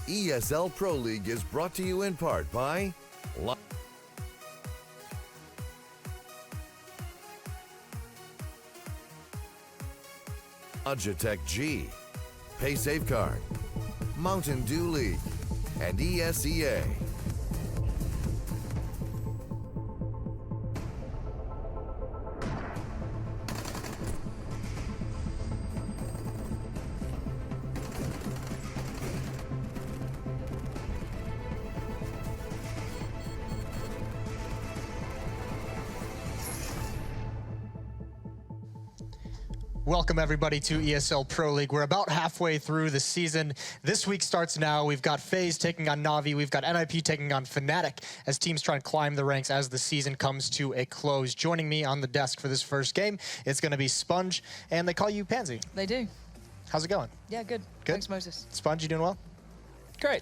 ESL Pro League is brought to you in part by Logitech G, Pay Safeguard, Mountain Dew League, and ESEA. Welcome everybody to ESL Pro League. We're about halfway through the season. This week starts now. We've got FaZe taking on NaVi. We've got NiP taking on fnatic as teams try and climb the ranks as the season comes to a close. Joining me on the desk for this first game, it's going to be Sponge, and they call you Pansy. They do. How's it going? Yeah, good. Good? Thanks, Moses. Sponge, you doing well? Great.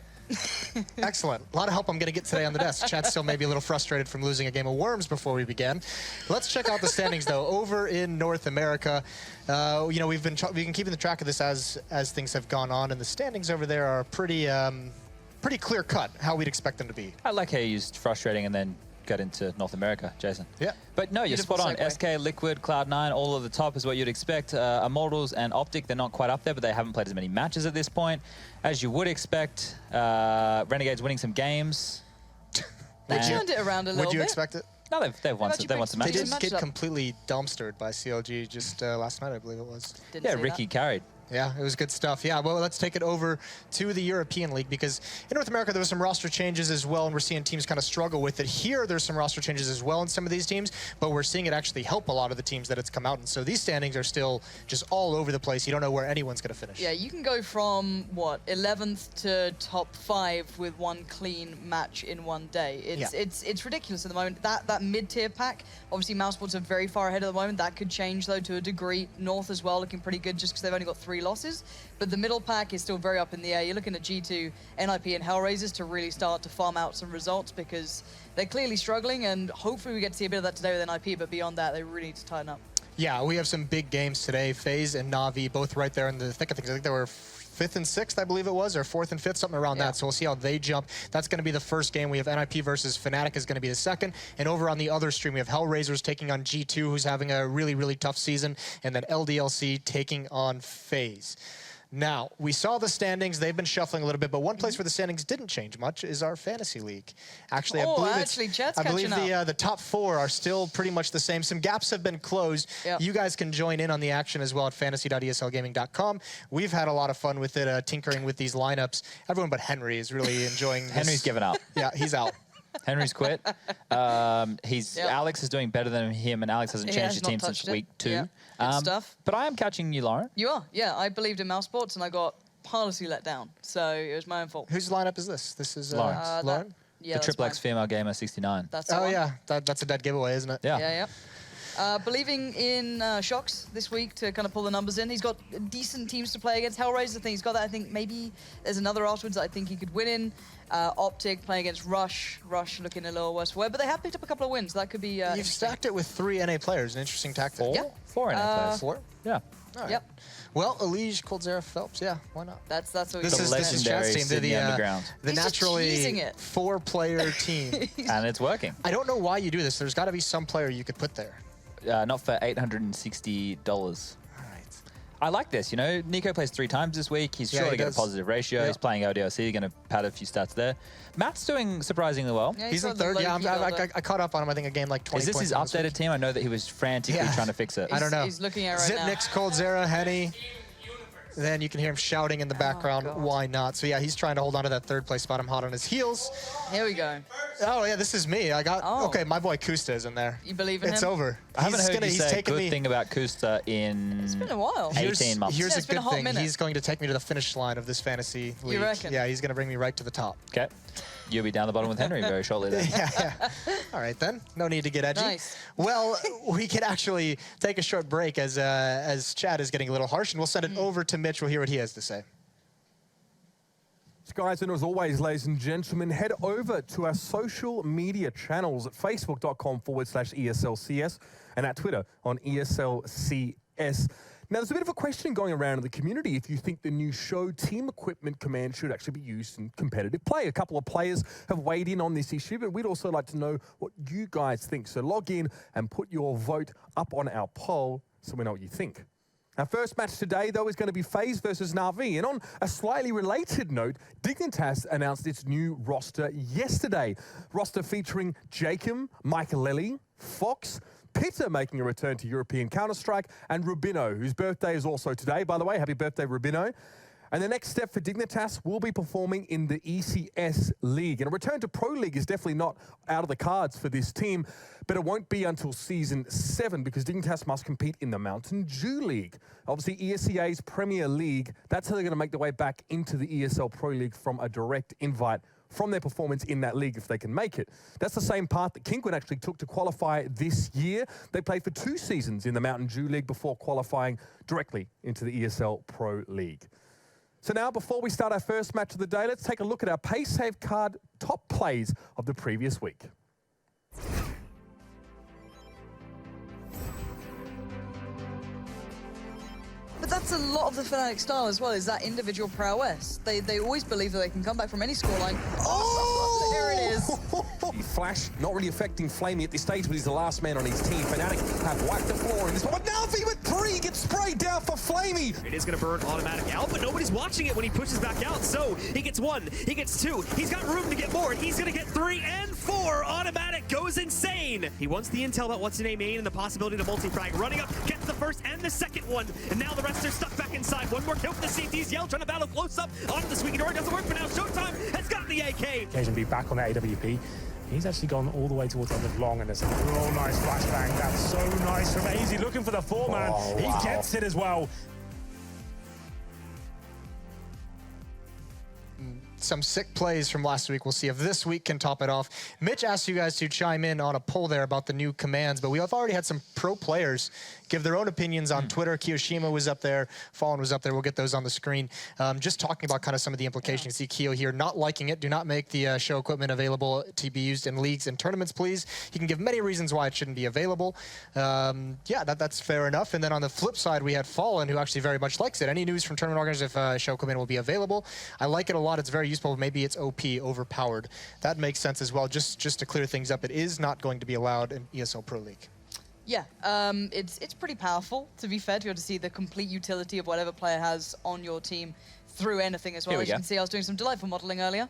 Excellent. A lot of help I'm going to get today on the desk. Chat's still maybe a little frustrated from losing a game of Worms before we began. Let's check out the standings, though. Over in North America, you know, we've been keeping the track of this as things have gone on, and the standings over there are pretty clear cut how we'd expect them to be. I like how you used frustrating and then got into North America, Jason. Yeah. But no, you're Beautiful spot on. segue. SK, Liquid, Cloud9, all at the top is what you'd expect. Immortals and Optic, they're not quite up there, but they haven't played as many matches at this point. As you would expect, Renegades winning some games. They turned it around a little bit. Would you expect it? No, they've won some They matches. did get completely dumpstered by CLG just last night, I believe it was. Yeah, Ricky carried. Yeah, it was good stuff. Yeah, well, let's take it over to the European League because in North America, there was some roster changes as well, and we're seeing teams kind of struggle with it. Here, there's some roster changes as well in some of these teams, but we're seeing it actually help a lot of the teams that it's come out in. So these standings are still just all over the place. You don't know where anyone's going to finish. Yeah, you can go from, what, 11th to top 5 with one clean match in one day. It's ridiculous at the moment. That mid-tier pack, obviously Mousesports are very far ahead at the moment. That could change, though, to a degree. North as well, looking pretty good just because they've only got 3 losses, but the middle pack is still very up in the air. You're looking at G2, NiP, and Hellraisers to really start to farm out some results because they're clearly struggling, and hopefully we get to see a bit of that today with NiP, but beyond that, they really need to tighten up. Yeah, we have some big games today. FaZe and NaVi both right there in the thick of things. I think they were 5th and 6th, I believe it was, or 4th and 5th, something around that. So we'll see how they jump. That's going to be the first game. We have NiP versus fnatic is going to be the second. And over on the other stream, we have Hellraisers taking on G2, who's having a really, really tough season, and then LDLC taking on FaZe. Now, we saw the standings. They've been shuffling a little bit, but one place where the standings didn't change much is our fantasy league. Actually, I believe the top 4 are still pretty much the same. Some gaps have been closed. Yep. You guys can join in on the action as well at fantasy.eslgaming.com. We've had a lot of fun with it, tinkering with these lineups. Everyone but Henry is really enjoying this. Henry's given up. Yeah, he's out. Henry's quit. Alex is doing better than him, and Alex hasn't changed his team since week 2. Yeah. Good stuff. But I am catching you, Lauren. You are, yeah. I believed in Mousesports, and I got policy let down, so it was my own fault. Whose lineup is this? This is Lauren. Yeah, the Triple X Female Gamer 69. That's the one. Yeah, that's a dead giveaway, isn't it? Yeah. Believing in Shox this week to kind of pull the numbers in. He's got decent teams to play against. Hellraiser, I think he's got that. I think maybe there's another afterwards that I think he could win in. Optic playing against Rush. Rush looking a little worse for wear, but they have picked up a couple of wins. That could be You've stacked it with 3 NA players. An interesting tactic. 4 NA players. 4? Yeah. All right. Yep. Well, Elige, Coldzera, Phelps, yeah, why not? That's what this is Chat's team. The He's naturally 4-player team. And it's working. I don't know why you do this. There's got to be some player you could put there. Not for $860. All right. I like this. You know, Nico plays 3 times this week. He's surely got a positive ratio. He's playing ODLC. Going to pad a few stats there. Matt's doing surprisingly well. Yeah, he's in 3rd. Yeah, I caught up on him. I think a game like 20 points. Is this his updated team? I know that he was frantically trying to fix it. I don't know. He's looking at it right now. Zipnix, Coldzera, Henny. Then you can hear him shouting in the background, why not? So yeah, he's trying to hold on to that 3rd place spot. I'm hot on his heels. Here we go. Oh yeah, this is me. I got, okay, my boy Kusta is in there. You believe in him? It's over. I haven't heard you say a good thing about Kusta in It's been a while. 18 months. Here's a good thing. He's going to take me to the finish line of this fantasy league. You reckon? Yeah, he's going to bring me right to the top. Okay. You'll be down the bottom with Henry very shortly then. Yeah. All right then. No need to get edgy. Nice. Well, we can actually take a short break as Chad is getting a little harsh, and we'll send it over to Mitch. We'll hear what he has to say. Guys, and as always, ladies and gentlemen, head over to our social media channels at facebook.com/ESLCS and at Twitter on ESLCS. Now, there's a bit of a question going around in the community if you think the new show team equipment command should actually be used in competitive play. A couple of players have weighed in on this issue, but we'd also like to know what you guys think. So log in and put your vote up on our poll so we know what you think. Our first match today, though, is going to be FaZe versus NaVi. And on a slightly related note, Dignitas announced its new roster yesterday. Roster featuring Jacob, Michaelelli, Fox, Pitta making a return to European Counter-Strike, and Rubino, whose birthday is also today. By the way, happy birthday, Rubino. And the next step for Dignitas will be performing in the ECS League. And a return to Pro League is definitely not out of the cards for this team, but it won't be until Season 7 because Dignitas must compete in the Mountain Dew League. Obviously, ESEA's Premier League, that's how they're going to make their way back into the ESL Pro League from a direct invite from their performance in that league if they can make it. That's the same path that Kinkwin actually took to qualify this year. They played for 2 seasons in the Mountain Dew League before qualifying directly into the ESL Pro League. So now, before we start our first match of the day, let's take a look at our Pay Save Card top plays of the previous week. But that's a lot of the fnatic style as well, is that individual prowess. They always believe that they can come back from any scoreline. Oh! There it is. Flash not really affecting Flamey at this stage, but he's the last man on his team. Fnatic have wiped the floor in this one. But NaVi with 3 gets sprayed down for Flamey. It is going to burn automatic out, but nobody's watching it when he pushes back out. So he gets 1, he gets 2, he's got room to get more, and he's going to get 3 and 4. Automatic goes insane. He wants the intel about what's in A main and the possibility to multi-frag. Running up, gets the first and the second one, and now the rest are stuck back inside. One more kill for the CTs. Yell trying to battle close up onto the Sweetador. Doesn't work for now. Showtime has got the AK. Occasion be back on that AWP. He's actually gone all the way towards end of long, and there's a real nice flashbang. That's so nice from AZ, looking for the 4-man. Oh, he wow. gets it as well. Some sick plays from last week. We'll see if this week can top it off. Mitch asked you guys to chime in on a poll there about the new commands, but we have already had some pro players give their own opinions on Twitter. Kiyoshima was up there, Fallen was up there. We'll get those on the screen. Just talking about kind of some of the implications. See Kiyo here not liking it. Do not make the show equipment available to be used in leagues and tournaments, please. He can give many reasons why it shouldn't be available. Yeah, that's fair enough. And then on the flip side, we had Fallen, who actually very much likes it. Any news from tournament organizers if show equipment will be available? I like it a lot. It's very useful. Maybe it's OP, overpowered. That makes sense as well. Just to clear things up, it is not going to be allowed in ESL Pro League. Yeah, it's pretty powerful, to be fair, to be able to see the complete utility of whatever player has on your team through anything as well. As you can see, I was doing some delightful modeling earlier.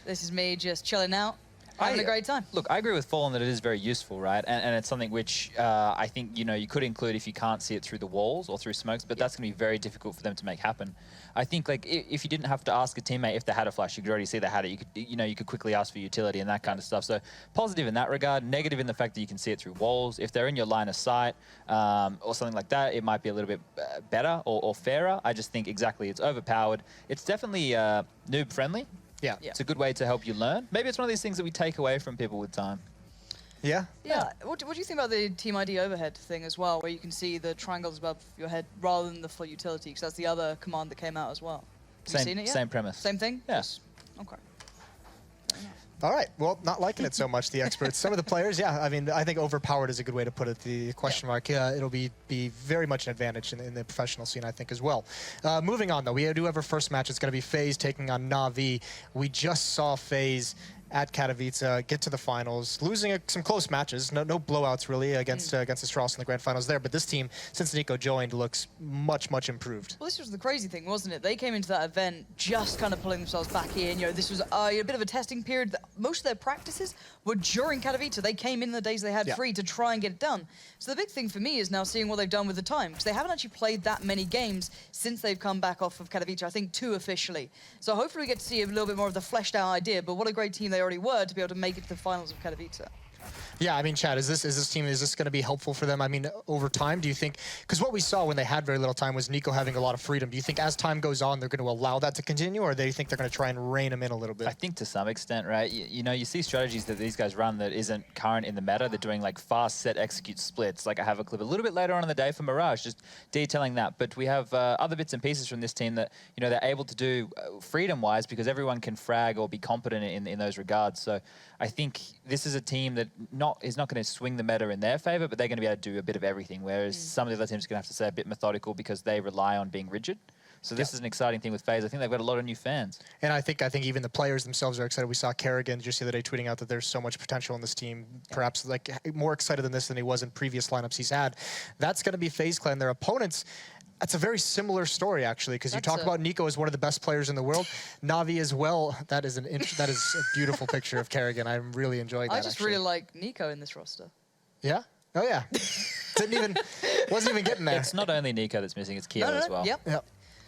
This is me just chilling out, having a great time. Look, I agree with Fallen that it is very useful, right? And it's something which I think, you could include if you can't see it through the walls or through smokes, but that's going to be very difficult for them to make happen. I think, like, if you didn't have to ask a teammate if they had a flash, you could already see they had it. You could quickly ask for utility and that kind of stuff. So positive in that regard, negative in the fact that you can see it through walls. If they're in your line of sight or something like that, it might be a little bit better or fairer. I just think exactly it's overpowered. It's definitely noob friendly. Yeah. It's a good way to help you learn. Maybe it's one of these things that we take away from people with time. Yeah? Yeah. What do you think about the team ID overhead thing as well, where you can see the triangles above your head rather than the full utility? Because that's the other command that came out as well. Have you seen it yet? Same premise. Same thing? Yes. Okay. All right. Well, not liking it so much, the experts. Some of the players, yeah. I mean, I think overpowered is a good way to put it. The question mark, it'll be very much an advantage in the professional scene, I think, as well. Moving on, though, we do have our first match. It's going to be FaZe taking on NaVi. We just saw FaZe at Katowice get to the finals, losing some close matches. No blowouts, really, against Astralis in the grand finals there. But this team, since Nico joined, looks much improved. Well, this was the crazy thing, wasn't it? They came into that event just kind of pulling themselves back in. This was a bit of a testing period. Most of their practices were during Katowice. They came in the days they had free to try and get it done. So the big thing for me is now seeing what they've done with the time, because they haven't actually played that many games since they've come back off of Katowice. I think 2 officially. So hopefully we get to see a little bit more of the fleshed out idea. But what a great team they already were to be able to make it to the finals of Katowice. Yeah, I mean, Chad, is this team going to be helpful for them? I mean, over time, do you think, because what we saw when they had very little time was Nico having a lot of freedom. Do you think as time goes on, they're going to allow that to continue, or do you think they're going to try and rein them in a little bit? I think to some extent, right? You see strategies that these guys run that isn't current in the meta. They're doing like fast set execute splits. Like I have a clip a little bit later on in the day for Mirage, just detailing that. But we have other bits and pieces from this team that, they're able to do freedom-wise because everyone can frag or be competent in those regards. So I think this is a team that is not going to swing the meta in their favor, but they're going to be able to do a bit of everything, whereas some of the other teams are going to have to stay a bit methodical because they rely on being rigid. So this is an exciting thing with FaZe. I think they've got a lot of new fans. And I think even the players themselves are excited. We saw Kerrigan just the other day tweeting out that there's so much potential in this team, perhaps like more excited than this than he was in previous lineups he's had. That's going to be FaZe Clan. Their opponents, that's a very similar story, actually, because you talk about Nico as one of the best players in the world. Na'Vi as well. That is that is a beautiful picture of Kerrigan. I'm really enjoying that. I just really like Nico in this roster. Yeah? Oh, yeah. Wasn't even getting there. It's not only Nico that's missing, it's Keo as well. Yep.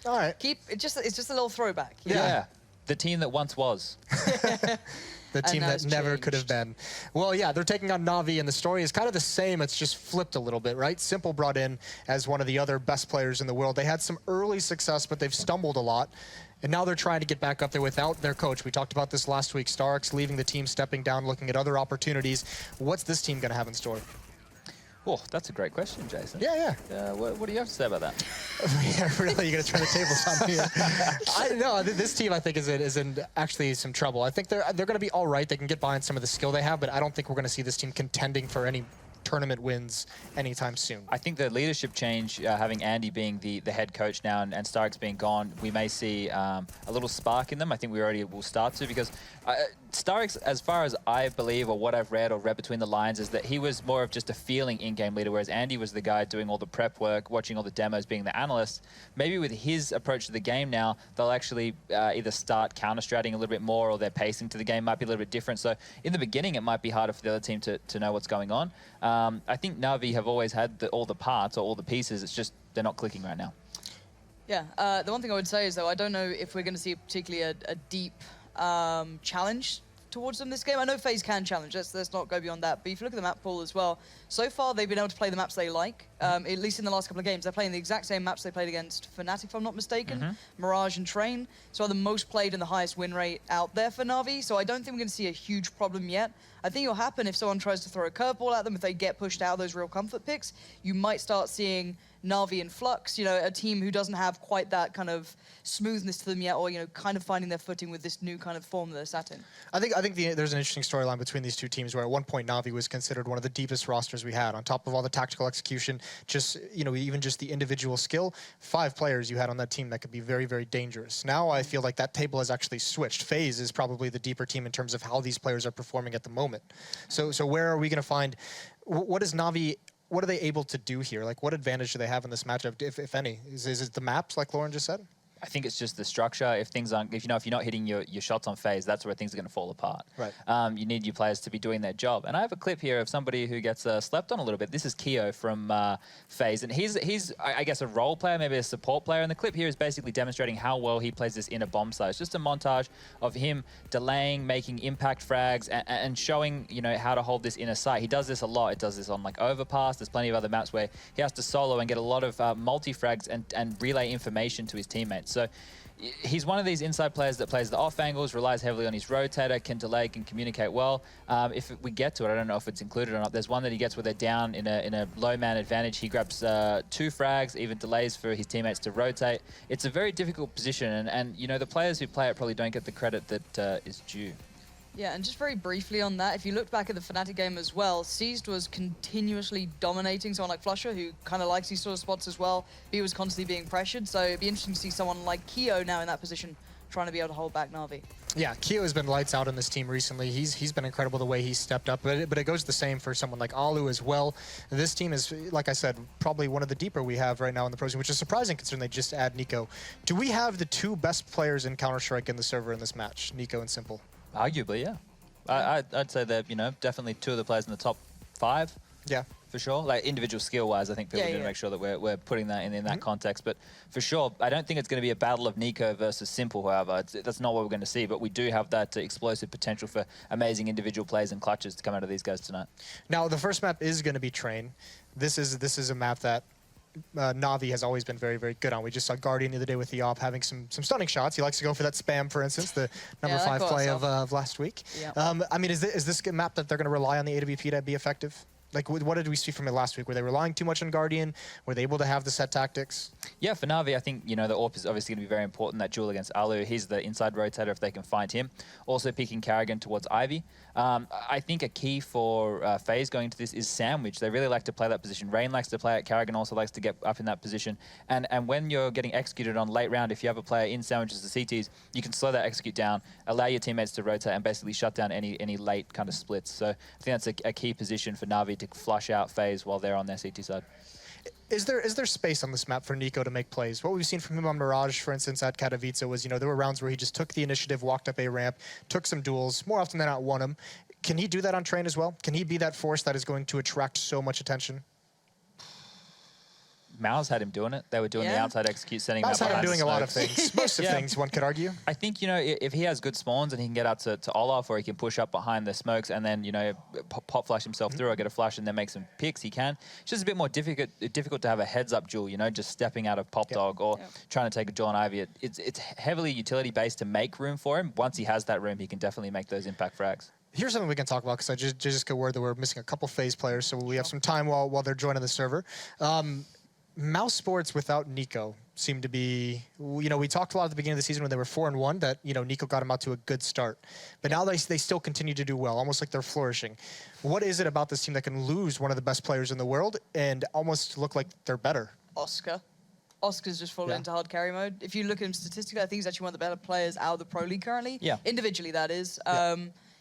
All right. It's just a little throwback. Yeah. The team that once was. The team that never could have been. Well, yeah, they're taking on Na'Vi, and the story is kind of the same. It's just flipped a little bit, right? Simple brought in as one of the other best players in the world. They had some early success, but they've stumbled a lot. And now they're trying to get back up there without their coach. We talked about this last week. Starks leaving the team, stepping down, looking at other opportunities. What's this team going to have in store? Oh, that's a great question, Jason. Yeah. What do you have to say about that? Yeah, really, you're going to turn the tables on me. I know this team, I think, is in actually some trouble. I think they're going to be all right. They can get by on some of the skill they have, but I don't think we're going to see this team contending for any tournament wins anytime soon. I think the leadership change, having Andy being the head coach now and Starks being gone, we may see a little spark in them. I think we already will start to, because Starks, as far as I believe or what I've read between the lines, is that he was more of just a feeling in-game leader, whereas Andy was the guy doing all the prep work, watching all the demos, being the analyst. Maybe with his approach to the game now, they'll actually either start counter-stratting a little bit more, or their pacing to the game might be a little bit different. So in the beginning, it might be harder for the other team to know what's going on. I think Na'Vi have always had all the parts or all the pieces. It's just they're not clicking right now. Yeah, the one thing I would say is, though, I don't know if we're going to see particularly a deep challenge towards them this game. I know FaZe can challenge, let's not go beyond that. But if you look at the map pool as well, so far they've been able to play the maps they like, at least in the last couple of games. They're playing the exact same maps they played against fnatic, if I'm not mistaken, Mirage and Train. So are the most played and the highest win rate out there for Na'Vi. So I don't think we're going to see a huge problem yet. I think it'll happen if someone tries to throw a curveball at them, if they get pushed out of those real comfort picks. You might start seeing Na'Vi and Flux, a team who doesn't have quite that kind of smoothness to them yet, or kind of finding their footing with this new kind of form that they're sat in. I think there's an interesting storyline between these two teams, where at one point Na'Vi was considered one of the deepest rosters we had, on top of all the tactical execution, just even just the individual skill. 5 players you had on that team that could be very, very dangerous. Now I feel like that table has actually switched. FaZe is probably the deeper team in terms of how these players are performing at the moment. So where are we going to find? What is Na'Vi? What are they able to do here? Like, what advantage do they have in this matchup, if any? Is it the maps, like Lauren just said? I think it's just the structure. If you're not hitting your shots on FaZe, that's where things are going to fall apart. Right. You need your players to be doing their job. And I have a clip here of somebody who gets slept on a little bit. This is Keo from FaZe, and he's I guess a role player, maybe a support player. And the clip here is basically demonstrating how well he plays this inner bomb site. It's just a montage of him delaying, making impact frags, and showing how to hold this inner site. He does this a lot. It does this on like Overpass. There's plenty of other maps where he has to solo and get a lot of multi frags and relay information to his teammates. So he's one of these inside players that plays the off angles, relies heavily on his rotator, can delay, can communicate well. If we get to it, I don't know if it's included or not. There's one that he gets where they're down in a low man advantage. He grabs 2 frags, even delays for his teammates to rotate. It's a very difficult position, and the players who play it probably don't get the credit that is due. Yeah, and just very briefly on that, if you look back at the fnatic game as well, Seized was continuously dominating someone like Flusher, who kind of likes these sort of spots as well. He was constantly being pressured, so it'd be interesting to see someone like Keo now in that position, trying to be able to hold back Na'Vi. Yeah, Keo has been lights out on this team recently. He's been incredible the way he's stepped up, but it goes the same for someone like Alu as well. This team is, like I said, probably one of the deeper we have right now in the Pro Scene, which is surprising considering they just add Nico. Do we have the 2 best players in Counter-Strike in the server in this match, Nico and Simple? Arguably, yeah. I'd say they're, definitely 2 of the players in the top 5. Yeah. For sure. Like, individual skill-wise, I think people need to make sure that we're putting that in that context. But for sure, I don't think it's going to be a battle of Nico versus Simple, however. That's not what we're going to see. But we do have that explosive potential for amazing individual plays and clutches to come out of these guys tonight. Now, the first map is going to be Train. This is a map that Na'Vi has always been very, very good on. We just saw Guardian the other day with the op having some stunning shots. He likes to go for that spam, for instance, the number 5 play of last week. Yeah. I mean, is this a map that they're going to rely on the AWP to be effective? Like, what did we see from it last week? Were they relying too much on Guardian? Were they able to have the set tactics? Yeah, for NaVi, I think, you know, the AWP is obviously going to be very important, that duel against Alu. He's the inside rotator if they can find him. Also picking Karrigan towards Ivy. I think a key for FaZe going into this is sandwich. They really like to play that position. Rain likes to play it. Karrigan also likes to get up in that position. And when you're getting executed on late round, if you have a player in sandwiches to CTs, you can slow that execute down, allow your teammates to rotate, and basically shut down any late kind of splits. So I think that's a key position for NaVi to flush out FaZe while they're on their CT side. Is there space on this map for NiKo to make plays? What we've seen from him on Mirage, for instance, at Katowice was, you know, there were rounds where he just took the initiative, walked up a ramp, took some duels, more often than not won them. Can he do that on Train as well? Can he be that force that is going to attract so much attention? Mao's had him doing it. They were doing the outside execute, setting him up. Mao's had him doing a lot of things. Most of things, one could argue. I think, you know, if he has good spawns and he can get out to Olaf, or he can push up behind the smokes and then, you know, pop flash himself through or get a flash and then make some picks, he can. It's just a bit more difficult to have a heads-up duel, you know, just stepping out of Pop Dog or trying to take a duel on Ivy. It's heavily utility-based to make room for him. Once he has that room, he can definitely make those impact frags. Here's something we can talk about, because I just got word that we're missing a couple FaZe players, so we have some time while they're joining the server. Mouse Sports without NiKo seem to be, you know, we talked a lot at the beginning of the season when they were 4-1 that, you know, NiKo got them out to a good start. But now they still continue to do well, almost like they're flourishing. What is it about this team that can lose one of the best players in the world and almost look like they're better? Oscar. Oscar's just fallen into hard carry mode. If you look at him statistically, I think he's actually one of the better players out of the Pro League currently. Yeah. Individually, that is.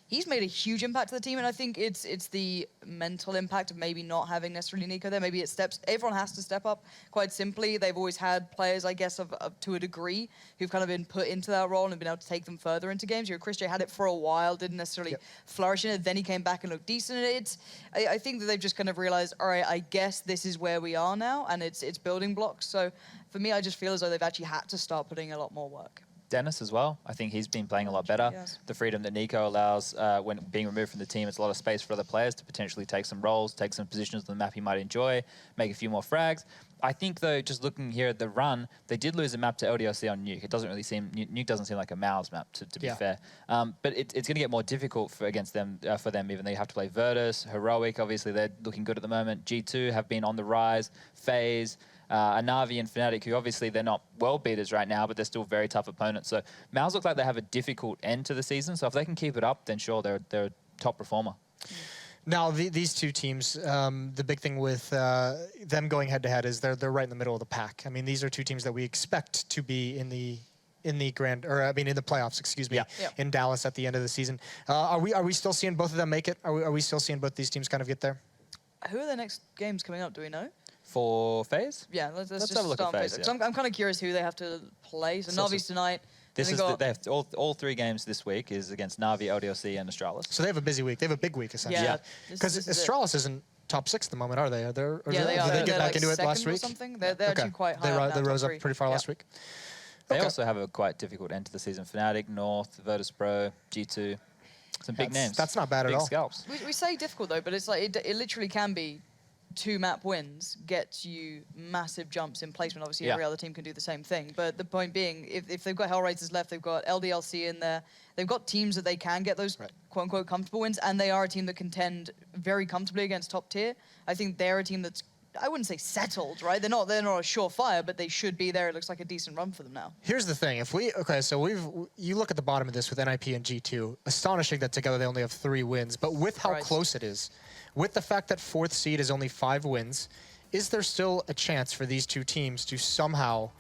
He's made a huge impact to the team, and I think it's the mental impact of maybe not having necessarily NiKo there. Maybe everyone has to step up, quite simply. They've always had players, I guess, to a degree, who've kind of been put into that role and been able to take them further into games. You know, Chris J had it for a while, didn't necessarily flourish in it. Then he came back and looked decent. I think that they've just kind of realized, all right, I guess this is where we are now, and it's building blocks. So for me, I just feel as though they've actually had to start putting a lot more work. Dennis as well. I think he's been playing a lot better. Yes. The freedom that NiKo allows when being removed from the team, it's a lot of space for other players to potentially take some roles, take some positions on the map he might enjoy, make a few more frags. I think, though, just looking here at the run, they did lose a map to LDLC on Nuke. It doesn't really seem, Nuke doesn't seem like a Mouse map, to be fair. But it's going to get more difficult against them, for them, even though you have to play Virtus, Heroic, obviously they're looking good at the moment. G2 have been on the rise, FaZe, NaVi and fnatic, who obviously they're not world beaters right now, but they're still very tough opponents. So Mouse look like they have a difficult end to the season. So if they can keep it up, then sure, they're a top performer. Now, these two teams, the big thing with them going head-to-head is they're right in the middle of the pack. I mean, these are two teams that we expect to be in the playoffs, excuse me, in Dallas at the end of the season. Are we still seeing both of them make it? Are we still seeing both these teams kind of get there? Who are their next games coming up? Do we know? For FaZe? Yeah, let's just have a look start at FaZe. FaZe. So I'm kind of curious who they have to play. So NaVi's tonight. They have all 3 games this week is against NaVi, LDLC, and Astralis. So they have a busy week. They have a big week, essentially. Yeah. Because Astralis isn't top 6 at the moment, are they? They are. Did they get back into it last week? They're actually quite high. They rose up pretty far last week. They also have a quite difficult end to the season. fnatic, North, Virtus Pro, G2. Some big names. That's not bad at all. Big scalps. We say difficult, though, but it's like it literally can be 2 map wins gets you massive jumps in placement. Obviously, every other team can do the same thing. But the point being, if they've got Hellraisers left, they've got LDLC in there, they've got teams that they can get those quote-unquote comfortable wins, and they are a team that contend very comfortably against top tier. I think they're a team that's, I wouldn't say settled, right? They're not a surefire, but they should be there. It looks like a decent run for them now. Here's the thing. You look at the bottom of this with NiP and G2. Astonishing that together they only have 3 wins, but with how close it is, with the fact that 4th seed is only 5 wins, is there still a chance for these 2 teams to somehow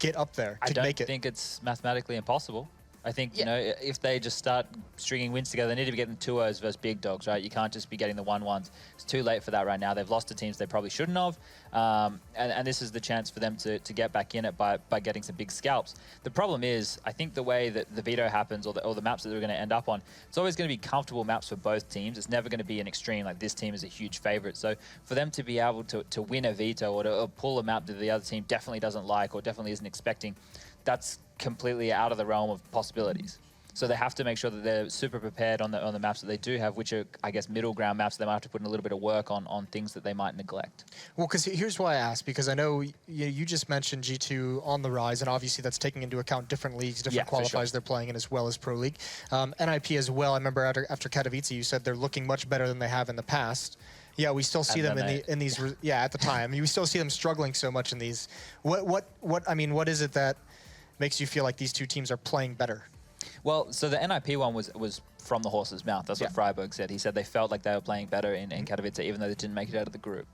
get up there to make it? I don't think it's mathematically impossible. I think, you know, if they just start stringing wins together, they need to be getting 2-0s versus big dogs, right? You can't just be getting the 1-1s. It's too late for that right now. They've lost to teams they probably shouldn't have. And this is the chance for them to get back in it by getting some big scalps. The problem is, I think the way that the veto happens or the maps that they're going to end up on, it's always going to be comfortable maps for both teams. It's never going to be an extreme, like this team is a huge favorite. So for them to be able to win a veto or to pull a map that the other team definitely doesn't like or definitely isn't expecting, that's completely out of the realm of possibilities. So they have to make sure that they're super prepared on the maps that they do have, which are, I guess, middle ground maps. They might have to put in a little bit of work on things that they might neglect. Well, because here's why I asked, because I know you just mentioned G2 on the rise, and obviously that's taking into account different leagues, different qualifiers they're playing in, as well as Pro League. NiP as well, I remember after Katowice, you said they're looking much better than they have in the past. Yeah, we still see them in these. Yeah, at the time, I mean, we still see them struggling so much in these. I mean, what is it that makes you feel like these two teams are playing better? Well, so the NiP one was from the horse's mouth. That's what Freiburg said. He said they felt like they were playing better in Katowice, even though they didn't make it out of the group.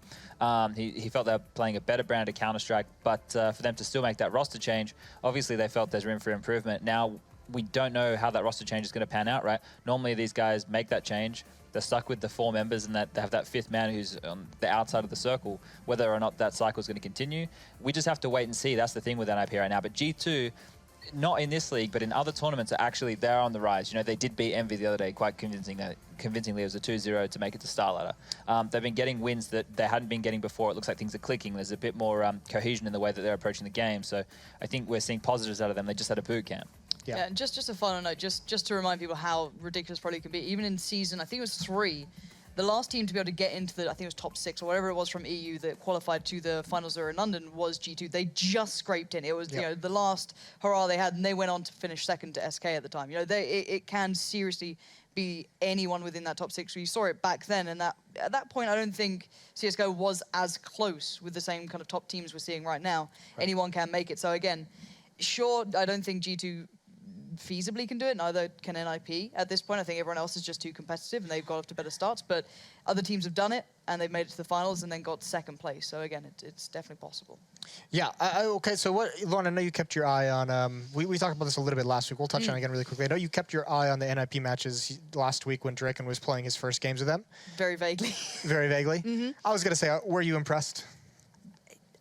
He felt they were playing a better brand of Counter-Strike, but for them to still make that roster change, obviously they felt there's room for improvement. Now, we don't know how that roster change is going to pan out, right? Normally these guys make that change. They're stuck with the 4 members and that they have that 5th man who's on the outside of the circle. Whether or not that cycle is going to continue, we just have to wait and see. That's the thing with NiP right now. But G2, not in this league, but in other tournaments, are actually, they're on the rise. You know, they did beat Envy the other day quite convincingly. It was a 2-0 to make it to Star Ladder. They've been getting wins that they hadn't been getting before. It looks like things are clicking. There's a bit more cohesion in the way that they're approaching the game. So I think we're seeing positives out of them. They just had a boot camp. Yeah, and just a final note, just to remind people how ridiculous Pro League can be. Even in season, I think it was 3, the last team to be able to get into the, I think it was top 6 or whatever it was from EU that qualified to the finals that were in London was G2. They just scraped in. It was you know, the last hurrah they had, and they went on to finish 2nd to SK at the time. You know, it can seriously be anyone within that top 6. We saw it back then, and at that point, I don't think CSGO was as close with the same kind of top teams we're seeing right now. Right. Anyone can make it. So again, sure, I don't think G2 feasibly can do it, neither can NiP at this point. I think everyone else is just too competitive and they've got off to better starts, but other teams have done it and they've made it to the finals and then got 2nd place. So again, it's definitely possible. Yeah, okay, so what, Lauren, I know you kept your eye on, we talked about this a little bit last week. We'll touch on it again really quickly. I know you kept your eye on the NiP matches last week when Draken was playing his first games with them. Very vaguely. Very vaguely? I was going to say, were you impressed?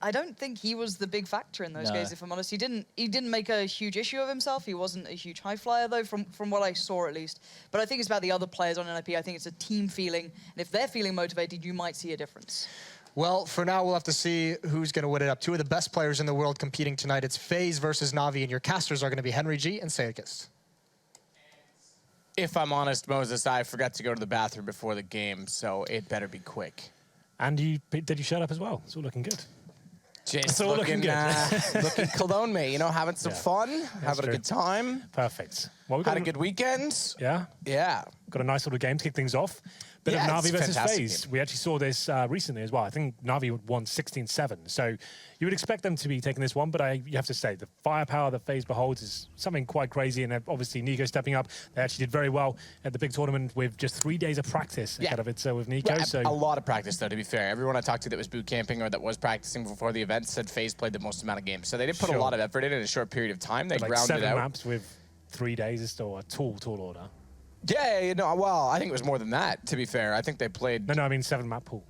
I don't think he was the big factor in those games, if I'm honest. He didn't make a huge issue of himself. He wasn't a huge high flyer, though, from what I saw at least. But I think it's about the other players on NiP. I think it's a team feeling. And if they're feeling motivated, you might see a difference. Well, for now, we'll have to see who's going to win it up. 2 of the best players in the world competing tonight. It's FaZe versus NaVi, and your casters are going to be Henry G and Sayakist. If I'm honest, Moses, I forgot to go to the bathroom before the game, so it better be quick. And did you shut up as well? It's all looking good. Just looking cologne, mate. You know, having some fun, having a good time. Perfect. Well, we had a good weekend. Yeah. Yeah. Got a nice little game to kick things off. Bit of NaVi versus FaZe. We actually saw this recently as well. I think NaVi won 16-7. So you would expect them to be taking this one, but you have to say the firepower that FaZe beholds is something quite crazy. And obviously Nico stepping up. They actually did very well at the big tournament with just 3 days of practice ahead of it with Nico. Yeah, a lot of practice, though, to be fair. Everyone I talked to that was boot camping or that was practicing before the event said FaZe played the most amount of games. So they did put a lot of effort in a short period of time. They grounded it out. 7 maps with 3 days is still a tall order. Yeah, you know, well, I think it was more than that, to be fair. I think they played... No, I mean 7 map pool.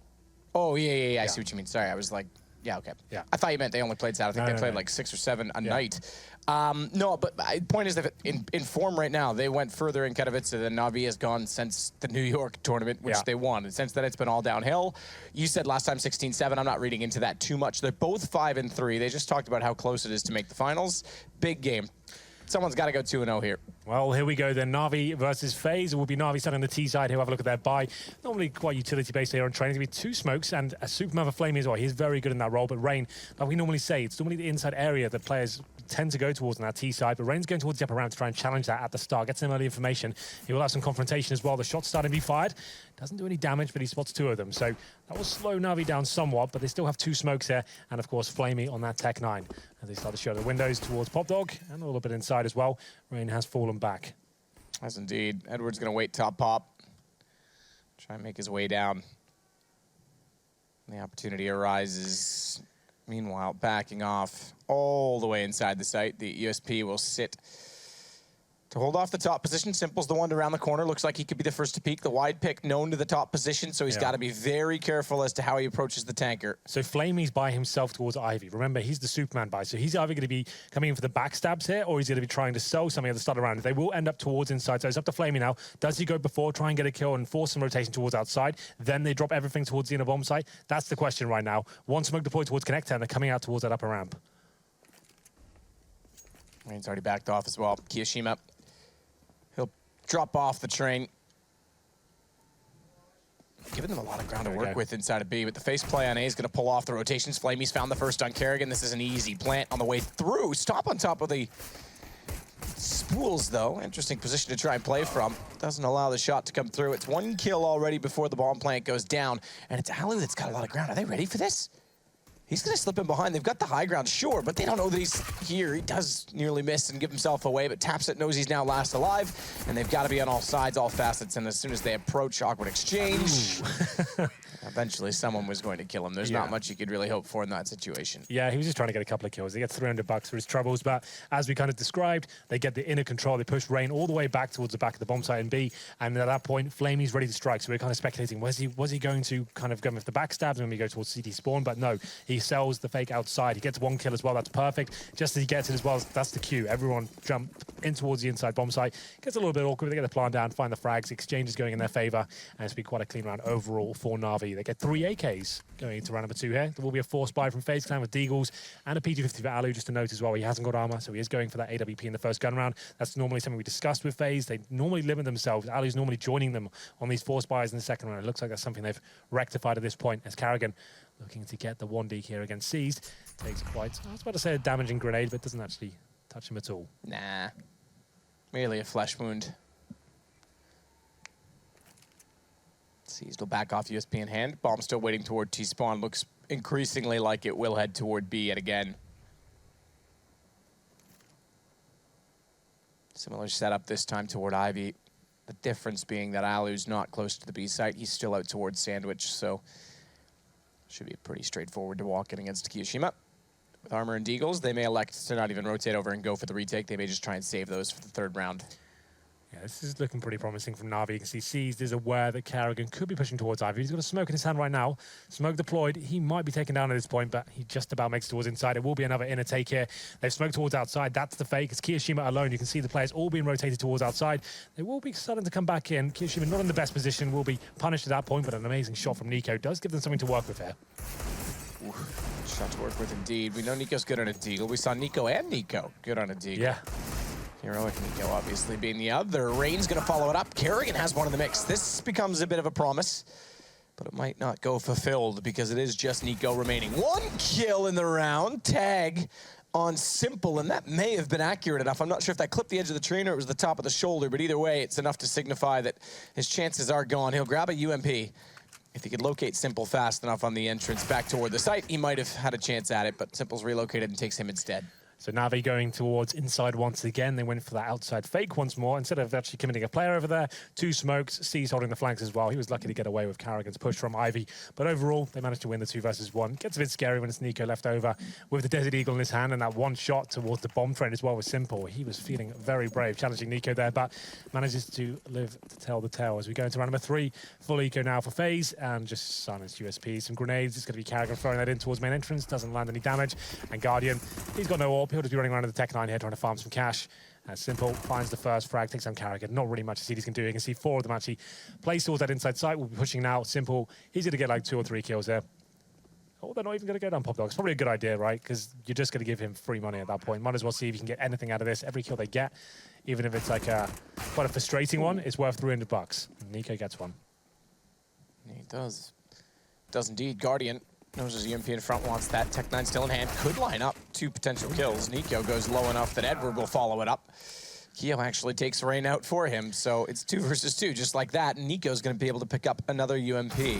Oh, yeah, I see what you mean. Sorry, I was like, yeah, okay. Yeah. I thought you meant they only played 7. I think they played like 6 or 7 a night. No, but my point is that in form right now, they went further in Katowice than NaVi has gone since the New York tournament, which they won. And since then, it's been all downhill. You said last time 16-7. I'm not reading into that too much. They're both 5-3. They just talked about how close it is to make the finals. Big game. Someone's got to go 2-0 here. Well, here we go then. NaVi versus FaZe. It will be NaVi starting on the T side. He'll have a look at their buy. Normally quite utility-based here on training. There'll be 2 smokes and a Superman for Flamey as well. He's very good in that role. But Rain, like we normally say, it's normally the inside area that players tend to go towards on that T side. But Rain's going towards the upper ramp to try and challenge that at the start. Get some early information. He will have some confrontation as well. The shot's starting to be fired. Doesn't do any damage, but he spots 2 of them. So that will slow NaVi down somewhat. But they still have 2 smokes here. And, of course, Flamey on that Tech 9. As they start to show the windows towards Pop Dog and a little bit inside as well. Rain has fallen back. As indeed. Edward's going to wait top pop. Try and make his way down. The opportunity arises. Meanwhile, backing off all the way inside the site. The USP will sit to hold off the top position. Simple's the one around the corner. Looks like he could be the first to peek. The wide pick known to the top position, so he's got to be very careful as to how he approaches the tanker. So Flamey's by himself towards Ivy. Remember, he's the Superman buy, so he's either going to be coming in for the backstabs here, or he's going to be trying to sell something at the start of the round. They will end up towards inside, so it's up to Flamey now. Does he go before, try and get a kill and force some rotation towards outside? Then they drop everything towards the inner bomb site? That's the question right now. One smoke deployed towards Connector, and they're coming out towards that upper ramp. Rain's already backed off as well. Kiyoshima. He'll drop off the train. Giving them a lot of ground to work with inside of B, but the face play on A is going to pull off the rotations. Flamey's found the first on Kerrigan. This is an easy plant on the way through. Stop on top of the Spools, though, interesting position to try and play from. Doesn't allow the shot to come through. It's 1 kill already before the bomb plant goes down, and it's Alu that's got a lot of ground. Are they ready for this? He's going to slip in behind. They've got the high ground, sure, but they don't know that he's here. He does nearly miss and give himself away, but taps it, knows he's now last alive, and they've got to be on all sides, all facets, and as soon as they approach, awkward exchange. Eventually, someone was going to kill him. There's not much you could really hope for in that situation. Yeah, he was just trying to get a couple of kills. He gets $300 for his troubles, but as we kind of described, they get the inner control. They push Rain all the way back towards the back of the bomb site in B, and at that point, Flamey's ready to strike. So we're kind of speculating, was he going to kind of go with the backstabs when we go towards CT spawn? But no, he sells the fake outside. He gets 1 kill as well. That's perfect. Just as he gets it as well, that's the cue. Everyone jump in towards the inside bomb site. Gets a little bit awkward. They get the plan down, find the frags. Exchange is going in their favor, and it's been quite a clean round overall for Na'Vi. They get 3 AKs going into round number 2 here. There will be a force buy from FaZe Clan with Deagles and a PG-50 for Alu, just to note as well. He hasn't got armor, so he is going for that AWP in the first gun round. That's normally something we discussed with FaZe. They normally limit themselves. Alu's normally joining them on these force buys in the second round. It looks like that's something they've rectified at this point, as Karrigan, looking to get the 1D here against Seized, takes quite, I was about to say a damaging grenade, but doesn't actually touch him at all. Nah, merely a flesh wound. Seized will back off USP in hand. Bomb still waiting toward T-spawn. Looks increasingly like it will head toward B yet again. Similar setup this time toward Ivy. The difference being that Alu's not close to the B site. He's still out towards Sandwich, so should be pretty straightforward to walk in against Kiyoshima. With Armor and Deagles, they may elect to not even rotate over and go for the retake. They may just try and save those for the third round. Yeah, this is looking pretty promising from Na'Vi. You can see Seized is aware that Karrigan could be pushing towards Ivy. He's got a smoke in his hand right now. Smoke deployed. He might be taken down at this point, but he just about makes it towards inside. It will be another inner take here. They've smoked towards outside. That's the fake. It's Kiyoshima alone. You can see the players all being rotated towards outside. They will be starting to come back in. Kiyoshima not in the best position. Will be punished at that point, but an amazing shot from Nico does give them something to work with here. Ooh, shot to work with indeed. We know Nico's good on a Deagle. We saw Nico and Nico good on a Deagle. Yeah. Heroic Nico obviously being the other. Rain's gonna follow it up. Karrigan has one in the mix. This becomes a bit of a promise, but it might not go fulfilled because it is just Nico remaining. 1 kill in the round. Tag on Simple, and that may have been accurate enough. I'm not sure if that clipped the edge of the train or it was the top of the shoulder, but either way, it's enough to signify that his chances are gone. He'll grab a UMP. If he could locate Simple fast enough on the entrance back toward the site, he might have had a chance at it, but Simple's relocated and takes him instead. So Na'Vi going towards inside once again. They went for that outside fake once more. Instead of actually committing a player over there, 2 smokes. C's holding the flanks as well. He was lucky to get away with Karrigan's push from Ivy. But overall, they managed to win the 2 versus 1. Gets a bit scary when it's Nico left over with the Desert Eagle in his hand and that one shot towards the bomb train as well was Simple. He was feeling very brave, challenging Nico there, but manages to live to tell the tale as we go into round number 3. Full eco now for FaZe and just silenced USP. Some grenades. It's going to be Karrigan throwing that in towards main entrance. Doesn't land any damage. And Guardian, he's got no AWP. He'll just be running around to the tech line here trying to farm some cash. Simple finds the first frag, takes down Karrigan. Not really much CDs can do. You can see 4 of them actually place towards that inside site. We'll be pushing now. Simple, he's going to get like 2 or 3 kills there. Oh, they're not even going to go down Pop Dog. It's probably a good idea, right? Because you're just going to give him free money at that point. Might as well see if you can get anything out of this. Every kill they get, even if it's like quite a frustrating one, it's worth $300. Nico gets one. He does. Does indeed. Guardian knows his UMP in front, wants that. Tech9 still in hand. Could line up 2 potential kills. Nico goes low enough that Edward will follow it up. Keo actually takes Rain out for him, so it's 2 versus 2, just like that. And Nico's going to be able to pick up another UMP. Yeah.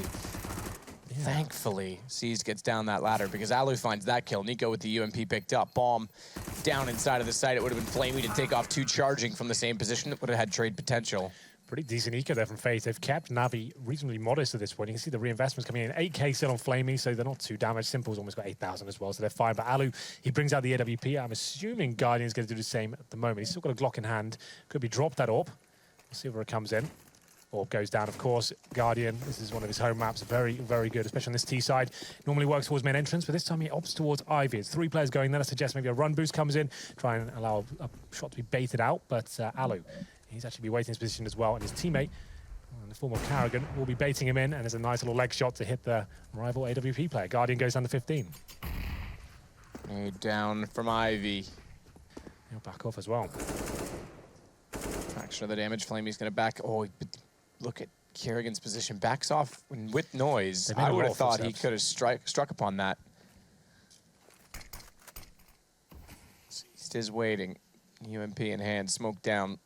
Thankfully, Seized gets down that ladder because Alu finds that kill. Nico with the UMP picked up. Bomb down inside of the site. It would have been Flamey to take off 2 charging from the same position. It would have had trade potential. Pretty decent eco there from FaZe. They've kept Na'Vi reasonably modest at this point. You can see the reinvestments coming in. 8K still on Flamey, so they're not too damaged. Simple's almost got 8,000 as well, so they're fine. But Alu, he brings out the AWP. I'm assuming Guardian's going to do the same at the moment. He's still got a Glock in hand. Could be dropped that AWP. We'll see where it comes in. AWP goes down, of course. Guardian, this is one of his home maps. Very, very good, especially on this T side. Normally works towards main entrance, but this time he opts towards Ivy. It's 3 players going there. I suggest maybe a run boost comes in, try and allow a shot to be baited out. But Alu, he's actually be waiting his position as well, and his teammate, in the form of Karrigan, will be baiting him in, and there's a nice little leg shot to hit the rival AWP player. Guardian goes down to 15. Down from Ivy. He'll back off as well. Fraction of the damage. Flamey's going to back. Oh, look at Karrigan's position. Backs off with noise. I would have thought he could have struck upon that. Seized is waiting. UMP in hand, smoke down.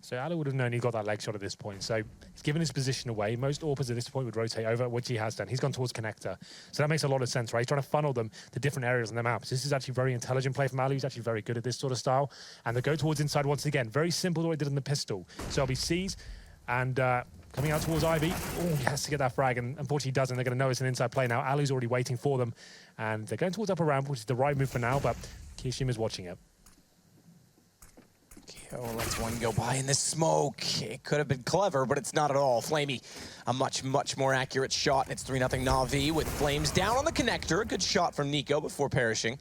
So Alu would have known he got that leg shot at this point. So he's given his position away. Most AWPers at this point would rotate over, which he has done. He's gone towards connector. So that makes a lot of sense, right? He's trying to funnel them to different areas on the map. So this is actually very intelligent play from Alu. He's actually very good at this sort of style. And they go towards inside once again. Very simple the way he did in the pistol. So LB sees and coming out towards Ivy. Oh, he has to get that frag, and unfortunately he doesn't. They're going to know it's an inside play now. Alu's already waiting for them. And they're going towards upper ramp, which is the right move for now, but Kishima's watching it. Oh, lets one go by in the smoke. It could have been clever, but it's not at all. Flamey, a much, much more accurate shot. And it's 3-0 NaVi with Flames down on the connector. A good shot from Nico before perishing.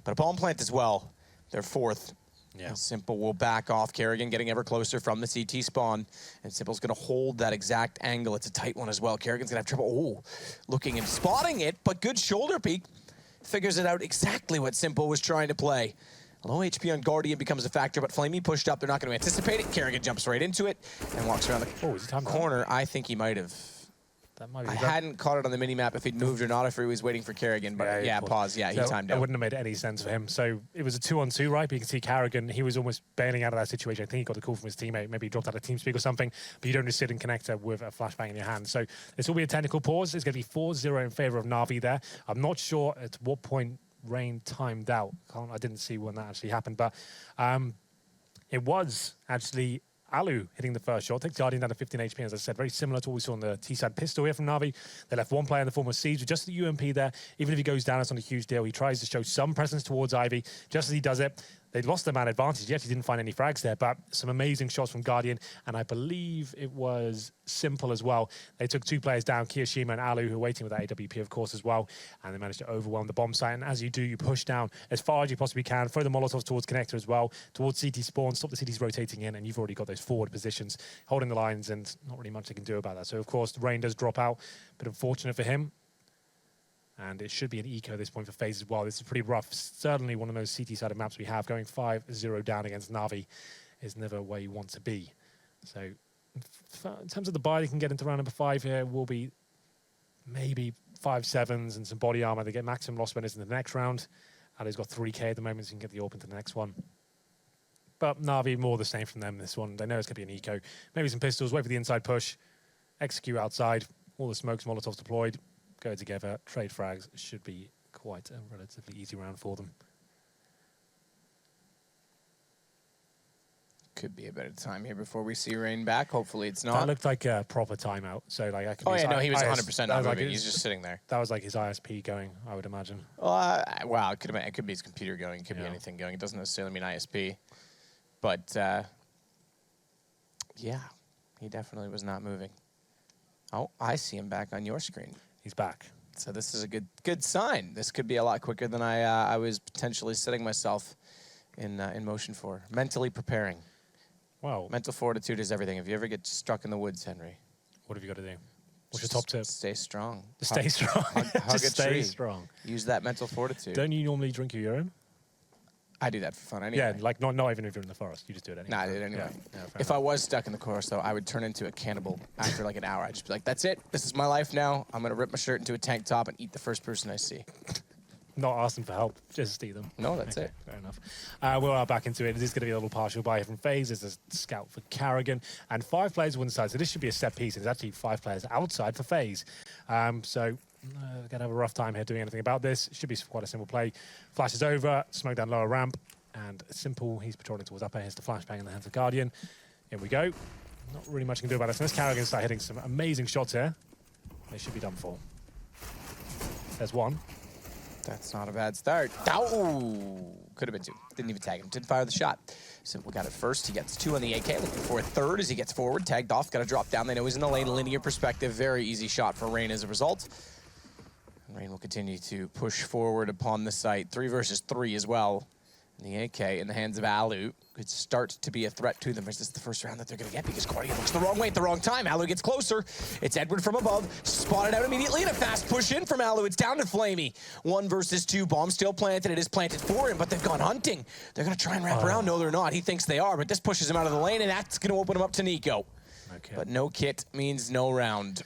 But a bomb plant as well. They're fourth. Yeah. Simple will back off. Kerrigan getting ever closer from the CT spawn. And Simple's going to hold that exact angle. It's a tight one as well. Kerrigan's going to have trouble. Oh, looking and spotting it, but good shoulder peek. Figures it out exactly what Simple was trying to play. Low HP on Guardian becomes a factor, but Flamey pushed up. They're not going to anticipate it. Kerrigan jumps right into it and walks around the corner. I think he might have. That might be I hadn't caught it on the mini-map if he'd moved or not, if he was waiting for Kerrigan, but yeah, pause. Yeah, so he timed out. It wouldn't have made any sense for him. So it was a 2-on-2, right? But you can see Kerrigan, he was almost bailing out of that situation. I think he got a call from his teammate. Maybe he dropped out of TeamSpeak or something, but you don't just sit in connector with a flashbang in your hand. So this will be a technical pause. It's going to be 4-0 in favor of NaVi there. I'm not sure at what point Rain timed out. I didn't see when that actually happened, but it was actually Alu hitting the first shot. Takes Guardian down to 15 HP, as I said, very similar to what we saw on the T-side pistol here from NaVi. They left one player in the form of Siege with just the UMP there. Even if he goes down, it's not a huge deal. He tries to show some presence towards Ivy. Just as he does it, they lost their man advantage. He actually didn't find any frags there, but some amazing shots from Guardian, and I believe it was Simple as well. They took two players down, Kiyoshima and Alu, who are waiting with that AWP, of course, as well, and they managed to overwhelm the bomb site. And as you do, you push down as far as you possibly can, throw the Molotovs towards connector as well, towards CT spawn, stop the CTs rotating in, and you've already got those forward positions, holding the lines, and not really much they can do about that. So, of course, the Rain does drop out, but unfortunate for him. And it should be an eco at this point for FaZe as well. This is pretty rough. Certainly one of those CT-sided maps we have. Going 5-0 down against NaVi is never where you want to be. So in terms of the buy, they can get into round number 5 here. Will be maybe 5-7s and some body armor. They get maximum loss winners in the next round. Ali's got 3k at the moment, so you can get the AWP into the next one. But NaVi, more the same from them this one. They know it's going to be an eco. Maybe some pistols, wait for the inside push, execute outside. All the smokes, Molotovs deployed. Go together, trade frags. Should be quite a relatively easy round for them. Could be a bit of time here before we see Rain back. Hopefully it's not. That looked like a proper timeout. So like, oh yeah, no, he was 100% not moving. He's just sitting there. That was like his ISP going, I would imagine. Well, it could have been. It could be his computer going. It could be anything going. It doesn't necessarily mean ISP. But yeah, he definitely was not moving. Oh, I see him back on your screen. He's back. So this is a good sign. This could be a lot quicker than I was potentially setting myself in motion for. Mentally preparing. Wow. Mental fortitude is everything. If you ever get struck in the woods, Henry, what have you got to do? What's your top tip? Stay strong. Stay strong. Hug a stay tree. strong. Use that mental fortitude. Don't you normally drink your urine? I do that for fun anyway. Yeah, like not even if you're in the forest. You just do it anyway. Nah, I do it anyway. Yeah, if I was stuck in the forest, though, I would turn into a cannibal after like an hour. I'd just be like, that's it. This is my life now. I'm going to rip my shirt into a tank top and eat the first person I see. Not asking for help, just eat them. No, that's it. Fair enough. We're back into it. It is going to be a little partial buy from FaZe. There's a scout for Kerrigan and 5 players on one side. So this should be a set piece. There's actually 5 players outside for FaZe. So going to have a rough time here doing anything about this. It should be quite a simple play. Flashes over, smoke down lower ramp. And Simple, he's patrolling towards upper. Here's the flashbang in the hands of Guardian. Here we go. Not really much you can do about this. Unless Kerrigan start hitting some amazing shots here, they should be done for. There's one. That's not a bad start. Oh, could have been 2. Didn't even tag him. Didn't fire the shot. Simple got it first. He gets 2 on the AK. Looking for a third as he gets forward. Tagged off. Got to drop down. They know he's in the lane. Linear perspective. Very easy shot for Rain as a result. And Rain will continue to push forward upon the site. 3 versus 3 as well. And the AK in the hands of Alu could start to be a threat to them. Is this the first round that they're going to get? Because Guardian looks the wrong way at the wrong time. Alu gets closer. It's Edward from above. Spotted out immediately and a fast push in from Alu. It's down to Flamey. 1 versus 2. Bomb still planted. It is planted for him, but they've gone hunting. They're going to try and wrap around. No, they're not. He thinks they are, but this pushes him out of the lane, and that's going to open him up to Nico. Okay. But no kit means no round.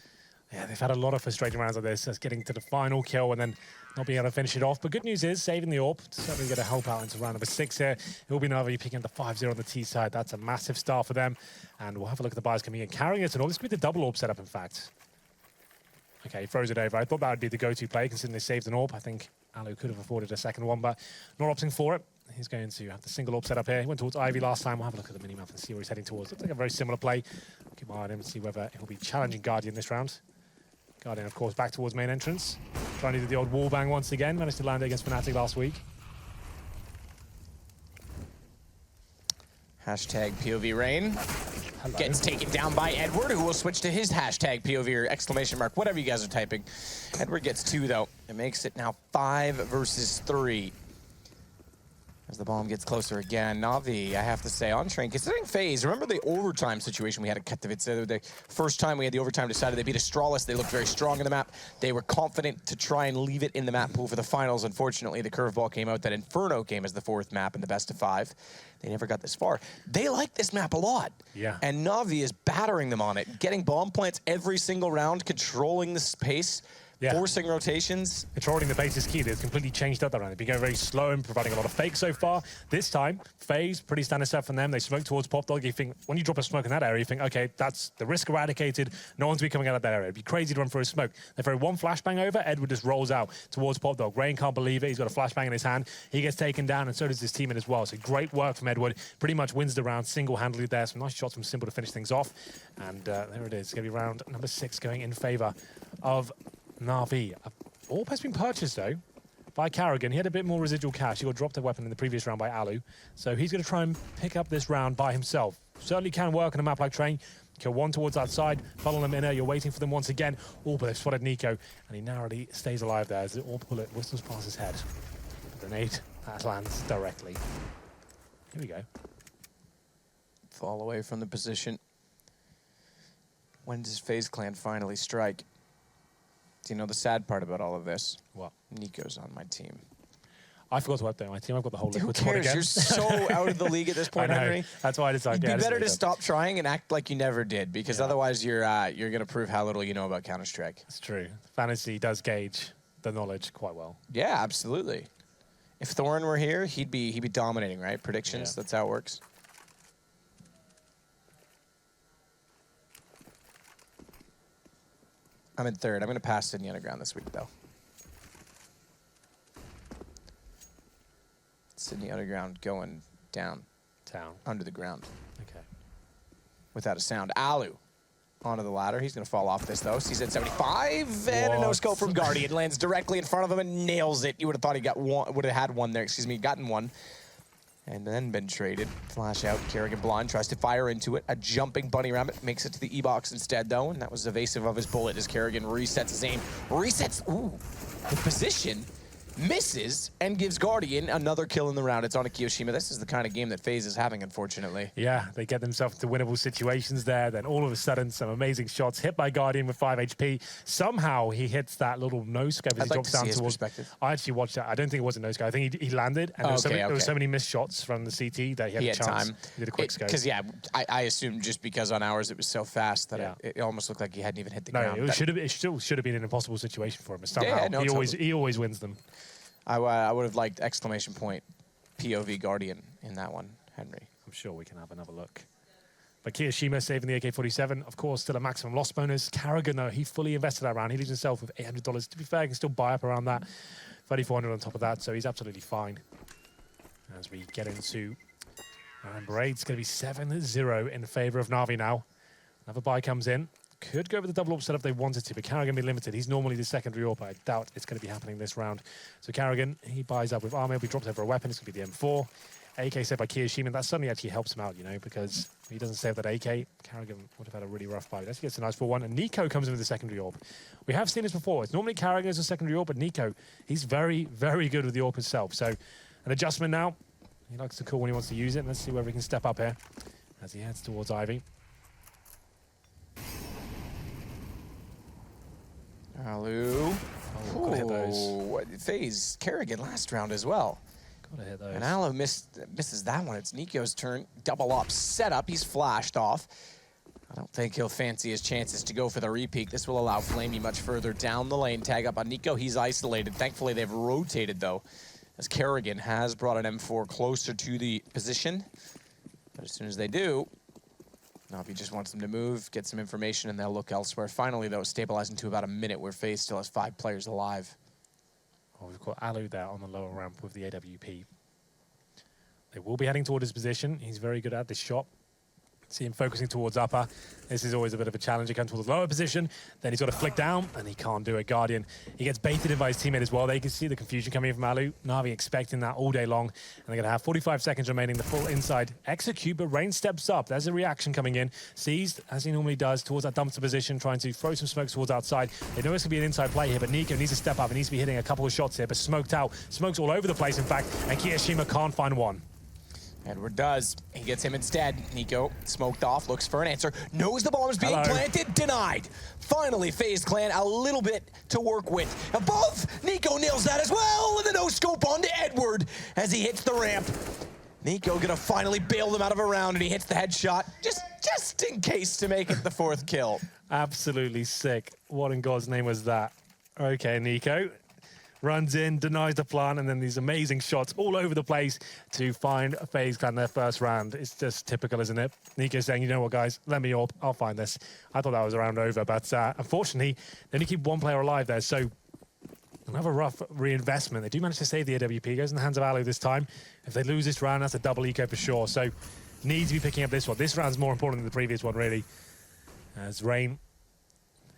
Yeah, they've had a lot of frustrating rounds like this, as getting to the final kill and then not being able to finish it off. But good news is, saving the AWP, certainly going to help out into round number 6 here. It will be NaVi picking up the 5-0 on the T side. That's a massive start for them. And we'll have a look at the buyers coming in, carrying it. And all this could be the double AWP setup, in fact. Okay, he throws it over. I thought that would be the go-to play, considering they saved an AWP. I think Alu could have afforded a second one, but not opting for it. He's going to have the single AWP set up here. He went towards Ivy last time. We'll have a look at the minimap and see where he's heading towards. Looks like a very similar play. Keep an eye on him and see whether he'll be challenging Guardian this round. Guardian, of course, back towards main entrance. Trying to do the old wall bang once again. Managed to land it against fnatic last week. Hashtag POV Rain. Hello. Gets taken down by Edward, who will switch to his hashtag POV or exclamation mark, whatever you guys are typing. Edward gets 2, though. It makes it now 5 versus 3. As the bomb gets closer again, NaVi, I have to say, on train. Considering FaZe, remember the overtime situation we had at Katowice the other day? First time we had the overtime decided, they beat Astralis. They looked very strong in the map. They were confident to try and leave it in the map pool for the finals. Unfortunately, the curveball came out that Inferno came as the 4th map in the best of 5. They never got this far. They like this map a lot. Yeah. And NaVi is battering them on it, getting bomb plants every single round, controlling the space. Yeah. Forcing rotations. Controlling the pace is key. They've completely changed up that round. They've been going very slow and providing a lot of fakes so far. This time, FaZe, pretty standard set from them. They smoke towards Pop Dog. You think, when you drop a smoke in that area, you think, okay, that's the risk eradicated. No one's be coming out of that area. It'd be crazy to run through a smoke. They throw one flashbang over. Edward just rolls out towards Pop Dog. Rain can't believe it. He's got a flashbang in his hand. He gets taken down, and so does his teammate as well. So great work from Edward. Pretty much wins the round single-handedly there. Some nice shots from Simple to finish things off. And there it is. It's going to be round number 6 going in favor of NaVi. AWP has been purchased, though, by Karrigan. He had a bit more residual cash. He got dropped a weapon in the previous round by Alu. So he's going to try and pick up this round by himself. Certainly can work on a map like Train. Kill one towards outside, funnel them in there. You're waiting for them once again. Oh, but they've spotted Nico, and he narrowly stays alive there as the AWP bullet whistles past his head. Grenade, that lands directly. Here we go. Fall away from the position. When does FaZe Clan finally strike? Do you know the sad part about all of this? What? Nico's on my team. I forgot to update my team. I've got the whole Who liquid squad cares? again. You're so out of the league at this point, I know. Henry. That's why I decided. It'd be better to stop trying and act like you never did, because otherwise you're going to prove how little you know about Counter-Strike. It's true. Fantasy does gauge the knowledge quite well. Yeah, absolutely. If Thorn were here, he'd be dominating, right? Predictions. That's how it works. I'm in 3rd. I'm going to pass Sydney Underground this week, though. Sydney Underground going down. Under the ground. Okay. Without a sound. Alu onto the ladder. He's going to fall off this, though. He's at 75. And a no-scope from Guardian. Lands directly in front of him and nails it. You would have thought he got one, would have had one there. Excuse me, gotten one. And then been traded. Flash out. Karrigan blind. Tries to fire into it. A jumping bunny rabbit. Makes it to the E-box instead, though. And that was evasive of his bullet as Karrigan resets his aim. Resets. Ooh. The position. Misses and gives Guardian another kill in the round. It's on a Kiyoshima. This is the kind of game that FaZe is having, unfortunately. Yeah, they get themselves into winnable situations there. Then all of a sudden, some amazing shots hit by Guardian with 5 HP. Somehow he hits that little no-scope as he drops down towards. I actually watched that. I don't think it was a no-scope. I think he landed, and there were so many missed shots from the CT that he had a chance. Time. He did a quick scope. Because I assumed just because on ours it was so fast that it almost looked like he hadn't even hit the ground. It still should have been an impossible situation for him. But somehow he always wins them. I would have liked exclamation point POV Guardian in that one, Henry. I'm sure we can have another look. But Kiyoshima saving the AK-47, of course, still a maximum loss bonus. Karrigan, though, he fully invested that round. He leaves himself with $800. To be fair, he can still buy up around that. 3,400 on top of that, so he's absolutely fine. As we get into number 8, it's going to be 7-0 in favor of NaVi now. Another buy comes in. Could go with the double AWP setup if they wanted to, but Karrigan be limited. He's normally the secondary AWP. I doubt it's going to be happening this round. So Karrigan, he buys up with armor. He drops over a weapon. It's going to be the M4. AK saved by Kiyoshima. That suddenly actually helps him out, you know, because if he doesn't save that AK, Karrigan would have had a really rough buy. Let's get a nice 4-1. And Nico comes in with the secondary AWP. We have seen this before. It's normally Karrigan as a secondary AWP, but Nico, he's very, very good with the AWP itself. So an adjustment now. He likes to call when he wants to use it. Let's see whether he can step up here as he heads towards Ivy. Alu. Oh, gotta hit those. FaZe Karrigan last round as well. Gotta hit those. And Alu misses that one. It's Nico's turn. Double up setup. He's flashed off. I don't think he'll fancy his chances to go for the repeat. This will allow Flamey much further down the lane. Tag up on Nico. He's isolated. Thankfully, they've rotated, though, as Kerrigan has brought an M4 closer to the position. But as soon as they do, NaVi just wants them to move, get some information, and they'll look elsewhere. Finally, though, stabilizing to about a minute where FaZe still has 5 players alive. Oh, we've got Alu there on the lower ramp with the AWP. They will be heading toward his position. He's very good at this shot. See him focusing towards upper. This is always a bit of a challenge. He comes towards the lower position, then he's got to flick down, and he can't do it. Guardian, he gets baited in by his teammate as well. They can see the confusion coming in from Alu. NaVi expecting that all day long, and they're going to have 45 seconds remaining, the full inside execute, but Rain steps up. There's a reaction coming in. Seized, as he normally does, towards that dumpster position, trying to throw some smokes towards outside. They know it's going to be an inside play here, but Nico needs to step up. He needs to be hitting a couple of shots here, but smoked out. Smokes all over the place, in fact, and Kiyoshima can't find one. Edward does. He gets him instead. Nico, smoked off, looks for an answer. Knows the bomb is being planted. Denied. Finally, FaZe Clan a little bit to work with. Above, Nico nails that as well, and the no-scope onto Edward as he hits the ramp. Nico gonna finally bail them out of a round, and he hits the headshot, just in case to make it the 4th kill. Absolutely sick. What in God's name was that? Okay, Nico runs in, denies the plant, and then these amazing shots all over the place to find FaZe Clan their first round. It's just typical, isn't it? Nico saying, you know what, guys, let me up. I'll find this. I thought that was a round over, but unfortunately, they only keep 1 player alive there, so another rough reinvestment. They do manage to save the AWP. Goes in the hands of Alu this time. If they lose this round, that's a double eco for sure, so need to be picking up this one. This round's more important than the previous one, really. As Rain,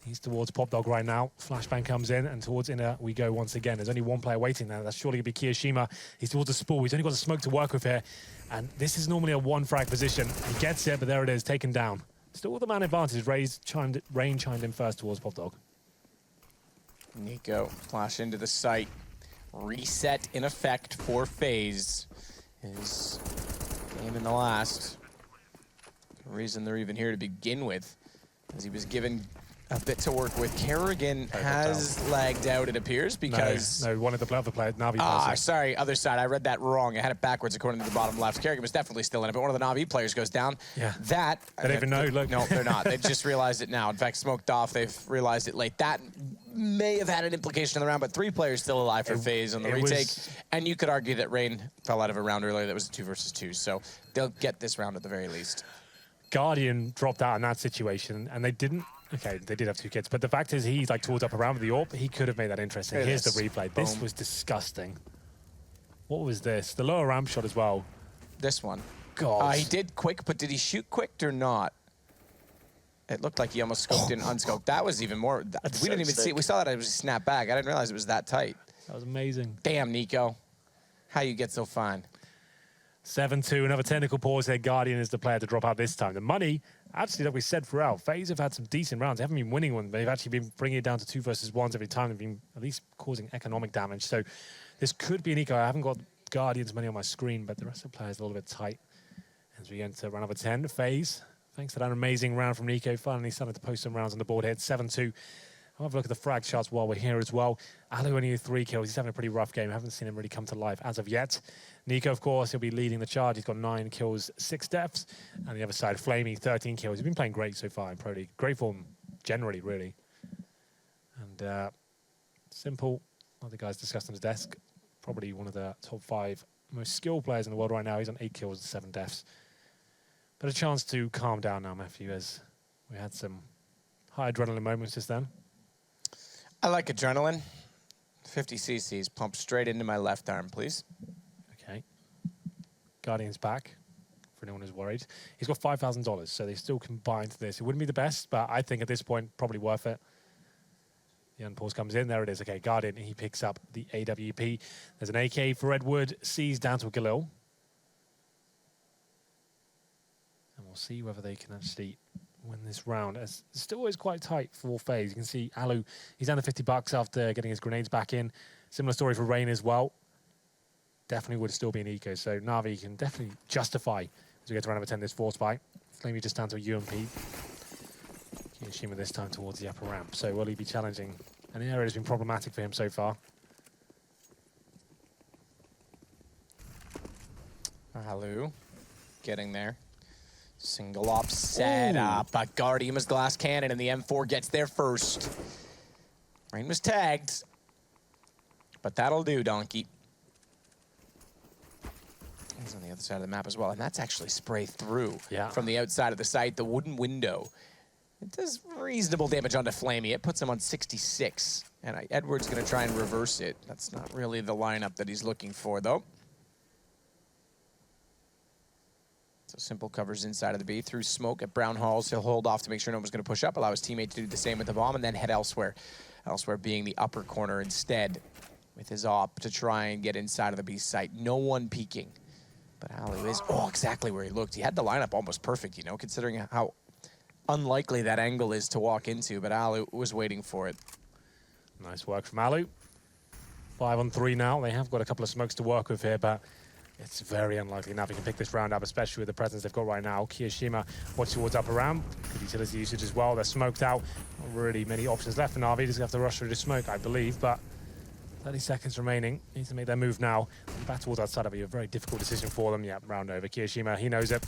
he's towards Pop Dog right now. Flashbang comes in, and towards inner we go once again. There's only 1 player waiting there. That's surely going to be Kiyoshima. He's towards the spool. He's only got the smoke to work with here. And this is normally a 1 frag position. He gets it, but there it is, taken down. Still with the man advantage. Rain chimed in first towards Pop Dog. Nico, flash into the site. Reset in effect for FaZe. His game in the last. The reason they're even here to begin with, as he was given a bit to work with. Kerrigan has lagged out, it appears, because... No, one of the other players, NaVi. Sorry, other side. I read that wrong. I had it backwards according to the bottom left. Kerrigan was definitely still in it, but one of the NaVi players goes down. Yeah. That... They don't even know, look. No, they're not. They've just realized it now. In fact, smoked off. They've realized it late. That may have had an implication in the round, but 3 players still alive for FaZe on the retake. And you could argue that Rain fell out of a round earlier that was a 2 versus 2, so they'll get this round at the very least. Guardian dropped out in that situation, and they didn't... Okay, they did have 2 kids, but the fact is he's like towards up around with the AWP. He could have made that interesting. Here's the replay. Boom. This was disgusting. What was this? The lower ramp shot as well. This one. God. He did quick, but did he shoot quick or not? It looked like he almost scoped and unscoped. That was even more... We didn't even see it. We saw that it was a snap back. I didn't realize it was that tight. That was amazing. Damn, Nico. How you get so fine? 7-2, another technical pause there. Guardian is the player to drop out this time. The money, actually, like we said throughout, FaZe have had some decent rounds. They haven't been winning one. They've actually been bringing it down to 2 versus 1s every time. They've been at least causing economic damage. So this could be an eco. I haven't got Guardian's money on my screen, but the rest of the players are a little bit tight. As we enter round number 10, FaZe, thanks to that amazing round from Nico, finally starting to post some rounds on the board here. 7-2. I'll have a look at the frag shots while we're here as well. Alu only 3 kills. He's having a pretty rough game. I haven't seen him really come to life as of yet. Nico, of course, he'll be leading the charge. He's got 9 kills, 6 deaths. And the other side, Flamey, 13 kills. He's been playing great so far in Pro League. Great form, generally, really. And Simple, one of the guys discussed on his desk, probably one of the top 5 most skilled players in the world right now. He's on 8 kills and 7 deaths. But a chance to calm down now, Matthew, as we had some high adrenaline moments just then. I like adrenaline. 50 cc's pumped straight into my left arm, please. Okay. Guardian's back, for anyone who's worried. He's got $5,000, so they still combine to this. It wouldn't be the best, but I think at this point, probably worth it. The unpause comes in. There it is. Okay, Guardian, he picks up the AWP. There's an AK for Edward. Sees down to a Galil. And we'll see whether they can actually win this round. As it still is quite tight for FaZe. You can see Alu, he's down to $50 after getting his grenades back in. Similar story for Rain as well. Definitely would still be an eco. So NaVi can definitely justify as we get to round number 10 this force fight. Flamey just down to a UMP. Kiyoshima this time towards the upper ramp. So will he be challenging an area that's been problematic for him so far? Alu getting there. Single op set up, but Guardian's glass cannon, and the M4 gets there first. Rain was tagged, but that'll do, Donkey. He's on the other side of the map as well, and that's actually spray through from the outside of the site, the wooden window. It does reasonable damage onto Flamey. It puts him on 66, and Edward's going to try and reverse it. That's not really the lineup that he's looking for, though. So Simple covers inside of the B through smoke at Brown Halls. He'll hold off to make sure no one's going to push up, allow his teammate to do the same with the bomb, and then head elsewhere. Elsewhere being the upper corner instead with his op to try and get inside of the B site. No one peeking. But Alu is, exactly where he looked. He had the lineup almost perfect, you know, considering how unlikely that angle is to walk into, but Alu was waiting for it. Nice work from Alu. 5 on 3 now. They have got a couple of smokes to work with here, but it's very unlikely NaVi can pick this round up, especially with the presence they've got right now. Kiyoshima watch towards upper round. Good utility usage as well. They're smoked out. Not really many options left for NaVi. Just have to rush through the smoke, I believe, but 30 seconds remaining. Needs to make their move now. Back towards outside of a very difficult decision for them. Yeah, round over. Kiyoshima, he knows it.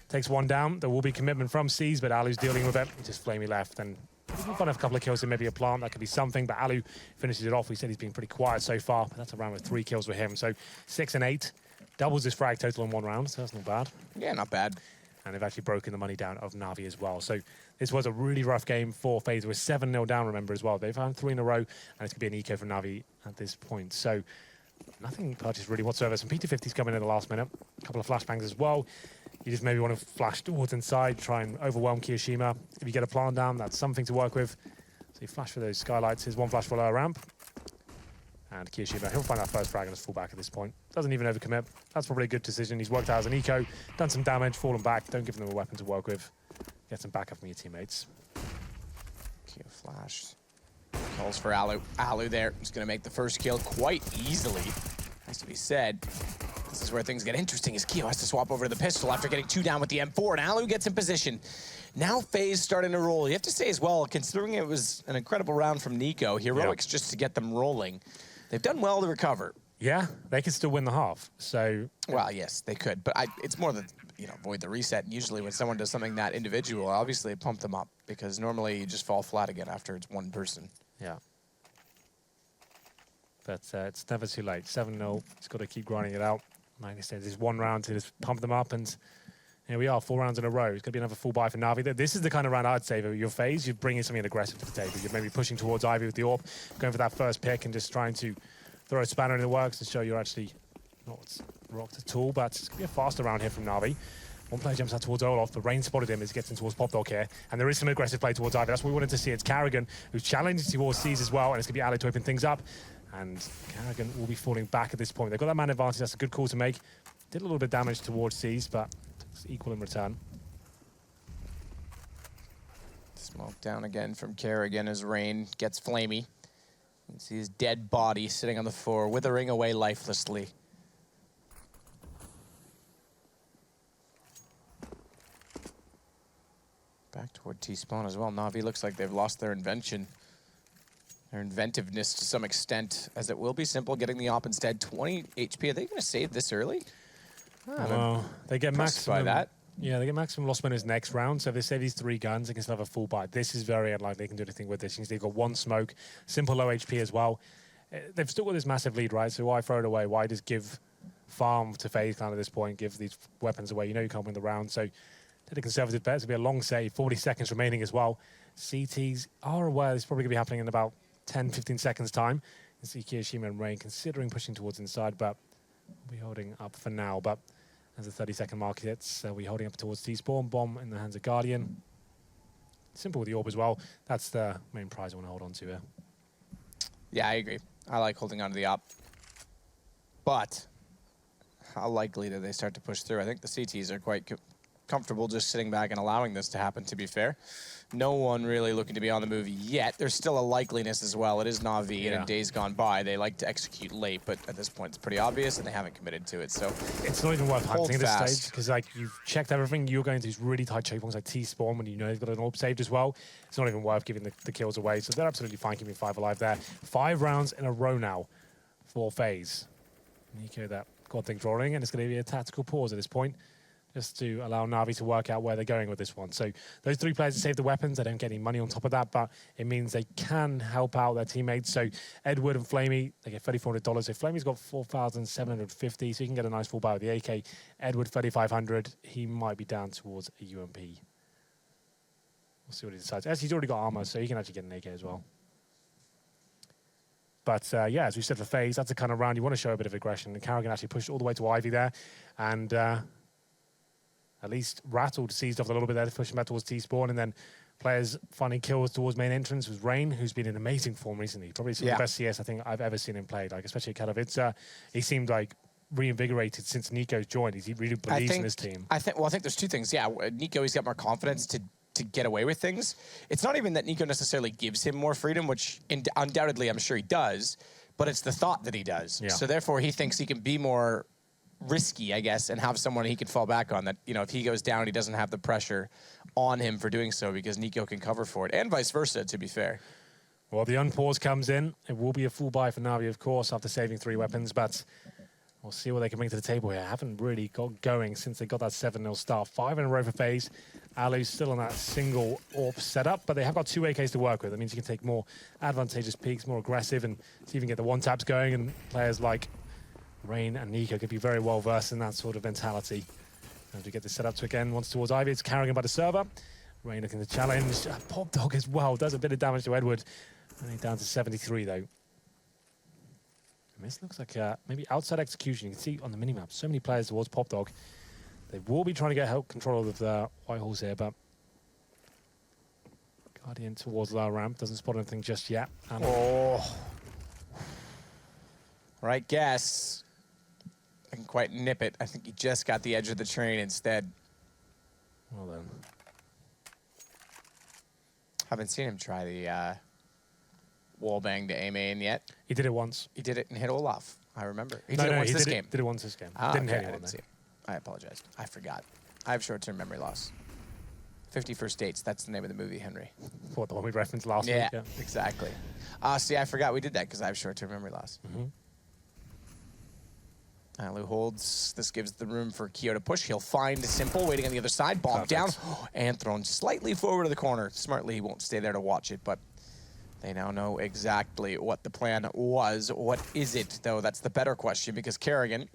Takes one down. There will be commitment from C's, but Alu's dealing with it. Just Flamey left, and he's got a couple of kills and maybe a plant. That could be something, but Alu finishes it off. We said he's been pretty quiet so far, but that's a round with 3 kills with him. So 6 and 8. Doubles his frag total in 1 round, so that's not bad. Yeah, not bad. And they've actually broken the money down of NaVi as well. So this was a really rough game for FaZe. We're 7-0 down, remember, as well. They've had 3 in a row, and it's going to be an eco from NaVi at this point. So nothing purchased really whatsoever. Some P250s coming in the last minute. A couple of flashbangs as well. You just maybe want to flash towards inside, try and overwhelm Kiyoshima. If you get a plant down, that's something to work with. So you flash for those skylights. Here's one flash for lower ramp. And Kiyoshima, he'll find that first frag on his fullback at this point. Doesn't even overcommit. That's probably a good decision. He's worked out as an eco, done some damage, fallen back. Don't give them a weapon to work with. Get some backup from your teammates. Kyo flash. Calls for Alu. Alu there. He's going to make the first kill quite easily. Has to be said. This is where things get interesting as Kyo has to swap over to the pistol after getting 2 down with the M4, and Alu gets in position. Now FaZe starting to roll. You have to say as well, considering it was an incredible round from Nico, heroics just to get them rolling. They've done well to recover. Yeah, they can still win the half. So, well, yes, they could, but it's more than, avoid the reset. Usually when someone does something that individual, obviously it pump them up, because normally you just fall flat again after it's one person. Yeah. But it's never too late. 7-0. It's got to keep grinding it out. Like I said, there's 1 round to just pump them up, and here we are, 4 rounds in a row. It's going to be another full buy for NaVi. This is the kind of round I'd say, your FaZe, you're bringing something aggressive to the table. You're maybe pushing towards Ivy with the AWP, going for that first pick and just trying to throw a spanner in the works to show you're actually not rocked at all. But it's going to be a faster round here from NaVi. One player jumps out towards Olaf, but Rain spotted him as he gets in towards Pop Dog here. And there is some aggressive play towards Ivy. That's what we wanted to see. It's Carrigan who's challenging towards C's as well, and it's going to be Ali to open things up. And Carrigan will be falling back at this point. They've got that man advantage. That's a good call to make. Did a little bit of damage towards C's, but it's equal in return. Smoke down again from Carrigan as Rain gets Flamey. You can see his dead body sitting on the floor, withering away lifelessly. Back toward T-spawn as well. NaVi looks like they've lost their invention. Their inventiveness to some extent, as it will be simple getting the op instead. 20 HP. Are they going to save this early? Well, they get maximum. By that. Yeah, they get maximum loss winners next round. So if they save these 3 guns, they can still have a full buy. This is very unlikely they can do anything with this. They've got 1 smoke, simple low HP as well. They've still got this massive lead, right? So why throw it away? Why just give farm to FaZe kind of at this point? Give these weapons away. You know you can't win the round. So did a conservative bet. It's going to be a long save. 40 seconds remaining as well. CTs are aware this is probably going to be happening in about 10, 15 seconds time. You see Kiyoshima and Rain considering pushing towards inside, but we'll be holding up for now. But as the 30-second mark hits, we're holding up towards T-spawn. Bomb in the hands of Guardian. Simple with the AWP as well. That's the main prize I want to hold on to here. Yeah, I agree. I like holding on to the op. But how likely do they start to push through? I think the CTs are quite comfortable just sitting back and allowing this to happen, to be fair. No one really looking to be on the move yet. There's still a likeliness as well. It is NaVi, and in days gone by, they like to execute late, but at this point, it's pretty obvious, and they haven't committed to it, so it's not even worth hunting at this stage, because like you've checked everything. You're going to these really tight choke points like T-spawn when you know they've got an AWP saved as well. It's not even worth giving the kills away, so they're absolutely fine keeping 5 alive there. 5 rounds in a row now for FaZe. Nico that got things rolling, and it's going to be a tactical pause at this point. just to allow Na'Vi to work out where they're going with this one. So those 3 players save the weapons. They don't get any money on top of that, but it means they can help out their teammates. So Edward and Flamey, they get $3,400. So Flamey's got 4,750, so he can get a nice full buy with the AK. Edward, 3,500. He might be down towards a UMP. We'll see what he decides. As he's already got armor, so he can actually get an AK as well. But yeah, as we said for FaZe, that's the kind of round you want to show a bit of aggression. And Karrigan actually pushed all the way to Ivy there. And at least rattled, seized off a little bit there to push him back towards T-spawn. And then players finding kills towards main entrance was Rain, who's been in amazing form recently. Probably some of the best CS I think I've ever seen him play, like especially at Katowice. He seemed like reinvigorated since Nico's joined. He really believes in his team. I think there's 2 things. Yeah, Nico, he's got more confidence to get away with things. It's not even that Nico necessarily gives him more freedom, which undoubtedly I'm sure he does, but it's the thought that he does. Yeah. So therefore he thinks he can be more risky, I guess, and have someone he can fall back on, that, you know, if he goes down, he doesn't have the pressure on him for doing so because Nico can cover for it, and vice versa, to be fair. Well, the unpause comes in. It will be a full buy for Na'Vi, of course, after saving 3 weapons, but we'll see what they can bring to the table here. Haven't really got going since they got that 7-0 start. 5 in a row for FaZe. Alu's still on that single AWP setup, but they have got 2 AKs to work with. That means you can take more advantageous peaks, more aggressive, and even get the one-taps going, and players like Rain and Nico could be very well versed in that sort of mentality. And to get this set up to again, once towards Ivy, it's Karrigan by the server. Rain looking to challenge. Pop Dog as well, does a bit of damage to Edward. Only down to 73 though. And this looks like maybe outside execution. You can see on the minimap, so many players towards Pop Dog. They will be trying to get help control of the Whitehorse here, but Guardian towards lower ramp, doesn't spot anything just yet. And Right guess. I can quite nip it. I think he just got the edge of the train instead. Well then. Haven't seen him try the wall bang to A main yet. He did it once. He did it and hit Olaf. I remember. He did it once this game. Did it once this game. Didn't hit anyone, see it. I apologize. I forgot. I have short-term memory loss. 50 First Dates. That's the name of the movie, Henry. What, the one we referenced last week? Yeah, exactly. See, I forgot we did that because I have short-term memory loss. Alu holds. This gives the room for Keo to push. He'll find Simple waiting on the other side. Bomb down and thrown slightly forward to the corner. Smartly, he won't stay there to watch it, but they now know exactly what the plan was. What is it, though? That's the better question, because Karrigan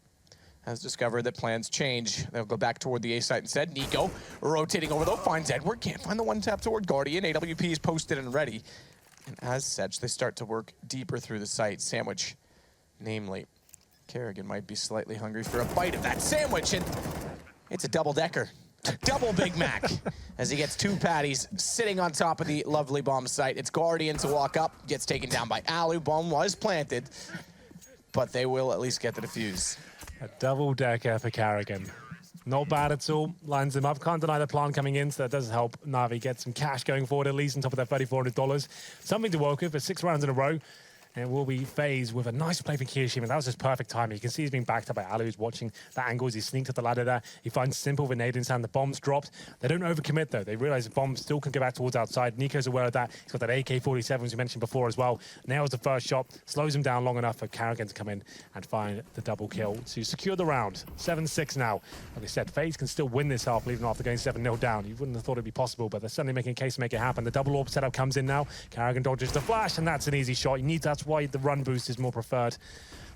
has discovered that plans change. They'll go back toward the A site instead. Nico rotating over, though, finds Edward. Can't find the one-tap toward Guardian. AWP is posted and ready. And as such, they start to work deeper through the site. Sandwich, namely. Karrigan might be slightly hungry for a bite of that sandwich, and it's a double-decker. Double Big Mac as he gets 2 patties sitting on top of the lovely bomb site. It's Guardian to walk up, gets taken down by Alu. Bomb was planted, but they will at least get the defuse. A double-decker for Karrigan. Not bad at all. Lines them up. Can't deny the plan coming in, so that does help Na'Vi get some cash going forward, at least on top of their $3,400. Something to work with for 6 rounds in a row. And it will be FaZe with a nice play for Kiyoshima. That was just perfect timing. You can see he's being backed up by Alu, who's watching that angle as he sneaked up the ladder there. He finds Simple with nade in his hand. The bomb's dropped. They don't overcommit, though. They realize the bomb still can go back towards outside. Nico's aware of that. He's got that AK-47, as we mentioned before, as well. Nails the first shot, slows him down long enough for Karrigan to come in and find the double kill to secure the round. 7-6 now. Like I said, FaZe can still win this half, even after going 7-0 down. You wouldn't have thought it'd be possible, but they're certainly making a case to make it happen. The double orb setup comes in now. Karrigan dodges the flash, and that's an easy shot. That's why the run boost is more preferred.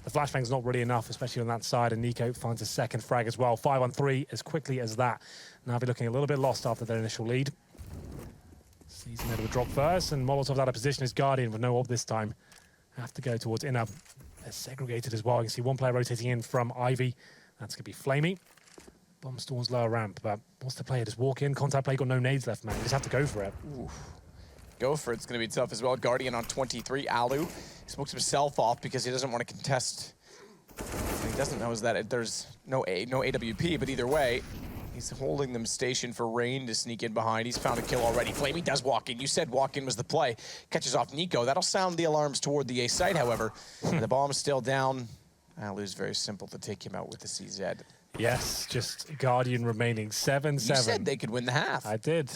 The flashbang's not really enough, especially on that side, and Nico finds a second frag as well. 5-on-3 as quickly as that. Na'Vi looking a little bit lost after their initial lead. Season Edward drop first, and Molotov out of position as Guardian with no orb this time. Have to go towards inner. They're segregated as well. You can see one player rotating in from Ivy. That's going to be Flamey. Bomb storms lower ramp, but what's the player? Just walk in, contact play, got no nades left, man. You just have to go for it. Oof. Go for it. It's going to be tough as well. Guardian on 23. Alu smokes himself off because he doesn't want to contest. What he doesn't know is that there's no AWP, but either way, he's holding them stationed for Rain to sneak in behind. He's found a kill already. Flamey does walk in. You said walk in was the play. Catches off Nico. That'll sound the alarms toward the A site, however. The bomb's still down. Alu's very simple to take him out with the CZ. Yes, just Guardian remaining. 7-7. You said they could win the half. I did.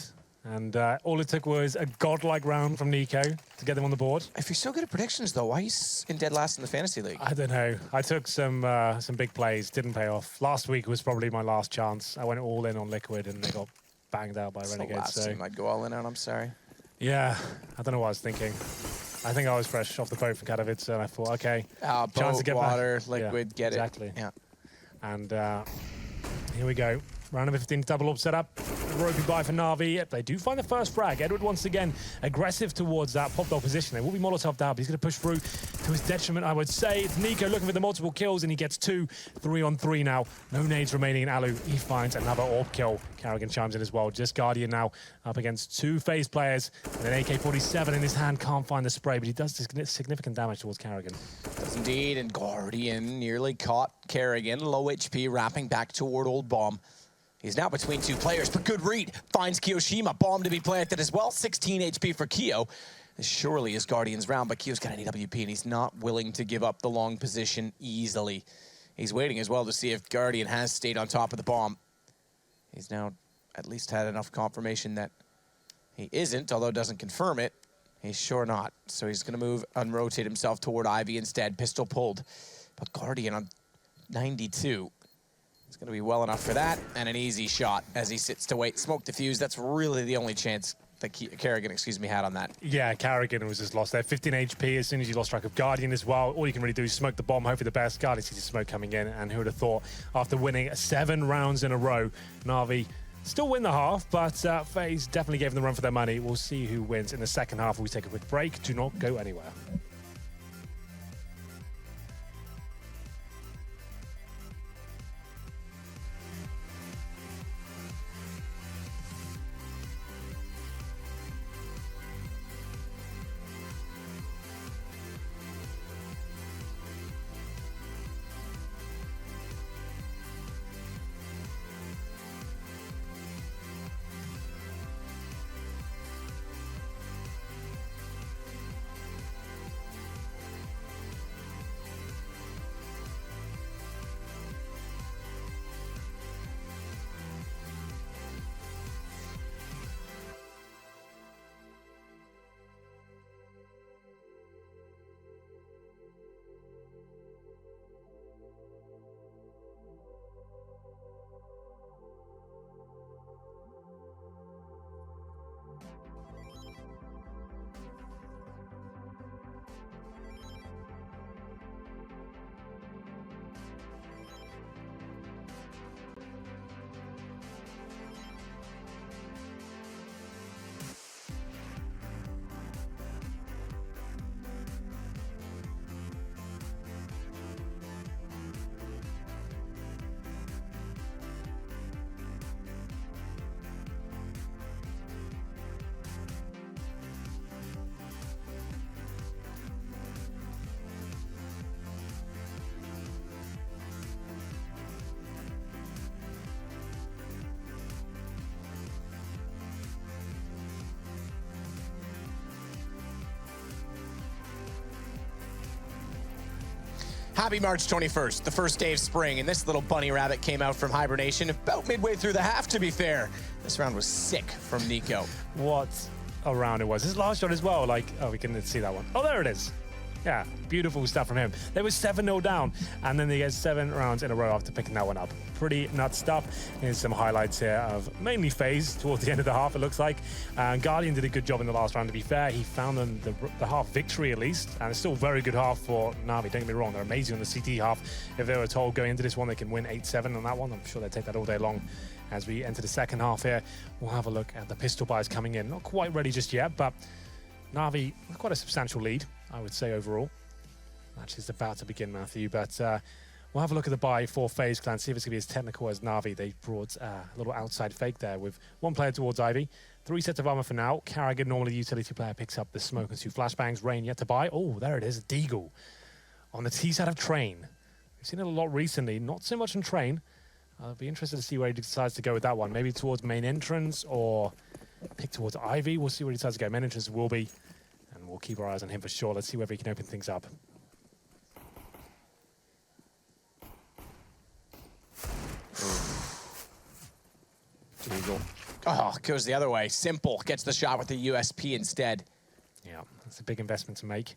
And all it took was a godlike round from Nico to get them on the board. If you're so good at predictions, though, why are you in dead last in the fantasy league? I don't know. I took some big plays, didn't pay off. Last week was probably my last chance. I went all in on Liquid and they got banged out by Renegade. The last team I'd go all in on, I'm sorry. Yeah, I don't know what I was thinking. I think I was fresh off the boat from Katowice and I thought, okay, chance to get water, back. Liquid, get exactly. it. Yeah. And here we go. Round number 15 double up setup. Ropey by for NaVi. They do find the first frag. Edward once again aggressive towards that popped up position. They will be Molotov'd out, but he's going to push through to his detriment, I would say. It's Nico looking for the multiple kills, and he gets 2, 3 on 3 now. No nades remaining in Alu. He finds another AWP kill. Carrigan chimes in as well. Just Guardian now up against 2 FaZe players. And an AK-47 in his hand. Can't find the spray, but he does significant damage towards Carrigan. Does indeed, and Guardian nearly caught Carrigan. Low HP, wrapping back toward Old Bomb. He's now between 2 players, but good read. Finds Kiyoshima, bomb to be planted as well. 16 HP for Kiyo. This surely is Guardian's round, but Kiyo's got an EWP, and he's not willing to give up the long position easily. He's waiting as well to see if Guardian has stayed on top of the bomb. He's now at least had enough confirmation that he isn't, although doesn't confirm it. He's sure not. So he's going to move and rotate himself toward Ivy instead. Pistol pulled. But Guardian on 92. It's going to be well enough for that, and an easy shot as he sits to wait. Smoke diffuse, that's really the only chance that Carrigan, had on that. Yeah, Carrigan was just lost there. 15 HP as soon as you lost track of Guardian as well. All you can really do is smoke the bomb, hope for the best. Guardian sees the smoke coming in, and who would have thought, after winning 7 rounds in a row, NaVi still win the half, but FaZe definitely gave them the run for their money. We'll see who wins in the second half. We take a quick break. Do not go anywhere. Happy March 21st, the first day of spring, and this little bunny rabbit came out from hibernation about midway through the half, to be fair. This round was sick from Nico. What a round it was. His last shot as well, like, oh, we can see that one. Oh, there it is. Yeah, beautiful stuff from him. They were 7-0 down, and then they get 7 rounds in a row after picking that one up. Pretty nuts stuff. Here's some highlights here of mainly FaZe towards the end of the half, it looks like. Guardian did a good job in the last round, to be fair. He found them the half victory, at least, and it's still a very good half for NaVi. Don't get me wrong, they're amazing on the CT half. If they were told going into this one they can win 8-7 on that one, I'm sure they'd take that all day long. As we enter the second half here, we'll have a look at the pistol buys coming in. Not quite ready just yet, but NaVi, quite a substantial lead, I would say, overall. Match is about to begin, Matthew, but we'll have a look at the buy for FaZe Clan, see if it's going to be as technical as NaVi. They brought a little outside fake there with 1 player towards Ivy. 3 sets of armor for now. Carrigan, normally the utility player, picks up the smoke and 2 flashbangs. Rain yet to buy. Oh, there it is, a Deagle on the T side of Train. We've seen it a lot recently, not so much on Train. I'll be interested to see where he decides to go with that one. Maybe towards main entrance or pick towards Ivy. We'll see where he decides to go. Main entrance will be, and we'll keep our eyes on him for sure. Let's see whether he can open things up. Deagle. Oh, goes the other way. Simple gets the shot with the USP instead. Yeah, that's a big investment to make.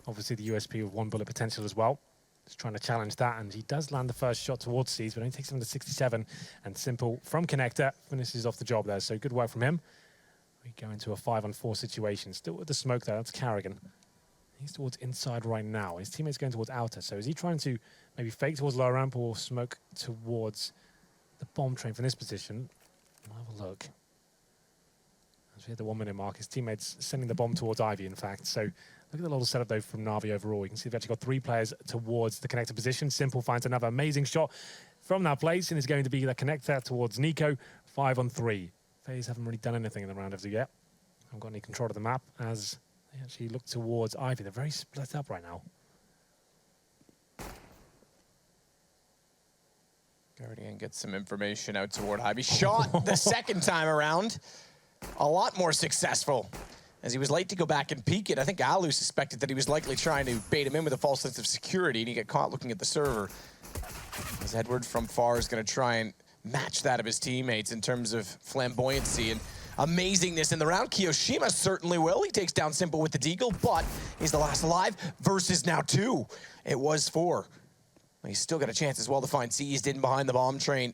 Obviously, the USP with 1 bullet potential as well. Just trying to challenge that, and he does land the first shot towards Seas, but only takes him to 67. And Simple from Connector finishes off the job there. So good work from him. We go into a 5-on-4 situation. Still with the smoke there. That's Carrigan. He's towards inside right now. His teammate's going towards outer. So is he trying to maybe fake towards lower ramp or smoke towards the bomb train from this position? We'll have a look. As we hit the 1-minute mark, his teammate's sending the bomb towards Ivy, in fact. So look at the little setup, though, from Na'Vi overall. You can see they've actually got 3 players towards the connector position. Simple finds another amazing shot from that place and is going to be the connector towards Nico. 5-on-3. FaZe haven't really done anything in the round as of yet. Haven't got any control of the map as they actually look towards Ivy. They're very split up right now. Guardian gets some information out toward Ivy. Shot the second time around. A lot more successful, as he was late to go back and peek it. I think Alu suspected that he was likely trying to bait him in with a false sense of security, and he got caught looking at the server. As Edward from far is going to try and match that of his teammates in terms of flamboyancy and amazingness in the round. Kiyoshima certainly will. He takes down Simple with the deagle, but he's the last alive versus now 2. It was 4. He's still got a chance as well to find Seized in behind the bomb train.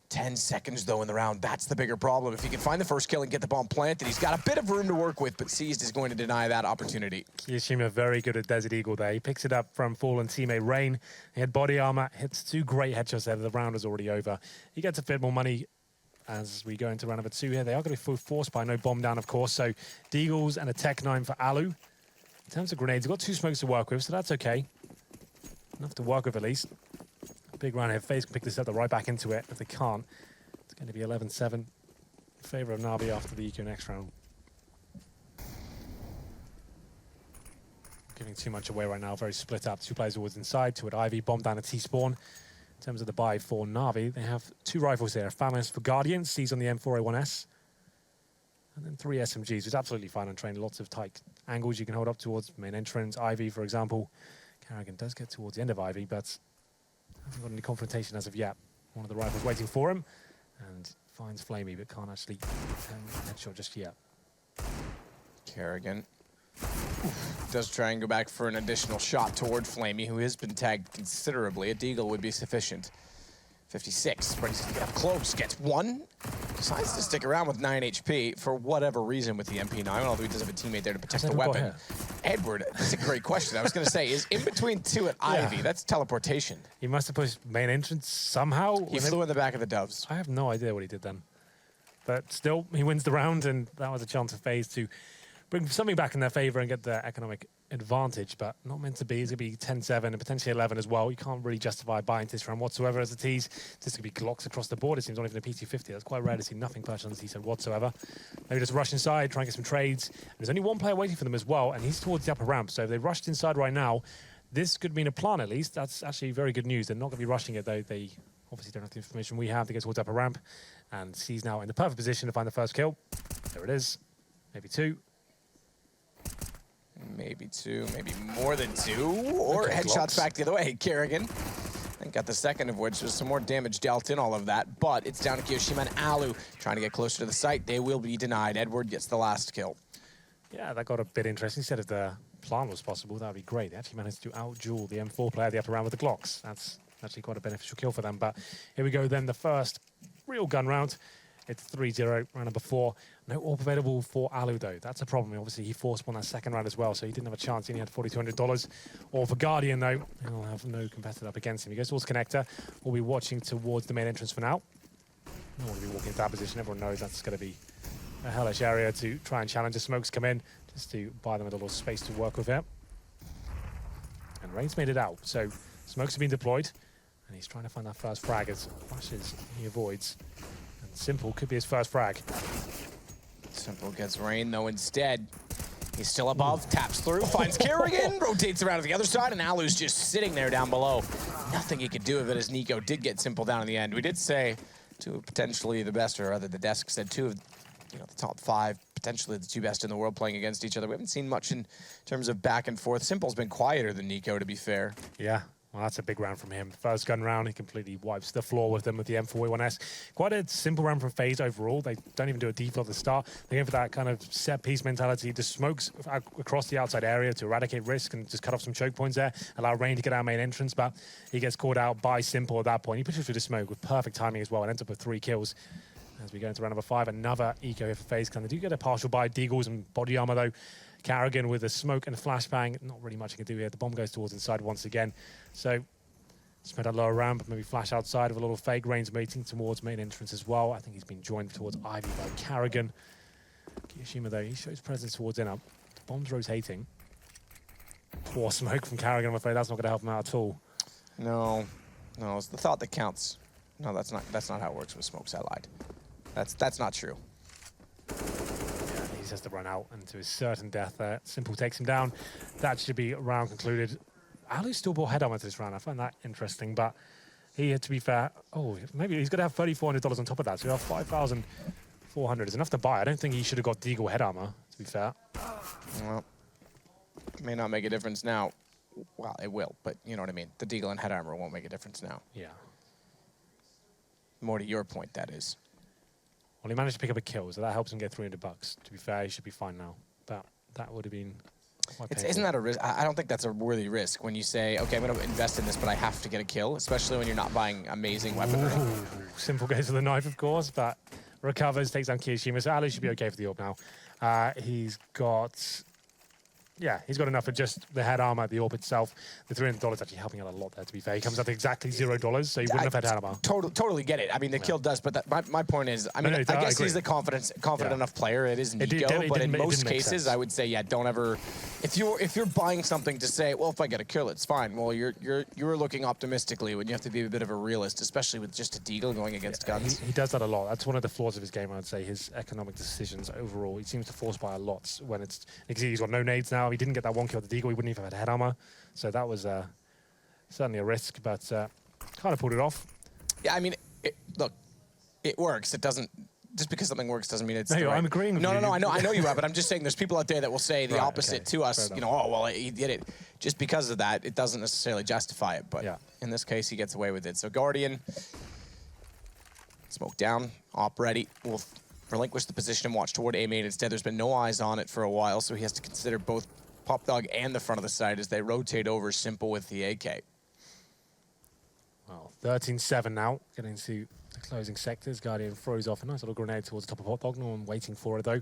10 seconds, though, in the round. That's the bigger problem. If he can find the first kill and get the bomb planted, he's got a bit of room to work with, but Seized is going to deny that opportunity. Kiyoshima very good at Desert Eagle there. He picks it up from fallen teammate Rain. He had body armor, hits 2 great headshots there. The round was already over. He gets a bit more money as we go into round number 2 here. They are going to be full force by no bomb down, of course. So Deagles and a Tech 9 for Alu. In terms of grenades, they've got 2 smokes to work with, so that's okay. Enough to work with at least. Big round here. FaZe can pick this up, they're right back into it. If they can't, it's going to be 11-7 in favor of Na'Vi after the EQ next round. Giving too much away right now, very split up. 2 players towards inside, 2 at Ivy, bomb down at T-spawn. In terms of the buy for Na'Vi, they have 2 rifles there. Famous for Guardian, C's on the M4A1S. And then 3 SMGs, which is absolutely fine on train. Lots of tight angles you can hold up towards main entrance. Ivy, for example. Carrigan does get towards the end of Ivy, but hasn't got any confrontation as of yet. One of the rifles waiting for him and finds Flamey, but can't actually headshot just yet. Kerrigan does try and go back for an additional shot toward Flamey, who has been tagged considerably. A deagle would be sufficient. 56, brings it up close, gets 1. Decides to stick around with 9 HP for whatever reason with the MP9, although he does have a teammate there to protect the weapon. Edward, that's a great question. I was going to say, is in between 2 at Ivy, that's teleportation. He must have pushed main entrance somehow. He flew in the back of the Doves. I have no idea what he did then. But still, he wins the round, and that was a chance for FaZe to bring something back in their favor and get the economic advantage, but not meant to be. It's going to be 10-7 and potentially 11 as well. You can't really justify buying this round whatsoever as a tease. This could be Glocks across the board. It seems not even a PT50. That's quite rare to see nothing purchased on the T-side whatsoever. Maybe just rush inside, try and get some trades. There's only 1 player waiting for them as well, and he's towards the upper ramp. So if they rushed inside right now, this could mean a plan at least. That's actually very good news. They're not going to be rushing it, though. They obviously don't have the information we have. They get towards upper ramp, and he's now in the perfect position to find the first kill. There it is. Maybe 2. Maybe 2, maybe more than 2, or okay, headshots back the other way. Kerrigan, and got the second of which was some more damage dealt in all of that, but it's down to Kiyoshima and Alu trying to get closer to the site. They will be denied. Edward gets the last kill. Yeah, that got a bit interesting. Instead of the plan was possible, that would be great. They actually managed to out-duel the M4 player the upper round with the Glocks. That's actually quite a beneficial kill for them, but here we go then, the first real gun round. It's 3-0, round number 4. No AWP available for Alu, though. That's a problem. Obviously, he forced one that second round as well, so he didn't have a chance. He only had $4,200. Or for Guardian, though, he'll have no competitor up against him. He goes towards Connector. We'll be watching towards the main entrance for now. No one will be walking into that position. Everyone knows that's going to be a hellish area to try and challenge. The smokes come in just to buy them a little space to work with here. And Rain's made it out. So smokes have been deployed, and he's trying to find that first frag as flashes he avoids. Simple could be his first frag. Simple gets Rain, though, instead. He's still above, taps through, finds Kerrigan, rotates around to the other side, and Alu's just sitting there down below. Nothing he could do with it as Nico did get Simple down in the end. We did say 2 of potentially the best, or rather the desk said 2 of the top 5, potentially the 2 best in the world playing against each other. We haven't seen much in terms of back and forth. Simple's been quieter than Nico, to be fair. Yeah. Well, that's a big round from him. First gun round, he completely wipes the floor with them with the M4A1S. Quite a simple round from FaZe overall. They don't even do a default at the start. They're going for that kind of set-piece mentality. Just smokes across the outside area to eradicate risk and just cut off some choke points there. Allow Rain to get our main entrance, but he gets caught out by Simple at that point. He pushes through the smoke with perfect timing as well and ends up with 3 kills. As we go into round number 5, another eco here for FaZe. They do get a partial buy. Deagles and body armor, though. Carrigan with a smoke and a flashbang. Not really much he can do here. The bomb goes towards inside once again. So, spread out lower round, but maybe flash outside of a little fake. Rain's waiting towards main entrance as well. I think he's been joined towards Ivy by Carrigan. Kiyoshima, though, he shows presence towards inner. The bomb's rotating. Poor smoke from Carrigan, I'm afraid. That's not going to help him out at all. No, it's the thought that counts. No, that's not how it works with smokes. I lied. That's not true. He just has to run out and to his certain death there. Simple takes him down. That should be round concluded. Alu still brought head armor to this round. I find that interesting, but he had to be fair. Oh, maybe he's going to have $3,400 on top of that. So you have 5,400 is enough to buy. I don't think he should have got Deagle head armor, to be fair. Well, it may not make a difference now. Well, it will, but you know what I mean. The Deagle and head armor won't make a difference now. Yeah. More to your point, that is. Well, he managed to pick up a kill, so that helps him get $300. To be fair, he should be fine now. But that would have been quite painful. Isn't that a risk? I don't think that's a worthy risk when you say, okay, I'm going to invest in this, but I have to get a kill, especially when you're not buying amazing weaponry. Ooh, Simple goes to the knife, of course, but recovers, takes down Kiyoshima. So Ali should be okay for the AWP now. He's got... Yeah, he's got enough for just the head armor, the AWP itself. The $300 actually helping out a lot there, to be fair. He comes out to exactly $0, so he wouldn't have had head armor. Totally get it. I mean, the kill does, but my point is, I mean, I guess he's the confident enough player. It is Nico, but in most cases, I would say, yeah, don't ever... If you're buying something to say, well, if I get a kill, it's fine. Well, you're looking optimistically when you have to be a bit of a realist, especially with just a Deagle going against guns. He does that a lot. That's one of the flaws of his game, I would say, his economic decisions overall. He seems to force buy a lot when it's... He's got no nades now. He didn't get that one kill with the Deagle. He wouldn't even have had head armor. So that was certainly a risk, but kind of pulled it off. Yeah, I mean, look, it works. It doesn't... Just because something works doesn't mean it's no, right. I'm agreeing with you. No, I know you are, but I'm just saying there's people out there that will say the opposite to us. You know, oh, well, he did it. Just because of that, it doesn't necessarily justify it, but in this case, he gets away with it. So Guardian, smoke down, op ready, will relinquish the position and watch toward A main. Instead, there's been no eyes on it for a while, so he has to consider both Pop Dog and the front of the side as they rotate over Simple with the AK. Well, 13-7 now, getting to the closing sectors. Guardian throws off a nice little grenade towards the top of Hot Dog. No one waiting for it, though,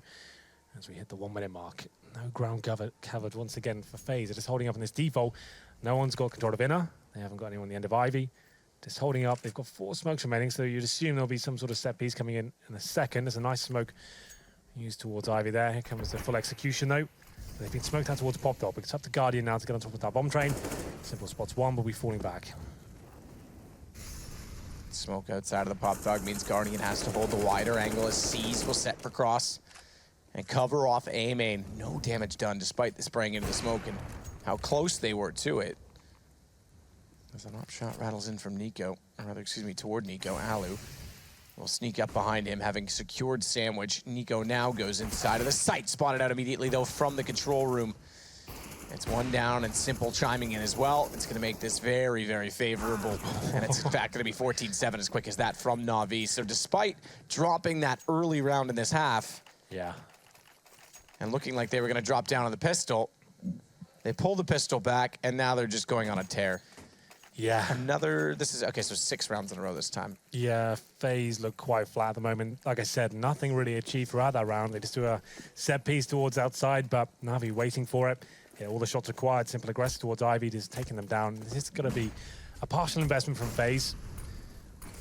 as we hit the 1 minute mark. No ground covered once again for FaZe. They're just holding up in this default. No one's got control of inner. They haven't got anyone on the end of Ivy. Just holding up. They've got 4 smokes remaining, so you'd assume there'll be some sort of set piece coming in a second. There's a nice smoke used towards Ivy there. Here comes the full execution, though. They've been smoked out towards Pop Dog, but it's up to Guardian now to get on top of that bomb train. Simple spots one, but we're falling back. Smoke outside of the Pop Dog means Guardian has to hold the wider angle as C's will set for cross and cover off A main. No damage done despite the spraying into the smoke and how close they were to it. As an op shot rattles in from Nico, or rather, excuse me, toward Nico. Alu will sneak up behind him, having secured Sandwich. Nico now goes inside of the site, spotted out immediately though from the control room. It's 1 down and Simple chiming in as well. It's going to make this very, very favorable. And it's in fact going to be 14-7 as quick as that from NaVi. So despite dropping that early round in this half, and looking like they were going to drop down on the pistol, they pull the pistol back, and now they're just going on a tear. This is, okay, so 6 rounds in a row this time. Yeah, FaZe look quite flat at the moment. Like I said, nothing really achieved throughout that round. They just do a set piece towards outside, but NaVi waiting for it. Yeah, all the shots required, Simple aggressive towards Ivy, just taking them down. This is going to be a partial investment from FaZe.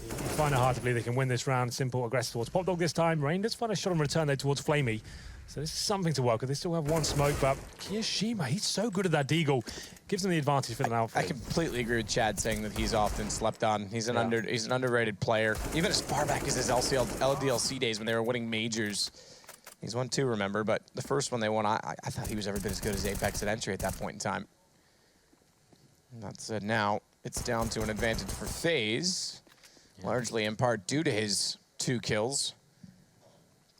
You find it hard to believe they can win this round. Simple aggressive towards Pop Dog this time. Rain does find a shot in return there towards Flamey. So this is something to work with. They still have 1 smoke, but Kiyoshima, he's so good at that Deagle. Gives them the advantage for the now. I completely agree with Chad saying that he's often slept on. He's an underrated player. Even as far back as his LDLC days when they were winning majors. He's won 2, remember, but the first one they won, I thought he was every bit as good as Apex at entry at that point in time. And that said, now it's down to an advantage for FaZe, largely in part due to his 2 kills.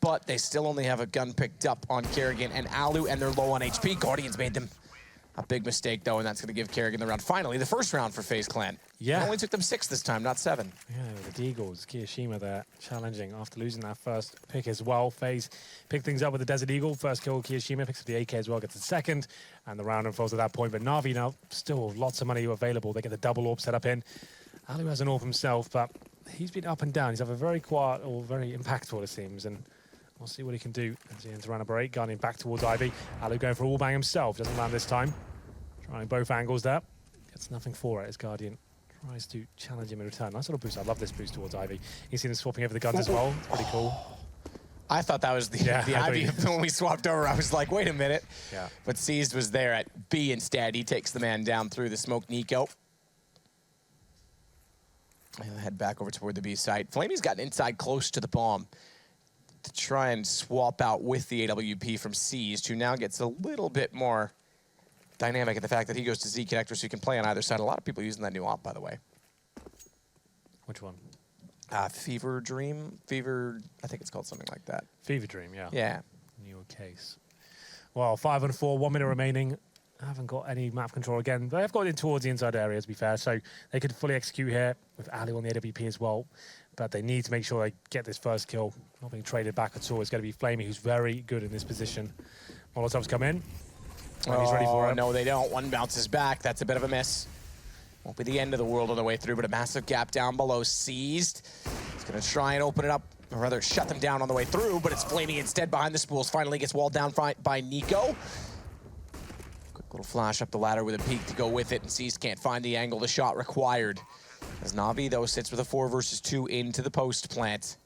But they still only have a gun picked up on Kerrigan and Alu, and they're low on HP. Guardians made them A big mistake, though, and that's going to give Kerrigan the round. Finally, the first round for FaZe Clan. Yeah. It only took them 6 this time, not 7. Yeah, the Deagles, Kiyashima there, challenging after losing that first pick as well. FaZe picked things up with the Desert Eagle. First kill, Kiyashima picks up the AK as well, gets the second, and the round unfolds at that point. But Na'Vi now, still lots of money available. They get the double orb set up in. Alu has an orb himself, but he's been up and down. He's either very quiet or very impactful, it seems, and we'll see what he can do as he enters round number 8. Guardian back towards Ivy. Alu going for all bang himself, doesn't land this time. Trying both angles there. Gets nothing for it as Guardian tries to challenge him in return. Nice little boost. I love this boost towards Ivy. You see him swapping over the guns as well. It's pretty cool. I thought that was the Ivy when we swapped over. I was like, wait a minute. Yeah. But Seized was there at B instead. He takes the man down through the smoke. Nico. He'll head back over toward the B site. Flamey's gotten inside close to the bomb to try and swap out with the AWP from Seized, who now gets a little bit more dynamic in the fact that he goes to Z connector so he can play on either side. A lot of people using that new op, by the way. Which one? Fever Dream? Fever, I think it's called something like that. Fever Dream, yeah. Yeah. Newer case. Well, 5 and 4, 1 minute remaining. I haven't got any map control again. They have got in towards the inside area, to be fair, so they could fully execute here with Alu on the AWP as well. But they need to make sure they get this first kill. Not being traded back at all. It's going to be Flamey, who's very good in this position. Molotovs come in. And he's ready for it. No, they don't. One bounces back. That's a bit of a miss. Won't be the end of the world on the way through, but a massive gap down below. Seized. He's going to try and open it up, or rather shut them down on the way through, but it's Flamey instead behind the spools. Finally gets walled down by Nico. Quick little flash up the ladder with a peek to go with it, and Seized can't find the angle. The shot required. As Na'Vi, though, sits with a 4 versus 2 into the post plant.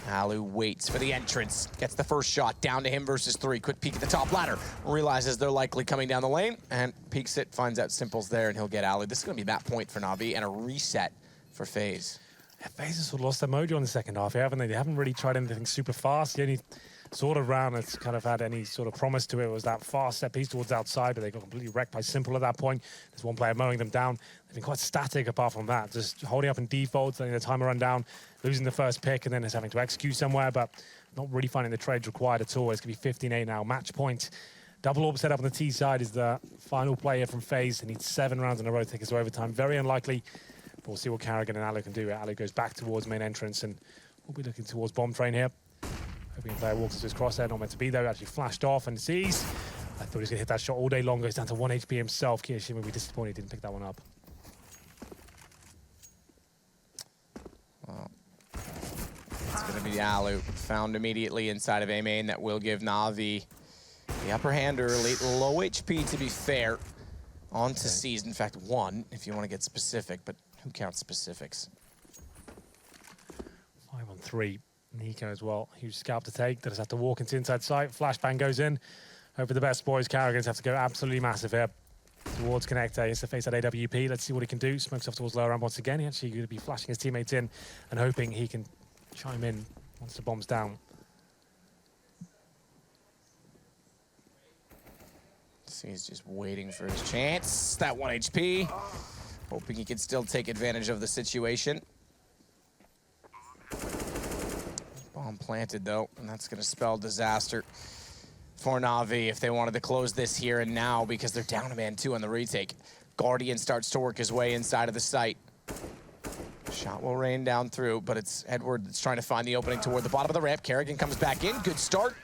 Alu waits for the entrance, gets the first shot, down to him versus 3. Quick peek at the top ladder, realizes they're likely coming down the lane, and peeks it, finds out Simple's there, and he'll get Alu. This is going to be map point for Na'Vi, and a reset for FaZe. Yeah, FaZe has sort of lost their mojo in the second half, haven't they? They haven't really tried anything super fast. The only sort of round that's kind of had any sort of promise to it was that fast set piece towards outside, but they got completely wrecked by Simple at that point. There's one player mowing them down. They've been quite static apart from that, just holding up in defaults, letting the timer run down, losing the first pick, and then it's having to execute somewhere, but not really finding the trades required at all. It's going to be 15-8 now, match point. Double orb set up on the T side is the final player from FaZe. They need 7 rounds in a row to take us to overtime. Very unlikely, but we'll see what Kerrigan and Alu can do. Alu goes back towards main entrance, and we'll be looking towards bomb train here. Hoping player walks into his crosshair, not meant to be there, actually flashed off and sees. I thought he was going to hit that shot all day longer. He's down to 1 HP himself. Kiyashima will be disappointed he didn't pick that one up. Well, it's going to be Alu, found immediately inside of A main. That will give Na'Vi the upper hand early. Low HP, to be fair, on to Seized. In fact, 1, if you want to get specific, but who counts specifics? 5 on 3. Nico as well. Huge scalp to take. Does have to walk into inside sight. Flashbang goes in. Hope for the best, boys. Kerrigan's have to go absolutely massive here. Towards Connector. He's to face that AWP. Let's see what he can do. Smokes off towards lower ramp once again. He actually going to be flashing his teammates in and hoping he can chime in once the bomb's down. He's just waiting for his chance. That 1 HP. Hoping he can still take advantage of the situation. Bomb planted, though, and that's going to spell disaster for Na'Vi if they wanted to close this here and now, because they're down a man 2 on the retake. Guardian starts to work his way inside of the site. Shot will rain down through, but it's Edward that's trying to find the opening toward the bottom of the ramp. Kerrigan comes back in. Good start.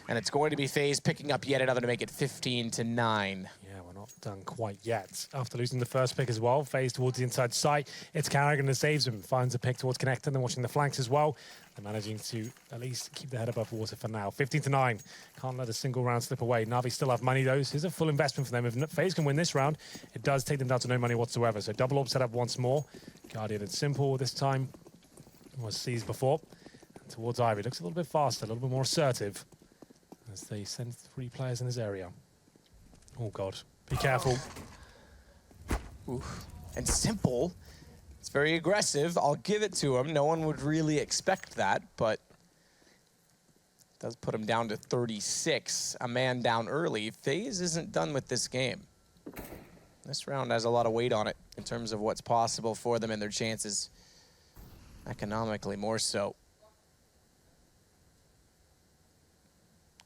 And it's going to be FaZe picking up yet another to make it 15-9. Yeah, we're not done quite yet. After losing the first pick as well, FaZe towards the inside site. It's Kerrigan that saves him. Finds a pick towards Connector, then watching the flanks as well. They're managing to at least keep their head above water for now. 15-9. Can't let a single round slip away. Na'Vi still have money, though. This is a full investment for them. If FaZe can win this round, it does take them down to no money whatsoever. So double orb set up once more. Guardian and Simple this time was seized before. And towards Ivy. Looks a little bit faster, a little bit more assertive as they send 3 players in this area. Oh, God. Be careful. Oof. And Simple, it's very aggressive. I'll give it to him. No one would really expect that, but it does put him down to 36. A man down early. FaZe isn't done with this game. This round has a lot of weight on it in terms of what's possible for them and their chances economically more so.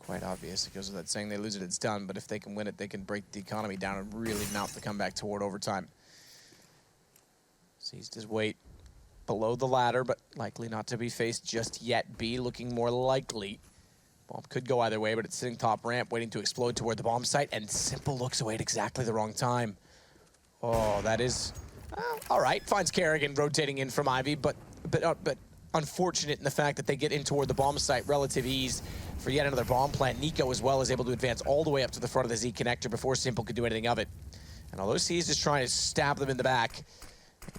quite obvious. It goes without saying they lose it, it's done. But if they can win it, they can break the economy down and really mount the comeback toward overtime. Seized his weight below the ladder, but likely not to be faced just yet. B looking more likely. Bomb could go either way, but it's sitting top ramp, waiting to explode toward the bomb site, and Simple looks away at exactly the wrong time. Oh, that is... all right, finds Kerrigan rotating in from Ivy, but unfortunate in the fact that they get in toward the bomb site, relative ease for yet another bomb plant. Nico as well is able to advance all the way up to the front of the Z connector before Simple could do anything of it. And although C's is trying to stab them in the back,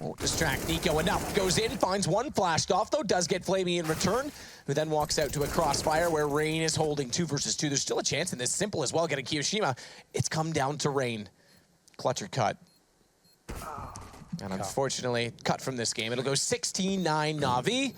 won't distract Nico enough. Goes in, finds one, flashed off though, does get Flamey in return, who then walks out to a crossfire where Rain is holding 2 versus 2. There's still a chance in this. Simple as well getting Kiyoshima. It's come down to Rain. Clutch or cut. And unfortunately, cut from this game. It'll go 16-9 NaVi.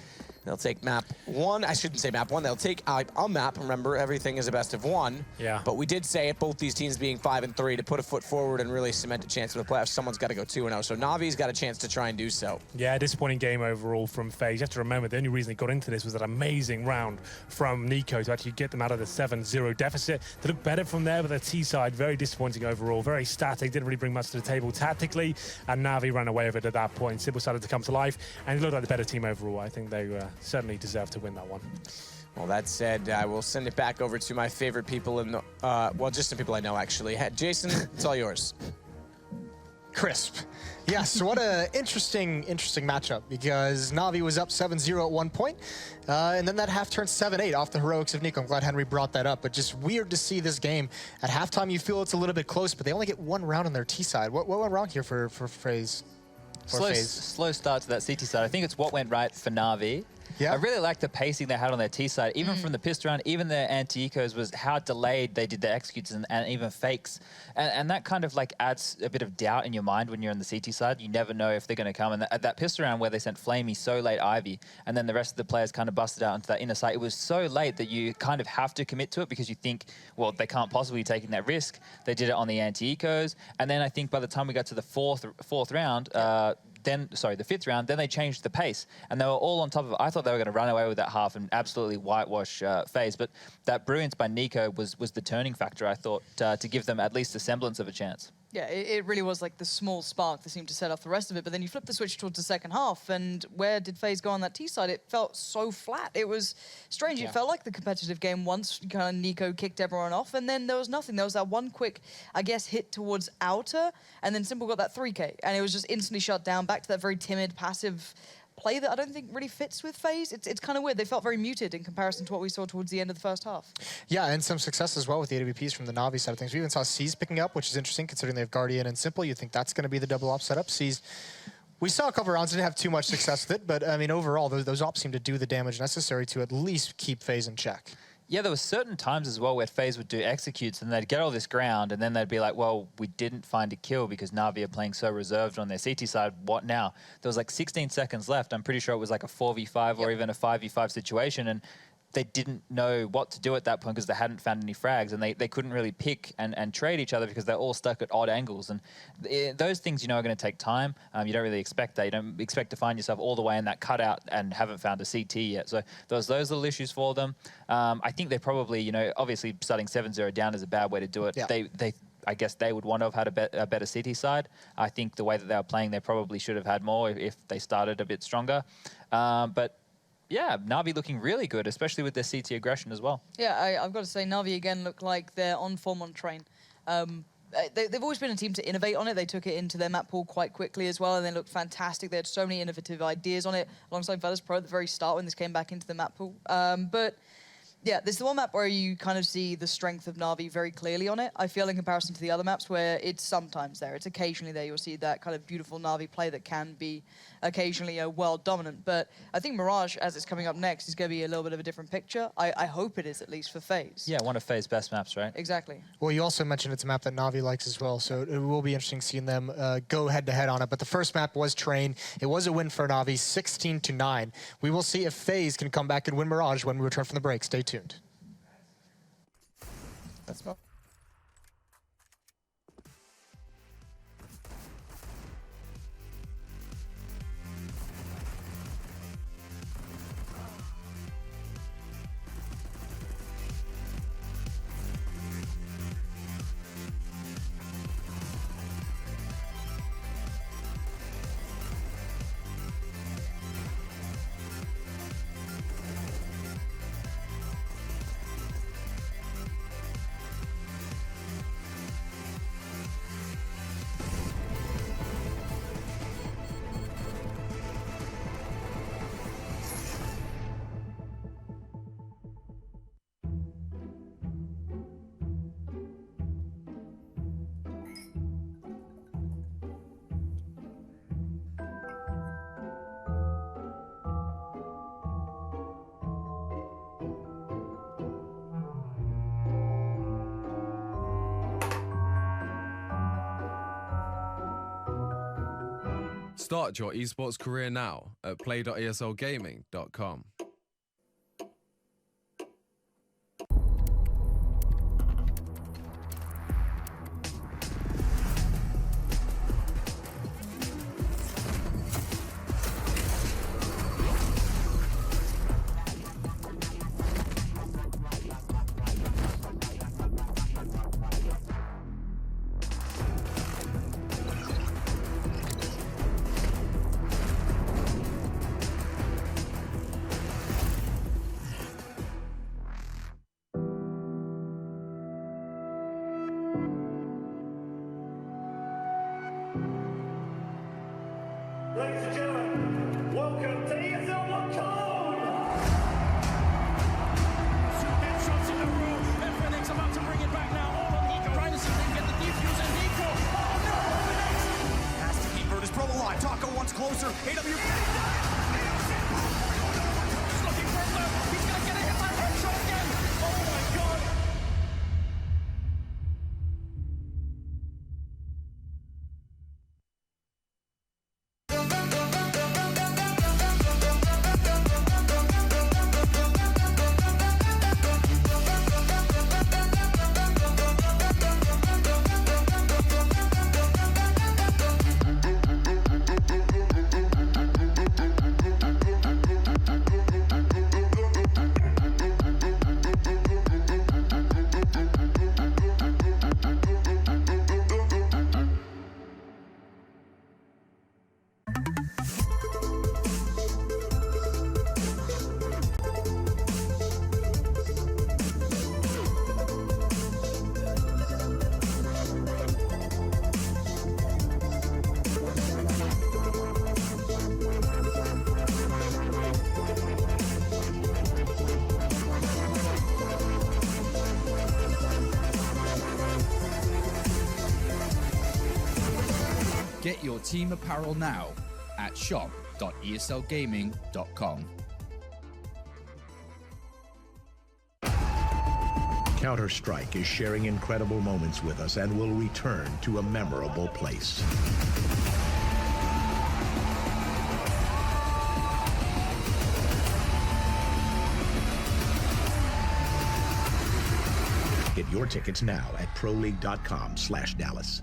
They'll take map 1. I shouldn't say map 1. They'll take a map. Remember, everything is a best of 1. Yeah. But we did say at both these teams being 5-3 to put a foot forward and really cement a chance for the playoffs, someone's got to go 2-0. So NaVi's got a chance to try and do so. Yeah, disappointing game overall from FaZe. You have to remember, the only reason they got into this was that amazing round from Nico to actually get them out of the 7-0 deficit. They look better from there, but their T side, very disappointing overall. Very static, didn't really bring much to the table tactically, and NaVi ran away with it at that point. Simple started to come to life, and it looked like the better team overall. I think they certainly deserve to win that one. Well, that said, I will send it back over to my favorite people in the, well, just some people I know, actually. Jason, it's all yours. Crisp. Yes, what an interesting matchup, because Navi was up 7-0 at one point, and then that half turned 7-8 off the heroics of Nico. I'm glad Henry brought that up, but just weird to see this game. At halftime, you feel it's a little bit close, but they only get one round on their T side. What went wrong here for FaZe? Slow start to that CT side. I think it's what went right for NaVi. Yeah. I really like the pacing they had on their T side, even from the pistol round, even their anti-ecos was how delayed they did their executes and even fakes. And that kind of like adds a bit of doubt in your mind when you're on the CT side. You never know if they're going to come. And at that pistol round where they sent Flamey so late Ivy, and then the rest of the players kind of busted out into that inner site, it was so late that you kind of have to commit to it because you think, well, they can't possibly be taking that risk. They did it on the anti-ecos. And then I think by the time we got to the fourth round, the fifth round, then they changed the pace and they were all on top of it. I thought they were going to run away with that half and absolutely whitewash FaZe, but that brilliance by Nico was the turning factor, I thought, to give them at least a semblance of a chance. Yeah, it really was like the small spark that seemed to set off the rest of it. But then you flip the switch towards the second half, and where did FaZe go on that T side? It felt so flat. It was strange. Yeah. It felt like the competitive game once kind of Nico kicked everyone off, and then there was nothing. There was that one quick, I guess, hit towards outer, and then Simple got that 3K, and it was just instantly shut down, back to that very timid, passive play that I don't think really fits with FaZe. It's kind of weird. They felt very muted in comparison to what we saw towards the end of the first half. Yeah, and some success as well with the AWPs from the Navi side of things. We even saw C's picking up, which is interesting considering they have Guardian and Simple. You'd think that's going to be the double op setup. C's, we saw a couple rounds, didn't have too much success with it, but I mean, overall, those ops seem to do the damage necessary to at least keep FaZe in check. Yeah, there were certain times as well where FaZe would do executes and they'd get all this ground and then they'd be like, well, we didn't find a kill because Navi are playing so reserved on their CT side. What now? There was like 16 seconds left. I'm pretty sure it was like a 4v5 or even a 5v5 situation, and they didn't know what to do at that point because they hadn't found any frags, and they couldn't really pick and trade each other because they're all stuck at odd angles. And those things, you know, are going to take time. You don't really expect that. You don't expect to find yourself all the way in that cutout and haven't found a CT yet. So those little issues for them. I think they probably, you know, obviously starting 7-0 down is a bad way to do it. Yeah. I guess they would want to have had a better CT side. I think the way that they were playing, they probably should have had more if they started a bit stronger. But yeah, Navi looking really good, especially with their CT aggression as well. Yeah, I've got to say, Navi again look like they're on form on train. They've always been a team to innovate on it. They took it into their map pool quite quickly as well, and they looked fantastic. They had so many innovative ideas on it, alongside FaZe Pro at the very start when this came back into the map pool. But yeah, this is the one map where you kind of see the strength of Navi very clearly on it. I feel in comparison to the other maps where it's sometimes there, it's occasionally there. You'll see that kind of beautiful Navi play that can be occasionally world dominant. But I think Mirage, as it's coming up next, is going to be a little bit of a different picture. I hope it is, at least for FaZe. Yeah, one of FaZe's best maps, right? Exactly. Well, you also mentioned it's a map that Navi likes as well, so it will be interesting seeing them go head-to-head on it. But the first map was Train. It was a win for Navi, 16-9. We will see if FaZe can come back and win Mirage when we return from the break. Stay tuned. That's about Start your esports career now at play.eslgaming.com. Ladies and gentlemen, welcome to ESL Two headshots in a row. fnatic's about to bring it back now. All on Nico. Trying to see if they can get the defuse and Nico. Oh no, fnatic! Has to keep Virtus Pro alive. Taco once closer. AW. He's looking further. He's gonna get a hit by headshot again. Oh my god. Get your team apparel now at shop.eslgaming.com. Counter-Strike is sharing incredible moments with us and will return to a memorable place. Get your tickets now at proleague.com/Dallas.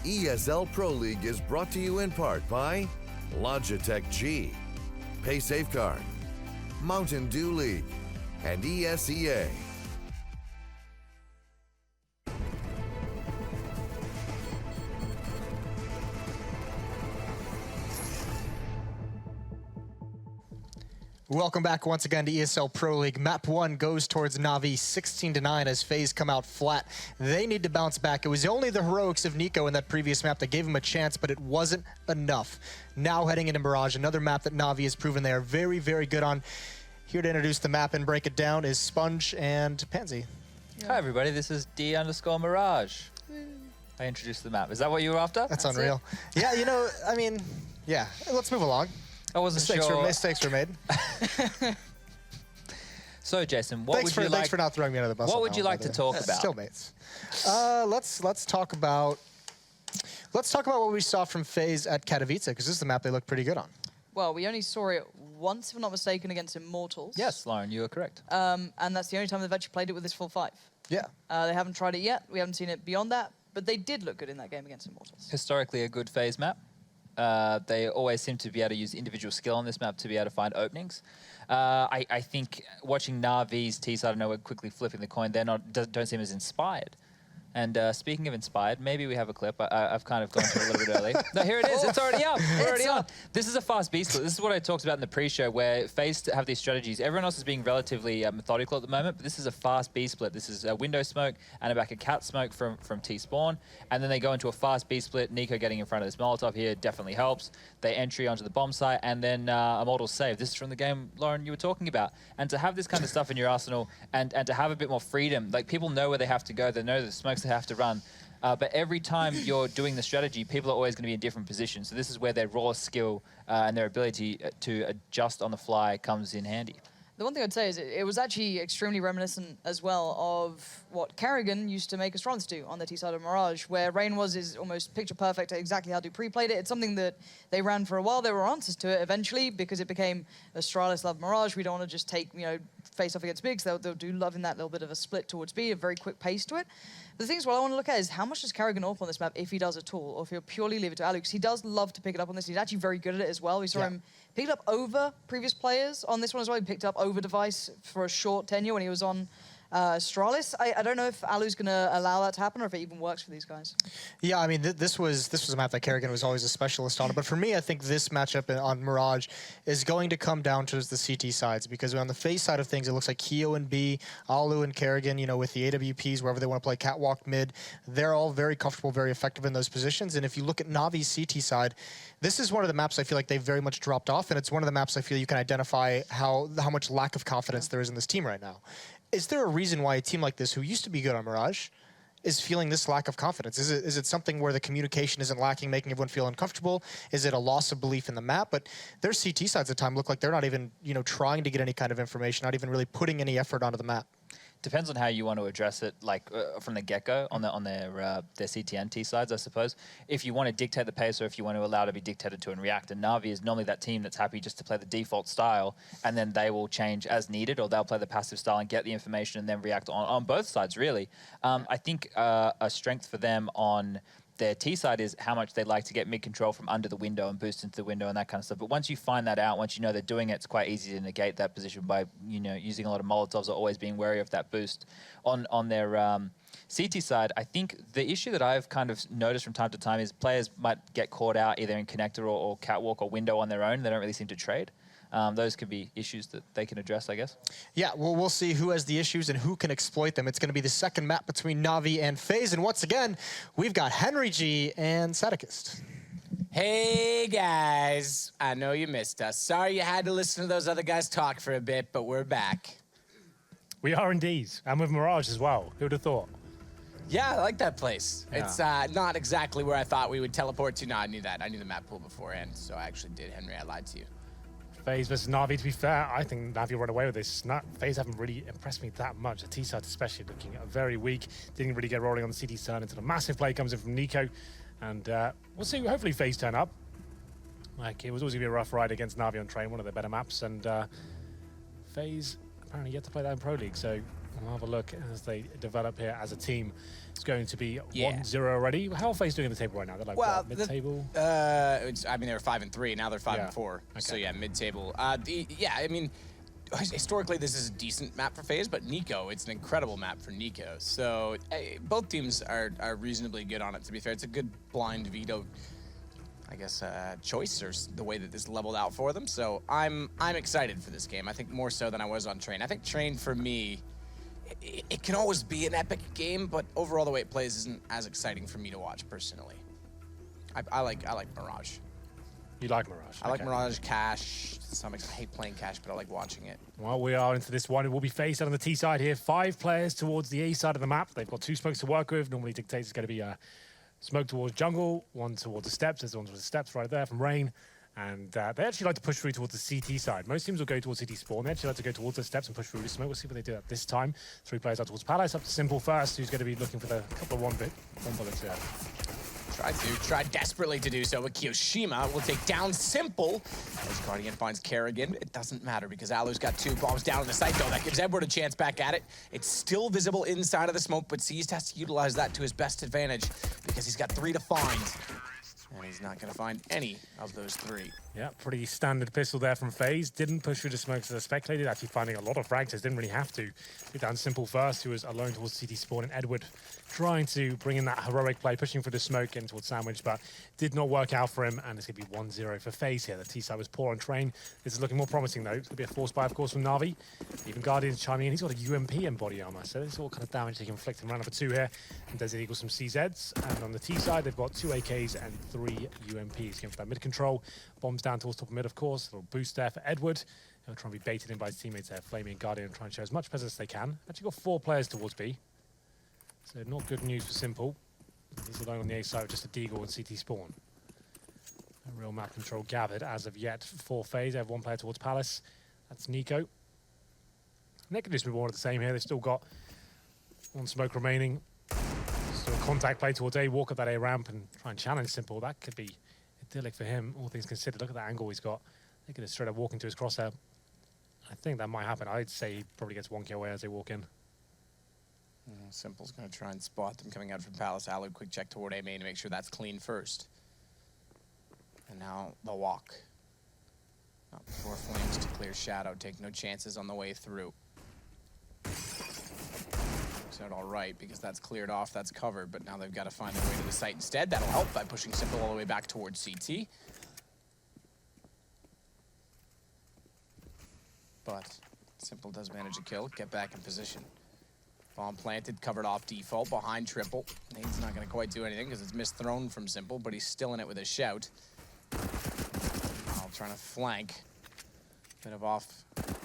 ESL Pro League is brought to you in part by Logitech G, Pay Safeguard, Mountain Dew League, and ESEA. Welcome back once again to ESL Pro League. Map 1 goes towards NaVi 16-9 as FaZe come out flat. They need to bounce back. It was only the heroics of NiKo in that previous map that gave him a chance, but it wasn't enough. Now heading into Mirage, another map that NaVi has proven they are very, very good on. Here to introduce the map and break it down is Sponge and Pansy. Hi everybody, this is D_Mirage. I introduced the map. Is that what you were after? That's unreal. Yeah, you know, I mean, yeah. Let's move along. I wasn't sure. Mistakes were made. So, Jason, thanks for not throwing me under the bus. What would you like to talk about? Still mates. Let's talk about what we saw from FaZe at Katowice, because this is the map they look pretty good on. Well, we only saw it once, if I'm not mistaken, against Immortals. Yes, Lauren, you are correct. And that's the only time they've actually played it with this full 5. Yeah. They haven't tried it yet. We haven't seen it beyond that, but they did look good in that game against Immortals. Historically, a good FaZe map. They always seem to be able to use individual skill on this map to be able to find openings. I think watching NaVi's T-side, I know we're quickly flipping the coin, don't seem as inspired. And speaking of inspired, maybe we have a clip. I've kind of gone to it a little bit early. No, here it is. It's already up. We're already on. This is a fast B split. This is what I talked about in the pre-show, where FaZe have these strategies. Everyone else is being relatively methodical at the moment, but this is a fast B split. This is a window smoke and a back of cat smoke from T-spawn. And then they go into a fast B split. NiKo getting in front of this Molotov here definitely helps. They entry onto the bomb site, and then Immortals save. This is from the game, Lauren, you were talking about. And to have this kind of stuff in your arsenal and to have a bit more freedom, like people know where they have to go. They know the smokes they have to run. But every time you're doing the strategy, people are always going to be in different positions. So this is where their raw skill and their ability to adjust on the fly comes in handy. The one thing I'd say is it was actually extremely reminiscent as well of what Karrigan used to make Astralis do on the T-side of Mirage, where Rain is almost picture perfect at exactly how to pre-played it. It's something that they ran for a while. There were answers to it eventually because it became Astralis love Mirage. We don't want to just take, face off against Big, so they'll do love in that little bit of a split towards B, a very quick pace to it. But the thing is, what I want to look at is how much does Karrigan AWP on this map, if he does at all, or if he'll purely leave it to Alu, because he does love to pick it up on this. He's actually very good at it as well. We saw him pick it up over previous players on this one as well. He picked up over Device for a short tenure when he was on Astralis. I don't know if Alu's going to allow that to happen or if it even works for these guys. Yeah, I mean, this was a map that Karrigan was always a specialist on. But for me, I think this matchup on Mirage is going to come down to the CT sides, because on the FaZe side of things, it looks like Keo and B, Alu and Karrigan, with the AWPs, wherever they want to play catwalk mid, they're all very comfortable, very effective in those positions. And if you look at NaVi's CT side, this is one of the maps I feel like they've very much dropped off, and it's one of the maps I feel you can identify how much lack of confidence there is in this team right now. Is there a reason why a team like this, who used to be good on Mirage, is feeling this lack of confidence? Is it something where the communication isn't lacking, making everyone feel uncomfortable? Is it a loss of belief in the map? But their CT sides at the time look like they're not even, trying to get any kind of information, not even really putting any effort onto the map. Depends on how you want to address it, like from the get-go on their CT and T sides, I suppose. If you want to dictate the pace, or if you want to allow it to be dictated to and react. And NaVi is normally that team that's happy just to play the default style, and then they will change as needed, or they'll play the passive style and get the information and then react on both sides, really. I think a strength for them on their T side is how much they like to get mid control from under the window and boost into the window and that kind of stuff. But once you find that out, once you know they're doing it, it's quite easy to negate that position by using a lot of Molotovs or always being wary of that boost. On their CT side, I think the issue that I've kind of noticed from time to time is players might get caught out either in connector or catwalk or window on their own. They don't really seem to trade. Those could be issues that they can address, I guess. Yeah, well, we'll see who has the issues and who can exploit them. It's going to be the second map between NaVi and FaZe. And once again, we've got Henry G and Sadikist. Hey, guys. I know you missed us. Sorry you had to listen to those other guys talk for a bit, but we're back. We are indeed. And with Mirage as well. Who'd have thought? Yeah, I like that place. Yeah. It's not exactly where I thought we would teleport to. No, I knew that. I knew the map pool beforehand, so I actually did, Henry. I lied to you. FaZe versus NaVi, to be fair, I think NaVi run away with this. FaZe haven't really impressed me that much. The T-side especially looking very weak. Didn't really get rolling on the CT turn until a massive play comes in from NiKo. And we'll see, hopefully FaZe turn up. Like, it was always going to be a rough ride against NaVi on Train, one of their better maps. And FaZe apparently yet to play that in Pro League. So We'll have a look as they develop here as a team. It's going to be 1-0 already. How are FaZe doing in the table right now? They're like, well, mid-table? I mean, they were 5-3. Now they're 5-4. Okay. So yeah, mid-table. Yeah, I mean, historically this is a decent map for FaZe, but Nico, it's an incredible map for Nico. So both teams are reasonably good on it. To be fair, it's a good blind veto, I guess, choice, or the way that this leveled out for them. So I'm excited for this game. I think more so than I was on Train. I think Train for me, it can always be an epic game, but overall the way it plays isn't as exciting for me to watch personally. I like Mirage. You like Mirage? I like Mirage, Cash. I hate playing Cash, but I like watching it. Well, we are into this one. It will be FaZe on the T side here. 5 players towards the A side of the map. They've got 2 smokes to work with. Normally dictates it's going to be a smoke towards jungle, 1 towards the steps. There's 1 towards the steps right there from Rain. And they actually like to push through towards the CT side. Most teams will go towards CT spawn. They actually like to go towards the steps and push through the smoke. We'll see what they do at this time. 3 players out towards Palace. Up to Simple first, who's going to be looking for the couple of one bullets here. Tried desperately to do so, but Kiyoshima will take down Simple. As Guardian finds Kerrigan, it doesn't matter because Alu's got 2 bombs down in the site though. That gives Edward a chance back at it. It's still visible inside of the smoke, but Seized has to utilize that to his best advantage because he's got 3 to find. And he's not going to find any of those 3. Yeah, pretty standard pistol there from FaZe. Didn't push through the smokes as I speculated, actually finding a lot of frags. Didn't really have to. Get down Simple first, who was alone towards CT spawn, and Edward trying to bring in that heroic play, pushing for the smoke, getting towards Sandwich, but did not work out for him, and it's going to be 1-0 for FaZe here. The T-side was poor on Train. This is looking more promising, though. It's going to be a force buy, of course, from Na'Vi. Even Guardian's chiming in. He's got a UMP in body armor, so this is all kind of damage they can inflict in round number 2 here. And Desert Eagle some CZs, and on the T-side, they've got 2 AKs and 3 UMPs. Going for that mid control. Bombs down towards top of mid, of course. A little boost there for Edward. He'll try and be baited in by his teammates there. Flaming and Guardian try and show as much presence as they can. Actually got 4 players towards B. So not good news for Simple. He's alone on the A side with just a Deagle and CT spawn. No real map control gathered as of yet for FaZe. They have 1 player towards Palace. That's Nico. And they can just move on at the same here. They've still got 1 smoke remaining. Still a contact play towards A. Walk up that A ramp and try and challenge Simple. That could be idyllic for him, all things considered. Look at that angle he's got. They could just straight up walk into his crosshair. I think that might happen. I'd say he probably gets 1 kill away as they walk in. Simple's going to try and spot them coming out from Palace. Alu, quick check toward A main to make sure that's clean first. And now the walk. Not before Flames to clear Shadow. Take no chances on the way through. Looks out all right because that's cleared off, that's covered, but now they've got to find their way to the site instead. That'll help by pushing Simple all the way back towards CT. But Simple does manage a kill, get back in position. Bomb planted, covered off default, behind triple. Nade's not going to quite do anything because it's misthrown from Simple, but he's still in it with a shout. Now trying to flank. Bit of off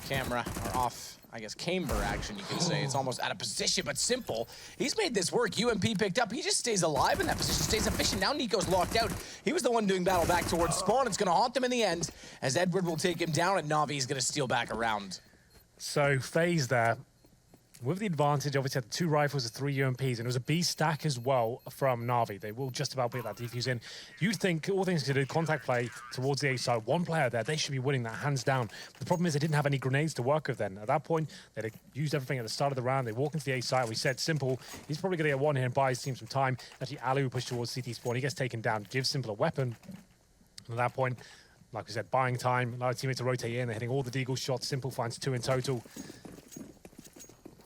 camera, or off, I guess, camber action, you could say. It's almost out of position, but Simple, he's made this work. UMP picked up. He just stays alive in that position, stays efficient. Now Nico's locked out. He was the one doing battle back towards spawn. It's going to haunt them in the end as Edward will take him down, and Na'Vi is going to steal back around. So FaZe there, with the advantage, obviously had 2 rifles and 3 UMPs, and it was a B stack as well from Na'Vi. They will just about beat that defuse in. You'd think, all things considered, contact play towards the A side, 1 player there, they should be winning that hands down. But the problem is they didn't have any grenades to work with then. At that point, they'd used everything at the start of the round. They walk into the A side. We said Simple, he's probably going to get 1 here and buy his team some time. Actually, Alu pushed towards CT spawn. He gets taken down, gives Simple a weapon. And at that point, like we said, buying time, allow teammates to rotate in. They're hitting all the Deagle shots. Simple finds 2 in total.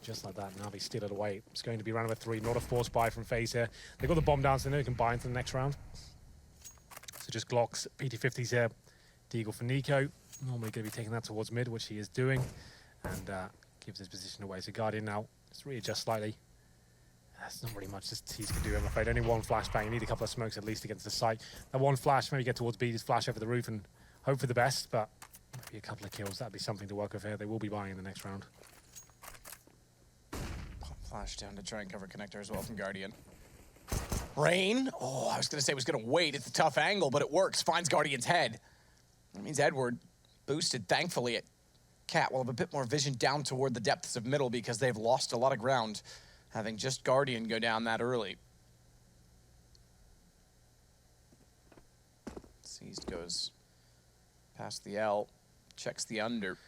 Just like that, Na'Vi steal it away. It's going to be round number 3, not a force buy from FaZe here. They've got the bomb down, so they can buy into the next round. So just Glocks, PT-50s here. Deagle for Nico. Normally going to be taking that towards mid, which he is doing. And gives his position away. So Guardian now, just readjust slightly. That's not really much this T's can do, I'm afraid. Only 1 flashbang. You need a couple of smokes at least to get to the site. That 1 flash, maybe get towards B, just flash over the roof and hope for the best, but maybe a couple of kills. That'd be something to work with here. They will be buying in the next round. Flash down to try and cover connector as well from Guardian. Rain. Oh, I was going to say it was going to wait. It's a tough angle, but it works. Finds Guardian's head. That means Edward boosted, thankfully, at Cat will have a bit more vision down toward the depths of middle because they've lost a lot of ground, having just Guardian go down that early. Seized goes past the L, checks the under.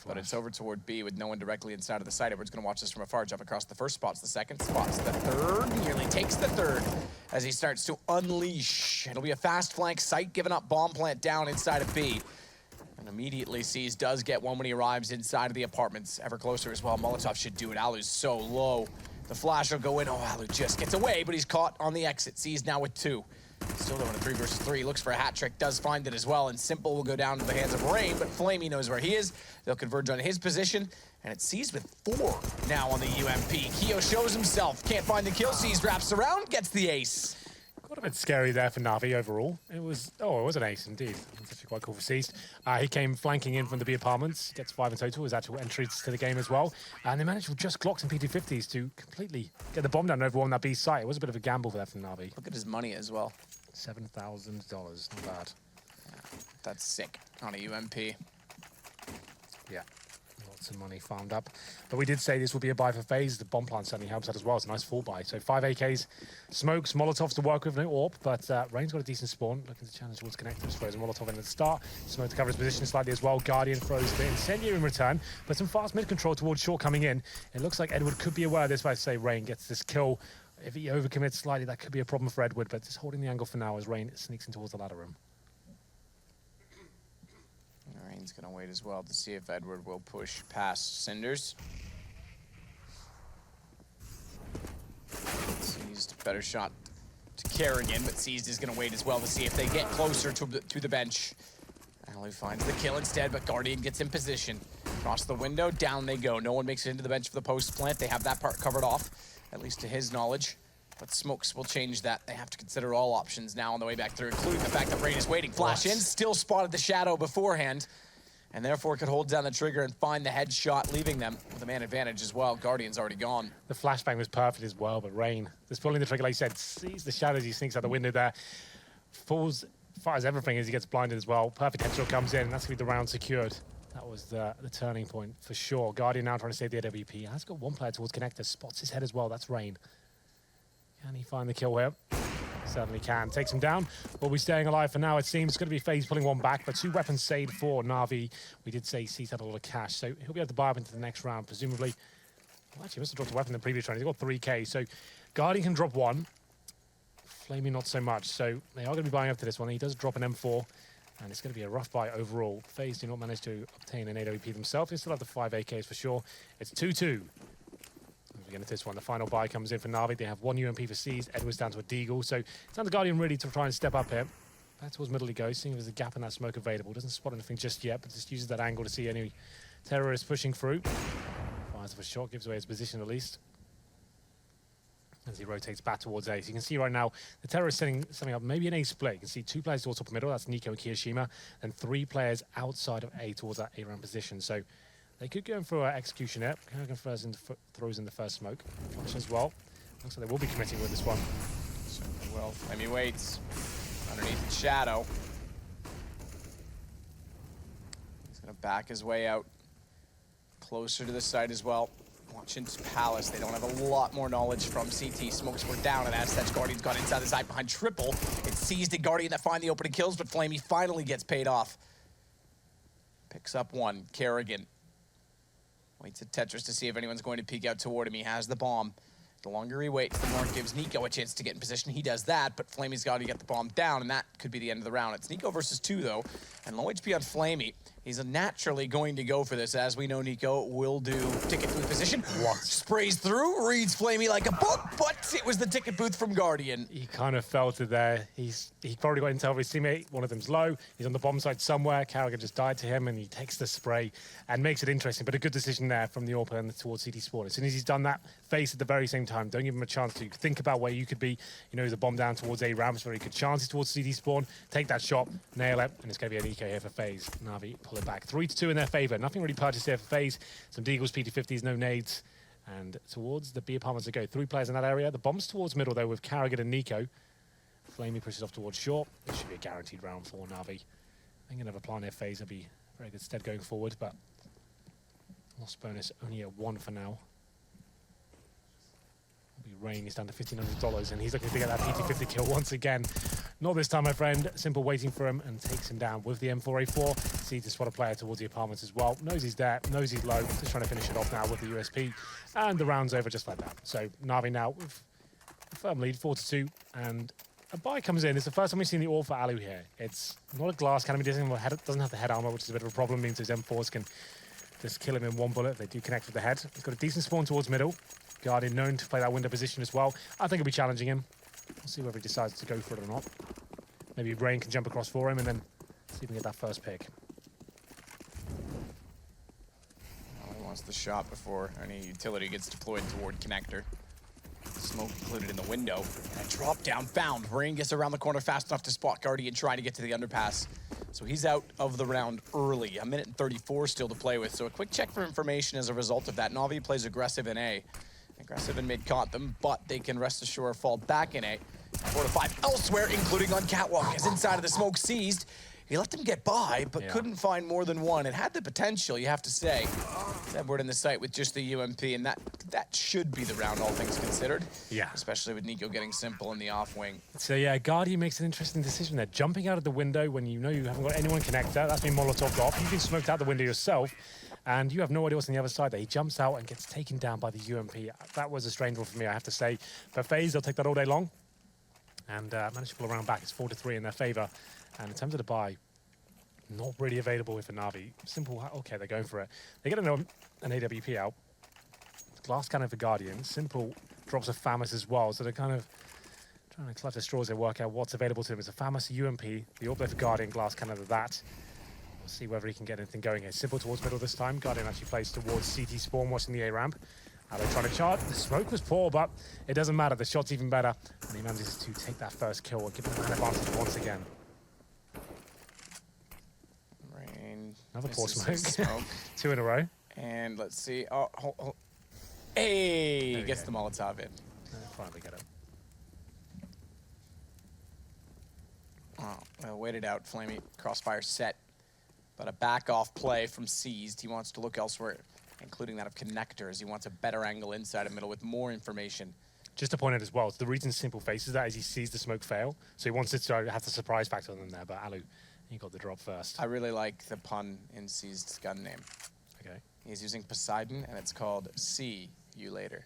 But it's over toward B with no one directly inside of the site. Edward's going to watch this from afar, jump across the first spots, the second spots, the third, nearly takes the third as he starts to unleash. It'll be a fast flank site, giving up bomb plant down inside of B. And immediately sees does get one when he arrives inside of the apartments. Ever closer as well. Molotov should do it. Alu's so low. The flash will go in. Oh, Alu just gets away, but he's caught on the exit. Sees now with 2. Still doing a 3 versus 3. Looks for a hat trick. Does find it as well. And Simple will go down to the hands of Rain, but flamie knows where he is. They'll converge on his position. And it Seized with 4 now on the UMP. Keo shows himself. Can't find the kill. Seized wraps around. Gets the ace. Got a bit scary there for NaVi overall. It was an ace indeed. That's actually quite cool for Seized. He came flanking in from the B apartments, gets 5 in total, his actual entries to the game as well. And they managed with just Glocks and P250s to completely get the bomb down and overwhelm that B site. It was a bit of a gamble for that from NaVi. Look at his money as well. $7,000, not bad. Yeah, that's sick on a UMP. Yeah. Lots of money farmed up. But we did say this would be a buy for FaZe. The bomb plant certainly helps that as well. It's a nice full buy. So 5 AKs, smokes, Molotovs to work with, no AWP, but Rain's got a decent spawn. Looking to challenge towards connectors. Throws a Molotov in at the start. Smoke to cover his position slightly as well. Guardian throws the Incendiary in return, but some fast mid control towards short coming in. It looks like Edward could be aware of this, but I say Rain gets this kill. If he overcommits slightly, that could be a problem for Edward, but just holding the angle for now as Rain sneaks in towards the ladder room. Rain's going to wait as well to see if Edward will push past Cinders. Seized, better shot to Kerrigan, but Seized is going to wait as well to see if they get closer to the bench. Alu finds the kill instead, but Guardian gets in position. Across the window, down they go. No one makes it into the bench for the post plant. They have that part covered off, at least to his knowledge. But smokes will change that. They have to consider all options now on the way back through, including the fact that Rain is waiting. Flash in, still spotted the shadow beforehand, and therefore could hold down the trigger and find the headshot, leaving them with a man advantage as well. Guardian's already gone. The flashbang was perfect as well, but Rain, just pulling the trigger, like you said, sees the shadows, he sneaks out the window there, falls, fires everything as he gets blinded as well. Perfect headshot comes in, and that's going to be the round secured. That was the turning point for sure. Guardian now trying to save the AWP. Has got one player towards connector, spots his head as well. That's Rain. Can he find the kill here? Certainly can. Takes him down. Will be staying alive for now. It seems it's going to be FaZe pulling one back, but 2 weapons saved for NaVi. We did say Seized had a lot of cash, so he'll be able to buy up into the next round, presumably. Well, actually, he must have dropped a weapon in the previous round. He's got 3K, so Guardian can drop 1. flamie not so much, so they are going to be buying up to this one. He does drop an M4, and it's going to be a rough buy overall. FaZe do not manage to obtain an AWP themselves. They still have the 5 AKs for sure. It's 2-2. Again, into this one, the final buy comes in for NaVi. They have 1 UMP for Seized. Edward's down to a Deagle, so it's on the Guardian really to try and step up here. Back towards middle he goes, seeing if there's a gap in that smoke available. Doesn't spot anything just yet, but just uses that angle to see any terrorists pushing through. Fires off a shot, gives away his position at least. As he rotates back towards A. So you can see right now, the terrorists setting something up, maybe an A split. You can see 2 players towards top middle, that's NiKo and Kiyoshima, and 3 players outside of A towards that A-round position. So they could go in for execution here. Kerrigan throws in the first smoke. Flash as well. Looks like they will be committing with this one. Certainly will. flamie waits underneath the shadow. He's going to back his way out closer to the site as well. Watching Palace, they don't have a lot more knowledge from CT. Smokes were down, and as such, Guardian's got inside the side behind Triple. It's Seized and Guardian that find the opening kills, but flamie finally gets paid off. Picks up 1. Kerrigan waits at Tetris to see if anyone's going to peek out toward him. He has the bomb. The longer he waits, the more it gives NiKo a chance to get in position. He does that, but flamie's got to get the bomb down, and that could be the end of the round. It's NiKo versus 2, though, and low HP on flamie. He's naturally going to go for this. As we know, NiKo will do ticket booth position. What? Sprays through, reads flamie like a book, but it was the ticket booth from Guardian. He kind of felt it there. He probably got intel of his teammate. One of them's low. He's on the bomb site somewhere. Kerrigan just died to him, and he takes the spray and makes it interesting. But a good decision there from the AWP and towards CT Spawn. As soon as he's done that, FaZe at the very same time. Don't give him a chance to think about where you could be. You know, the bomb down towards A ramps, very good chances towards CT Spawn. Take that shot, nail it, and it's going to be an EK here for FaZe. NaVi pull it back. 3-2 in their favor. Nothing really purchased here for FaZe. Some Deagles, P250s, no nades. And towards the B apartments to go. 3 players in that area. The bomb's towards middle, though, with Kerrigan and NiKo. flamie pushes off towards short. This should be a guaranteed round for NaVi. I think another plan here, FaZe. That'll be very good stead going forward, but loss bonus only at 1 for now. It'll be Rain. He's down to $1,500, and he's looking to get that P250 kill once again. Not this time, my friend. Simple waiting for him and takes him down with the M4A4. Sees to spot a player towards the apartments as well. Knows he's there, knows he's low. Just trying to finish it off now with the USP. And the round's over just like that. So NaVi now with a firm lead, 4-2. And a buy comes in. It's the first time we've seen the ult for Alu here. It's not a glass cannon. He doesn't have the head armor, which is a bit of a problem. Means his M4s can just kill him in one bullet. They do connect with the head. He's got a decent spawn towards middle. Guardian known to play that window position as well. I think he'll be challenging him. We'll see whether he decides to go for it or not. Maybe Rain can jump across for him and then see if we can get that first pick. Oh, he wants the shot before any utility gets deployed toward connector. Smoke included in the window. And a drop down found. Rain gets around the corner fast enough to spot Guardian trying to get to the underpass. So he's out of the round early. 1:34 still to play with. So a quick check for information as a result of that. NaVi plays aggressive in A. Aggressive in mid caught them, but they can rest assured fall back in A. 4 to 5 elsewhere, including on Catwalk, is inside of the smoke seized. He let them get by, but couldn't find more than one. It had the potential, you have to say. Edward in the sight with just the UMP, and that should be the round, all things considered. Yeah. Especially with Nico getting simple in the off wing. So yeah, Guardian makes an interesting decision there. Jumping out of the window when you know you haven't got anyone connected. That's been Molotoved off. You've been smoked out the window yourself, and you have no idea what's on the other side there. He jumps out and gets taken down by the UMP. That was a strange one for me, I have to say. For FaZe, they'll take that all day long. And manage to pull around back. It's 4-3 in their favor. And in terms of the buy, not really available with a NaVi. Simple, okay, they're going for it. They get an AWP out. Glass cannon for Guardian. Simple drops a FAMAS as well. So they're kind of trying to clutch their straws. They work out what's available to them. It's a FAMAS, UMP, the AWP for Guardian, glass cannon of that. We'll see whether he can get anything going here. Simple towards middle this time. Guardian actually plays towards CT spawn, watching the A ramp. They're trying to charge. The smoke was poor, but it doesn't matter. The shot's even better. And he manages to take that first kill and give him an advantage once again. Rain. Another poor smoke. Smoke. 2 in a row. And let's see. Oh, hold. Hey, gets the Molotov in. Finally get it. Oh, well, waited out. Flamey crossfire set. But a back-off play from Seized. He wants to look elsewhere, including that of connectors. He wants a better angle inside of middle with more information. Just to point out as well, the reason Simple faces that is he sees the smoke fail, so he wants it to have the surprise factor on them there, but Alu, he got the drop first. I really like the pun in Seized's gun name. Okay. He's using Poseidon, and it's called See You Later.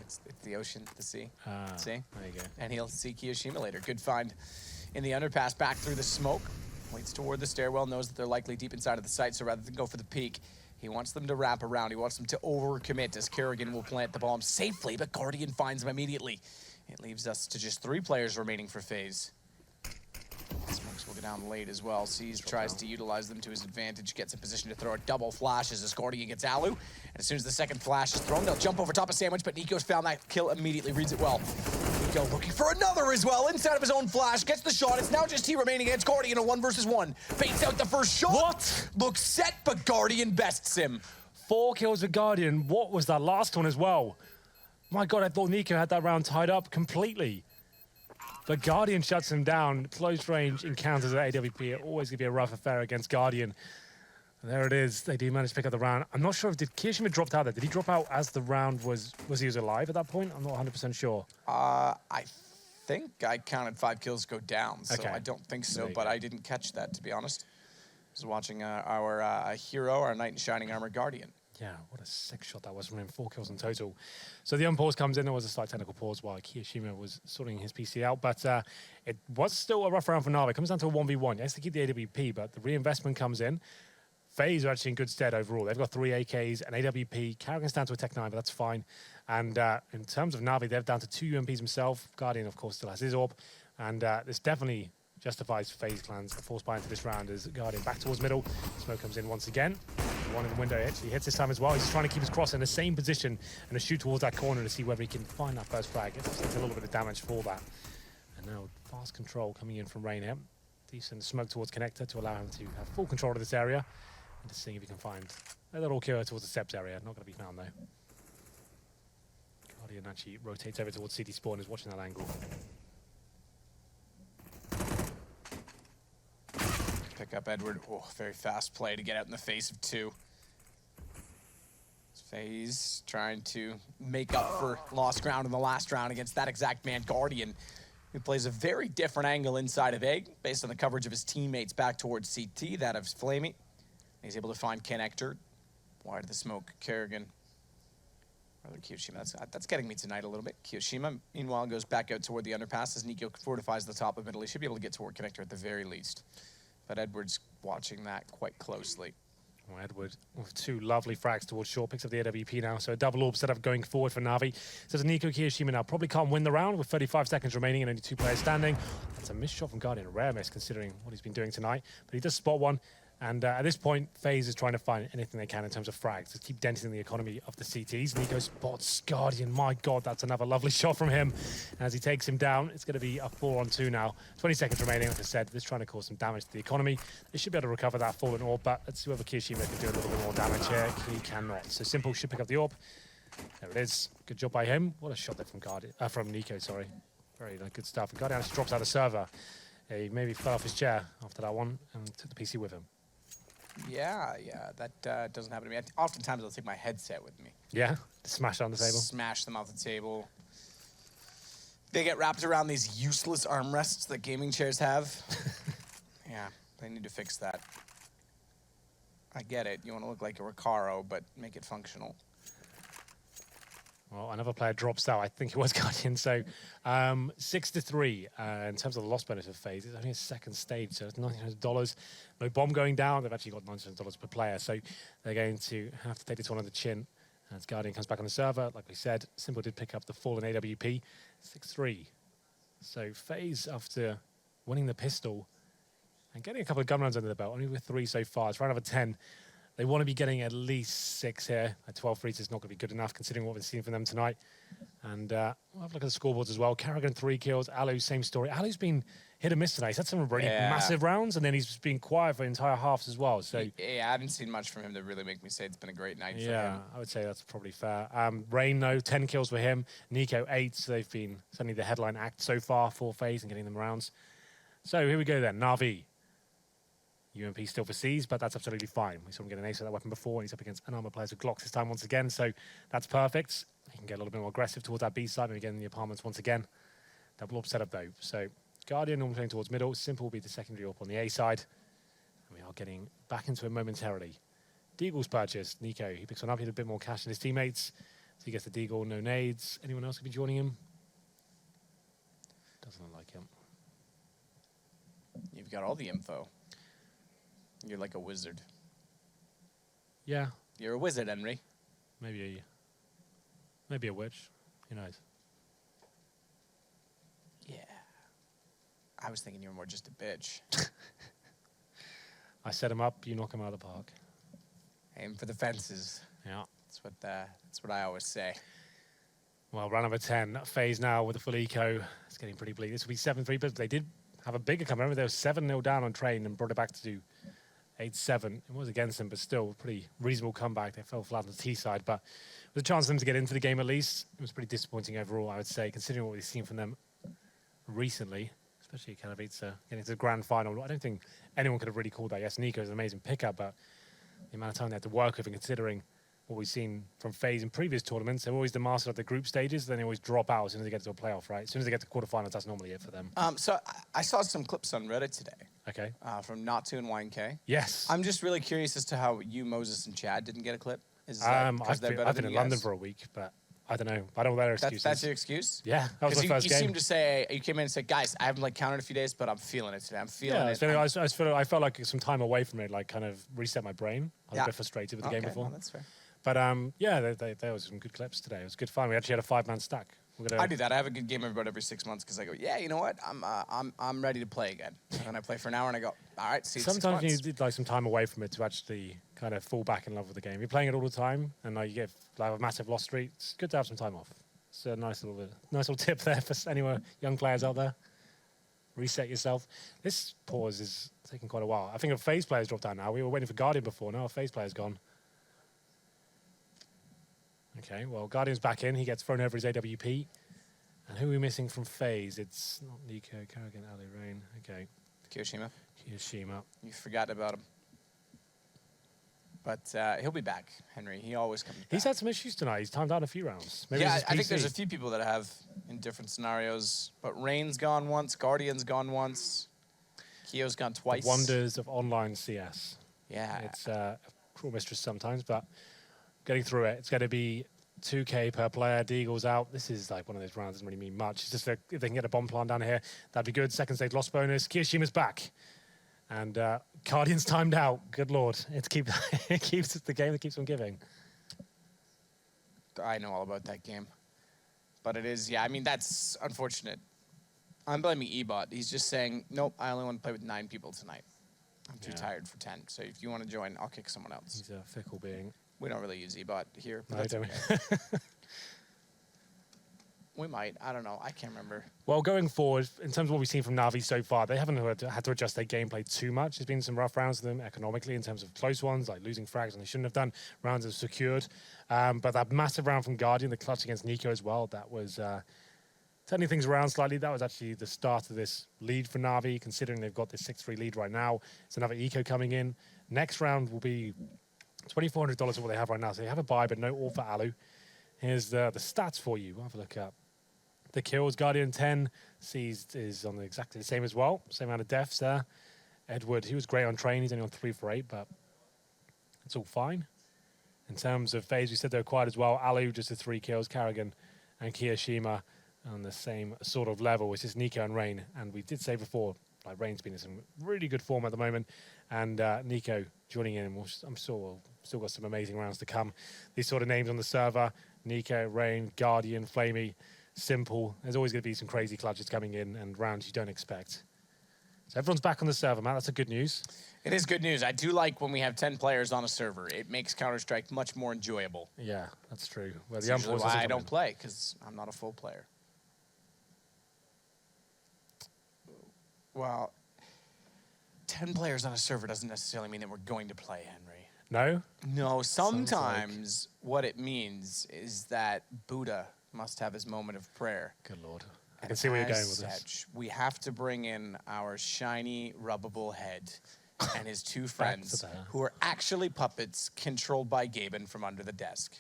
It's the ocean, the sea. See? There you go. And he'll see Kiyoshima later. Good find in the underpass, back through the smoke. Waits toward the stairwell, knows that they're likely deep inside of the site, so rather than go for the peak, he wants them to wrap around. He wants them to overcommit as Kerrigan will plant the bomb safely, but Guardian finds him immediately. It leaves us to just 3 players remaining for FaZe. Smokes will go down late as well. Sees tries to utilize them to his advantage, gets in position to throw a double flash as Guardian gets Alu. And as soon as the second flash is thrown, they'll jump over top of Sandwich, but Nico's found that kill immediately, reads it well. Nico looking for another as well, inside of his own flash, gets the shot. It's now just he remaining against Guardian, a 1 versus 1. Baits out the first shot. What? Looks set, but Guardian bests him. 4 kills with Guardian. What was that last one as well? My God, I thought Nico had that round tied up completely. But Guardian shuts him down. Close range encounters at AWP are always going to be a rough affair against Guardian. And there it is. They do manage to pick up the round. I'm not sure if did Kiyoshima dropped out there. Did he drop out as the round was he alive at that point? I'm not 100% sure. I think I counted 5 kills go down, so Okay. I don't think so, but I didn't catch that, to be honest. I was watching our hero, our knight in shining armor Guardian. Yeah, what a sick shot that was from him. 4 kills in total. So the unpause comes in. There was a slight technical pause while Kiyoshima was sorting his PC out. But it was still a rough round for NaVi. It comes down to a 1v1. He has to keep the AWP, but the reinvestment comes in. FaZe are actually in good stead overall. They've got 3 AKs, an AWP. Kerrigan's down to a Tech 9, but that's fine. And in terms of NaVi, they're down to 2 UMPs himself. Guardian, of course, still has his AWP. And this definitely justifies FaZe clans a force buy into this round as Guardian back towards middle. Smoke comes in once again. One in the window actually hits this time as well. He's just trying to keep his cross in the same position and to shoot towards that corner to see whether he can find that first frag. It takes a little bit of damage for that. And now fast control coming in from Rain here. Decent smoke towards connector to allow him to have full control of this area. And just seeing if he can find a little cure towards the steps area. Not going to be found though. Guardian actually rotates over towards CT spawn, is watching that angle. Pick up Edward. Oh, very fast play to get out in the face of 2. FaZe trying to make up for lost ground in the last round against that exact man, Guardian, He plays a very different angle inside of Egg based on the coverage of his teammates back towards CT, that of Flamey. He's able to find Connector. Wide of the smoke, Kerrigan. Rather Kiyoshima, that's getting me tonight a little bit. Kiyoshima, meanwhile, goes back out toward the underpass as Nico fortifies the top of middle. He should be able to get toward Connector at the very least. But Edward's watching that quite closely. Well, Edward with 2 lovely frags towards short, picks up the AWP now. So a double orb setup going forward for Navi. Says Nico Kiyoshima now probably can't win the round with 35 seconds remaining and only 2 players standing. That's a missed shot from Guardian, a rare miss considering what he's been doing tonight. But he does spot one. And at this point, FaZe is trying to find anything they can in terms of frags to keep denting the economy of the CTs. Nico spots Guardian. My God, that's another lovely shot from him. As he takes him down, it's going to be a 4-on-2 now. 20 seconds remaining, like I said. This trying to cause some damage to the economy. They should be able to recover that fallen orb, but let's see whether Kiyoshima can do a little bit more damage here. He cannot. So Simple should pick up the orb. There it is. Good job by him. What a shot there from Nico, sorry. Very good stuff. And Guardian actually drops out the server. He maybe fell off his chair after that one and took the PC with him. Yeah, that doesn't happen to me. Oftentimes I'll take my headset with me. Yeah? Smash it on the table? Smash them off the table. They get wrapped around these useless armrests that gaming chairs have. Yeah, they need to fix that. I get it. You want to look like a Recaro, but make it functional. Well, another player drops out. I think it was Guardian. So 6-3 in terms of the loss bonus of FaZe. It's only a second stage, so it's $900. No bomb going down. They've actually got $900 per player. So they're going to have to take this one on the chin. As Guardian comes back on the server, like we said, Simple did pick up the fallen AWP. 6-3. So FaZe, after winning the pistol and getting a couple of gun runs under the belt, only with 3 so far. It's round over 10. They want to be getting at least 6 here. At 12 frees is not going to be good enough considering what we've seen from them tonight. And we'll have a look at the scoreboards as well. Kerrigan 3 kills. Alu, same story. Alu's been hit and miss tonight. He's had some really massive rounds and then he's been quiet for entire halves as well. So yeah, I haven't seen much from him to really make me say it's been a great night for him. Yeah, I would say that's probably fair. Rain, though, 10 kills for him. Nico, 8. So they've been certainly the headline act so far for FaZe and getting them rounds. So here we go then. Navi. UMP still for C's, but that's absolutely fine. We saw him get an ace with that weapon before, and he's up against unarmored players with Glocks this time once again, so that's perfect. He can get a little bit more aggressive towards that B side, and again in the apartments once again. Double orb setup though. So Guardian normally playing towards middle. Simple will be the secondary orb on the A side. And we are getting back into it momentarily. Deagle's purchased. Nico, he picks one up. He had a bit more cash than his teammates. So he gets the Deagle, no nades. Anyone else could be joining him? Doesn't look like him. You've got all the info. You're like a wizard. Yeah. You're a wizard, Henry. Maybe a witch. Who knows? Yeah. I was thinking you were more just a bitch. I set him up, you knock him out of the park. Aim for the fences. Yeah. That's what I always say. Well, round number 10. FaZe now with the full eco. It's getting pretty bleak. This will be 7-3, but they did have a bigger come. Remember, they were 7-0 down on train and brought it back to do 8-7. It was against them, but still a pretty reasonable comeback. They fell flat on the T side, but with a chance for them to get into the game at least. It was pretty disappointing overall, I would say, considering what we've seen from them recently, especially Kanavica getting to the grand final. I don't think anyone could have really called that. Yes, Nico is an amazing pickup, but the amount of time they had to work with and considering what we've seen from FaZe in previous tournaments, they're always the master of the group stages, then they always drop out as soon as they get to a playoff, right? As soon as they get to quarterfinals, that's normally it for them. So I saw some clips on Reddit today. Okay. From Not2 and YNK. Yes. I'm just really curious as to how you, Moses, and Chad didn't get a clip. Is that I've been in London for a week, but I don't know. I don't know their excuses. That's your excuse? Yeah, that was my first game. You seemed to say, you came in and said, guys, I haven't counted a few days, but I'm feeling it today. I'm feeling it. I felt like some time away from it, like kind of reset my brain. I was a bit frustrated with the game before. No, that's fair. But yeah, there was some good clips today. It was good fun. We actually had a 5-man stack. I do that. I have a good game about every 6 months because I go, yeah, you know what? I'm ready to play again. And I play for an hour and I go, all right, see you Sometimes you need like some time away from it to actually kind of fall back in love with the game. You're playing it all the time and like you get like a massive loss streak. It's good to have some time off. It's a nice little tip there for any young players out there. Reset yourself. This pause is taking quite a while. I think a FaZe player's dropped down now. We were waiting for Guardian before. Now a FaZe player's gone. Okay, well, Guardian's back in. He gets thrown over his AWP. And who are we missing from FaZe? It's not Nico, Kerrigan, Ali, Rain. Okay. Kiyoshima. Kiyoshima. You forgot about him. But he'll be back, Henry. He always comes back. He's had some issues tonight. He's timed out a few rounds. Maybe Yeah, I think there's a few people that have in different scenarios. But Rain's gone once, Guardian's gone once, Kio's gone twice. The wonders of online CS. Yeah. It's a cruel mistress sometimes, but getting through it. It's going to be 2K per player. Deagle's out. This is like one of those rounds. Doesn't really mean much. It's just if they can get a bomb plant down here, that'd be good. Second stage loss bonus. Kiyoshima's back. And Guardian's timed out. Good lord. It keeps it's the game that keeps on giving. I know all about that game. But it is, yeah, I mean, that's unfortunate. I'm blaming eBot. He's just saying, nope, I only want to play with 9 people tonight. I'm too tired for 10. So if you want to join, I'll kick someone else. He's a fickle being. We don't really use eBot here. But No, that's don't okay. We might. I don't know. I can't remember. Well, going forward, in terms of what we've seen from Na'Vi so far, they haven't had to adjust their gameplay too much. There's been some rough rounds for them economically in terms of close ones, like losing frags and they shouldn't have done. Rounds have secured. But that massive round from Guardian, the clutch against Nico as well, that was turning things around slightly. That was actually the start of this lead for Na'Vi, considering they've got this 6-3 lead right now. It's another eco coming in. Next round will be $2,400 of what they have right now. So they have a buy, but no all for Alu. Here's the stats for you. We'll have a look up. The kills, Guardian 10, Seized is on exactly the same as well. Same amount of deaths there. Edward, he was great on train. He's only on 3 for 8, but it's all fine. In terms of FaZe, we said they're quiet as well. Alu, just the 3 kills. Karrigan and Kiyoshima on the same sort of level. It's just Nico and Rain. And we did say before, like Rain's been in some really good form at the moment. And Nico joining in. I'm sure we'll still got some amazing rounds to come. These sort of names on the server. Nico, Rain, Guardian, Flamey. Simple. There's always going to be some crazy clutches coming in and rounds you don't expect. So everyone's back on the server, Matt. That's a good news. It is good news. I do like when we have 10 players on a server. It makes Counter-Strike much more enjoyable. Yeah, that's true. Well, That's usually why I don't play, because I'm not a full player. Well, 10 players on a server doesn't necessarily mean that we're going to play, Henry. No? No, sometimes what it means is that Buddha must have his moment of prayer. Good lord. I can see where you're going with this. We have to bring in our shiny, rubbable head and his 2 friends who are actually puppets controlled by Gaben from under the desk.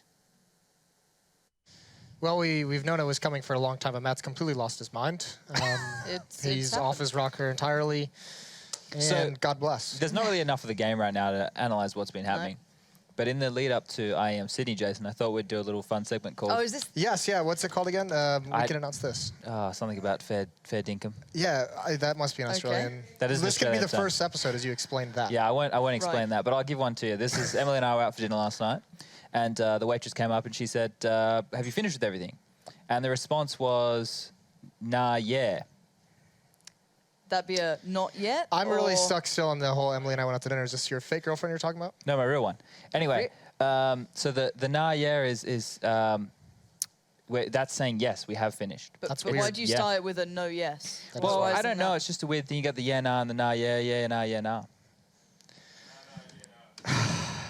Well, we've known it was coming for a long time, but Matt's completely lost his mind. He's off his rocker entirely, and So, God bless. There's not really enough of the game right now to analyze what's been happening. But in the lead up to IEM Sydney, Jason, I thought we'd do a little fun segment called... Oh, is this... Yes, yeah. What's it called again? We can announce this. Something about fair dinkum. Yeah, that must be an Australian. That is This could be the Australian first episode as you explained that. Yeah, I won't explain that, but I'll give one to you. This is Emily and I were out for dinner last night, and the waitress came up and she said, have you finished with everything? And the response was, nah, yeah. That be a not yet? I'm really stuck still on the whole Emily and I went out to dinner. Is this your fake girlfriend you're talking about? No, my real one. Anyway, so the nah, yeah is that's saying yes, we have finished. But why do you start it with a no, yes? Well, I don't know. It's just a weird thing. You got the yeah, nah, and the nah, yeah, yeah, nah, yeah, nah.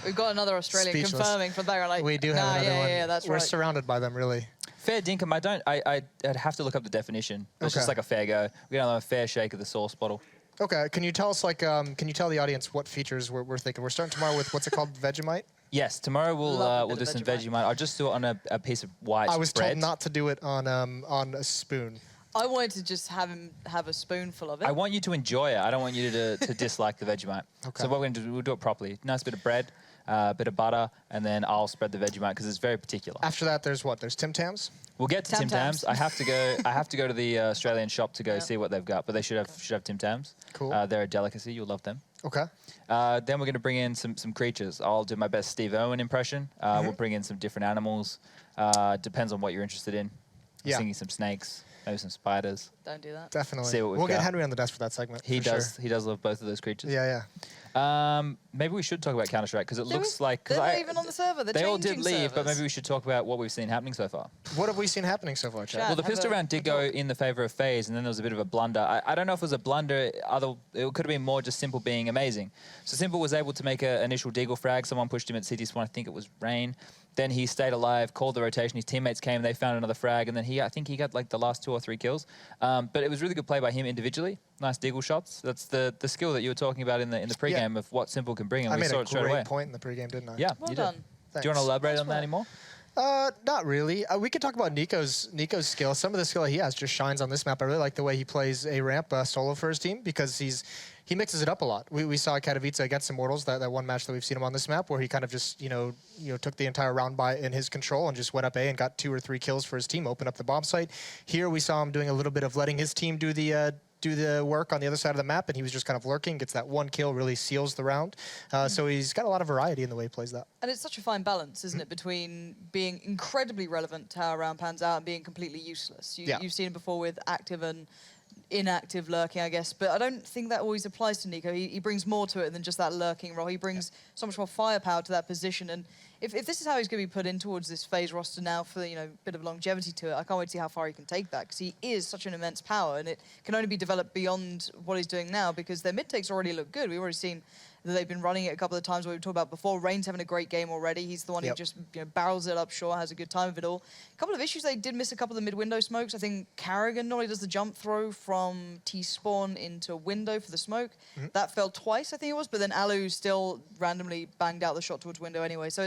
We've got another Australian Speechless. confirming for that. Like, We do have another one. Yeah, that's We're right. surrounded by them, really. Fair dinkum, I'd have to look up the definition. It's just like a fair go. We're going to have a fair shake of the sauce bottle. Okay, can you tell us, like, can you tell the audience what features we're thinking? We're starting tomorrow with, what's it called, Vegemite? Yes, tomorrow we'll do some Vegemite. I'll just do it on a piece of white I was bread. told not to do it on a spoon. I wanted to just have him have a spoonful of it. I want you to enjoy it. I don't want you to dislike the Vegemite. Okay. So what we're going to do, we'll do it properly. Nice bit of bread, bit of butter, and then I'll spread the Vegemite because it's very particular. After that, there's what? There's Tim Tams? We'll get to Tim Tams. I have to go to the Australian shop to go see what they've got, but they should have Tim Tams. Cool. They're a delicacy. You'll love them. Okay. Then we're going to bring in some creatures. I'll do my best Steve Irwin impression. We'll bring in some different animals. Depends on what you're interested in. I'm singing some snakes, maybe some spiders. Don't do that. Definitely. See what we've we'll got. get Henry on the desk for that segment. He does. Sure. He does love both of those creatures. Yeah, Maybe we should talk about Counter-Strike because it looks like they're not even on the server. they all did leave, but maybe we should talk about what we've seen happening so far. What have we seen happening so far, Chad? Well, the pistol round did go in the favor of FaZe, and then there was a bit of a blunder. I don't know if it was a blunder. It could have been more just Simple being amazing. So Simple was able to make an initial deagle frag. Someone pushed him at City Spawn. I think it was Rain. Then he stayed alive, called the rotation. His teammates came, they found another frag, and then I think he got like the last 2 or 3 kills. But it was really good play by him individually. nice deagle shots. That's the skill that you were talking about in the pregame of what Simple can bring, and we saw it straight away. I made a great point in the pregame, didn't I? Yeah, Well you done. did. Thanks. Do you want to elaborate on that anymore? Not really. We could talk about Nico's skill. Some of the skill he has just shines on this map. I really like the way he plays a ramp solo for his team because he mixes it up a lot. We saw Katowice against Immortals, that one match that we've seen him on this map, where he kind of just took the entire round by in his control and just went up A and got 2 or 3 kills for his team, opened up the bomb site. Here we saw him doing a little bit of letting his team do the work on the other side of the map, and he was just kind of lurking, gets that 1 kill, really seals the round. So he's got a lot of variety in the way he plays that. And it's such a fine balance, isn't it, between being incredibly relevant to how a round pans out and being completely useless. You've seen it before with active and inactive lurking, I guess, but I don't think that always applies to Nico. He brings more to it than just that lurking role. He brings so much more firepower to that position, and if this is how he's going to be put in towards this FaZe roster now for a bit of longevity to it, I can't wait to see how far he can take that, because he is such an immense power, and it can only be developed beyond what he's doing now, because their mid takes already look good. We've already seen that they've been running it a couple of times, what we talked about before. Rain's having a great game already. He's the one who just barrels it up short, has a good time of it all. A couple of issues, they did miss a couple of the mid-window smokes. I think Carrigan normally does the jump throw from T-spawn into window for the smoke. That failed twice, I think it was, but then Alu still randomly banged out the shot towards window anyway. So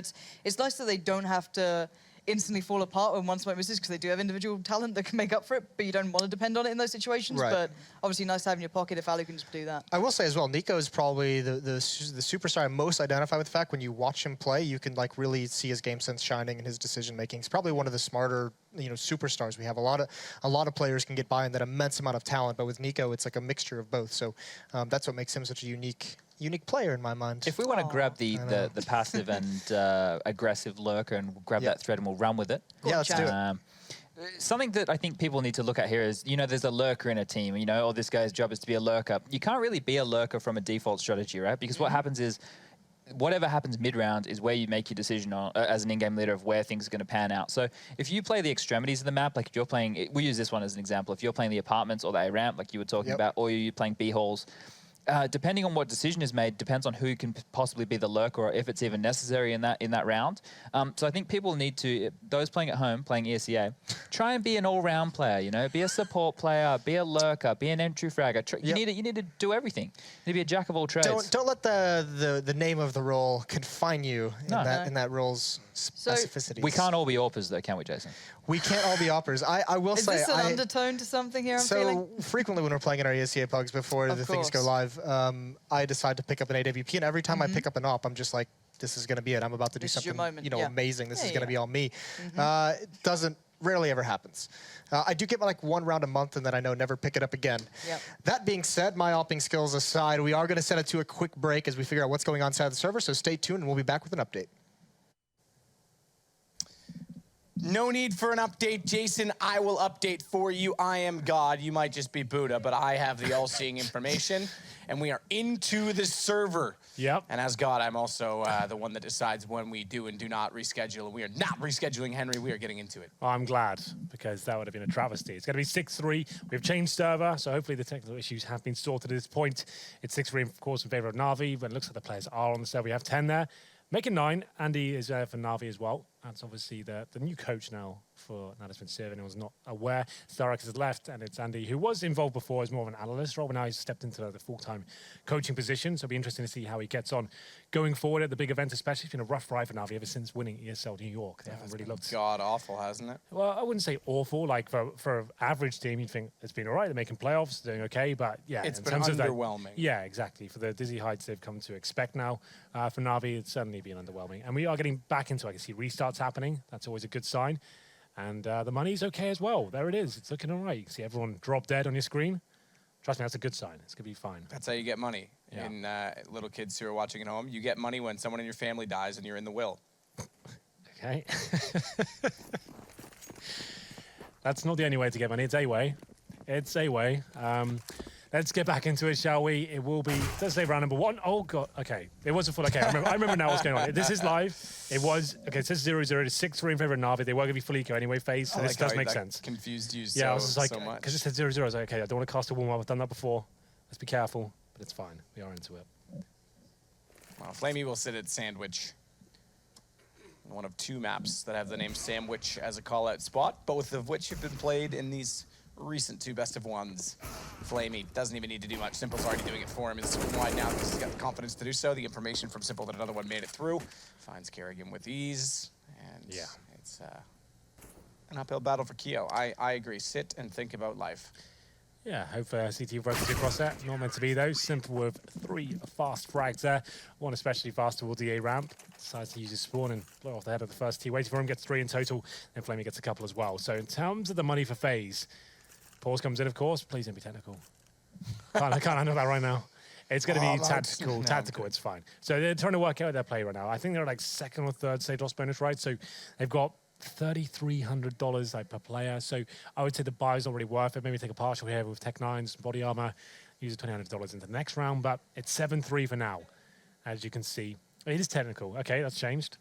it's nice that they don't have to instantly fall apart when one smoke misses, because they do have individual talent that can make up for it, but you don't want to depend on it in those situations. Right. But obviously nice to have in your pocket if Alu can just do that. I will say as well, Nico is probably the superstar I most identify with the fact when you watch him play, you can really see his game sense shining and his decision making. He's probably one of the smarter superstars we have. A lot of players can get by in that immense amount of talent, but with Nico, it's like a mixture of both. So that's what makes him such a unique player in my mind. If we want to grab the passive and aggressive lurker and grab that thread and we'll run with it. Yeah, let's do it. Something that I think people need to look at here is, there's a lurker in a team, or this guy's job is to be a lurker. You can't really be a lurker from a default strategy, right? Because what happens is, whatever happens mid-round is where you make your decision on, as an in-game leader, of where things are going to pan out. So if you play the extremities of the map, like if you're playing, we use this one as an example, if you're playing the apartments or the A ramp, like you were talking about, or you're playing B halls, depending on what decision is made, depends on who can possibly be the lurker or if it's even necessary in that round. So I think people need to, those playing at home, playing ESEA, try and be an all-round player. Be a support player, be a lurker, be an entry fragger. You need to do everything. You need to be a jack of all trades. Don't let the name of the role confine you in that role's specificity. We can't all be AWPers though, can we, Jason? We can't all be AWPers. I will say. Is this an undertone to something here? I'm feeling? Frequently when we're playing in our ESEA pugs before the things go live, I decide to pick up an AWP, and every time I pick up an AWP, I'm just like, this is going to be it. I'm about to do something amazing. This is going to be all me. It rarely ever happens. I do get like 1 round a month, and then I know never pick it up again. That being said, my AWPing skills aside, we are going to send it to a quick break as we figure out what's going on inside the server, so stay tuned, and we'll be back with an update. No need for an update, Jason. I will update for you. I am God. You might just be Buddha, but I have the all-seeing information, and we are into the server. Yep. And as God, I'm also the one that decides when we do and do not reschedule. We are not rescheduling, Henry. We are getting into it. I'm glad, because that would have been a travesty. It's going to be 6-3. We've changed server, so hopefully the technical issues have been sorted at this point. It's 6-3, of course, in favor of NaVi, but it looks like the players are on the server. We have 10 there. Making 9. Andy is there for NaVi as well. That's obviously the new coach now for Now That's Been Served. Anyone's not aware. Starix has left, and it's Andy, who was involved before as more of an analyst role, but now he's stepped into the full-time coaching position. So it'll be interesting to see how he gets on going forward at the big events, especially. It's been a rough ride for NaVi ever since winning ESL New York. They haven't really looked god-awful, hasn't it? Well, I wouldn't say awful. Like for an average team, you'd think it's been all right. They're making playoffs, doing okay, but yeah, it's in been terms underwhelming. Of yeah, exactly. For the dizzy heights they've come to expect now, for NaVi, it's certainly been underwhelming. And we are getting back into, I can see restarts happening. That's always a good sign. And the money's okay as well. There it is. It's looking all right. You can see everyone drop dead on your screen. Trust me, that's a good sign. It's going to be fine. That's how you get money. Yeah. And little kids who are watching at home, you get money when someone in your family dies and you're in the will. Okay. That's not the only way to get money. It's a way. It's a way. Let's get back into it, shall we? It will be Thursday round number 1. Oh, God. Okay. It was a full. Okay. I remember now what's going on. This is live. It was. Okay. It says 0-0. It's 6-3 in favor of NaVi. They were going to be full eco anyway, FaZe. So this does make sense. Confused you I was just like, so much. because it said 0-0. I was like, okay, I don't want to cast a warm up. I've done that before. Let's be careful. But it's fine. We are into it. Well, Flamey will sit at Sandwich. One of 2 maps that have the name Sandwich as a call-out spot, both of which have been played in these recent 2 best of 1s. Flamey doesn't even need to do much. Simple's already doing it for him. It's wide now because he's got the confidence to do so. The information from Simple that another one made it through. Finds Kerrigan with ease. And it's an uphill battle for Keo. I agree. Sit and think about life. Yeah, hope CT runs across that. Not meant to be, though. Simple with 3 fast frags there. One especially fast towards the A ramp. Decides to use his spawn and blow off the head of the first T. Waiting for him, gets 3 in total. Then Flamey gets a couple as well. So in terms of the money for FaZe, Pause comes in, of course. Please don't be technical. I can't handle that right now. It's going to be tactical. Tactical, it's fine. So they're trying to work out their play right now. I think they're like 2nd or 3rd save loss bonus, right? So they've got $3,300 like per player. So I would say the buy is already worth it. Maybe take a partial here with Tech 9s, body armor, use $2,200 into the next round. But it's 7-3 for now, as you can see. It is technical. Okay, that's changed.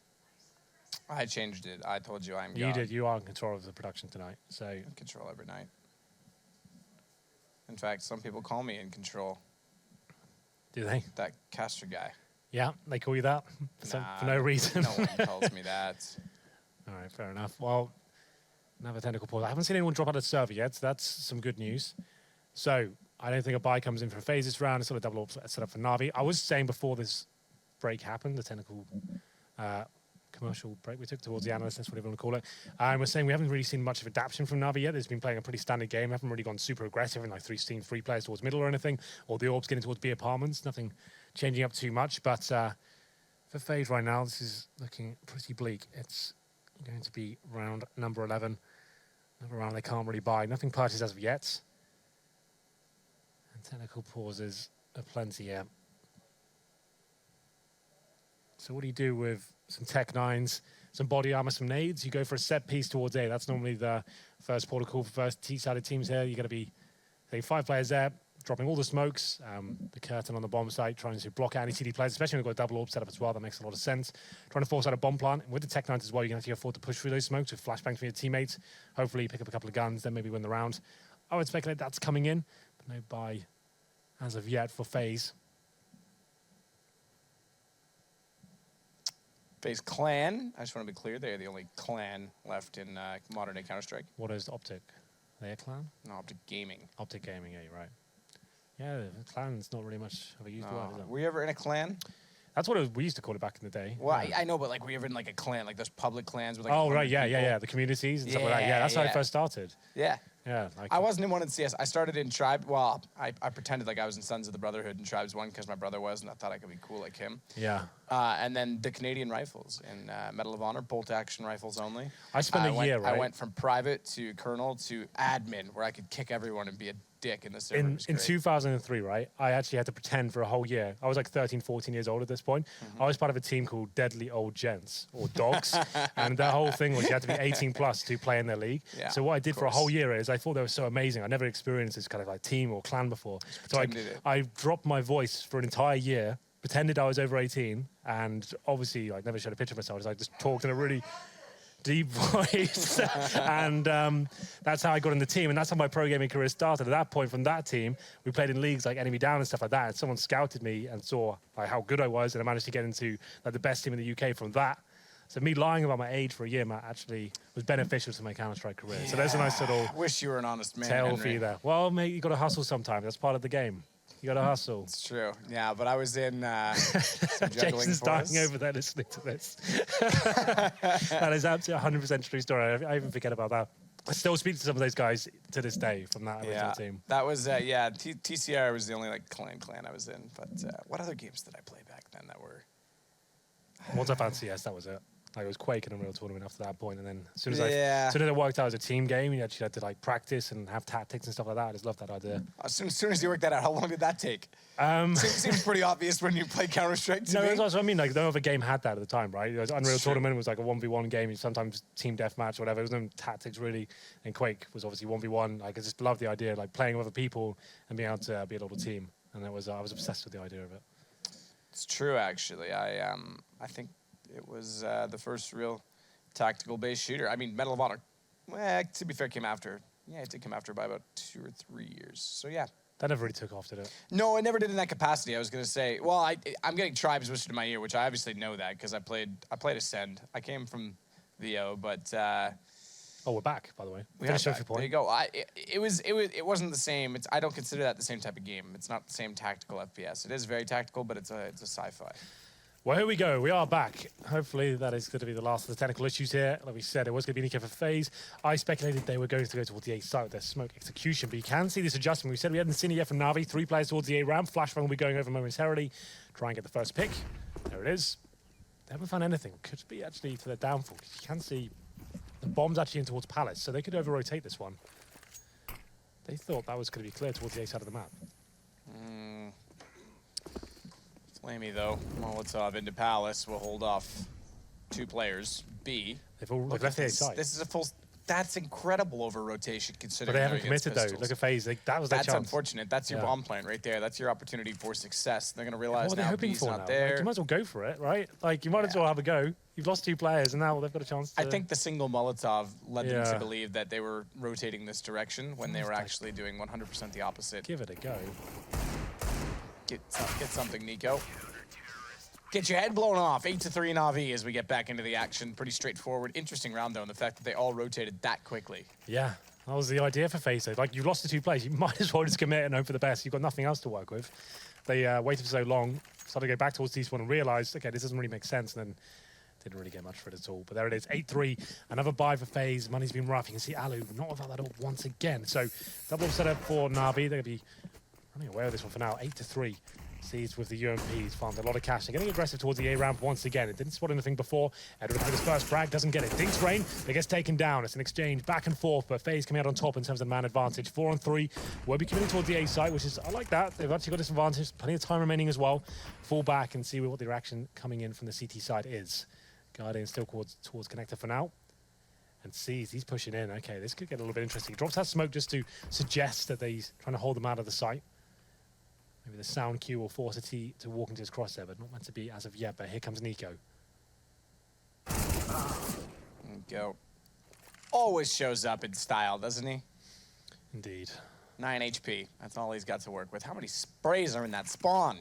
I changed it. I told you I'm You God. did. You are in control of the production tonight. So In control every night. In fact, some people call me in control. Do they? That caster guy. Yeah, they call you that for no reason. No one calls me that. All right, fair enough. Well, another technical pause. I haven't seen anyone drop out of the server yet, so that's some good news. So I don't think a buy comes in for FaZe this round. It's sort of double set up for NaVi. I was saying before this break happened, the technical commercial break we took towards the analyst, that's what you want to call it. We're saying we haven't really seen much of adaptation from NaVi yet. They've been playing a pretty standard game. Haven't really gone super aggressive in like 3 players towards middle or anything, or the orbs getting towards B apartments. Nothing changing up too much. But for FaZe right now, this is looking pretty bleak. It's going to be round number 11. Another round they can't really buy. Nothing purchased as of yet. And technical pauses are plenty here. So what do you do with some Tech 9s, some body armor, some nades? You go for a set piece towards A. That's normally the first protocol for first T-sided teams here. You're going to be, say, 5 players there, dropping all the smokes, the curtain on the bomb site, trying to block out any CD players, especially when we've got a double orb set up as well. That makes a lot of sense. Trying to force out a bomb plant. And with the Tech 9s as well, you're going to have to afford to push through those smokes with flashbangs from your teammates. Hopefully pick up a couple of guns, then maybe win the round. I would speculate that's coming in, but no buy as of yet for FaZe. FaZe Clan, I just want to be clear, they're the only clan left in modern day Counter-Strike. What is Optic? They a clan? No, Optic Gaming. Optic Gaming, yeah, you're right. Yeah, the clan's not really much of a used word, is it? Were you ever in a clan? That's what we used to call it back in the day. Well, I know, but like, were you ever in like a clan, like those public clans with like oh, right, yeah, the communities and stuff like that. Yeah, that's how I first started. Yeah. Yeah. Like, I wasn't in one in CS. I started in Tribe. Well, I pretended like I was in Sons of the Brotherhood in Tribes 1 because my brother was, and I thought I could be cool like him. Yeah. And then the Canadian Rifles in Medal of Honor, bolt action rifles only. I spent a year, right? I went from private to colonel to admin, where I could kick everyone and be a dick in the server. In 2003, right, I actually had to pretend for a whole year. I was like 13, 14 years old at this point. I was part of a team called Deadly Old Gents, or Dogs, and their whole thing was you had to be 18 plus to play in their league. Yeah, so what I did for a whole year is I thought they were so amazing. I never experienced this kind of like team or clan before. So I dropped my voice for an entire year, pretended I was over 18, and obviously like never showed a picture of myself. I just talked in a really deep voice, and that's how I got in the team, and that's how my pro gaming career started. At that point, from that team, we played in leagues like Enemy Down and stuff like that, and someone scouted me and saw like how good I was, and I managed to get into like the best team in the UK from that. So me lying about my age for a year, Matt, actually was beneficial to my Counter-Strike career. So there's a nice little wish you were an honest man, tale for you there. Well, mate, you got to hustle sometimes. That's part of the game. You got to hustle. It's true. Yeah, but I was in some juggling. Jason's dying over there listening to this. That is absolutely 100% true story. I even forget about that. I still speak to some of those guys to this day from that original team. That was, TCR was the only like clan I was in. But what other games did I play back then that were? Multi Fantasy, yes, that was it. Like it was Quake in a real tournament after that point, and then as soon as it worked out as a team game, you actually had to like practice and have tactics and stuff like that. I just loved that idea. As soon as you worked that out, how long did that take? Seems pretty obvious when you play Counter-Strike to me. No, that's what I mean. Like no other game had that at the time, right? It was Unreal Tournament was like a 1v1 game. Sometimes team deathmatch or whatever. There was no tactics really. And Quake was obviously 1v1. Like I just loved the idea, like playing with other people and being able to be a little team. And that was I was obsessed with the idea of it. It's true, actually. I think it was the first real tactical-based shooter. I mean, Medal of Honor, to be fair, came after. Yeah, it did come after by about 2 or 3 years. So, yeah. That never really took off, did it? No, it never did in that capacity. I was going to say, well, I'm getting Tribes whispered in my ear, which I obviously know that because I played Ascend. I came from VO, but... Oh, we're back, by the way. We are back. There you go. It wasn't the same. I don't consider that the same type of game. It's not the same tactical FPS. It is very tactical, but it's a sci-fi. Well, here we go. We are back. Hopefully, that is going to be the last of the technical issues here. Like we said, it was going to be NiP for FaZe. I speculated they were going to go towards the A side with their smoke execution, but you can see this adjustment. We said we hadn't seen it yet from NaVi. 3 players towards the A ramp. Flashbang will be going over momentarily. Try and get the first pick. There it is. They haven't found anything. Could be actually to their downfall. You can see the bomb's actually in towards Palace, so they could over-rotate this one. They thought that was going to be clear towards the A side of the map. flamey, though. Molotov into Palace will hold off 2 players. B. They've all left the A side. This is a full... That's incredible over-rotation, considering... But they haven't committed, though. Look at FaZe. That was their chance. That's unfortunate. That's your bomb plant right there. That's your opportunity for success. They're going to realize now B's not there. Like, you might as well go for it, right? Like, you might as well have a go. You've lost 2 players, and now they've got a chance to... I think the single Molotov led them to believe that they were rotating this direction when they were actually doing 100% the opposite. Give it a go. Get something, Nico. Get your head blown off. 8-3 NaVi as we get back into the action. Pretty straightforward. Interesting round, though, in the fact that they all rotated that quickly. Yeah, that was the idea for FaZe. Like, you've lost the 2 players. You might as well just commit and hope for the best. You've got nothing else to work with. They waited for so long, started to go back towards T1 and realized, okay, this doesn't really make sense, and then didn't really get much for it at all. But there it is, 8-3. Another buy for FaZe. Money's been rough. You can see Alu not without that up once again. So double setup for NaVi. They're going to be running away with this one for now. 8-3. Seeds with the UMPs, farmed a lot of cash. They're getting aggressive towards the A ramp once again. It didn't spot anything before. Edward with his first frag, doesn't get it. Dinks Rain, it gets taken down. It's an exchange back and forth, but FaZe coming out on top in terms of man advantage. 4-on-3. Will be committing towards the A site, which is, I like that. They've actually got this advantage. Plenty of time remaining as well. Fall back and see what the reaction coming in from the CT side is. Guardian still towards connector for now. And sees he's pushing in. Okay, this could get a little bit interesting. He drops that smoke just to suggest that he's trying to hold them out of the site. Maybe the sound cue will force a T to walk into his crosshair, but not meant to be as of yet. But here comes Nico. Nico always shows up in style, doesn't he? Indeed. 9 HP. That's all he's got to work with. How many sprays are in that spawn?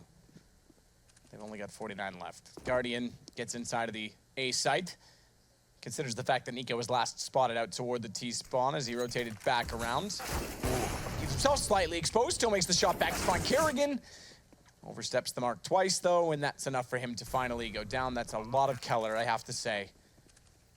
They've only got 49 left. Guardian gets inside of the A site. Considers the fact that Nico was last spotted out toward the T spawn as he rotated back around. Keeps himself slightly exposed, still makes the shot back to find Kerrigan. Oversteps the mark twice, though, and that's enough for him to finally go down. That's a lot of Keller, I have to say.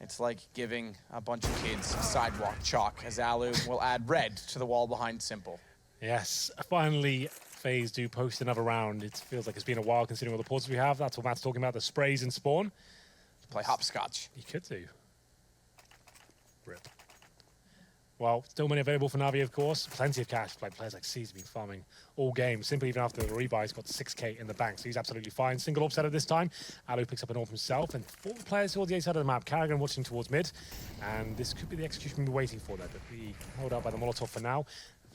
It's like giving a bunch of kids sidewalk chalk, as Alu will add red to the wall behind Simple. Yes, finally, FaZe do post another round. It feels like it's been a while considering all the pauses we have. That's what Matt's talking about, the sprays and spawn. Play hopscotch. You could do. Rip. Well, still money available for NaVi, of course. Plenty of cash. Players like C's have been farming all game. Simply even after the rebuy, he's got 6K in the bank, so he's absolutely fine. Single offset at this time. Alu picks up an AWP himself, and 4 players towards the A side of the map. Kerrigan watching towards mid, and this could be the execution we've been waiting for there, but we held out by the Molotov for now.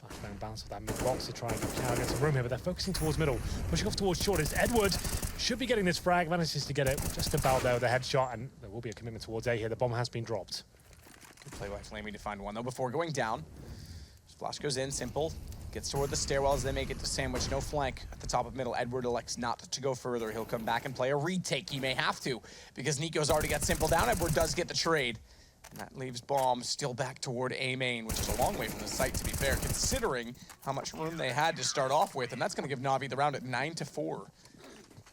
Flashbang bounce off that mid box to try and give Kerrigan some room here, but they're focusing towards middle. Pushing off towards short is Edward. Should be getting this frag. Manages to get it just about there with a headshot, and there will be a commitment towards A here. The bomb has been dropped. Good play by flamey to find one, though, before going down. Flash goes in, Simple. Gets toward the stairwell as they make it to sandwich. No flank at the top of middle. Edward elects not to go further. He'll come back and play a retake. He may have to, because Nico's already got Simple down. Edward does get the trade. And that leaves Bomb still back toward A main, which is a long way from the site, to be fair, considering how much room they had to start off with. And that's going to give NaVi the round at 9-4.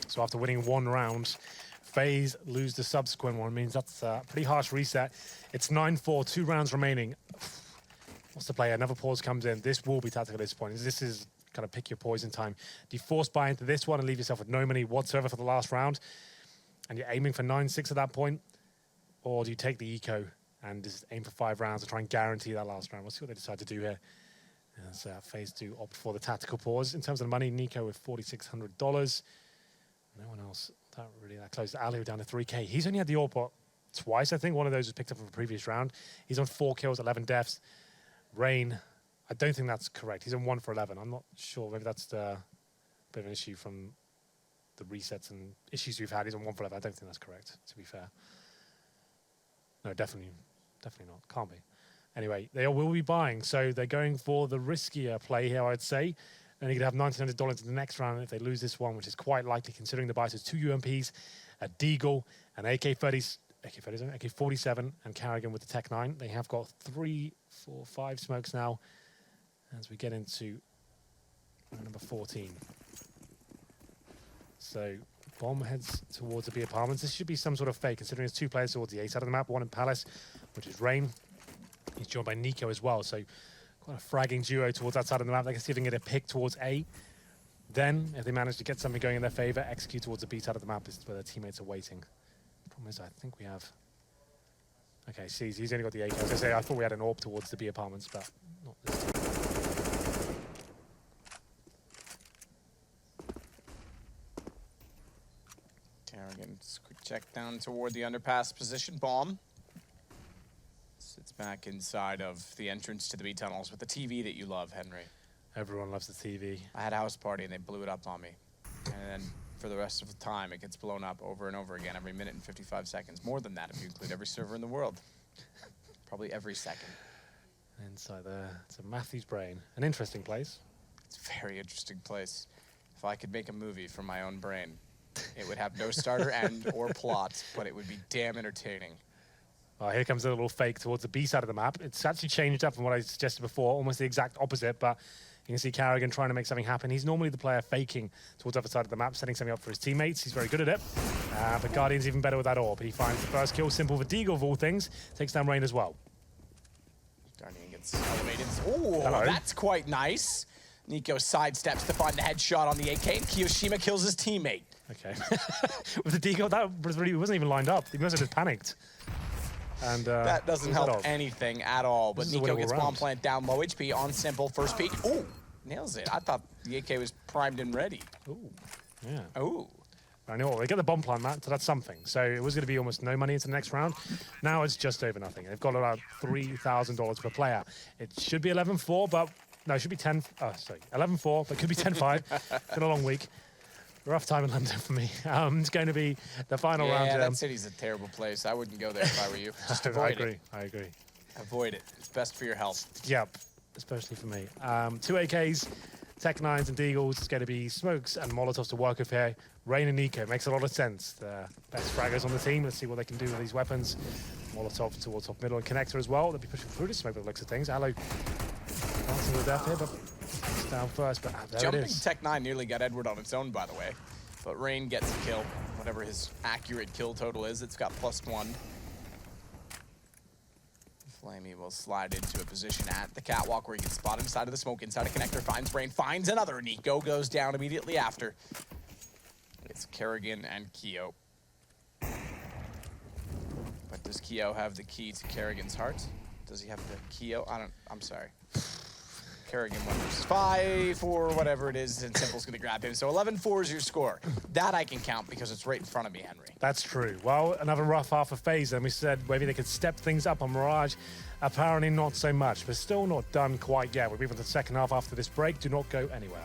So after winning 1 round, FaZe lose the subsequent one. Means that's a pretty harsh reset. It's 9-4, 2 rounds remaining. What's the play? Another pause comes in. This will be tactical at this point. This is kind of pick your poison time. Do you force buy into this one and leave yourself with no money whatsoever for the last round? And you're aiming for 9-6 at that point? Or do you take the eco and just aim for 5 rounds to try and guarantee that last round? We'll see what they decide to do here. As FaZe do opt for the tactical pause. In terms of the money, Nico with $4,600. No one else that really that close. Alu down to 3K. He's only had the AWP twice, I think. One of those was picked up from the previous round. He's on 4 kills, 11 deaths. Rain, I don't think that's correct. He's on 1 for 11. I'm not sure. Maybe that's a bit of an issue from the resets and issues we've had. He's on 1 for 11. I don't think that's correct, to be fair. No, definitely not. Can't be. Anyway, they all will be buying, so they're going for the riskier play here, I'd say. And you could have $1,900 in the next round if they lose this one, which is quite likely considering the buys. There's 2 UMPs, a Deagle, an AK-30 AK-47 and Carrigan with the Tech 9. They have got 3, 4, 5 smokes now as we get into number 14. So Bomb heads towards the B apartments. This should be some sort of fake, considering there's 2 players towards the A side of the map, one in Palace, which is Rain. He's joined by Nico as well, so quite a fragging duo towards that side of the map. They can see if they can get a pick towards A. Then, if they manage to get something going in their favor, execute towards the B side of the map is where their teammates are waiting. Problem is, I think we have... Okay, see, he's only got the A. I was going to say, I thought we had an AWP towards the B apartments, but not this time. Carrigan, quick check down toward the underpass position. Bomb sits back inside of the entrance to the B tunnels with the TV that you love, Henry. Everyone loves the TV. I had a house party and they blew it up on me. And then for the rest of the time, it gets blown up over and over again every minute and 55 seconds. More than that if you include every server in the world. Probably every second. Inside there, it's a Matthew's brain. An interesting place. It's a very interesting place. If I could make a movie from my own brain, it would have no starter end or plot, but it would be damn entertaining. Oh, here comes a little fake towards the B side of the map. It's actually changed up from what I suggested before, almost the exact opposite, but you can see Carrigan trying to make something happen. He's normally the player faking towards the other side of the map, setting something up for his teammates. He's very good at it. But Guardian's even better with that AWP. He finds the first kill, simple for Deagle of all things. Takes down Rain as well. Guardian gets elevated. Oh, that's quite nice. Nico sidesteps to find the headshot on the AK, and Kiyoshima kills his teammate. Okay. With the Deagle, that wasn't even lined up. He must have just panicked. And that doesn't help anything at all. But Nico gets bomb plant down low HP on simple. First peek. Ooh, nails it. I thought the AK was primed and ready. Ooh, yeah. Ooh. I know they get the bomb plant, Matt, so that's something. So it was going to be almost no money into the next round. Now it's just over nothing. They've got about $3,000 per player. It should be 11-4, but no, it should be 11-4, but it could be 10-5. It's been a long week. Rough time in London for me. It's going to be the final round. Yeah, that city's a terrible place. I wouldn't go there if I were you. Just avoid it. I agree. Avoid it. It's best for your health. Yep, especially for me. 2 AKs, Tech 9s and Deagles. It's going to be smokes and Molotovs to work with here. Rain and Nico makes a lot of sense. The best fraggers on the team. Let's see what they can do with these weapons. Molotov towards top middle and connector as well. They'll be pushing through to smoke by the looks of things. Allo dancing with death here, but it's down first. But there Jumping it is. Tech 9 nearly got Edward on its own, by the way. But Rain gets a kill. Whatever his accurate kill total is, it's got +1. Flamey will slide into a position at the catwalk where he gets spotted inside of the smoke, inside a connector, finds Rain, finds another. Nico goes down immediately after. It's Kerrigan and Keo. But does Keo have the key to Kerrigan's heart? Does he have the Keo? I'm sorry. Kerrigan 1 versus 5 or whatever it is, and Simple's going to grab him. So 11-4 is your score. That I can count because it's right in front of me, Henry. That's true. Well, another rough half of FaZe, and we said maybe they could step things up on Mirage. Apparently not so much, but still not done quite yet. We'll be for the second half after this break. Do not go anywhere.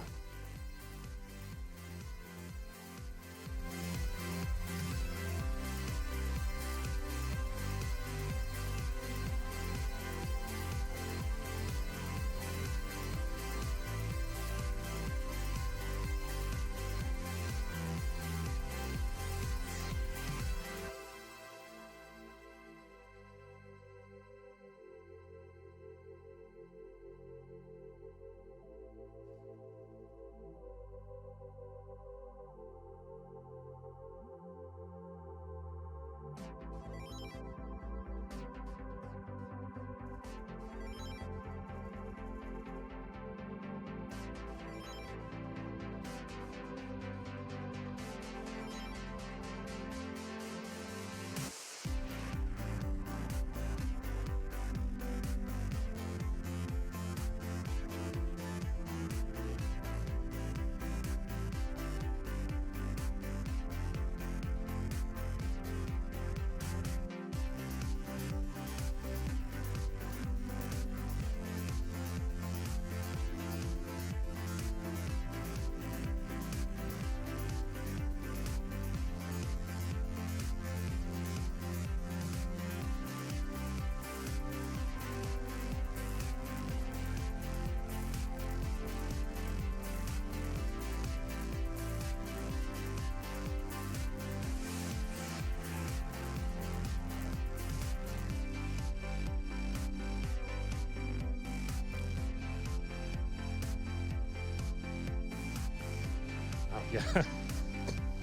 Yeah.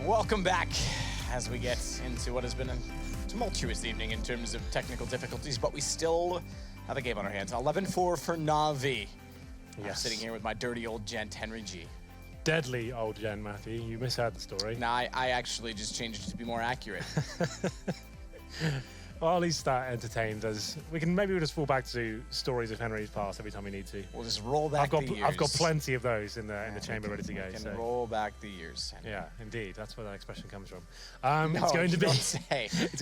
Welcome back as we get into what has been a tumultuous evening in terms of technical difficulties, but we still have a game on our hands. 11-4 for NaVi. Yes. I'm sitting here with my dirty old gent, Henry G. Deadly old gen, Matthew. You misheard the story. Nah, I actually just changed it to be more accurate. Well, at least that entertained us. We'll just fall back to stories of Henry's past every time we need to. We'll just roll back the years. I've got plenty of those in the chamber ready to go. We can roll back the years. Henry. Yeah, indeed. That's where that expression comes from. No, it's going to be. don't say. It's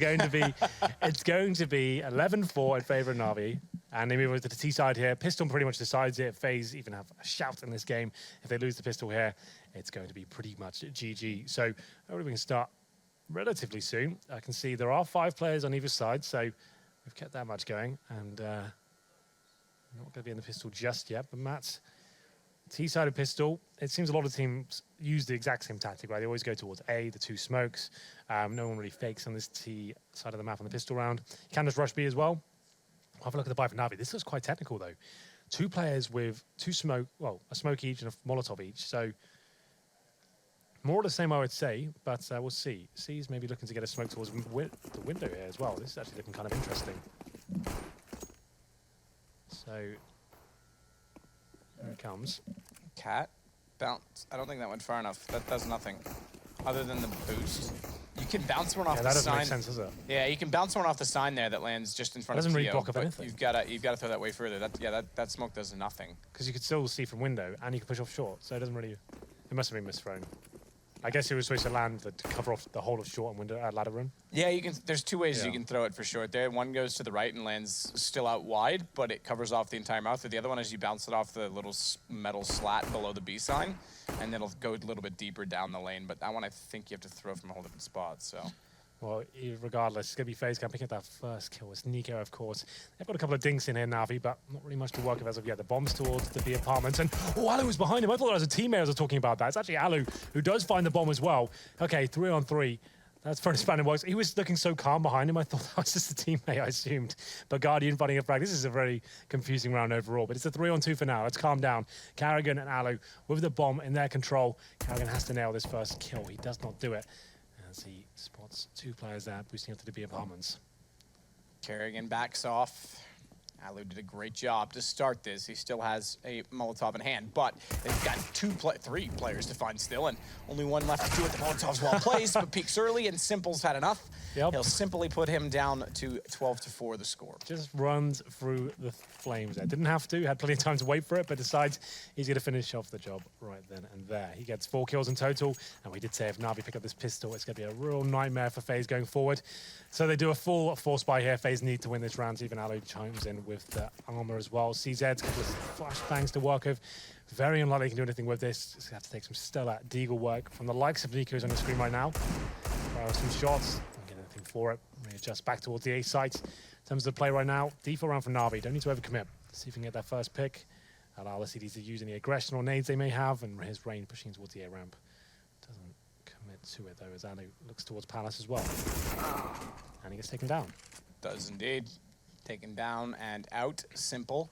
going to be 11-4 in favor of NaVi. And they move over to the T side here. Pistol pretty much decides it. FaZe even have a shout in this game. If they lose the pistol here, it's going to be pretty much GG. So hopefully we can start relatively soon. I can see there are 5 players on either side, so we've kept that much going. And not going to be in the pistol just yet, but Matt's T-sided pistol. It seems a lot of teams use the exact same tactic, right? They always go towards A, the 2 smokes. No one really fakes on this T side of the map on the pistol round. You can just rush B as well. Have a look at the buy for NaVi. This looks quite technical, though. 2 players with 2 smoke, well, a smoke each and a Molotov each. So more of the same, I would say, but we'll see. C's maybe looking to get a smoke towards the window here as well. This is actually looking kind of interesting. So here it comes. Cat, bounce. I don't think that went far enough. That does nothing other than the boost. You can bounce one off the sign. That doesn't make sense, does it? Yeah, you can bounce one off the sign there that lands just in front of doesn't really Tio, block up but anything. you've got to throw that way further. That smoke does nothing. Because you could still see from window, and you can push off short, so it doesn't really. It must have been misthrown. I guess it was supposed to land to cover off the whole of short and window ladder room. Yeah, you can. There's 2 ways you can throw it for short there. One goes to the right and lands still out wide, but it covers off the entire mouth. Or the other one is you bounce it off the little metal slat below the B sign, and it'll go a little bit deeper down the lane. But that one I think you have to throw from a whole different spot. So. Well, regardless, it's going to be FaZe picking up that first kill. It's Nico, of course. They've got a couple of dinks in here, NaVi, but not really much to work with as of yet. The bombs towards the B apartments, and Alu was behind him. I thought that was a teammate I was talking about that. It's actually Alu who does find the bomb as well. Okay, 3-on-3. That's for Spanish works. He was looking so calm behind him. I thought that was just a teammate, I assumed. But Guardian finding a frag. This is a very confusing round overall, but it's a 3-on-2 for now. Let's calm down. Karrigan and Alu with the bomb in their control. Karrigan has to nail this first kill. He does not do it. As he spots 2 players there, boosting up to the B apartments. Karrigan backs off. Alu did a great job to start this. He still has a Molotov in hand, but they've got 3 players to find still, and only 1 left to do it. The Molotov's well placed, but peaks early, and Simple's had enough. Yep. He'll simply put him down to 12-4 the score. Just runs through the flames there. Didn't have to, had plenty of time to wait for it, but decides he's going to finish off the job right then and there. He gets 4 kills in total, and we did say if NaVi pick up this pistol, it's going to be a real nightmare for FaZe going forward. So they do a full force buy here. FaZe need to win this round. Even Alu chimes in with the armor as well. CZ's couple of flashbangs to work with. Very unlikely he can do anything with this. Just have to take some stellar deagle work from the likes of Nico's on the screen right now. Some shots. Don't get anything for it. Readjust back towards the A site. In terms of the play right now, default round for NaVi. Don't need to overcommit. See if we can get that first pick. Allow the CDs to use any aggression or nades they may have, and his Rain pushing towards the A ramp. Doesn't commit to it though, as Alu looks towards Palace as well. And he gets taken down. Does indeed. Taken down and out. Simple.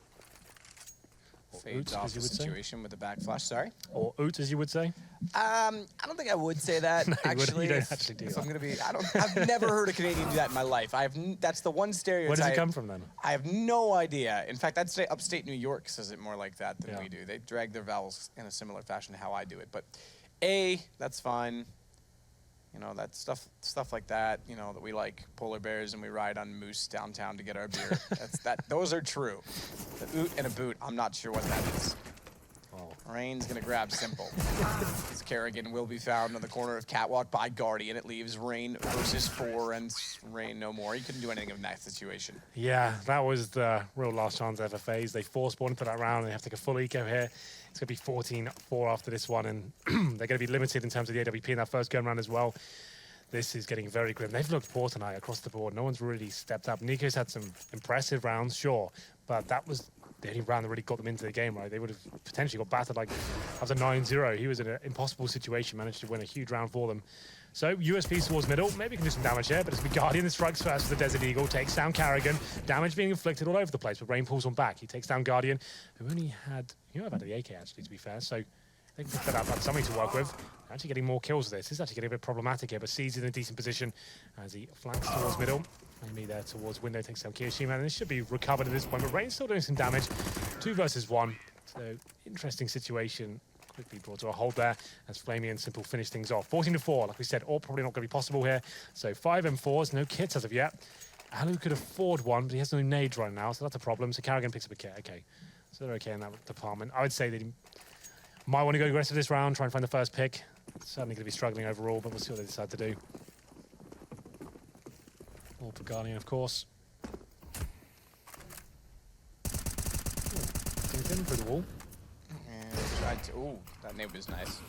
Fades off the situation with the backflash, sorry. Or oot, as you would say? I don't think I would say that, No, actually. you don't actually do that. I'm going to be, I've never heard a Canadian do that in my life. That's the one stereotype. Where does it come from then? I have no idea. In fact, I'd say upstate New York says it more like that than we do. They drag their vowels in a similar fashion to how I do it. But A, that's fine. You know, that stuff like that, you know, that we like polar bears and we ride on moose downtown to get our beer. Those are true. The oot and a boot, I'm not sure what that is. Oh. Rain's gonna grab Simple. This Karrigan will be found on the corner of Catwalk by Guardian. It leaves Rain versus 4 and Rain no more. He couldn't do anything in that situation. Yeah, that was the real last chance ever FaZe. They force spawn into that round and they have to take a full eco here. It's going to be 14-4 after this one, and they're going to be limited in terms of the AWP in that first gun round as well. This is getting very grim. They've looked poor tonight across the board. No one's really stepped up. Nico's had some impressive rounds, sure, but that was the only round that really got them into the game, right? They would have potentially got battered like after 9-0. He was in an impossible situation, managed to win a huge round for them. So USP towards middle. Maybe he can do some damage here, but it's Guardian that strikes first with the Desert Eagle, takes down Karrigan. Damage being inflicted all over the place, but Rain pulls on back. He takes down Guardian, who only had, I've had the AK actually, to be fair. So They can pick that up. That's something to work with. Actually getting more kills with this. This is actually getting a bit problematic here, but C's in a decent position as he flanks towards middle. Maybe there towards window, takes down Kirishima, and this should be recovered at this point, but Rain's still doing some damage. 2 versus 1. So, interesting situation. Quickly brought to a hold there as Flamey and Simple finish things off. 14-4, like we said, all probably not going to be possible here. So 5 M4s, no kits as of yet. Alu could afford one, but he has no nades right now, so that's a problem. So Carrigan picks up a kit. Okay, so they're okay in that department. I would say that he might want to go aggressive this round, try and find the first pick. Certainly going to be struggling overall, but we'll see what they decide to do. All for Guardian, of course. Things in through the wall. Tried to. Ooh, that nade was nice.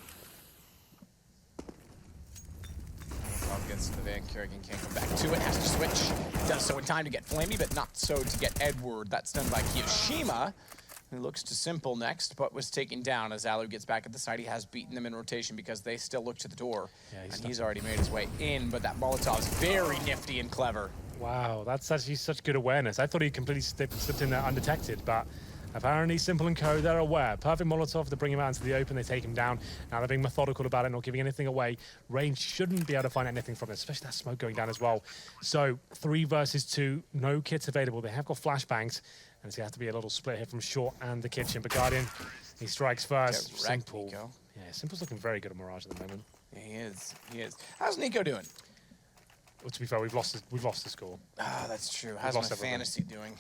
Gets to the van. Kerrigan can't come back to it. Has to switch. Does so in time to get Flamey, but not so to get Edward. That's done by Kirishima, who looks to Simple next, but was taken down as Alu gets back at the site. He has beaten them in rotation because they still look to the door. Yeah, and he's already made his way in, but that Molotov's very nifty and clever. Wow, that's actually such good awareness. I thought he completely slipped in there undetected, but apparently Simple and co, they're aware. Perfect Molotov to bring him out into the open. They take him down. Now they're being methodical about it, not giving anything away. Range shouldn't be able to find anything from it, especially that smoke going down as well. So 3 versus 2, no kits available. They have got flashbangs, and it's going to have to be a little split here from short and the kitchen. But Guardian, he strikes first. Simple. Nico. Yeah, Simple's looking very good at Mirage at the moment. Yeah, he is. He is. How's Nico doing? Well, to be fair, we've lost the score. Ah, that's true. How's my fantasy doing?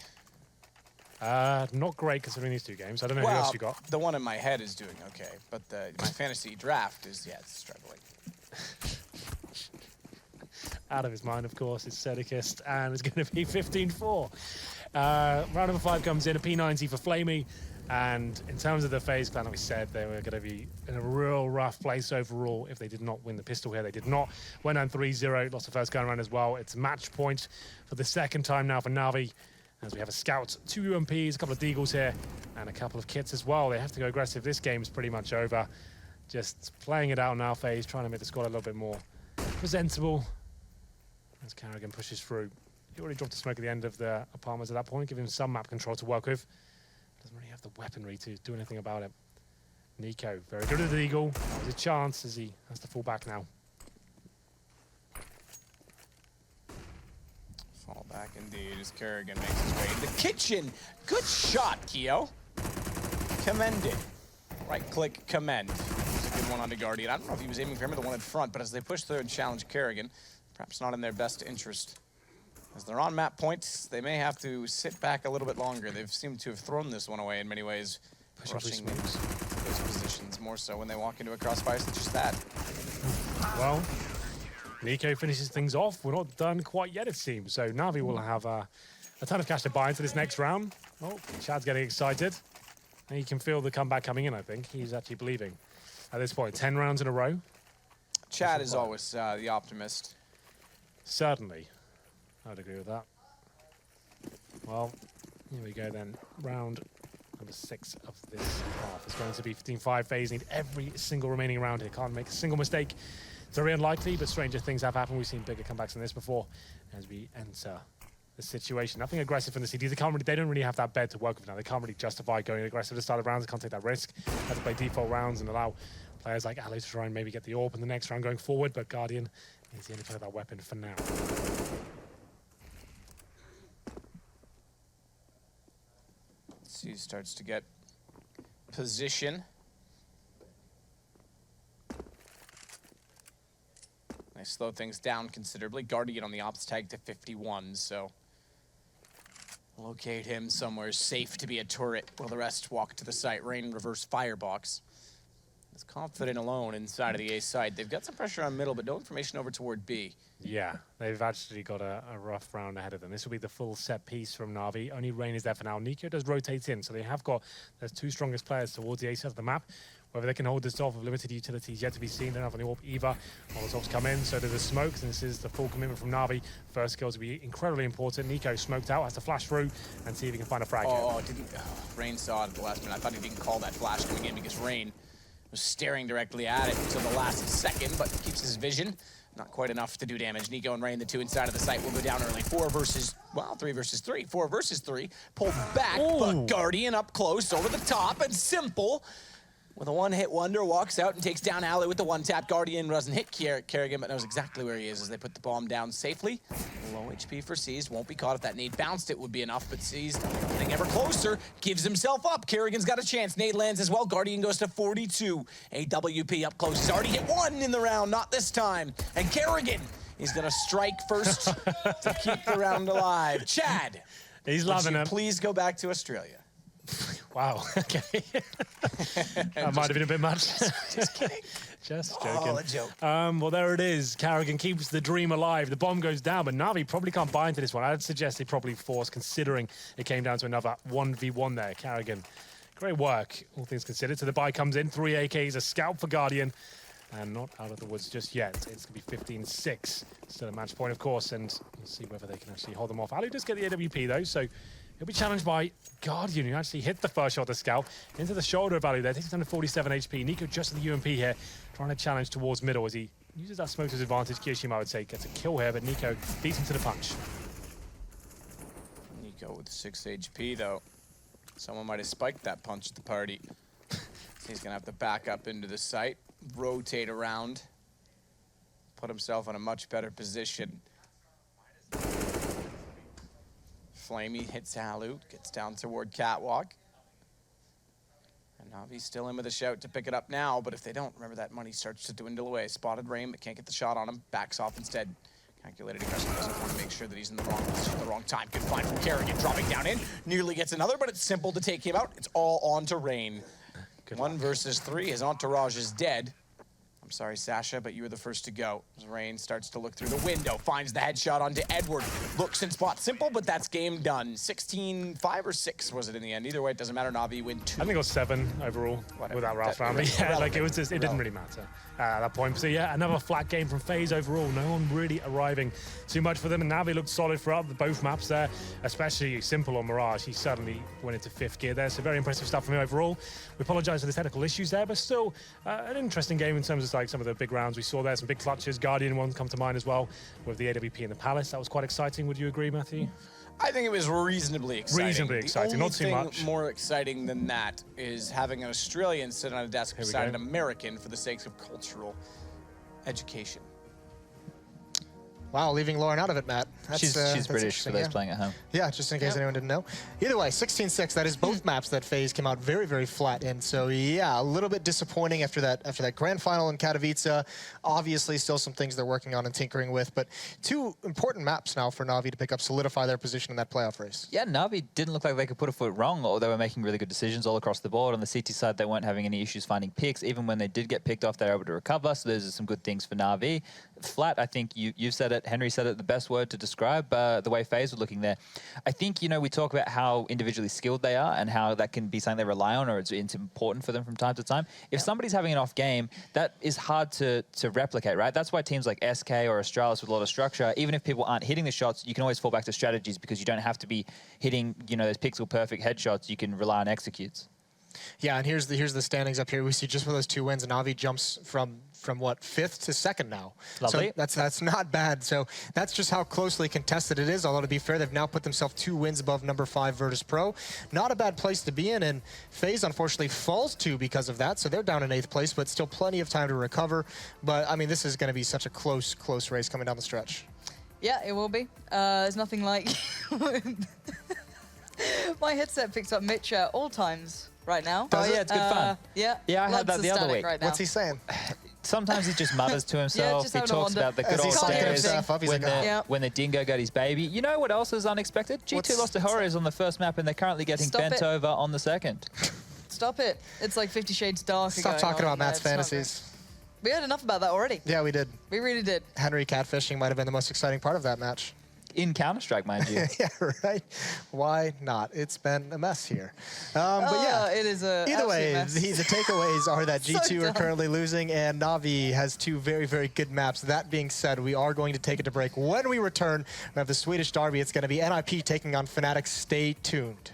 Not great considering these 2 games. I don't know who else you got. The one in my head is doing okay, but my fantasy draft is, it's struggling. Out of his mind, of course, it's Sedicist, and it's going to be 15-4. Round number 5 comes in, a P90 for Flamey, and in terms of the FaZe clan, like we said, they were going to be in a real rough place overall if they did not win the pistol here. They did not. Went down 3-0, lost the first gun round as well. It's match point for the second time now for Navi, as we have a scout, 2 UMPs, a couple of deagles here, and a couple of kits as well. They have to go aggressive. This game is pretty much over. Just playing it out now, FaZe, trying to make the squad a little bit more presentable. As Carrigan pushes through. He already dropped a smoke at the end of the apartments at that point, giving him some map control to work with. Doesn't really have the weaponry to do anything about it. Nico, very good at the deagle. There's a chance as he has to fall back now. Fall back indeed as Kerrigan makes his way into the kitchen. Good shot, Keo. Commended. Right click, commend. It's a good one on the Guardian. I don't know if he was aiming for him or the one in front, but as they push through and challenge Kerrigan, perhaps not in their best interest. As they're on map points, they may have to sit back a little bit longer. They've seemed to have thrown this one away in many ways, rushing those positions more so when they walk into a crossfire such as that. Well, Nico finishes things off. We're not done quite yet, it seems. So Navi will have a ton of cash to buy into this next round. Oh, Chad's getting excited. And he can feel the comeback coming in, I think. He's actually believing at this point. 10 rounds in a row. Chad is always the optimist. Certainly. I'd agree with that. Well, here we go then. Round number 6 of this half. It's going to be 15-5. FaZe need every single remaining round here. Can't make a single mistake. It's very unlikely, but stranger things have happened. We've seen bigger comebacks than this before as we enter the situation. Nothing aggressive from the CDs. They don't really have that bed to work with now. They can't really justify going aggressive at the start of rounds. They can't take that risk. They have to play default rounds and allow players like Alu to try and maybe get the AWP in the next round going forward, but Guardian is the only player with that weapon for now. C starts to get position. They slow things down considerably. Guardian on the ops tag to 51, so locate him somewhere safe to be a turret while the rest walk to the site. Rain reverse firebox. Is confident alone inside of the A side. They've got some pressure on middle, but no information over toward B. Yeah, they've actually got a rough round ahead of them. This will be the full set piece from Navi. Only Rain is there for now. Nico does rotate in, so they have got their 2 strongest players towards the A side of the map. Whether they can hold this off with limited utilities yet to be seen. They don't have any AWP either. Molotovs come in, so do the smokes, and this is the full commitment from Navi. First kills will be incredibly important. Nico smoked out, has to flash through and see if he can find a frag. Rain saw it at the last minute. I thought he didn't call that flash coming in because Rain was staring directly at it until the last second, but keeps his vision. Not quite enough to do damage. Nico and Rain, the 2 inside of the site, will go down early. 3 versus 3. 4 versus 3. Pulled back, but Guardian up close, over the top, and Simple with a one-hit wonder, walks out and takes down Alu with the one-tap. Guardian doesn't hit Kerrigan, but knows exactly where he is as they put the bomb down safely. Low HP for Seized, won't be caught. If that nade bounced, it would be enough, but Seized getting ever closer, gives himself up. Kerrigan's got a chance. Nade lands as well. Guardian goes to 42. AWP up close. He's already hit one in the round, not this time. And Kerrigan, he's gonna strike first to keep the round alive. Chad, he's loving it. Please go back to Australia. Wow, okay. That might have been a bit much. Just kidding. Just joking. Oh, a joke. Well, there it is. Kerrigan keeps the dream alive. The bomb goes down, but Navi probably can't buy into this one. I'd suggest they probably force, considering it came down to another 1v1 there. Kerrigan, great work, all things considered. So the buy comes in, 3 AKs, a scout for Guardian, and not out of the woods just yet. It's going to be 15-6. Still a match point, of course, and we'll see whether they can actually hold them off. Ali does get the AWP, though, so he'll be challenged by Guardian, who actually hit the first shot of Scout into the shoulder of Ali there. Takes it down to 47 HP. Nico just at the UMP here, trying to challenge towards middle as he uses that smoke to his advantage. Kirishima, I would say, gets a kill here, but Nico beats him to the punch. Nico with 6 HP, though. Someone might have spiked that punch at the party. He's going to have to back up into the site, rotate around, put himself in a much better position. Flamey hits Alu, gets down toward Catwalk. And Navi's still in with a shout to pick it up now, but if they don't, remember that money starts to dwindle away. Spotted Rain, but can't get the shot on him. Backs off instead. Calculated aggression, doesn't want to make sure that he's in the wrong position at the wrong time. Good find from Kerrigan, dropping down in. Nearly gets another, but it's simple to take him out. It's all on to Rain. 1 versus 3, his entourage is dead. I'm sorry, Sasha, but you were the first to go. As Rain starts to look through the window, finds the headshot onto Edward. Looks and spots Simple, but that's game done. 16-5 or 6 was it in the end? Either way, it doesn't matter. Navi win 2. I think it was 7 overall. Whatever. With that Ralph family. Yeah, like it was just, it didn't really matter at that point. So yeah, another flat game from FaZe overall. No one really arriving too much for them. And Navi looked solid throughout both maps there, especially Simple on Mirage. He suddenly went into 5th gear there. So very impressive stuff from him overall. We apologize for the technical issues there, but still an interesting game in terms of like some of the big rounds we saw there. Some big clutches. Guardian one come to mind as well with the AWP in the Palace. That was quite exciting. Would you agree, Matthew? I think it was reasonably exciting. Reasonably exciting, not too much. The only thing more exciting than that is having an Australian sit on a desk beside an American for the sake of cultural education. Wow, leaving Lauren out of it, Matt. She's British for those playing at home. Yeah, just in case anyone didn't know. Either way, 16-6, that is both maps that FaZe came out very, very flat in. So yeah, a little bit disappointing after that grand final in Katowice. Obviously, still some things they're working on and tinkering with, but 2 important maps now for Navi to pick up, solidify their position in that playoff race. Yeah, Navi didn't look like they could put a foot wrong, or they were making really good decisions all across the board. On the CT side, they weren't having any issues finding picks. Even when they did get picked off, they were able to recover, so those are some good things for Navi. Flat, I think you've said it, Henry said it, the best word to describe the way FaZe were looking there. I think, you know, we talk about how individually skilled they are and how that can be something they rely on, or it's important for them from time to time. If somebody's having an off game, that is hard to replicate, right? That's why teams like SK or Astralis with a lot of structure, even if people aren't hitting the shots, you can always fall back to strategies because you don't have to be hitting, you know, those pixel perfect headshots. You can rely on executes. Yeah, and here's the standings up here. We see just with those 2 wins, Navi jumps from what, 5th to 2nd now. Lovely. So that's not bad. So that's just how closely contested it is. Although to be fair, they've now put themselves 2 wins above number 5 Virtus Pro. Not a bad place to be in, and FaZe unfortunately falls 2 because of that. So they're down in 8th place, but still plenty of time to recover. But I mean, this is going to be such a close race coming down the stretch. Yeah, it will be. There's nothing like my headset picks up Mitch at all times right now. Oh yeah, it's good fun. Yeah, I had that the other week. Right now. What's he saying? Sometimes he just mutters to himself. just He talks about the good old days when the dingo got his baby. You know what else is unexpected? G2 lost to Horrors on the first map, and they're currently getting bent over on the second. Stop it. It's like 50 Shades Dark. Stop talking about Matt's fantasies. We heard enough about that already. Yeah, we did. We really did. Henry catfishing might have been the most exciting part of that match. In Counter-Strike, mind you. Yeah, right. Why not? It's been a mess here. But yeah, it is a either way, mess. the takeaways are that G2 So are currently losing, and Navi has 2 very, very good maps. That being said, we are going to take it to break. When we return, we have the Swedish derby. It's going to be NiP taking on fnatic. Stay tuned.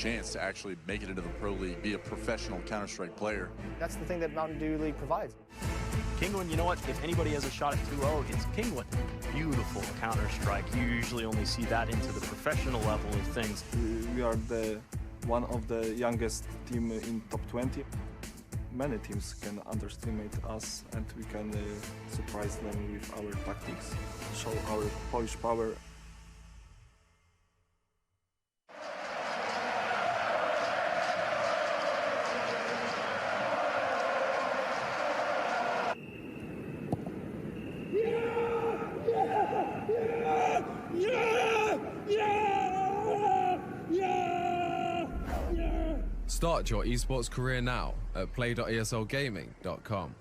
chance to actually make it into the Pro League, be a professional Counter-Strike player. That's the thing that Mountain Dew League provides. Penguin, you know what? If anybody has a shot at 2-0, it's Penguin. Beautiful Counter-Strike. You usually only see that into the professional level of things. We are one of the youngest team in top 20. Many teams can underestimate us, and we can surprise them with our tactics, show our Polish power. Start your esports career now at play.eslgaming.com.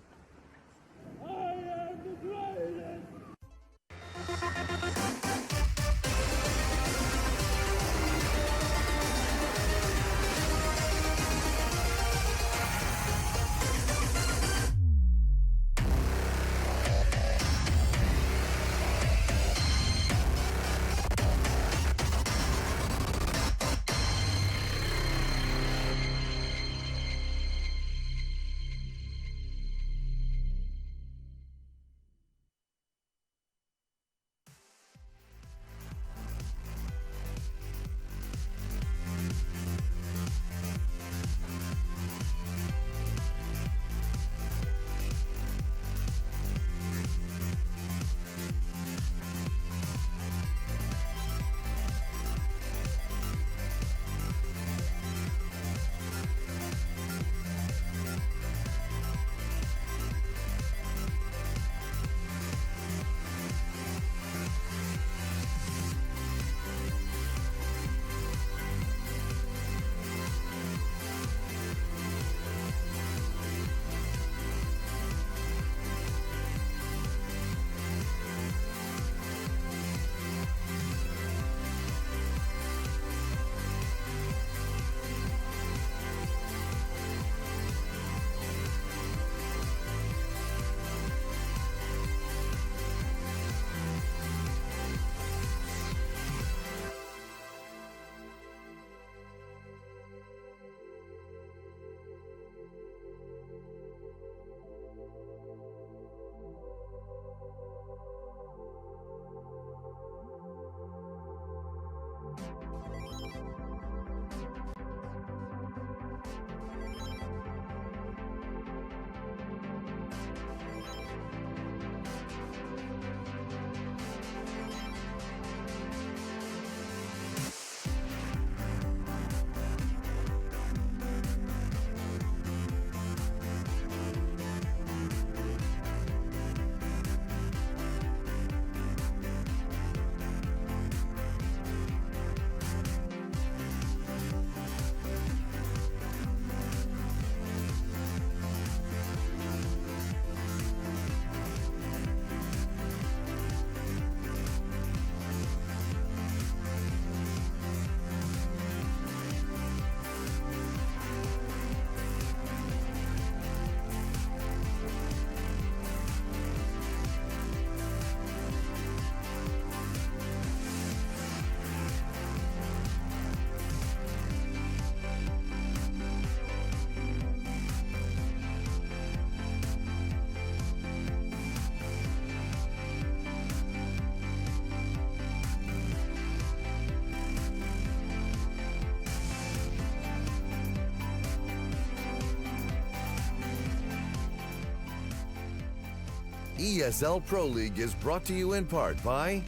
ESL Pro League is brought to you in part by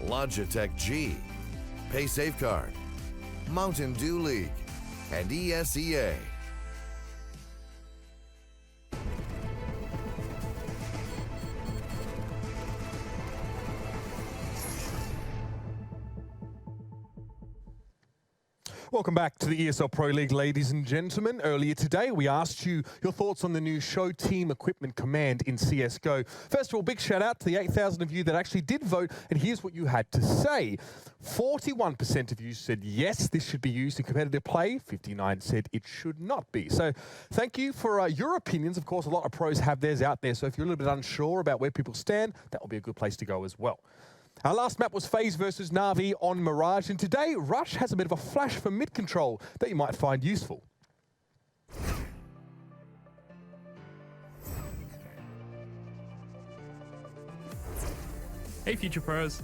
Logitech G, Pay Safeguard, Mountain Dew League, and ESEA. Welcome back to the ESL Pro League, ladies and gentlemen. Earlier today, we asked you your thoughts on the new Show Team Equipment command in CSGO. First of all, big shout out to the 8,000 of you that actually did vote, and here's what you had to say. 41% of you said yes, this should be used in competitive play. 59% said it should not be. So thank you for your opinions. Of course, a lot of pros have theirs out there, so if you're a little bit unsure about where people stand, that will be a good place to go as well. Our last map was FaZe versus NaVi on Mirage, and today Rush has a bit of a flash for mid control that you might find useful. Hey Future Pros,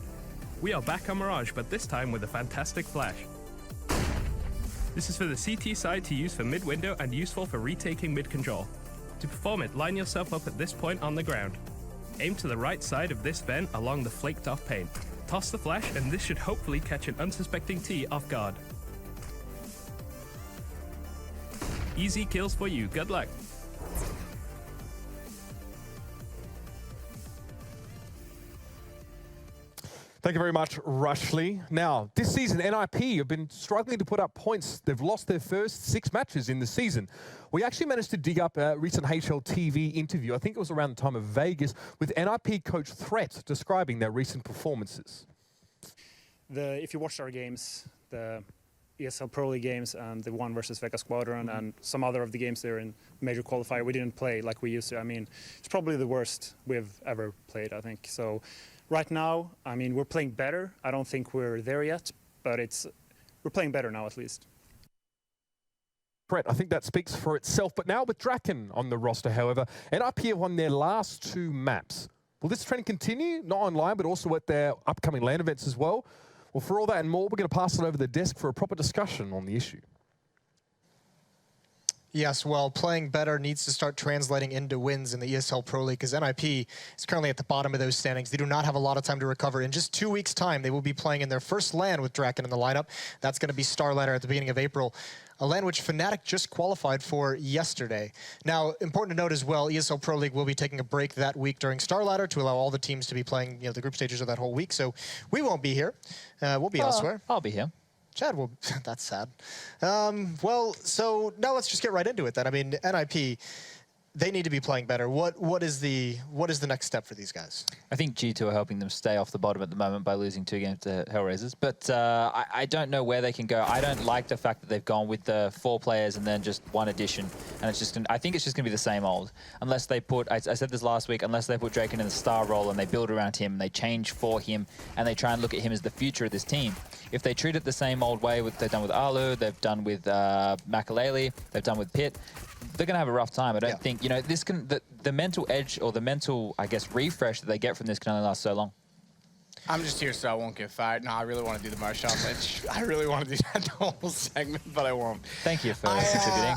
we are back on Mirage, but this time with a fantastic flash. This is for the CT side to use for mid window and useful for retaking mid control. To perform it, line yourself up at this point on the ground. Aim to the right side of this vent along the flaked off paint. Toss the flash and this should hopefully catch an unsuspecting T off guard. Easy kills for you, good luck. Thank you very much, Rushley. Now, this season, NiP have been struggling to put up points. They've lost their first 6 matches in the season. We actually managed to dig up a recent HLTV interview, I think it was around the time of Vegas, with NiP coach Threat describing their recent performances. If you watched our games, the ESL Pro League games and the one versus Vega Squadron and some other of the games there in major qualifier, we didn't play like we used to. I mean, it's probably the worst we've ever played, I think. So right now, I mean, we're playing better. I don't think we're there yet, but we're playing better now at least. Brett, I think that speaks for itself. But now with Draken on the roster, however, NiP have won their last 2 maps. Will this trend continue, not online, but also at their upcoming LAN events as well? Well, for all that and more, we're going to pass it over the desk for a proper discussion on the issue. Yes, well, playing better needs to start translating into wins in the ESL Pro League because NiP is currently at the bottom of those standings. They do not have a lot of time to recover. In just 2 weeks' time, they will be playing in their first LAN with Draken in the lineup. That's going to be Star Ladder at the beginning of April, a LAN which fnatic just qualified for yesterday. Now, important to note as well, ESL Pro League will be taking a break that week during Star Ladder to allow all the teams to be playing the group stages of that whole week. So we won't be here. We'll be elsewhere. I'll be here. Chad will, that's sad. Well, so now let's just get right into it then. I mean, NiP, they need to be playing better. What is the next step for these guys? I think G2 are helping them stay off the bottom at the moment by losing 2 games to Hellraisers. But I don't know where they can go. I don't like the fact that they've gone with the 4 players and then just 1 addition. And it's just, I think it's just going to be the same old. Unless they put, I said this last week, unless they put Draken in the star role and they build around him, they change for him, and they try and look at him as the future of this team. If they treat it the same old way they've done with Alu, they've done with Makalele, they've done with Pitt, they're going to have a rough time. I don't think, this can, the mental edge or the mental, I guess, refresh that they get from this can only last so long. I'm just here so I won't get fired. No, I really want to do the Marshall. I really want to do that whole segment, but I won't. Thank you for contributing.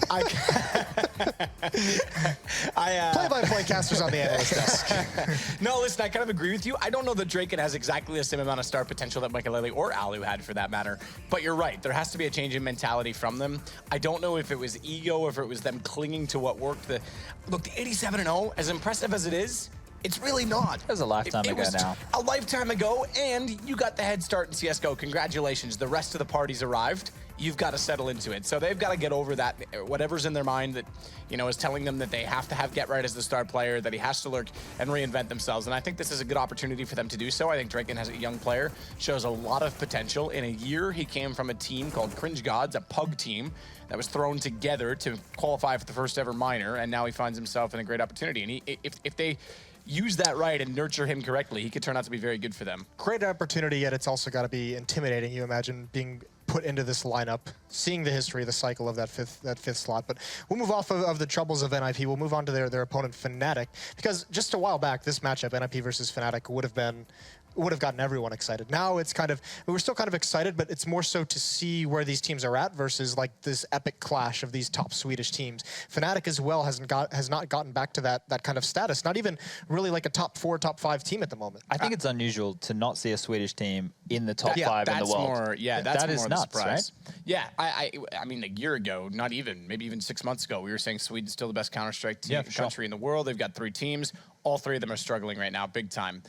Play-by-play casters on the analyst desk. No, listen, I kind of agree with you. I don't know that Draken has exactly the same amount of star potential that Makalele or Alu had, for that matter. But you're right. There has to be a change in mentality from them. I don't know if it was ego, if it was them clinging to what worked. Look, the 87-0, as impressive as it is, it's really not. It was a lifetime ago now. A lifetime ago, and you got the head start in CSGO. Congratulations. The rest of the party's arrived. You've got to settle into it. So they've got to get over that, whatever's in their mind that, is telling them that they have to have Get Right as the star player, that he has to lurk and reinvent themselves. And I think this is a good opportunity for them to do so. I think Draken has a young player, shows a lot of potential. In a year, he came from a team called Cringe Gods, a pug team that was thrown together to qualify for the first ever minor, and now he finds himself in a great opportunity. And if they use that right and nurture him correctly, he could turn out to be very good for them. Great opportunity, yet it's also got to be intimidating. You imagine being put into this lineup, seeing the history, the cycle of that fifth slot. But we'll move off of the troubles of NiP. We'll move on to their opponent, fnatic, because just a while back, this matchup, NiP versus fnatic, would have gotten everyone excited. Now it's kind of, we're still kind of excited, but it's more so to see where these teams are at versus like this epic clash of these top Swedish teams. fnatic as well has not gotten back to that kind of status, not even really like a top 4, top 5 team at the moment. I think it's unusual to not see a Swedish team in the top 5 in the world. That's that is more nuts, right? Yeah, I mean, a year ago, not even, maybe even 6 months ago, we were saying Sweden's still the best Counter-Strike team country in the world. They've got 3 teams. All 3 of them are struggling right now, big time.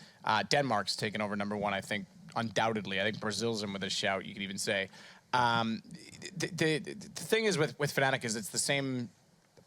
Denmark's taken over #1, I think, undoubtedly. I think Brazil's in with a shout, you could even say. The thing is with fnatic is it's the same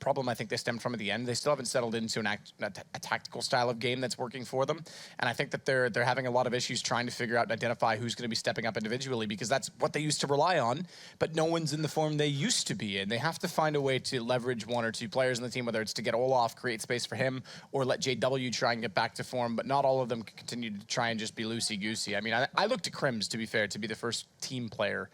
problem I think they stemmed from at the end. They still haven't settled into a tactical style of game that's working for them. And I think that they're having a lot of issues trying to figure out and identify who's going to be stepping up individually, because that's what they used to rely on, but no one's in the form they used to be in. They have to find a way to leverage one or two players in the team, whether it's to get Olaf, create space for him, or let JW try and get back to form, but not all of them can continue to try and just be loosey-goosey. I mean, I look to Crims, to be fair, to be the first team player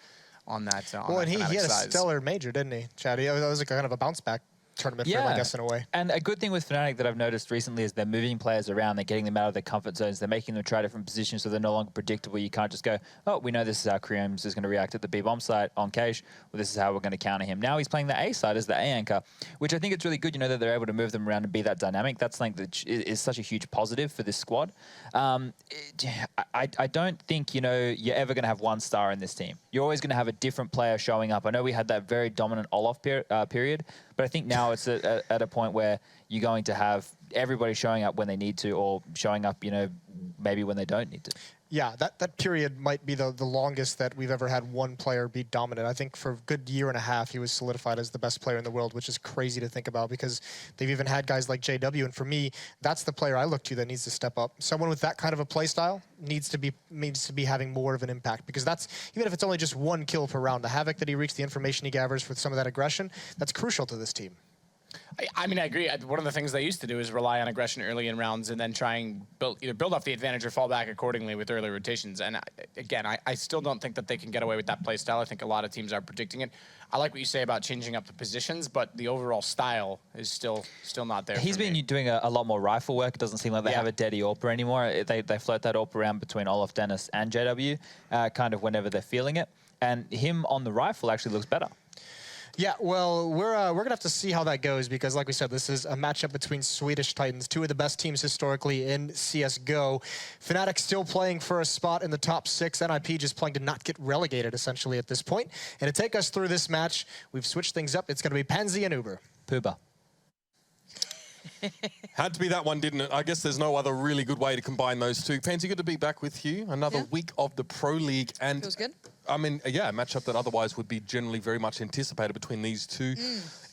on that. Well, and he had a stellar major, didn't he, Chad? That was kind of a bounce back tournament for him, I guess, in a way. And a good thing with Fnatic that I've noticed recently is they're moving players around, they're getting them out of their comfort zones, they're making them try different positions so they're no longer predictable. You can't just go, oh, we know this is how Crims is going to react at the B-bomb site on Cache, well, this is how we're going to counter him. Now he's playing the A side as the A anchor, which I think it's really good, you know, that they're able to move them around and be that dynamic. That's something that is such a huge positive for this squad. I don't think, you know, you're ever going to have one star in this team. You're always going to have a different player showing up. I know we had that very dominant Olaf period, but I think now it's at a point where you're going to have everybody showing up when they need to, or showing up, you know, maybe when they don't need to. Yeah, that period might be the longest that we've ever had one player be dominant. I think for a good year and a half, he was solidified as the best player in the world, which is crazy to think about because they've even had guys like JW. And for me, that's the player I look to that needs to step up. Someone with that kind of a play style needs to be having more of an impact, because that's, even if it's only just one kill per round, the havoc that he wreaks, the information he gathers with some of that aggression, that's crucial to this team. I mean, I agree. One of the things they used to do is rely on aggression early in rounds and then try and either build off the advantage or fall back accordingly with early rotations. And again, I still don't think that they can get away with that play style. I think a lot of teams are predicting it. I like what you say about changing up the positions, but the overall style is still not there. He's been doing a lot more rifle work. It doesn't seem like they have a Daddy AWP anymore. They float that AWP around between Olaf, Dennis, and JW, kind of whenever they're feeling it. And him on the rifle actually looks better. Yeah, well, we're gonna have to see how that goes, because like we said, this is a matchup between Swedish Titans, two of the best teams historically in CSGO. Fnatic still playing for a spot in the top 6. NiP just playing to not get relegated essentially at this point. And to take us through this match, we've switched things up. It's gonna be Pansy and Uber. Puba. Had to be that one, didn't it? I guess there's no other really good way to combine those two. Pansy, good to be back with you. Another week of the Pro League. And feels good. I mean, yeah, a matchup that otherwise would be generally very much anticipated between these two.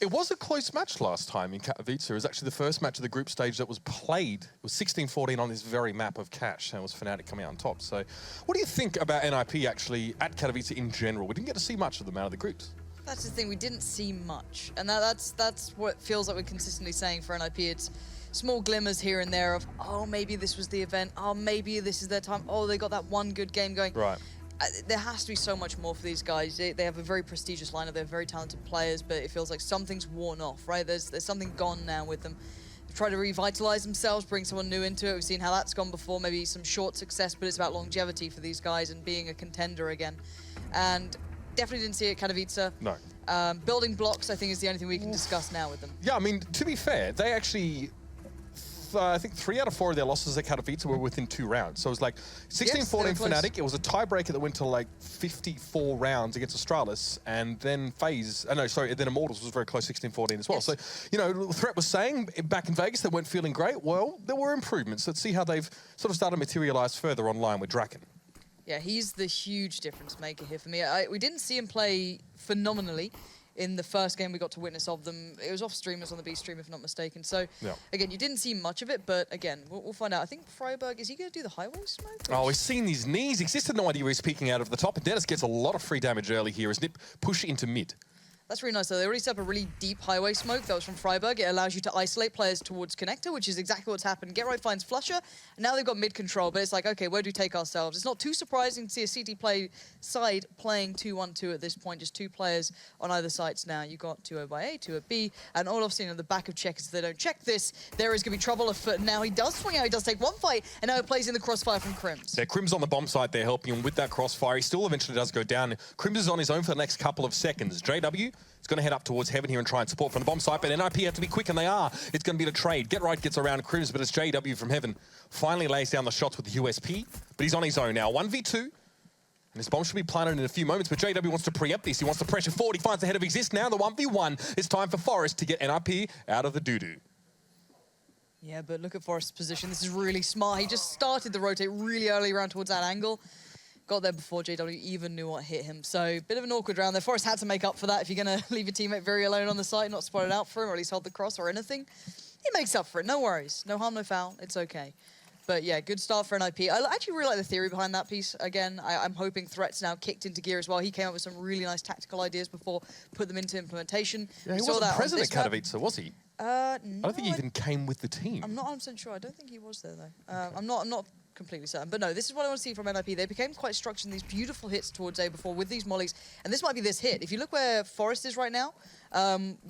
It was a close match last time in Katowice. It was actually the first match of the group stage that was played. It was 16-14 on this very map of Cache, and it was Fnatic coming out on top. So what do you think about NiP actually at Katowice in general? We didn't get to see much of them out of the groups. That's the thing, we didn't see much. And that's what feels like we're consistently saying for NiP. It's small glimmers here and there of, oh, maybe this was the event. Oh, maybe this is their time. Oh, they got that one good game going. Right. There has to be so much more for these guys. They have a very prestigious lineup. They're very talented players, but it feels like something's worn off, right? There's something gone now with them. They try to revitalize themselves, bring someone new into it. We've seen how that's gone before. Maybe some short success, but it's about longevity for these guys and being a contender again. And definitely didn't see it at Katowice. No. Building blocks, I think, is the only thing we can discuss now with them. Yeah, I mean, to be fair, they actually... I think 3 out of 4 of their losses at Katowice were within 2 rounds. So it was like 16-14 Fnatic. It was a tiebreaker that went to like 54 rounds against Astralis, and then FaZe, then Immortals was very close, 16-14 as well. Yes. So, you know, Threat was saying back in Vegas they weren't feeling great. Well, there were improvements. Let's see how they've sort of started to materialize further online with Draken. Yeah, he's the huge difference maker here for me. We didn't see him play phenomenally in the first game we got to witness of them. It was off streamers on the B stream, if not mistaken. So, again, you didn't see much of it, but again, we'll find out. I think Freiburg, is he going to do the highway smoke? Oh, he's seen his knees. He just had no idea where he's peeking out of the top. And Dennis gets a lot of free damage early here as NiP push into mid. That's really nice, though. They already set up a really deep highway smoke. That was from Freiburg. It allows you to isolate players towards connector, which is exactly what's happened. Get Right finds Flusher, and now they've got mid control, but it's like, okay, where do we take ourselves? It's not too surprising to see a CT play side playing 2-1-2 at this point, just 2 players on either sides now. You've got 2-0 by A, 2-0 B, and all I've seen on the back of checkers, if they don't check this, there is going to be trouble afoot. Now he does swing out, he does take one fight, and now it plays in the crossfire from Crims. Yeah, Crims on the bomb site there helping him with that crossfire. He still eventually does go down. Crims is on his own for the next couple of seconds. JW is going to head up towards Heaven here and try and support from the bomb site, but NiP have to be quick, and they are. It's going to be the trade. Get Right gets around Crims, but it's JW from Heaven. Finally lays down the shots with the USP, but he's on his own now. 1v2, and this bomb should be planted in a few moments, but JW wants to preempt this. He wants to pressure forward. He finds the head of Exist now. The 1v1. It's time for Forest to get NiP out of the doo-doo. Yeah, but look at Forest's position. This is really smart. He just started the rotate really early around towards that angle. got there before JW even knew what hit him. So bit of an awkward round there. Forest had to make up for that. If you're going to leave your teammate very alone on the site, not spot it out for him, or at least hold the cross or anything, he makes up for it. No worries. No harm, no foul. It's okay. But yeah, good start for NiP. I actually really like the theory behind that piece. Again, I'm hoping Threat's now kicked into gear as well. He came up with some really nice tactical ideas before, put them into implementation. Yeah, he wasn't present at Katowice, was he? I don't think he even came with the team. I'm not 100% sure. I don't think he was there, though. Okay. I'm not completely certain. But no, this is what I want to see from NiP. They became quite structured in these beautiful hits towards A before with these mollies. And this might be this hit. If you look where Forest is right now,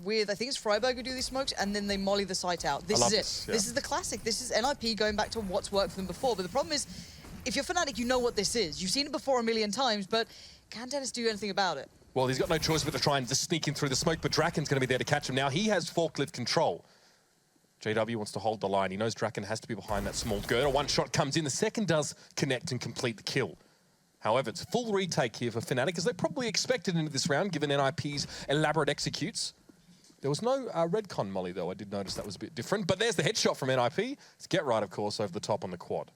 with, I think it's Freiburg who do these smokes, and then they molly the site out. This is it. This, yeah. This is the classic. This is NiP going back to what's worked for them before. But the problem is, if you're Fnatic, you know what this is. You've seen it before a million times, but can Dennis do anything about it? Well, he's got no choice but to try and just sneak in through the smoke, but Draken's going to be there to catch him now. He has forklift control. JW wants to hold the line. He knows Draken has to be behind that small girdle. One shot comes in. The second does connect and complete the kill. However, it's full retake here for Fnatic, as they probably expected into this round, given NiP's elaborate executes. There was no Redcon molly, though. I did notice that was a bit different. But there's the headshot from NiP. It's Get Right, of course, over the top on the quad.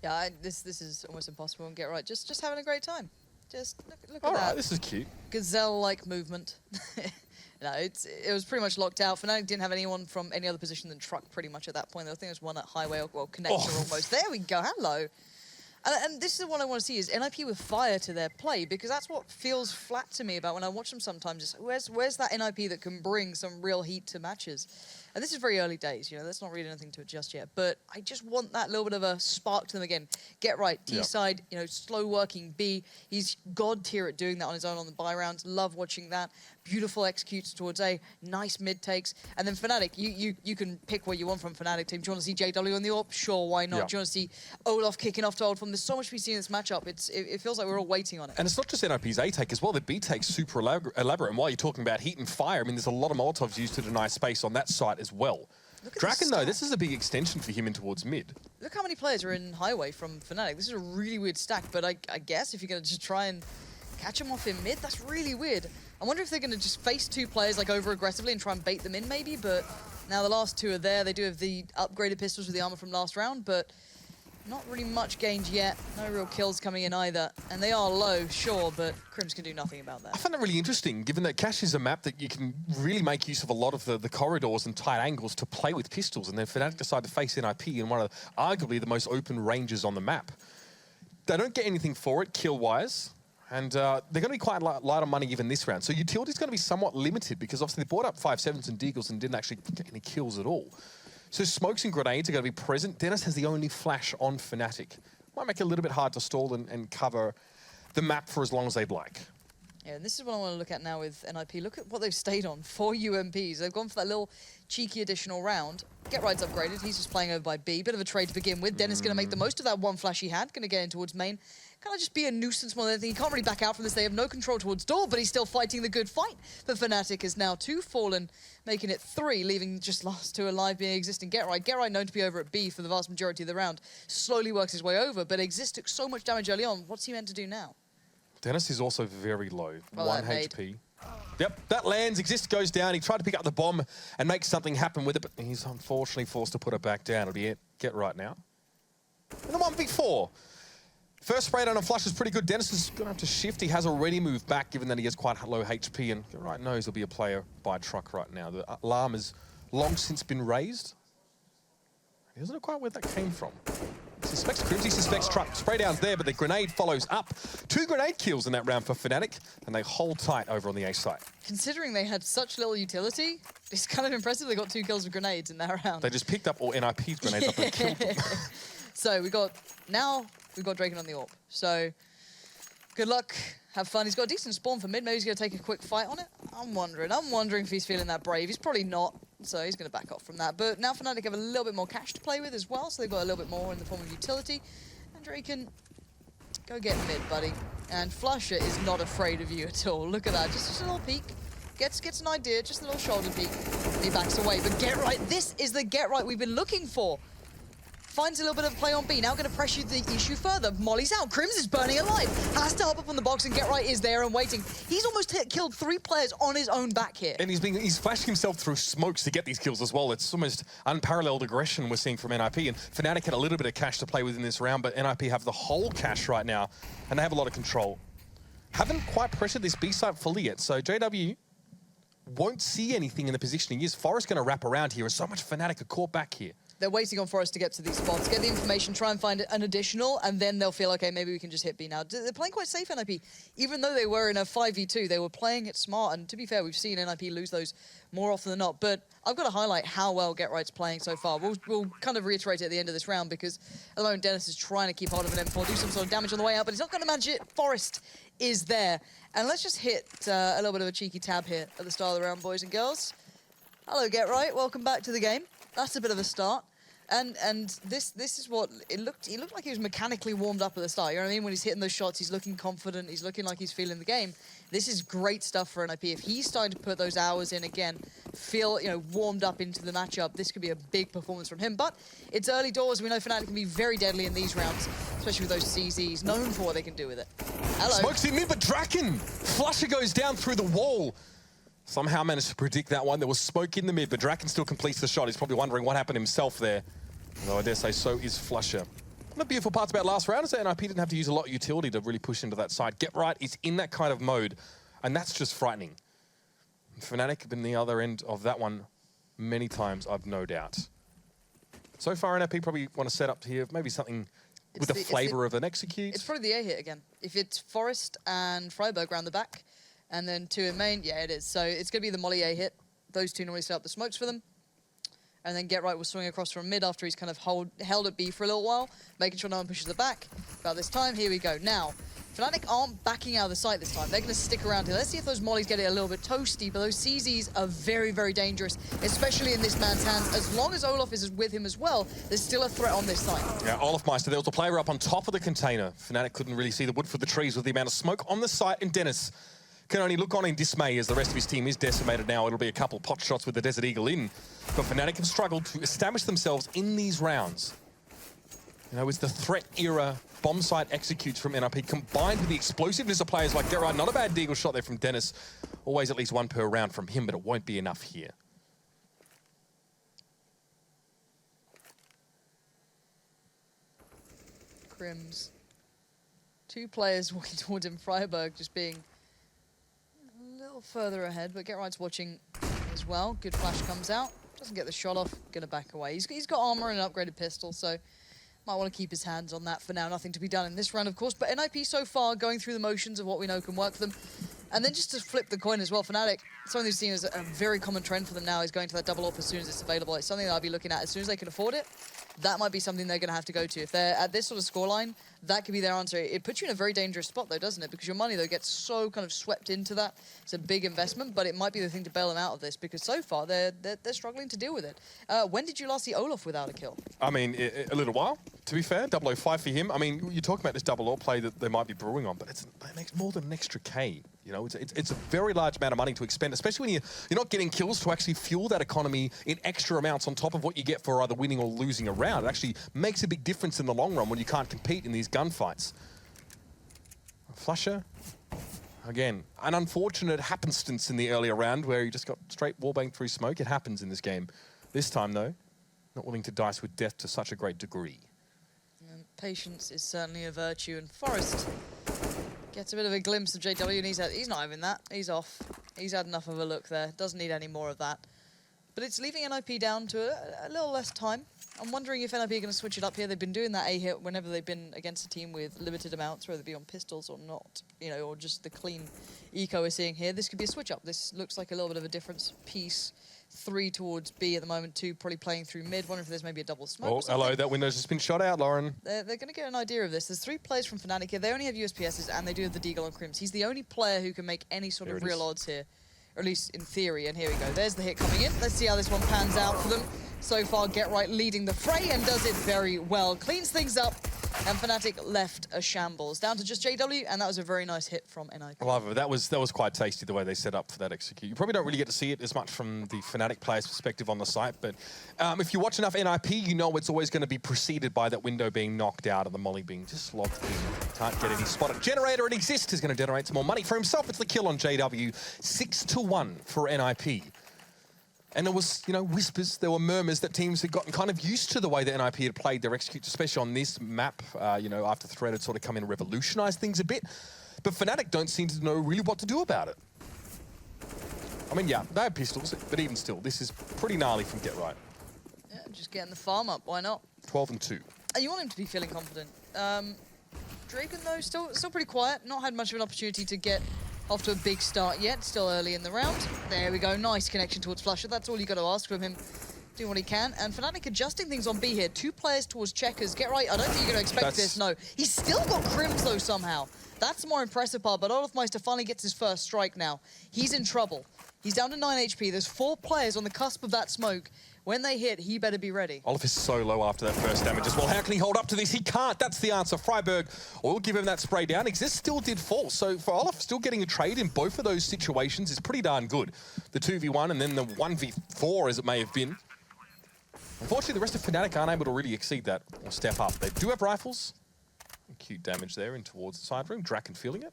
Yeah, this is almost impossible on Get Right. Just having a great time. Just look at that. All right, this is cute. Gazelle-like movement. No, it was pretty much locked out. Fnatic didn't have anyone from any other position than truck pretty much at that point. I think there was one at highway, or connector almost. There we go, hello. And this is what I want to see, is NiP with fire to their play, because that's what feels flat to me about when I watch them sometimes. Is where's that NiP that can bring some real heat to matches? And this is very early days, you know, let's not read anything to it just yet, but I just want that little bit of a spark to them again. Get right, T side, you know, slow working B. He's god tier at doing that on his own on the buy rounds. Love watching that. Beautiful executes towards A, nice mid takes. And then Fnatic, you can pick what you want from Fnatic team. Do you want to see JW on the AWP? Sure, why not? Do you want to see Olaf kicking off to Old From? There's so much to be seen in this matchup. It feels like we're all waiting on it. And it's not just NiP's A take as well, the B take's super elaborate. And while you're talking about heat and fire, I mean, there's a lot of Molotovs used to deny space on that site as well. Draken, though, this is a big extension for him in towards mid. Look how many players are in highway from Fnatic. This is a really weird stack, but I guess if you're going to just try and catch him off in mid, that's really weird. I wonder if they're going to just face two players like over aggressively and try and bait them in maybe, but now the last two are there. They do have the upgraded pistols with the armor from last round, but not really much gained yet. No real kills coming in either. And they are low, sure, but Crims can do nothing about that. I find that really interesting, given that Cache is a map that you can really make use of a lot of the corridors and tight angles to play with pistols, and then Fnatic decide to face NiP in one of arguably the most open ranges on the map. They don't get anything for it, kill-wise, and they're going to be quite light on money even this round. So utility's going to be somewhat limited, because obviously they brought up 5-7s and Deagles and didn't actually get any kills at all. So smokes and grenades are going to be present. Dennis has the only flash on Fnatic. Might make it a little bit hard to stall and cover the map for as long as they'd like. Yeah, and this is what I want to look at now with NiP. Look at what they've stayed on, 4 UMPs. They've gone for that little cheeky additional round. Get Right's upgraded. He's just playing over by B. Bit of a trade to begin with. Dennis going to make the most of that one flash he had. Going to get in towards main. Kind of just be a nuisance more than anything. He can't really back out from this. They have no control towards door, but he's still fighting the good fight. But Fnatic is now 2 fallen, making it 3, leaving just last 2 alive being existing. Get Right known to be over at B for the vast majority of the round. Slowly works his way over, but Exist took so much damage early on. What's he meant to do now? Dennis is also very low, well, 1 HP. Yep, that lands, Exist goes down. He tried to pick up the bomb and make something happen with it, but he's unfortunately forced to put it back down. It'll be it. Get Right now. And the 1v4. First spray down on flush is pretty good. Dennis is going to have to shift. He has already moved back, given that he has quite low HP, and Get Right knows he'll be a player by truck right now. The alarm has long since been raised. He doesn't know quite where that came from. He suspects Crims, he suspects truck. Spray down's there, but the grenade follows up. 2 grenade kills in that round for Fnatic, and they hold tight over on the A site. Considering they had such little utility, it's kind of impressive they got 2 kills with grenades in that round. They just picked up all NiP's grenades up and killed them. So we've got Draken on the AWP. So good luck, have fun. He's got a decent spawn for mid. Maybe he's going to take a quick fight on it. I'm wondering if he's feeling that brave. He's probably not, so he's going to back off from that. But now Fnatic have a little bit more cash to play with as well, so they've got a little bit more in the form of utility. And Draken, go get mid, buddy. And Flusher is not afraid of you at all. Look at that, just a little peek. Gets an idea, just a little shoulder peek. He backs away, but Get Right, this is the Get Right we've been looking for. finds a little bit of play on B. Now going to pressure the issue further. Molly's out. Crims is burning alive. Has to hop up on the box, and Get Right is there and waiting. He's almost killed 3 players on his own back here. And he's flashing himself through smokes to get these kills as well. It's almost unparalleled aggression we're seeing from NiP. And fnatic had a little bit of cash to play with in this round, but NiP have the whole cash right now, and they have a lot of control. Haven't quite pressured this B site fully yet, so JW won't see anything in the positioning. Is Forest going to wrap around here? And so much fnatic are caught back here. They're waiting on Forest to get to these spots, get the information, try and find an additional, and then they'll feel, okay, maybe we can just hit B now. They're playing quite safe, NiP. Even though they were in a 5v2, they were playing it smart, and to be fair, we've seen NiP lose those more often than not. But I've got to highlight how well Get Right's playing so far. We'll kind of reiterate it at the end of this round, because at the moment, Dennis is trying to keep hold of an M4, do some sort of damage on the way out, but he's not going to manage it. Forest is there. And let's just hit a little bit of a cheeky tab here at the start of the round, boys and girls. Hello, Get Right. Welcome back to the game. That's a bit of a start. And this is what it looked. He looked like he was mechanically warmed up at the start. You know what I mean? When he's hitting those shots, he's looking confident. He's looking like he's feeling the game. This is great stuff for NiP. If he's starting to put those hours in again, feel warmed up into the matchup, this could be a big performance from him. But it's early doors. We know fnatic can be very deadly in these rounds, especially with those CZs, known for what they can do with it. Hello. Smokes in mid, but Draken Flusher goes down through the wall. Somehow managed to predict that one. There was smoke in the mid, but Draken still completes the shot. He's probably wondering what happened himself there. Although I dare say so is Flusher. One of the beautiful parts about last round is that NiP didn't have to use a lot of utility to really push into that side. Get Right is in that kind of mode, and that's just frightening. fnatic have been the other end of that one many times, I've no doubt. So far, NiP probably want to set up here maybe something with the flavour of an execute. It's probably the A hit again. If it's Forest and Freiburg round the back, and then 2 in main, yeah, it is. So it's going to be the Molly A hit. Those 2 normally set up the smokes for them. And then Get Right will swing across from mid after he's kind of held at B for a little while, making sure no one pushes it back. About this time, here we go. Now, fnatic aren't backing out of the site this time. They're going to stick around here. Let's see if those mollies get it a little bit toasty, but those CZs are very, very dangerous, especially in this man's hands. As long as Olaf is with him as well, there's still a threat on this site. Yeah, Olaf Meister, there was a player up on top of the container. fnatic couldn't really see the wood for the trees with the amount of smoke on the site, and Dennis can only look on in dismay as the rest of his team is decimated now. It'll be a couple pot shots with the Desert Eagle in. But fnatic have struggled to establish themselves in these rounds. It's the threat era bomb site executes from NiP combined with the explosiveness of players like Get Right. Not a bad deagle shot there from Dennis. Always at least 1 per round from him, but it won't be enough here. Crims. 2 players walking towards him. Freiburg just being a little further ahead, but Get Right's watching as well. Good flash comes out. Doesn't get the shot off, gonna back away. He's got armor and an upgraded pistol, so might want to keep his hands on that for now. Nothing to be done in this round, of course, but NiP so far going through the motions of what we know can work for them. And then just to flip the coin as well, fnatic, something we've seen as a very common trend for them now is going to that double AWP as soon as it's available. It's something that I'll be looking at as soon as they can afford it. That might be something they're going to have to go to. If they're at this sort of scoreline, that could be their answer. It puts you in a very dangerous spot, though, doesn't it? Because your money, though, gets so kind of swept into that. It's a big investment, but it might be the thing to bail them out of this, because so far they're struggling to deal with it. When did you last see Olaf without a kill? I mean, a little while, to be fair. 005 for him. I mean, you're talking about this double AWP play that they might be brewing on, but it makes more than an extra K. It's a very large amount of money to expend, especially when you're not getting kills to actually fuel that economy in extra amounts on top of what you get for either winning or losing a round. It actually makes a big difference in the long run when you can't compete in these gunfights. Flusher, again, an unfortunate happenstance in the earlier round where he just got straight wallbang through smoke. It happens in this game. This time, though, not willing to dice with death to such a great degree. And patience is certainly a virtue, and Forest gets a bit of a glimpse of JW, and he's not having that. He's off. He's had enough of a look there. Doesn't need any more of that. But it's leaving NiP down to a little less time. I'm wondering if NiP are going to switch it up here. They've been doing that A hit whenever they've been against a team with limited amounts, whether it be on pistols or not, or just the clean eco we're seeing here. This could be a switch up. This looks like a little bit of a difference piece. 3 towards B at the moment, 2 probably playing through mid. Wonder if there's maybe a double smoke. Oh, hello, that window's just been shot out, Lauren. They're going to get an idea of this. There's 3 players from fnatic here. They only have USPSs, and they do have the Deagle on Crims. He's the only player who can make any sort of real odds here, or at least in theory. And here we go. There's the hit coming in. Let's see how this one pans out for them. So far, Get Right leading the fray and does it very well. Cleans things up. And fnatic left a shambles. Down to just JW, and that was a very nice hit from NiP. I love it. That was quite tasty, the way they set up for that execute. You probably don't really get to see it as much from the Fnatic player's perspective on the site, but if you watch enough NiP, you know it's always going to be preceded by that window being knocked out and the molly being just locked in. Can't get any spot. A generator and Exist is going to generate some more money for himself. It's the kill on JW. 6-1 for NiP. And there was, you know, whispers, there were murmurs that teams had gotten kind of used to the way that NiP had played their executes, especially on this map, you know, after Thread had sort of come in and revolutionized things a bit. But Fnatic don't seem to know really what to do about it. I mean, yeah, they have pistols, but even still, this is pretty gnarly from Get Right. Yeah, just getting the farm up, why not? 12-2. And you want him to be feeling confident. Draken, though, still pretty quiet. Not had much of an opportunity to get off to a big start yet, still early in the round. There we go, nice connection towards Flusher. That's all you got to ask from him, doing what he can. And Fnatic adjusting things on B here. 2 players towards Checkers. Get Right, I don't think you're going to expect this, no. He's still got Crims, though, somehow. That's the more impressive part, but Olofmeister finally gets his first strike now. He's in trouble. He's down to 9 HP. There's 4 players on the cusp of that smoke. When they hit, he better be ready. Olaf is so low after that first damage as well. How can he hold up to this? He can't. That's the answer. Freiburg will give him that spray down. Exist still did fall. So for Olaf, still getting a trade in both of those situations is pretty darn good. The 2v1 and then the 1v4 as it may have been. Unfortunately, the rest of Fnatic aren't able to really exceed that or step up. They do have rifles. Cute damage there in towards the side room. Draken feeling it.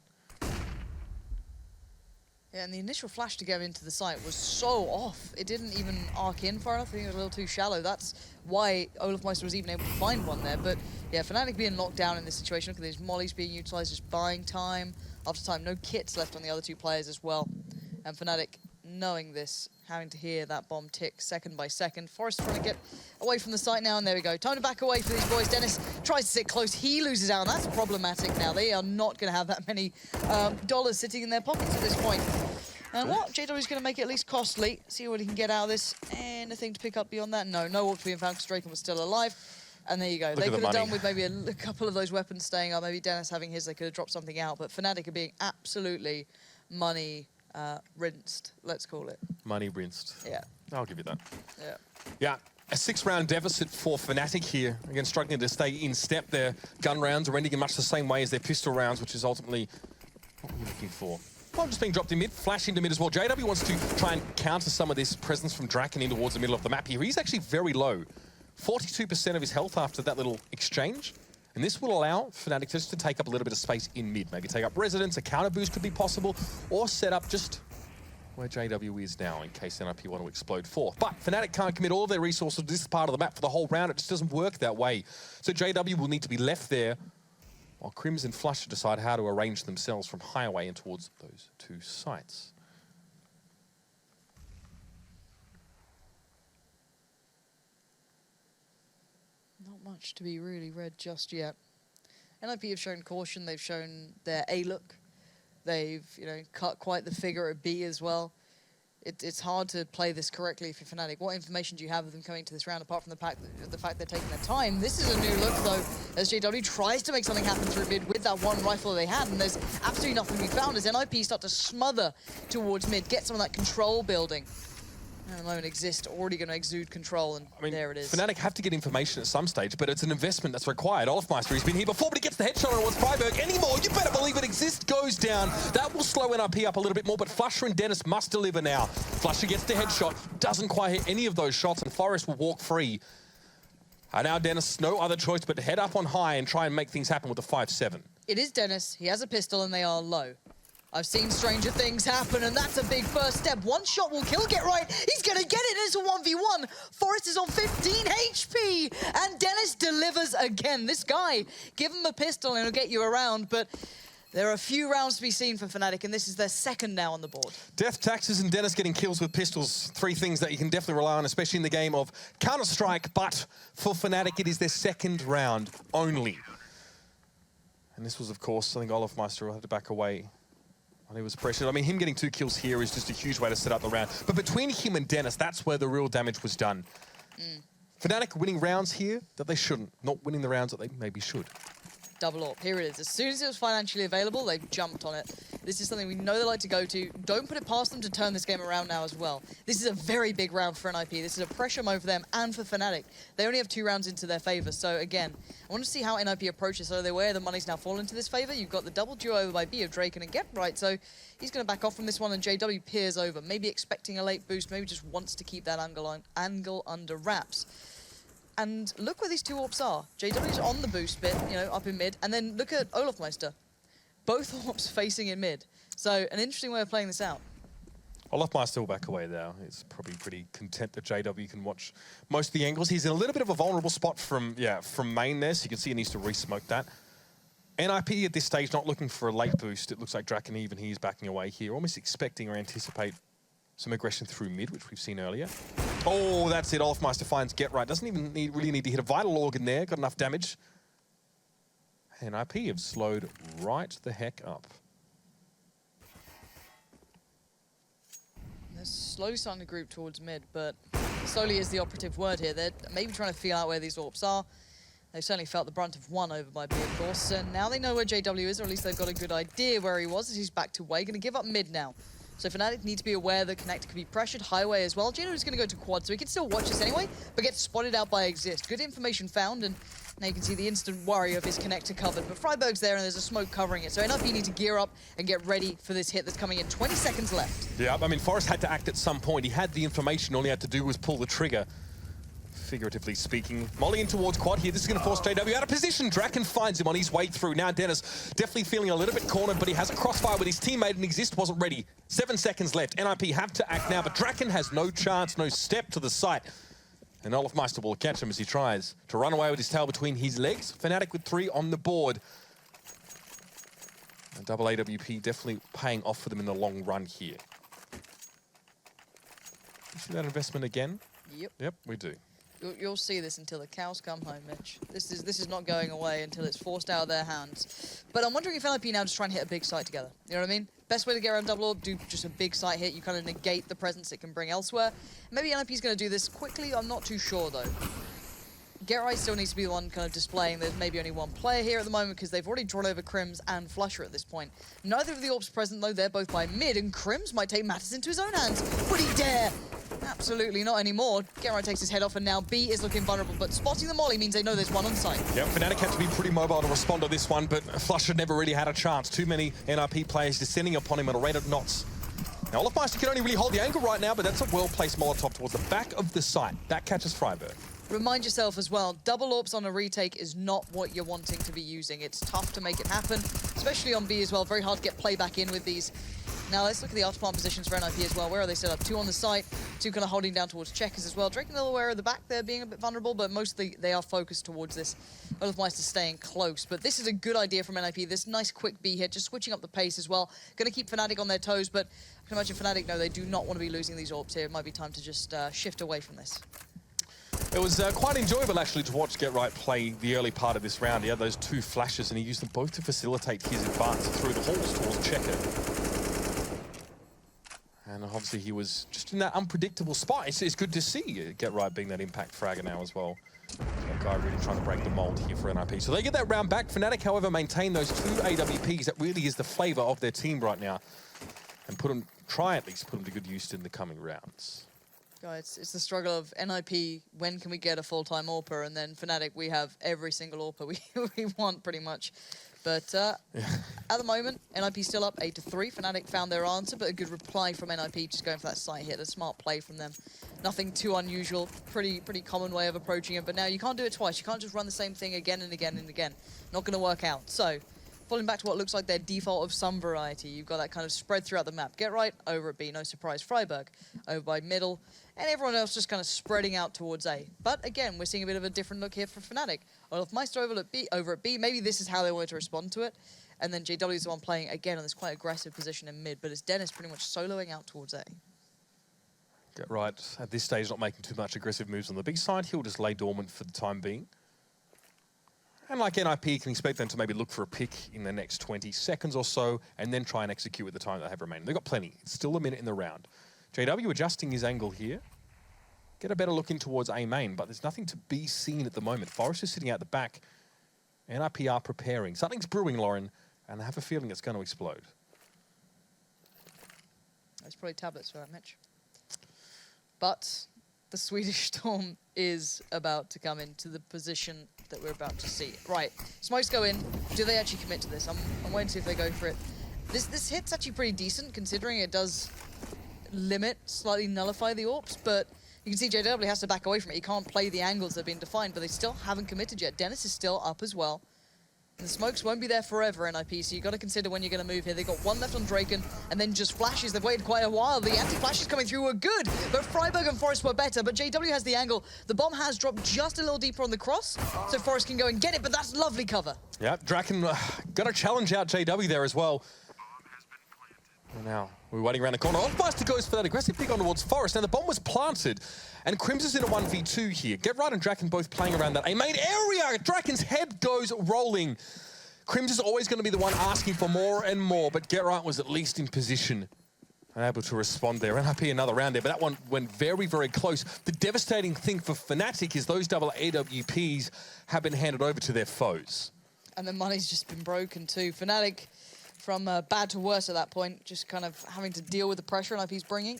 Yeah, and the initial flash to go into the site was so off. It didn't even arc in far enough. I think it was a little too shallow. That's why Olofmeister was even able to find one there. But yeah, Fnatic being locked down in this situation. Look at these mollies being utilized, just buying time after time. No kits left on the other 2 players as well. And Fnatic, knowing this, having to hear that bomb tick second by second. Forrest trying to get away from the site now, and there we go. Time to back away for these boys. Dennis tries to sit close. He loses out, and that's problematic now. They are not going to have that many dollars sitting in their pockets at this point. And what? JW is going to make it at least costly. See what he can get out of this. Anything to pick up beyond that? No. No orc being found because Draken was still alive. And there you go. They could have done with maybe a couple of those weapons staying up. Maybe Dennis having his, they could have dropped something out. But Fnatic are being absolutely money rinsed, let's call it. Money rinsed. Yeah. I'll give you that. Yeah. Yeah. A 6-round deficit for Fnatic here. Again, struggling to stay in step. Their gun rounds are ending in much the same way as their pistol rounds, which is ultimately what we're looking for. Bomb just being dropped in mid, flash into mid as well. JW wants to try and counter some of this presence from Draken in towards the middle of the map here. He's actually very low. 42% of his health after that little exchange. And this will allow Fnatic just to take up a little bit of space in mid. Maybe take up Residence, a counter boost could be possible, or set up just where JW is now in case NiP want to explode forth. But Fnatic can't commit all of their resources to this part of the map for the whole round. It just doesn't work that way. So JW will need to be left there while Crims and Flusher decide how to arrange themselves from highway and towards those 2 sites. Not much to be really read just yet. NiP have shown caution. They've shown their A look. They've, you know, cut quite the figure at B as well. It's hard to play this correctly if you're Fnatic. What information do you have of them coming to this round, apart from the fact they're taking their time? This is a new look, though, as JW tries to make something happen through mid with that one rifle they had, and there's absolutely nothing to be found as NiP start to smother towards mid, get some of that control building. At the moment, Exist already going to exude control, and I mean, there it is. Fnatic have to get information at some stage, but it's an investment that's required. Olofmeister, he's been here before, but he gets the headshot on towards Freiburg anymore. You better believe it. Exist goes down. That will slow NiP up a little bit more, but Flusher and Dennis must deliver now. Flusher gets the headshot, doesn't quite hit any of those shots, and Forrest will walk free. And now Dennis, no other choice but to head up on high and try and make things happen with a 5-7. It is Dennis. He has a pistol, and they are low. I've seen stranger things happen, and that's a big first step. One shot will kill Get Right. He's going to get it. It's a 1v1. Forrest is on 15 HP, and Dennis delivers again. This guy, give him a pistol, and he'll get you around, but there are a few rounds to be seen for Fnatic, and this is their 2nd now on the board. Death, taxes, and Dennis getting kills with pistols. 3 things that you can definitely rely on, especially in the game of Counter-Strike, but for Fnatic, it is their 2nd round only. And this was, of course, I think Olofmeister had to back away. He was pressured. I mean, him getting 2 kills here is just a huge way to set up the round. But between him and Dennis, that's where the real damage was done. Fnatic winning rounds here that they shouldn't. Not winning the rounds that they maybe should. double AWP. Here it is. As soon as it was financially available, they jumped on it. This is something we know they like to go to. Don't put it past them to turn this game around now as well. This is a very big round for NiP. This is a pressure mode for them and for Fnatic. They only have 2 rounds into their favor. So again, I want to see how NiP approaches. So they're aware the money's now fallen into this favor. You've got the double duo over by B of Draken and Get Right. So he's going to back off from this one, and JW peers over. Maybe expecting a late boost. Maybe just wants to keep that angle under wraps. And look where these 2 AWPs are. JW's on the boost bit, you know, up in mid. And then look at Olofmeister. Both AWPs facing in mid. So an interesting way of playing this out. Olofmeister will back away there. He's probably pretty content that JW can watch most of the angles. He's in a little bit of a vulnerable spot from main there, so you can see he needs to re-smoke that. NiP at this stage not looking for a late boost. It looks like Draken even he's backing away here, almost expecting or anticipate some aggression through mid, which we've seen earlier. Oh, that's it. Olofmeister finds Get Right. Doesn't even really need to hit a vital organ there. Got enough damage. And NiP have slowed right the heck up. They're slowly starting to group towards mid, but slowly is the operative word here. They're maybe trying to feel out where these AWPs are. They certainly felt the brunt of one over by B, of course. And now they know where JW is, or at least they've got a good idea where he was as he's back to way. Going to give up mid now. So Fnatic need to be aware the connector could be pressured highway as well. JW is going to go to quad, so he can still watch this anyway, but gets spotted out by Exist. Good information found, and now you can see the instant worry of his connector covered. But Freiberg's there, and there's a smoke covering it. So NiP need to gear up and get ready for this hit that's coming in. 20 seconds left. Yeah, I mean, Forrest had to act at some point. He had the information. All he had to do was pull the trigger, figuratively speaking. Molly in towards quad here. This is going to force JW out of position. Draken finds him on his way through. Now Dennis definitely feeling a little bit cornered, but he has a crossfire with his teammate, and Exist wasn't ready. 7 seconds left. NiP have to act now, but Draken has no chance, no step to the site. And Olofmeister will catch him as he tries to run away with his tail between his legs. Fnatic with 3 on the board. And double AWP definitely paying off for them in the long run here. You see that investment again? Yep. Yep, we do. You'll see this until the cows come home, Mitch. This is not going away until it's forced out of their hands. But I'm wondering if NiP now just try and hit a big site together. You know what I mean? Best way to get around double AWP, do just a big site hit. You kind of negate the presence it can bring elsewhere. Maybe NiP's going to do this quickly. I'm not too sure, though. Get Right still needs to be the one kind of displaying. There's maybe only one player here at the moment because they've already drawn over Crims and Flusher at this point. Neither of the AWPs present, though. They're both by mid, and Crims might take matters into his own hands. Would he dare? Absolutely not anymore. Get Right takes his head off, and now B is looking vulnerable, but spotting the molly means they know there's one on site. Yep, Fnatic had to be pretty mobile to respond to this one, but Flusher never really had a chance. Too many NiP players descending upon him at a rate of knots. Now, Olofmeister can only really hold the angle right now, but that's a well-placed Molotov towards the back of the site. That catches Freiberg. Remind yourself as well, double AWPs on a retake is not what you're wanting to be using. It's tough to make it happen, especially on B as well. Very hard to get playback in with these. Now let's look at the afterplant positions for NiP as well. Where are they set up? 2 on the site, 2 kind of holding down towards checkers as well. Drake and aware of the back there being a bit vulnerable, but mostly they are focused towards this. Olofmeister staying close, but this is a good idea from NiP. This nice quick B hit, just switching up the pace as well. Going to keep Fnatic on their toes, but I can imagine Fnatic know they do not want to be losing these AWPs here. It might be time to just shift away from this. It was quite enjoyable, actually, to watch Get Right play the early part of this round. He had those 2 flashes, and he used them both to facilitate his advance through the halls towards Checker. And obviously, he was just in that unpredictable spot. It's good to see Get Right being that impact fragger now as well. That guy really trying to break the mold here for NiP. So they get that round back. Fnatic, however, maintain those 2 AWPs. That really is the flavor of their team right now. And try at least put them to good use in the coming rounds. Guys, it's the struggle of NiP, when can we get a full-time AWPer? And then Fnatic, we have every single AWPer we want, pretty much. But at the moment, NiP still up 8-3. Fnatic found their answer, but a good reply from NiP, just going for that site hit. A smart play from them. Nothing too unusual. Pretty common way of approaching it. But now you can't do it twice. You can't just run the same thing again and again and again. Not going to work out. So, falling back to what looks like their default of some variety. You've got that kind of spread throughout the map. Get Right over at B, no surprise. Freiberg over by middle. And everyone else just kind of spreading out towards A. But again, we're seeing a bit of a different look here for Fnatic. Olofmeister over at B. Maybe this is how they wanted to respond to it. And then JW is the one playing again on this quite aggressive position in mid. But it's Dennis pretty much soloing out towards A. Get Right, at this stage, not making too much aggressive moves on the B side. He'll just lay dormant for the time being. And like NiP, you can expect them to maybe look for a pick in the next 20 seconds or so, and then try and execute with the time they have remaining. They've got plenty. It's still a minute in the round. JW adjusting his angle here. Get a better look in towards A main, but there's nothing to be seen at the moment. Forrest is sitting out the back. NiP are preparing. Something's brewing, Lauren, and I have a feeling it's going to explode. There's probably tablets for that, Mitch. But the Swedish Storm is about to come into the position that we're about to see. Right, smokes go in. Do they actually commit to this? I'm waiting to see if they go for it. This hit's actually pretty decent, considering it does limit, slightly nullify the AWPs, but you can see JW has to back away from it. He can't play the angles that have been defined, but they still haven't committed yet. Dennis is still up as well. And the smokes won't be there forever, NiP, so you've got to consider when you're going to move here. They've got one left on Draken, and then just flashes. They've waited quite a while. The anti-flashes coming through were good, but Freiburg and Forest were better. But JW has the angle. The bomb has dropped just a little deeper on the cross, so Forest can go and get it, but that's lovely cover. Yeah, Draken got to challenge out JW there as well. And now we're waiting around the corner. Oldmeister goes for that aggressive pick on towards Forest. Now the bomb was planted, and Crims is in a 1v2 here. Get Right and Draken both playing around that A-main area. Draken's head goes rolling. Crims is always going to be the one asking for more and more, but Get Right was at least in position and able to respond there. NiP another round there, but that one went very, very close. The devastating thing for Fnatic is those double AWPs have been handed over to their foes. And the money's just been broken too. Fnatic, from bad to worse at that point, just kind of having to deal with the pressure NiP's bringing.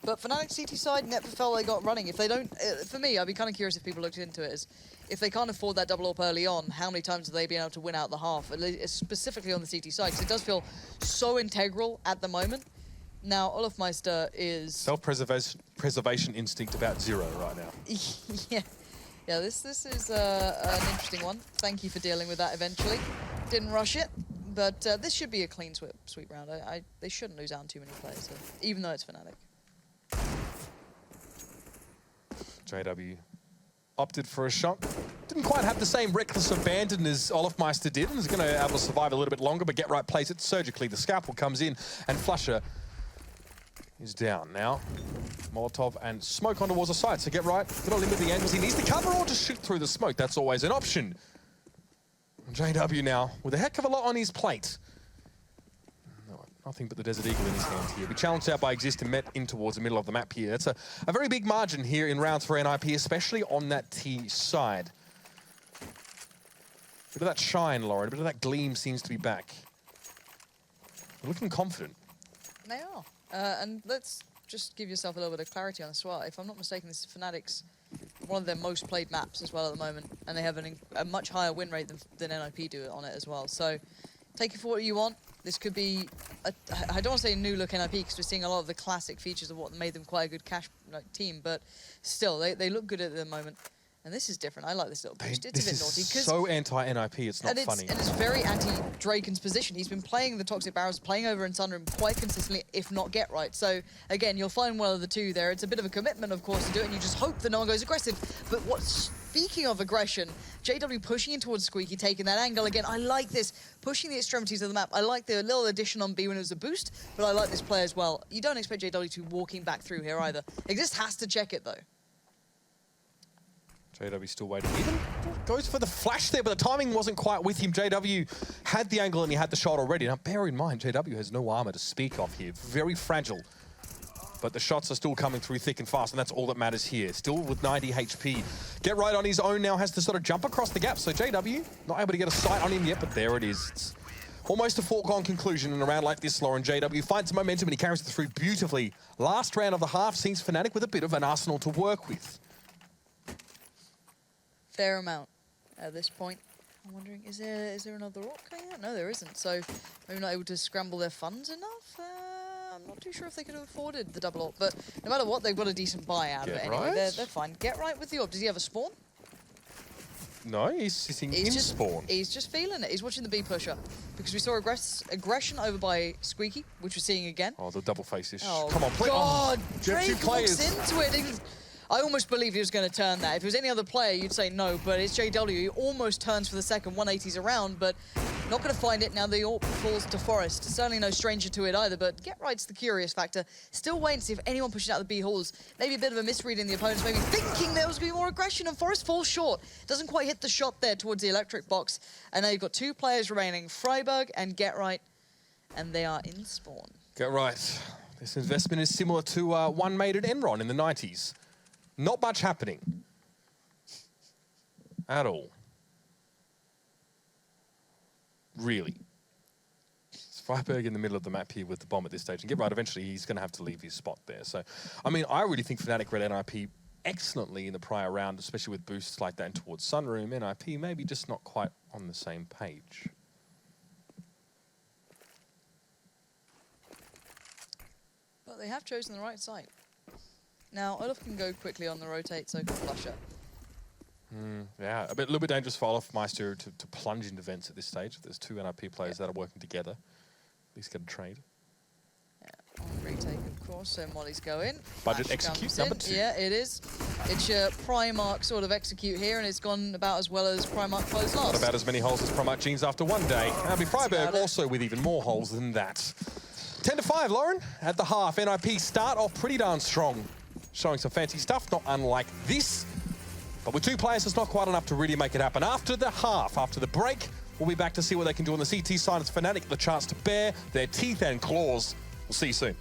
But Fnatic CT side, never felt they got running. If they don't, for me, I'd be kind of curious if people looked into it, is if they can't afford that double AWP early on, how many times have they been able to win out the half, at least specifically on the CT side, because it does feel so integral at the moment. Now, Olofmeister is... Self-preservation instinct about 0 right now. Yeah, this is an interesting one. Thank you for dealing with that eventually. Didn't rush it, but this should be a clean sweep round. They shouldn't lose out on too many players, so, even though it's Fnatic. JW opted for a shot. Didn't quite have the same reckless abandon as Olofmeister did, and is going to be able to survive a little bit longer, but Get Right plays it surgically. The scalpel comes in, and Flusher is down now. Molotov and smoke on towards the side, so Get Right, got to limit the angles. He needs to cover or just shoot through the smoke. That's always an option. JW now with a heck of a lot on his plate. Nothing but the Desert Eagle in his hands here. We challenged out by Exist and met in towards the middle of the map here. That's a very big margin here in rounds for NiP, especially on that T side. A bit of that shine, Lauren, a bit of that gleam seems to be back. They're looking confident. They are. And let's just give yourself a little bit of clarity on this as well. If I'm not mistaken, this is Fnatic's one of their most played maps as well at the moment, and they have a much higher win rate than NiP do on it as well. So take it for what you want. This could be, I don't want to say a new look NiP because we're seeing a lot of the classic features of what made them quite a good cash team, but still, they look good at the moment. And this is different. I like this little boost. It's a bit naughty. This is so anti-NiP, it's not funny. And it's very anti-Draken's position. He's been playing the Toxic Barrels, playing over in Sunroom quite consistently, if not Get Right. So, again, you'll find one of the two there. It's a bit of a commitment, of course, to do it, and you just hope that no one goes aggressive. But speaking of aggression, JW pushing in towards Squeaky, taking that angle again. I like this, pushing the extremities of the map. I like the little addition on B when it was a boost, but I like this play as well. You don't expect JW to be walking back through here either. Exist has to check it, though. JW still waiting. Even goes for the flash there, but the timing wasn't quite with him. JW had the angle and he had the shot already. Now, bear in mind, JW has no armor to speak of here. Very fragile. But the shots are still coming through thick and fast, and that's all that matters here. Still with 90 HP. Get Right on his own now has to sort of jump across the gap. So JW, not able to get a sight on him yet, but there it is. It's almost a foregone conclusion in a round like this, Lauren. JW finds momentum and he carries it through beautifully. Last round of the half sees Fnatic with a bit of an arsenal to work with. Fair amount at this point. I'm wondering, is there another AWP coming out? No, there isn't. So maybe not able to scramble their funds enough. I'm not too sure if they could have afforded the double AWP, but no matter what, they've got a decent buy out of it anyway. They're fine. Get Right with the AWP. Does he have a spawn? No, he's sitting in spawn. He's just feeling it. He's watching the B pusher because we saw aggression over by Squeaky, which we're seeing again. Oh, the double face-ish. Oh, come on, play. God, Drake walks into it. I almost believe he was going to turn that. If it was any other player, you'd say no, but it's JW. He almost turns for the second, 180s around, but not going to find it. Now the AWP falls to Forest. Certainly no stranger to it either, but Get Right's the curious factor. Still waiting to see if anyone pushes out the B halls. Maybe a bit of a misread in the opponents, maybe thinking there was going to be more aggression, and Forest falls short. Doesn't quite hit the shot there towards the electric box. And now you've got two players remaining, Freiburg and Get Right, and they are in spawn. Get Right. This investment is similar to one made at Enron in the 90s. Not much happening at all. really. It's Freiberg in the middle of the map here with the bomb at this stage. And get right, eventually he's going to have to leave his spot there. So, I mean, I really think Fnatic read NiP excellently in the prior round, especially with boosts like that and towards Sunroom. NiP maybe just not quite on the same page. But they have chosen the right site. Now, Olaf can go quickly on the rotate, so can Flusher. Yeah, a little bit dangerous for Olaf Meister to plunge into vents at this stage. There's two NiP players that are working together. At least get a trade. On retake, of course, so Molly's going. Budget Flash execute comes number in. 2. Yeah, it is. It's your Primark sort of execute here, and it's gone about as well as Primark closed last. Not about as many holes as Primark Jeans after one day. Abby Freiberg also with even more holes than that. 10-5, Lauren, at the half. NiP start off pretty darn strong. Showing some fancy stuff, not unlike this. But with 2 players, it's not quite enough to really make it happen. After the half, after the break, we'll be back to see what they can do on the CT side. It's Fnatic the chance to bare their teeth and claws. We'll see you soon.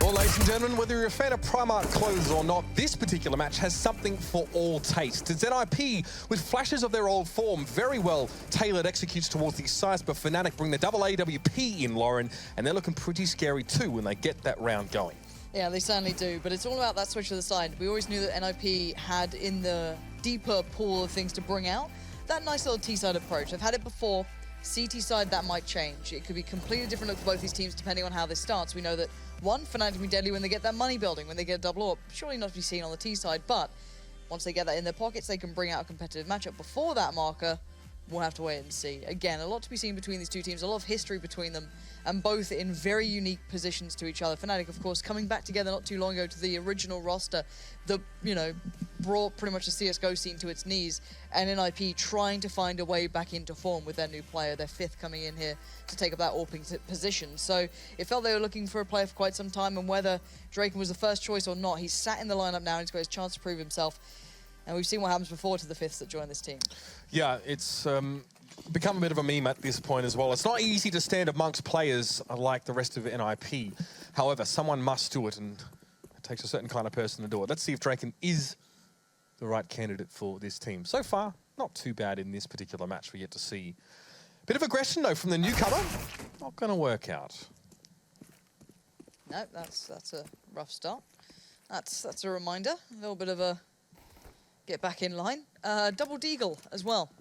Well, ladies and gentlemen, whether you're a fan of Primark clothes or not, this particular match has something for all tastes. It's NiP with flashes of their old form, very well tailored executes towards these sides, but Fnatic bring the double AWP in, Lauren, and they're looking pretty scary too when they get that round going. Yeah, they certainly do, but it's all about that switch to the side. We always knew that NiP had in the deeper pool of things to bring out that nice little T-side approach. They've had it before. CT side, that might change. It could be completely different look for both these teams depending on how this starts. We know that, one, Fnatic can be deadly when they get that money building, when they get a double AWP. Surely not to be seen on the T side, but once they get that in their pockets, they can bring out a competitive matchup. Before that marker, we'll have to wait and see. Again, a lot to be seen between these two teams, a lot of history between them, and both in very unique positions to each other. Fnatic, of course, coming back together not too long ago to the original roster that, you know, brought pretty much the CSGO scene to its knees, and NiP trying to find a way back into form with their new player, their 5th coming in here to take up that AWPing position. So it felt they were looking for a player for quite some time, and whether Draken was the first choice or not, he's sat in the lineup now and he's got his chance to prove himself. And we've seen what happens before to the 5ths that join this team. Yeah, it's become a bit of a meme at this point as well. It's not easy to stand amongst players like the rest of NiP. However, someone must do it, and it takes a certain kind of person to do it. Let's see if Draken is the right candidate for this team. So far, not too bad in this particular match. We get to see a bit of aggression, though, from the newcomer. Not going to work out. No, that's a rough start. That's a reminder. A little bit of a get back in line. Double Deagle as well.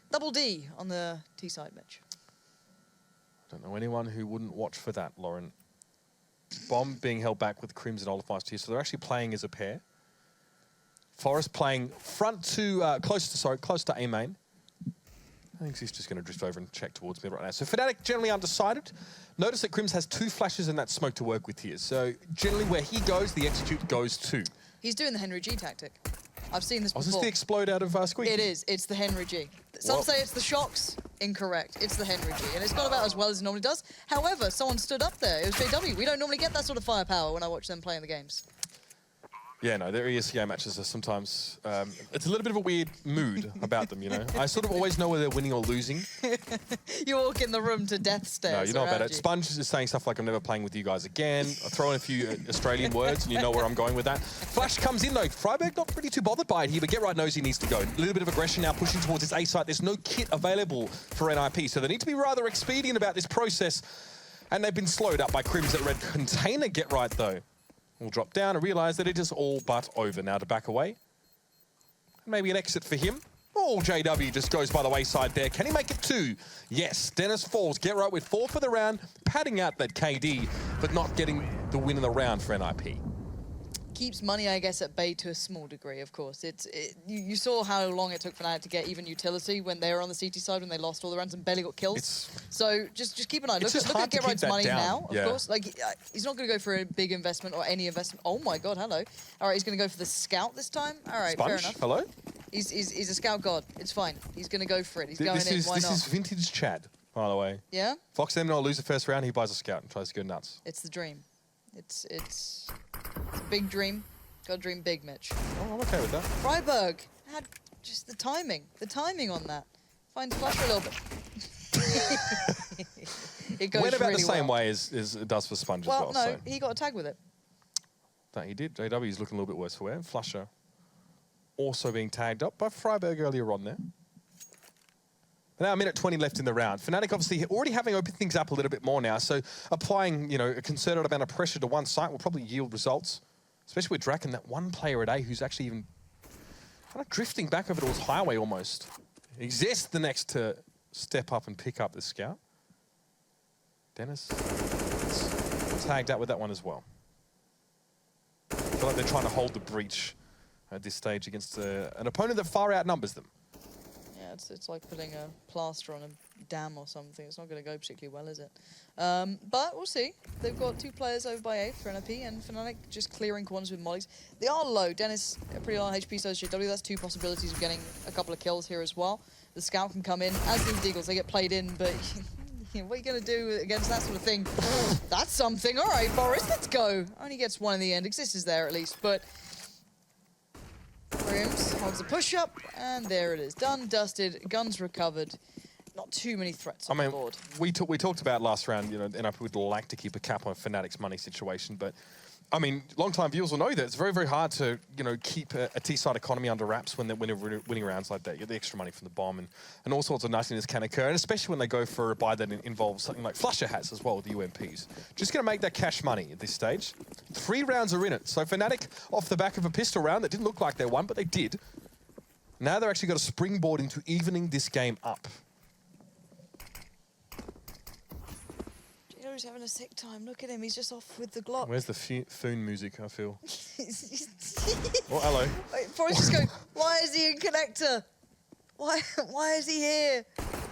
Double D on the T side, Mitch. Don't know anyone who wouldn't watch for that, Lauren. Bomb being held back with Crims and Olafeist here, so they're actually playing as a pair. Forest playing front to close to A main. I think he's just going to drift over and check towards mid right now. So Fnatic generally undecided. Notice that Crims has 2 flashes and that smoke to work with here. So generally where he goes, the execute goes too. He's doing the Henry G tactic. I've seen this before. Is this the explode out of Squeaky? It is. It's the Henry G. Some say it's the shocks. Incorrect. It's the Henry G, and it's gone about as well as it normally does. However, someone stood up there. It was JW. We don't normally get that sort of firepower when I watch them playing the games. Yeah, no, their ESL matches are sometimes, it's a little bit of a weird mood about them, you know? I sort of always know whether they're winning or losing. You walk in the room to death stares. No, you know about it. You. Sponge is saying stuff like, I'm never playing with you guys again. I throw in a few Australian words and you know where I'm going with that. Flash comes in though. Freiburg not really too bothered by it here, but Get Right knows he needs to go. A little bit of aggression now pushing towards his A site. There's no kit available for NiP, so they need to be rather expedient about this process. And they've been slowed up by Crims at Red Container. Get Right though will drop down and realise that it is all but over. Now to back away. Maybe an exit for him. Oh, JW just goes by the wayside there. Can he make it 2? Yes, Dennis falls. Get Right with 4 for the round, padding out that KD, but not getting the win of the round for NiP. Keeps money, I guess, at bay to a small degree, of course. You saw how long it took fnatic to get even utility when they were on the CT side, when they lost all the rounds and barely got kills. So just keep an eye. Look at Get Right's money now, of course. Like, he's not going to go for a big investment or any investment. Oh my god, hello. All right, he's going to go for the scout this time. All right, Sponge, fair enough. Hello? He's a scout god. It's fine. He's going to go for it. He's going in. Why not? This is vintage Chad, by the way. Yeah? Fox M will lose the first round. He buys a scout and tries to go nuts. It's the dream. It's a big dream. Got to dream big, Mitch. Oh, I'm okay with that. Freiburg had just the timing on that. Finds Flash a little bit. It goes Went about really the same well. way as it does for Sponge Well, as well. no, So. he got a tag with it. That he did. JW is looking a little bit worse for wear. Flusher also being tagged up by Freiburg earlier on there. Now a minute 20 left in the round. Fnatic obviously already having opened things up a little bit more now, so applying, you know, a concerted amount of pressure to one site will probably yield results. Especially with Draken, that one player at A who's actually even kind of drifting back over towards highway almost. Exist the next to step up and pick up the scout. Dennis tagged out with that one as well. I feel like they're trying to hold the breach at this stage against an opponent that far outnumbers them. Yeah, it's like putting a plaster on a dam or something. It's not going to go particularly well, is it? But we'll see. They've got 2 players over by 8 for NiP, and Fnatic just clearing corners with mollies. They are low. Dennis, pretty low on HP, so is JW. That's 2 possibilities of getting a couple of kills here as well. The scout can come in, as do the Deagles. They get played in, but what are you going to do against that sort of thing? That's something. All right, Boris, let's go. Only gets 1 in the end. Exist is there at least, but Crims holds a push-up, and there it is. Done, dusted, guns recovered. Not too many threats on the board. We talked about last round, you know, NiP would like to keep a cap on Fnatic's money situation, but I mean, long-time viewers will know that it's very, very hard to, you know, keep a T-side economy under wraps when they're winning rounds like that. You get the extra money from the bomb, and all sorts of niceties can occur, and especially when they go for a buy that involves something like Flusher has as well with the UMPs. Just going to make that cash money at this stage. 3 rounds are in it, so Fnatic off the back of a pistol round that didn't look like they won, but they did. Now they're actually got a springboard into evening this game up. He's having a sick time. Look at him. He's just off with the Glock. Where's the Foon music, I feel? Oh, hello. Wait, Forrest just going, why is he in connector? Why is he here?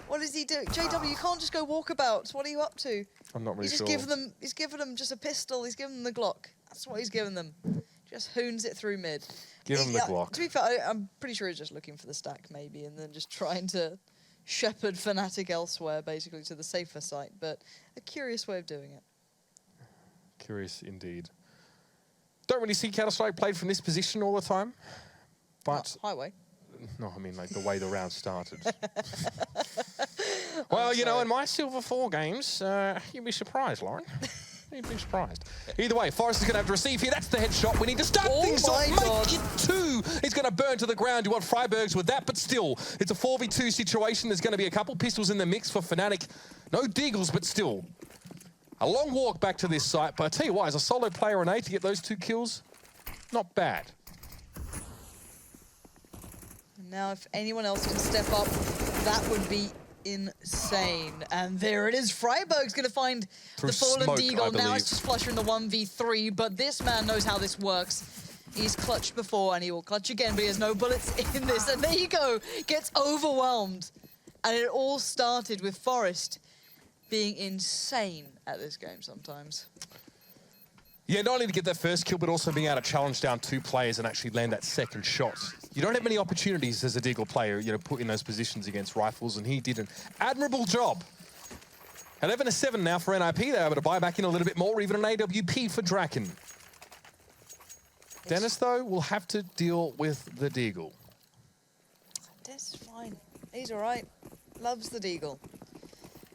What is he doing? JW, you can't just go walkabouts. What are you up to? I'm not really He's sure. He's given them just a pistol. He's given them the Glock. That's what he's given them. Just hoons it through mid. Give him the Glock. To be fair, I'm pretty sure he's just looking for the stack maybe, and then just trying to shepherd Fnatic elsewhere, basically, to the safer site, but a curious way of doing it. Curious indeed. Don't really see Counter-Strike played from this position all the time, but... Highway. No, I mean, like, the way the round started. Well, you know, in my Silver 4 games, you'd be surprised, Lauren. You'd be surprised. Either way, Forrest is going to have to receive here. That's the headshot. We need to start things off. Make it 2. He's going to burn to the ground. You want Freiburgs with that, but still, it's a 4v2 situation. There's going to be a couple pistols in the mix for Fnatic. No Deagles, but still. A long walk back to this site, but I tell you what, as a solo player on A to get those 2 kills, not bad. And now if anyone else can step up, that would be insane. And there it is. Freiburg's going to find the fallen Deagle. Now it's just Flusher in the 1v3, but this man knows how this works. He's clutched before, and he will clutch again, but he has no bullets in this. And there you go. Gets overwhelmed. And it all started with Forrest being insane at this game sometimes. Yeah, not only to get that first kill, but also being able to challenge down 2 players and actually land that second shot. You don't have many opportunities as a Deagle player, you know, put in those positions against rifles, and he did an admirable job. 11-7 now for NiP. They're able to buy back in a little bit more, even an AWP for Draken. Dennis, though, will have to deal with the Deagle. Dennis is fine. He's all right. Loves the Deagle.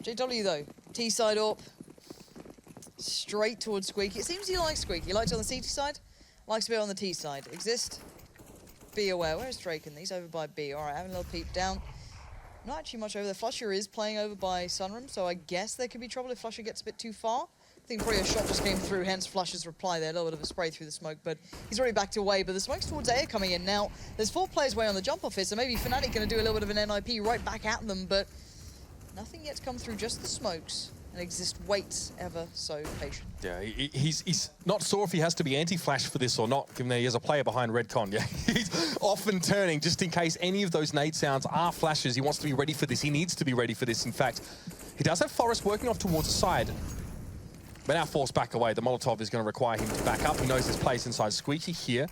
JW, though, T-side AWP. Straight towards Squeaky. It seems he likes Squeaky. He likes it on the CT side, likes a bit on the T side. Exist. Be aware. Where's Draken? He's over by B. All right, having a little peep down. Not actually much over there. Flusher is playing over by Sunroom, so I guess there could be trouble if Flusher gets a bit too far. I think probably a shot just came through, hence Flusher's reply there. A little bit of a spray through the smoke, but he's already backed away. But the smoke's towards A coming in now. There's 4 players away on the jump off here, so maybe fnatic going to do a little bit of an NiP right back at them, but nothing yet's come through, just the smokes. And Exist waits ever so patient. Yeah, he's not sure if he has to be anti-flash for this or not, given that he has a player behind Redcon. Yeah, he's often turning just in case any of those nade sounds are flashes. He wants to be ready for this. He needs to be ready for this. In fact, he does have Forest working off towards the side. But now forced back away. The Molotov is going to require him to back up. He knows his place inside Squeaky here.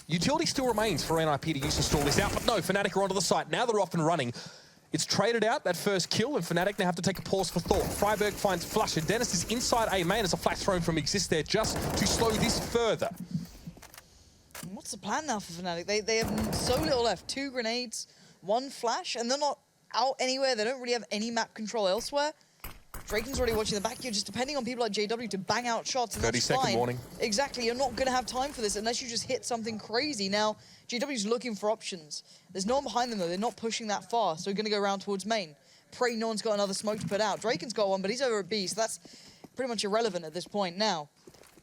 Utility still remains for NiP to use to stall this out, but no, fnatic are onto the site. Now they're off and running. It's traded out, that first kill, and fnatic now have to take a pause for thought. Freiburg finds Flusher. Dennis is inside A main as a flash thrown from Exist there just to slow this further. What's the plan now for fnatic? They have so little left. 2 grenades, 1 flash, and they're not out anywhere. They don't really have any map control elsewhere. Draken's already watching the back here, just depending on people like JW to bang out shots, and that's fine. 30-second warning. Exactly, you're not going to have time for this unless you just hit something crazy. Now, JW's looking for options. There's no one behind them, though. They're not pushing that far, so we're going to go around towards main. Pray no one's got another smoke to put out. Draken's got one, but he's over at B, so that's pretty much irrelevant at this point. Now,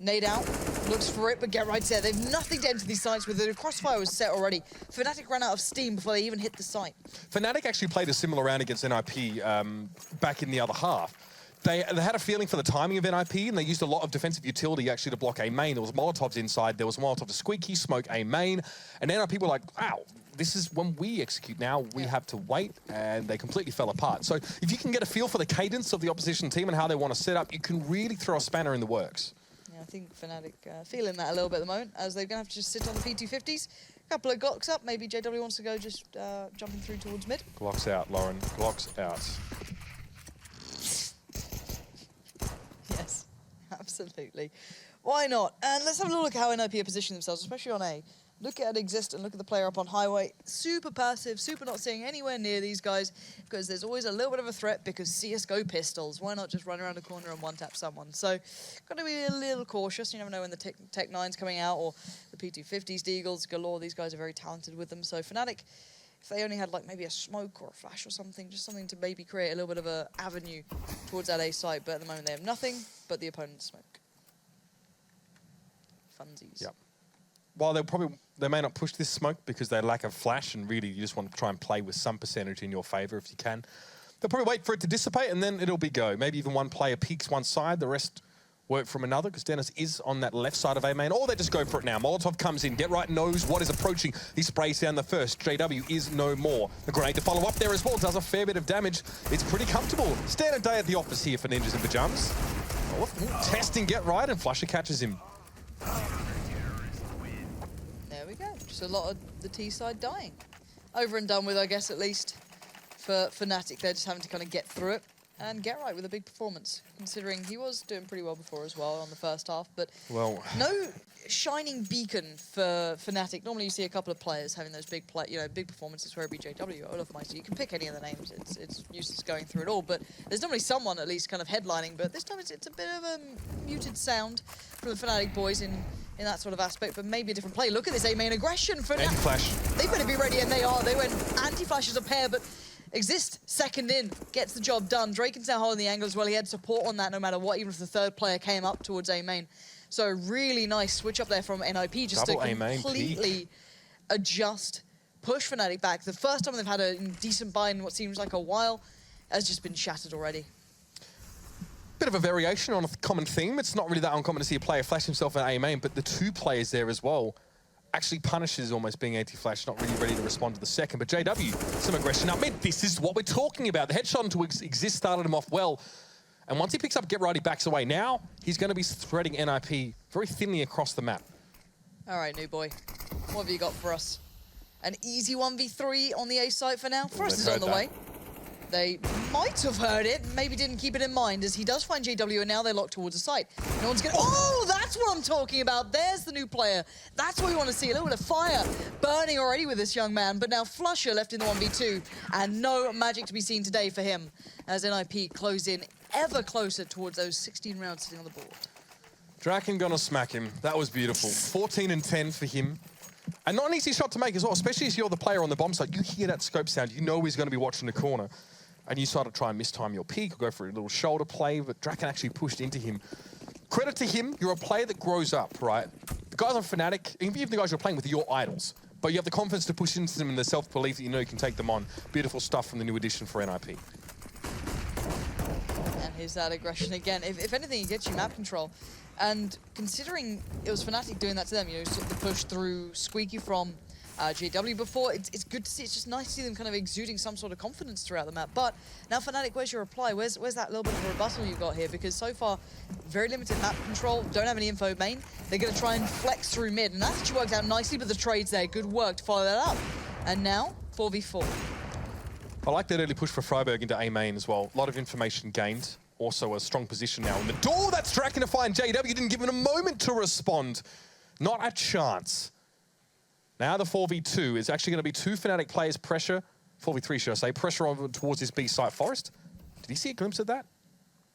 nade out, looks for it, but get right there. They've nothing to enter these sites with. The crossfire was set already. fnatic ran out of steam before they even hit the site. fnatic actually played a similar round against NiP back in the other half. They had a feeling for the timing of NiP, and they used a lot of defensive utility actually to block A main. There was Molotovs inside, there was Molotov to Squeaky, smoke A main, and NiP were like, wow, this is when we execute now, we have to wait, and they completely fell apart. So if you can get a feel for the cadence of the opposition team and how they want to set up, you can really throw a spanner in the works. Yeah, I think fnatic feeling that a little bit at the moment, as they're going to have to just sit on the P250s. A couple of Glocks up, maybe JW wants to go just jumping through towards mid. Glocks out, Lauren, Glocks out. Yes, absolutely. Why not? And let's have a little look at how NiP are positioning themselves, especially on A. Look at Exist and look at the player up on highway. Super passive, super not seeing anywhere near these guys, because there's always a little bit of a threat because CSGO pistols. Why not just run around the corner and one-tap someone? So, got to be a little cautious. You never know when the Tech 9's coming out or the P250s, Deagles, galore. These guys are very talented with them. So fnatic, if they only had like maybe a smoke or a flash or something, just something to maybe create a little bit of an avenue towards that A site. But at the moment they have nothing but the opponent's smoke. Funsies. Yep. While they may not push this smoke because they lack a flash, and really you just want to try and play with some percentage in your favor if you can. They'll probably wait for it to dissipate and then it'll be go. Maybe even one player peeks one side, the rest work from another, because Dennis is on that left side of A main, or they just go for it now. Molotov comes in, Get Right knows what is approaching. He sprays down the first. JW is no more. The grenade to follow up there as well does a fair bit of damage. It's pretty comfortable. Standard day at the office here for Ninjas in Pajamas. Testing Get Right, and Flusher catches him. There we go. Just a lot of the T side dying. Over and done with, I guess, at least for fnatic. They're just having to kind of get through it and Get Right with a big performance, considering he was doing pretty well before as well on the first half. But no shining beacon for fnatic. Normally you see a couple of players having those big performances, whether it be JW or Olafmeister. You can pick any of the names. It's useless going through it all. But there's normally someone at least kind of headlining. But this time it's a bit of a muted sound from the fnatic boys in that sort of aspect, but maybe a different play. Look at this A main aggression for Anti-flash. They better be ready, and they are. They went anti-flash as a pair, but Exist second in, gets the job done. Draken's now holding the angle as well. He had support on that no matter what, even if the third player came up towards A main. So really nice switch up there from NiP just Double to completely adjust, push fnatic back. The first time they've had a decent buy in what seems like a while has just been shattered already. Bit of a variation on a common theme. It's not really that uncommon to see a player flash himself in A main, but the two players there as well actually punishes almost being anti-flash, not really ready to respond to the second. But JW, some aggression up mid. This is what we're talking about. The headshot into Exist started him off well. And once he picks up Get Right, he backs away. Now, he's going to be threading NiP very thinly across the map. All right, new boy. What have you got for us? An easy 1v3 on the A site for now. Frost is they've on the heard way. They might have heard it, maybe didn't keep it in mind, as he does find JW, and now they lock towards the site. No one's gonna... Oh, that's what I'm talking about. There's the new player. That's what we want to see. A little bit of fire burning already with this young man, but now Flusher left in the 1v2, and no magic to be seen today for him, as NiP close in ever closer towards those 16 rounds sitting on the board. Draken gonna smack him. That was beautiful. 14 and 10 for him. And not an easy shot to make as well, especially if you're the player on the bomb side. You hear that scope sound, you know he's going to be watching the corner. And you sort of try and mistime your peek or go for a little shoulder play, but Draken actually pushed into him. Credit to him, you're a player that grows up, right? The guys on Fnatic, even the guys you're playing with, are your idols. But you have the confidence to push into them and the self-belief that you know you can take them on. Beautiful stuff from the new addition for NiP. And here's that aggression again. If anything, it gets you map control. And considering it was Fnatic doing that to them, you know, the push through Squeaky from JW before, it's good to see. It's just nice to see them kind of exuding some sort of confidence throughout the map. But now Fnatic, where's your reply? Where's that little bit of a rebuttal you got here? Because so far, very limited map control, don't have any info main. They're going to try and flex through mid, and that actually worked out nicely, but the trades there, good work to follow that up. And now, 4v4. I like that early push for Freiburg into A main as well. A lot of information gained. Also a strong position now in the door. That's Draken to find JW. Didn't give him a moment to respond. Not a chance. Now the 4v2 is actually going to be two Fnatic players pressure. 4v3, should I say. Pressure over towards this B site. Forest, did he see a glimpse of that?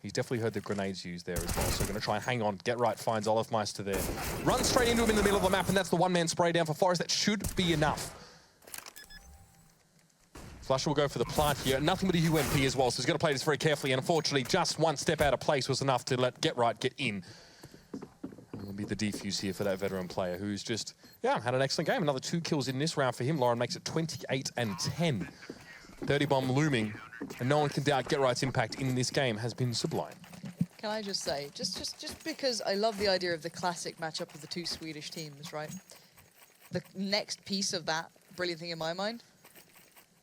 He's definitely heard the grenades used there as well. So going to try and hang on. Get right, finds Olofmeister there. Runs straight into him in the middle of the map, and that's the one-man spray down for Forest. That should be enough. Flush will go for the plant here. Nothing but a UMP as well, so he's going to play this very carefully. And unfortunately, just one step out of place was enough to let Get Right get in. And will be the defuse here for that veteran player who's just, yeah, had an excellent game. Another 2 kills in this round for him. Lauren makes it 28 and 10. 30 bomb looming, and no one can doubt Get Right's impact in this game has been sublime. Can I just say, just because I love the idea of the classic matchup of the two Swedish teams, right? The next piece of that brilliant thing in my mind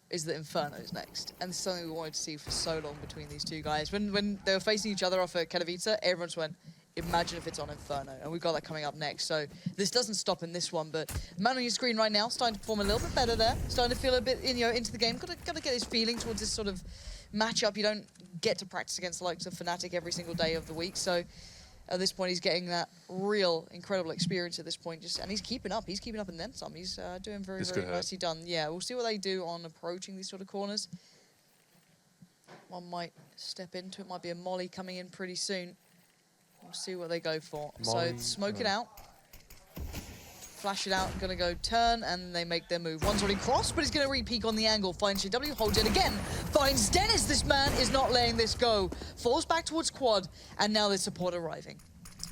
is that Inferno's next. And this is something we wanted to see for so long between these two guys. When they were facing each other off at Katowice, everyone just went, imagine if it's on Inferno. And we've got that coming up next. So this doesn't stop in this one, but man on your screen right now, starting to perform a little bit better there. Starting to feel a bit into the game. Gotta get his feeling towards this sort of matchup. You don't get to practice against the likes of Fnatic every single day of the week. So at this point, he's getting that real incredible experience at this point. And he's keeping up. He's keeping up and then some. He's doing very nicely done. Yeah, we'll see what they do on approaching these sort of corners. One might step into it. Might be a molly coming in pretty soon. We'll see what they go for. Molly, so smoke it out. Flash it out, gonna go turn, and they make their move. One's already crossed, but he's gonna re-peek on the angle. Finds JW, holds it again. Finds Dennis. This man is not letting this go. Falls back towards quad, and now there's support arriving.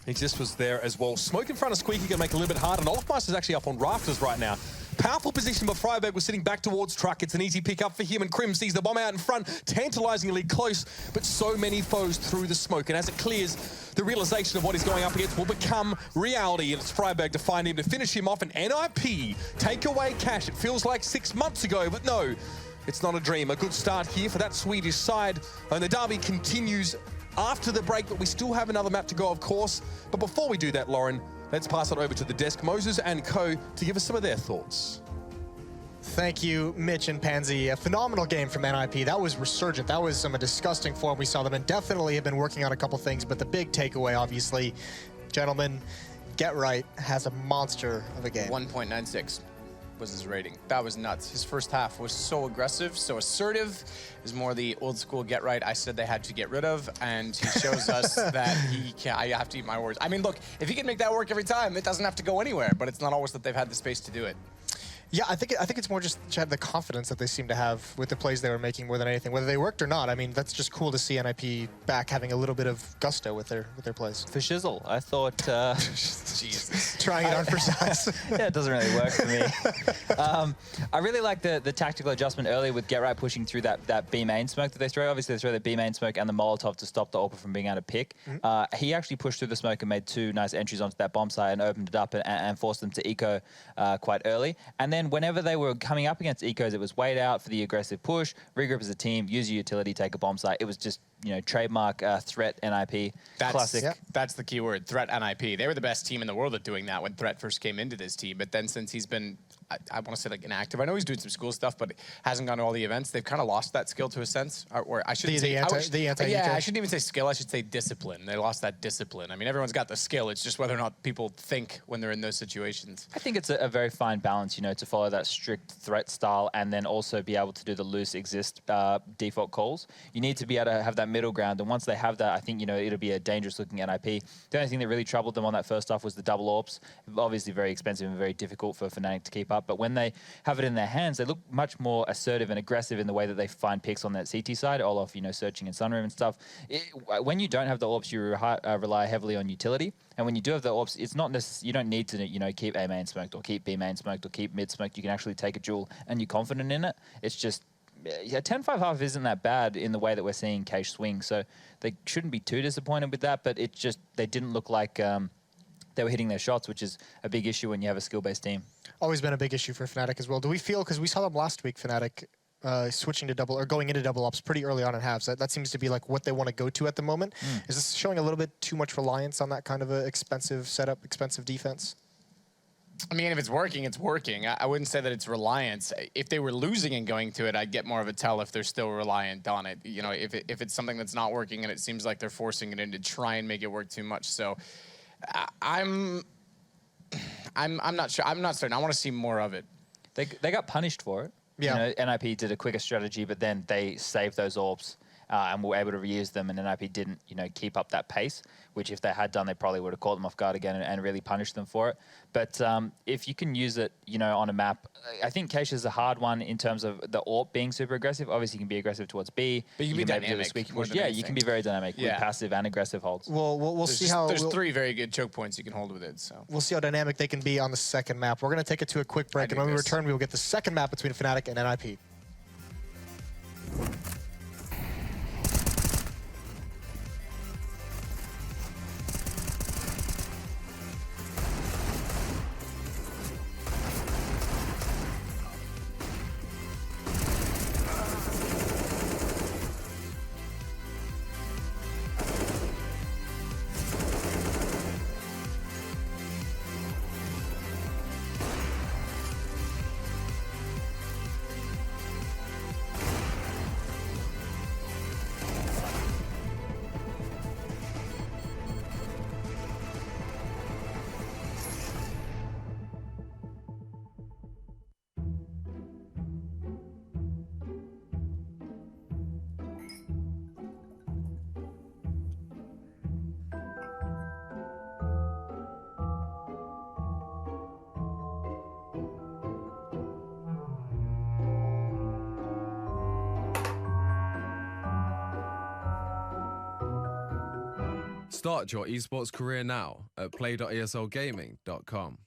He just was there as well. Smoke in front of Squeaky gonna make it a little bit harder, and Olofmeister's actually up on rafters right now. Powerful position, but Freiburg was sitting back towards Truck. It's an easy pick up for him, and Krim sees the bomb out in front, tantalizingly close, but so many foes through the smoke. And as it clears, the realization of what he's going up against will become reality, and it's Freiburg to find him to finish him off. And NiP take away cash. It feels like 6 months ago, but no, it's not a dream. A good start here for that Swedish side, and the derby continues after the break, but we still have another map to go, of course. But before we do that, Lauren, let's pass it over to the desk, Moses and co, to give us some of their thoughts. Thank you, Mitch and Pansy. A phenomenal game from NiP. That was resurgent. That was some disgusting form we saw them, and definitely have been working on a couple things, but the big takeaway, obviously, gentlemen, Get Right has a monster of a game. 1.96 was his rating. That was nuts. His first half was so aggressive, so assertive. It was more the old school Get Right I said they had to get rid of, and he shows us that he can. I have to eat my words. I mean, look, if he can make that work every time, it doesn't have to go anywhere, but it's not always that they've had the space to do it. Yeah, I think it's more just the confidence that they seem to have with the plays they were making more than anything, whether they worked or not. I mean, that's just cool to see NiP back having a little bit of gusto with their plays. For shizzle, I thought. Jesus. Trying it on for size. Yeah, it doesn't really work for me. I really like the tactical adjustment early with Get Right pushing through that B main smoke that they throw. Obviously, they throw the B main smoke and the Molotov to stop the AWPer from being able to pick. He actually pushed through the smoke and made 2 nice entries onto that bomb site and opened it up and forced them to eco quite early. And then whenever they were coming up against ecos, it was wait out for the aggressive push, regroup as a team, use your utility, take a bomb site. It was just trademark threat NiP. Classic. That's the key word, threat NiP. They were the best team in the world at doing that when Threat first came into this team. But then since he's been, I want to say like inactive. I know he's doing some school stuff, but hasn't gone to all the events. They've kind of lost that skill to a sense. Or I shouldn't say I shouldn't even say skill. I should say discipline. They lost that discipline. I mean, everyone's got the skill. It's just whether or not people think when they're in those situations. I think it's a very fine balance, to follow that strict threat style and then also be able to do the loose exist default calls. You need to be able to have that middle ground, and once they have that, I think it'll be a dangerous looking NiP. The only thing that really troubled them on that first off was the double AWPs. Obviously very expensive and very difficult for Fnatic to keep up, but when they have it in their hands, they look much more assertive and aggressive in the way that they find picks on that CT side, all off searching in Sunroom and stuff. When you don't have the AWPs, you rely heavily on utility, and when you do have the AWPs, it's not necessarily, you don't need to keep A main smoked or keep B main smoked or keep mid smoked. You can actually take a duel and you're confident in it. It's just 10-5 half isn't that bad in the way that we're seeing Cage swing, so they shouldn't be too disappointed with that, but it's just they didn't look like they were hitting their shots, which is a big issue when you have a skill-based team. Always been a big issue for Fnatic as well. Do we feel, because we saw them last week, Fnatic, switching to double, or going into double ops pretty early on in halves. That seems to be like what they want to go to at the moment. Is this showing a little bit too much reliance on that kind of a expensive setup, expensive defense? I mean, if it's working, it's working. I wouldn't say that it's reliance. If they were losing and going to it, I'd get more of a tell if they're still reliant on it. If it's something that's not working and it seems like they're forcing it in to try and make it work too much. So I'm not sure. I'm not certain. I want to see more of it. They got punished for it. Yeah. NiP did a quicker strategy, but then they saved those AWPs and were able to reuse them, and NiP didn't, keep up that pace, which if they had done, they probably would have caught them off guard again and really punished them for it. But if you can use it, on a map, I think Keisha is a hard one in terms of the AWP being super aggressive. Obviously, you can be aggressive towards B. But you can be dynamic. Yeah, you can be very dynamic with passive and aggressive holds. Well, we'll see how... There's 3 very good choke points you can hold with it, so... We'll see how dynamic they can be on the second map. We're going to take it to a quick break, and when we return, we will get the second map between Fnatic and NiP. Start your esports career now at play.eslgaming.com.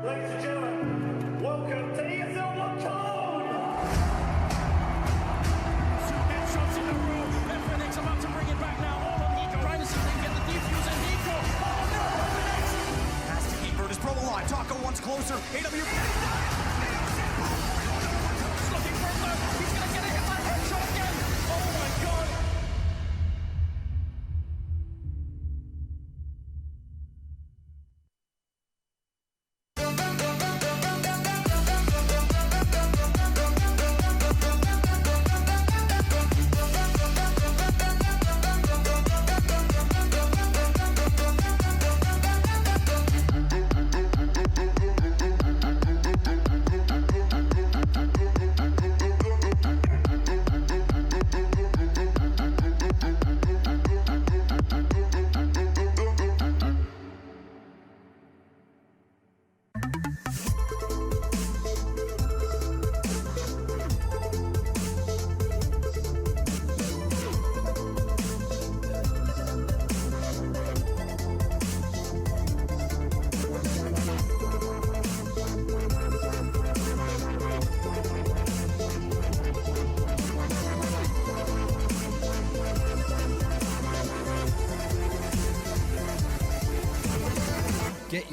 Ladies and gentlemen, welcome to ESL Two headshots in a row. FNX about to bring it back now. All on Nico. Trying to see if they can get the defuse and Nico. Oh no, FNX! Has to keep Virtus Pro alive. Taco once closer. AW. Looking further. He's gonna get a hit by headshot again. Oh my god.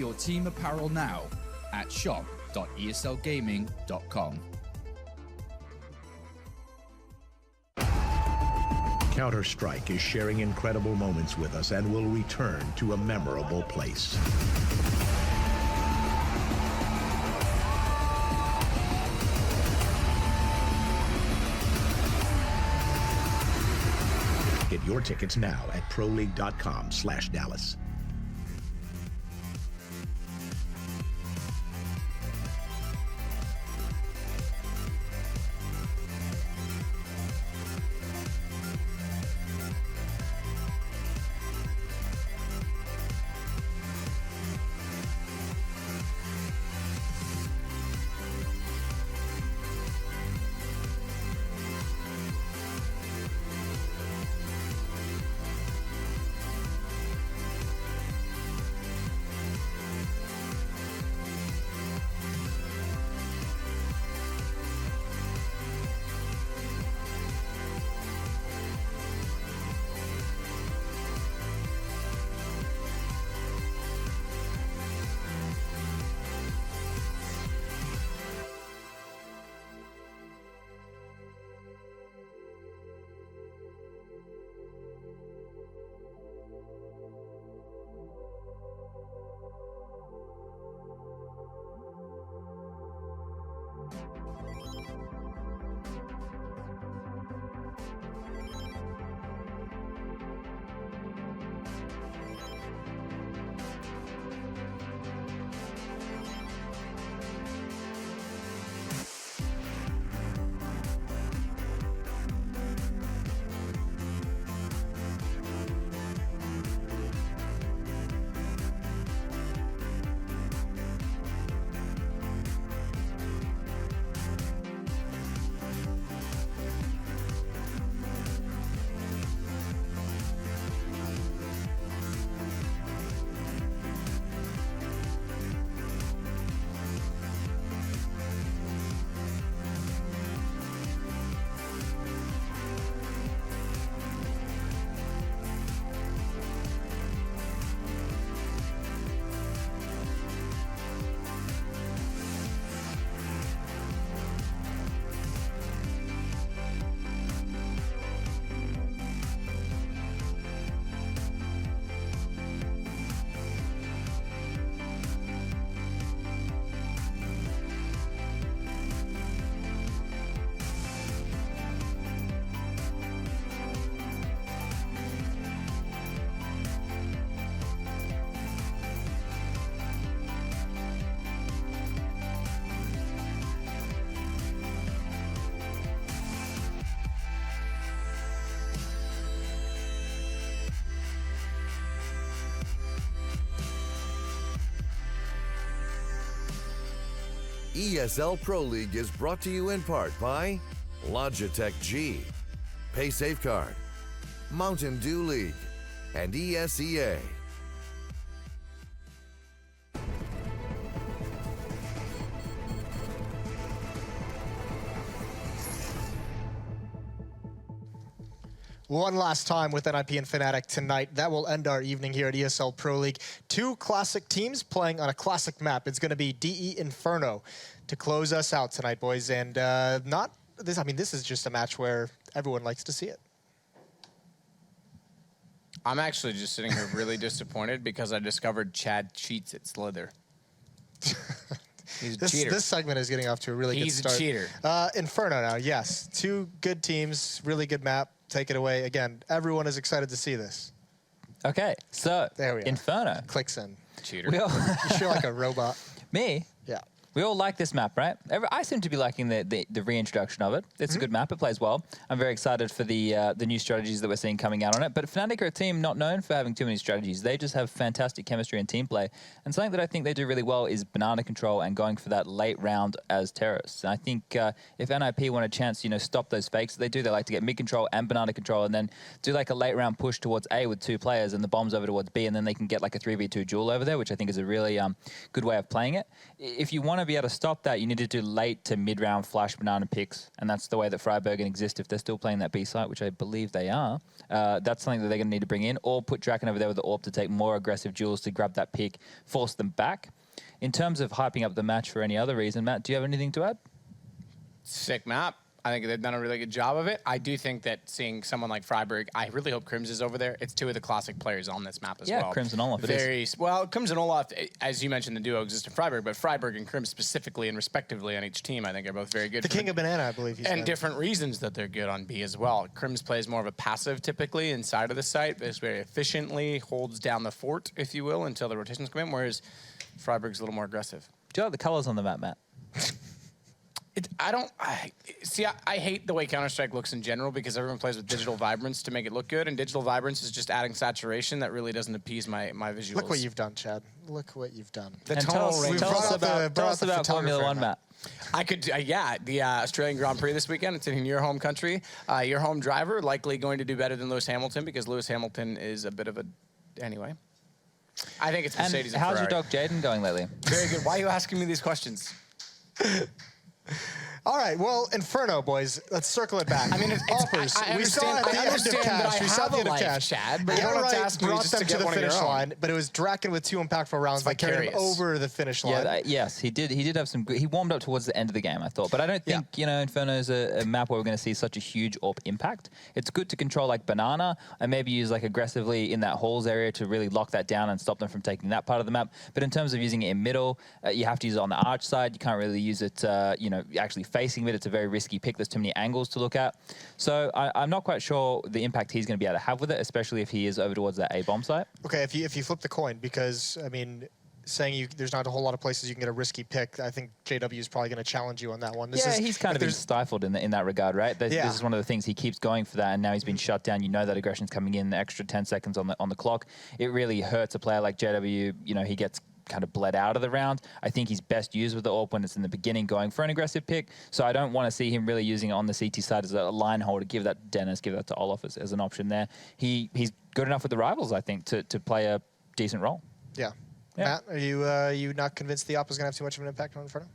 your team apparel now at shop.eslgaming.com. Counter-Strike is sharing incredible moments with us and will return to a memorable place. Get your tickets now at proleague.com/Dallas. ESL Pro League is brought to you in part by Logitech G, Pay Safeguard, Mountain Dew League, and ESEA. One last time with NiP and fnatic tonight. That will end our evening here at ESL Pro League. Two classic teams playing on a classic map. It's going to be DE Inferno to close us out tonight, boys. And this is just a match where everyone likes to see it. I'm actually just sitting here really disappointed because I discovered Chad cheats at Slither. He's a cheater. This segment is getting off to a really good start. He's a cheater. Inferno now, yes. Two good teams, really good map. Take it away. Again, everyone is excited to see this. Okay, so there we are. Inferno. Clicks in. Cheater. You feel like a robot. Me? Yeah. We all like this map, right? I seem to be liking the reintroduction of it. It's a good map. It plays well. I'm very excited for the new strategies that we're seeing coming out on it. But fnatic are a team not known for having too many strategies. They just have fantastic chemistry and team play. And something that I think they do really well is banana control and going for that late round as terrorists. And I think if NiP want a chance, stop those fakes. They like to get mid control and banana control and then do like a late round push towards A with two players and the bombs over towards B, and then they can get like a 3v2 duel over there, which I think is a really good way of playing it. If you want to to be able to stop that, you need to do late to mid-round flash banana picks, and that's the way that Freiburgen exists if they're still playing that B site, which I believe they are. That's something that they're going to need to bring in, or put Draken over there with the AWP to take more aggressive duels to grab that pick, force them back. In terms of hyping up the match for any other reason, Matt, do you have anything to add? Sick map. I think they've done a really good job of it. I do think that seeing someone like Freiburg, I really hope Crims is over there. It's two of the classic players on this map as well. Yeah, Crims and Olaf, Well, Crims and Olaf, as you mentioned, the duo exists in Freiburg, but Freiburg and Crims specifically and respectively on each team, I think are both very good. The King of Banana, I believe he's and different reasons that they're good on B as well. Crims plays more of a passive typically inside of the site, but very efficiently holds down the fort, if you will, until the rotations come in, whereas Freiburg's a little more aggressive. Do you like the colors on the map, Matt? I hate the way Counter-Strike looks in general because everyone plays with digital vibrance to make it look good, and digital vibrance is just adding saturation that really doesn't appease my visuals. Look what you've done, Chad. Look what you've done. The tonal range. Tell us about Formula One, Matt. I could, the Australian Grand Prix this weekend. It's in your home country. Your home driver likely going to do better than Lewis Hamilton because Lewis Hamilton is a bit of a... Anyway. I think it's Mercedes and how's Ferrari. your dog Jaden going lately? Very good. Why are you asking me these questions? All right, well, Inferno, boys, let's circle it back. I mean, offers. I we saw at the end of Cash. We saw at the end of Cash. Chad, but you don't have to ask me brought just them to the get one of your finish own. line, but it was Draken with 2 impactful rounds that carried him over the finish line. Yeah, yes, he did. He did have some good. He warmed up towards the end of the game, I thought, but I don't think Inferno's a map where we're going to see such a huge AWP impact. It's good to control like Banana and maybe use like aggressively in that halls area to really lock that down and stop them from taking that part of the map. But in terms of using it in middle, you have to use it on the arch side. You can't really use it, actually facing mid. It's a very risky pick. There's too many angles to look at. So I'm not quite sure the impact he's going to be able to have with it, especially if he is over towards that A-bomb site. Okay, if you flip the coin, because, I mean, saying there's not a whole lot of places you can get a risky pick, I think JW is probably going to challenge you on that one. He's kind of been stifled in that regard, right? This is one of the things. He keeps going for that, and now he's been shut down. You know that aggression's coming in, the extra 10 seconds on the clock. It really hurts a player like JW. He gets kind of bled out of the round. I think he's best used with the AWP when it's in the beginning going for an aggressive pick. So I don't want to see him really using it on the CT side as a line holder. Give that to Dennis, give that to Olaf as an option there. He's good enough with the rivals, I think, to play a decent role. Yeah. Matt, are you not convinced the AWP is going to have too much of an impact on Inferno?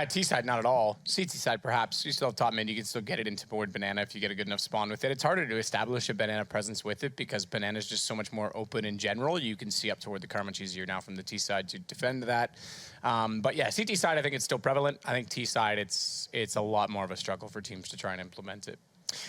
T side, not at all. CT side, perhaps. You still have top mid. You can still get it into board Banana if you get a good enough spawn with it. It's harder to establish a Banana presence with it because Banana is just so much more open in general. You can see up toward the car much easier now from the T side to defend that. But yeah, CT side, I think it's still prevalent. I think T side, it's a lot more of a struggle for teams to try and implement it.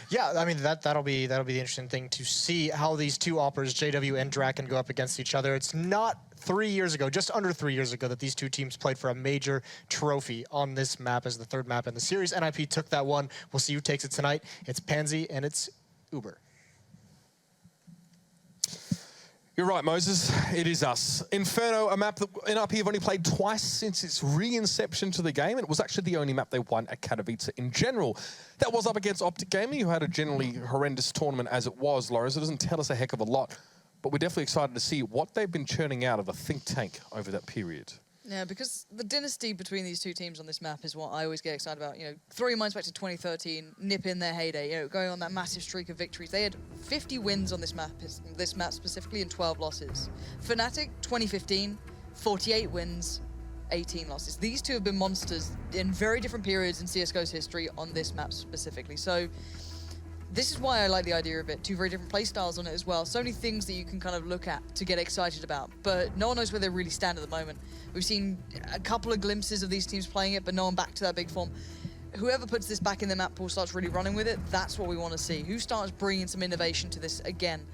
Yeah, I mean that'll be the interesting thing to see how these two operas, JW and Draken, go up against each other. It's not 3 years ago, just under 3 years ago, that these two teams played for a major trophy on this map as the third map in the series. NiP took that one. We'll see who takes it tonight. It's Pansy and it's Uber. You're right, Moses. It is us. Inferno, a map that NiP have only played twice since its re-inception to the game, and it was actually the only map they won at Katowice in general. That was up against Optic Gaming, who had a generally horrendous tournament as it was, Lawrence. It doesn't tell us a heck of a lot, but we're definitely excited to see what they've been churning out of a think tank over that period. Yeah, because the dynasty between these two teams on this map is what I always get excited about. Throw your minds back to 2013, NiP in their heyday, going on that massive streak of victories. They had 50 wins on this map specifically, and 12 losses. Fnatic, 2015, 48 wins, 18 losses. These two have been monsters in very different periods in CSGO's history on this map specifically. So this is why I like the idea of it. Two very different play styles on it as well. So many things that you can kind of look at to get excited about, but no one knows where they really stand at the moment. We've seen a couple of glimpses of these teams playing it, but no one back to that big form. Whoever puts this back in the map pool starts really running with it, that's what we want to see. Who starts bringing some innovation to this again?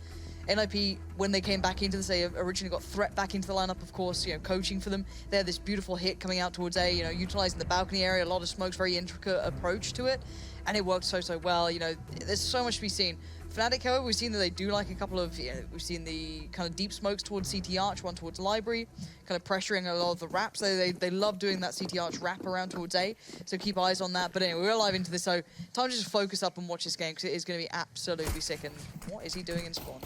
NiP, when they came back into this, they originally got Threat back into the lineup, of course, coaching for them. They had this beautiful hit coming out towards A, utilizing the balcony area, a lot of smokes, very intricate approach to it. And it worked so well. There's so much to be seen. Fnatic, however, we've seen that they do like a couple of, we've seen the kind of deep smokes towards CT Arch, one towards Library, kind of pressuring a lot of the wraps. They love doing that CT Arch wrap around towards A, so keep eyes on that. But anyway, we're live into this, so time to just focus up and watch this game, because it is going to be absolutely sick. And what is he doing in spawn?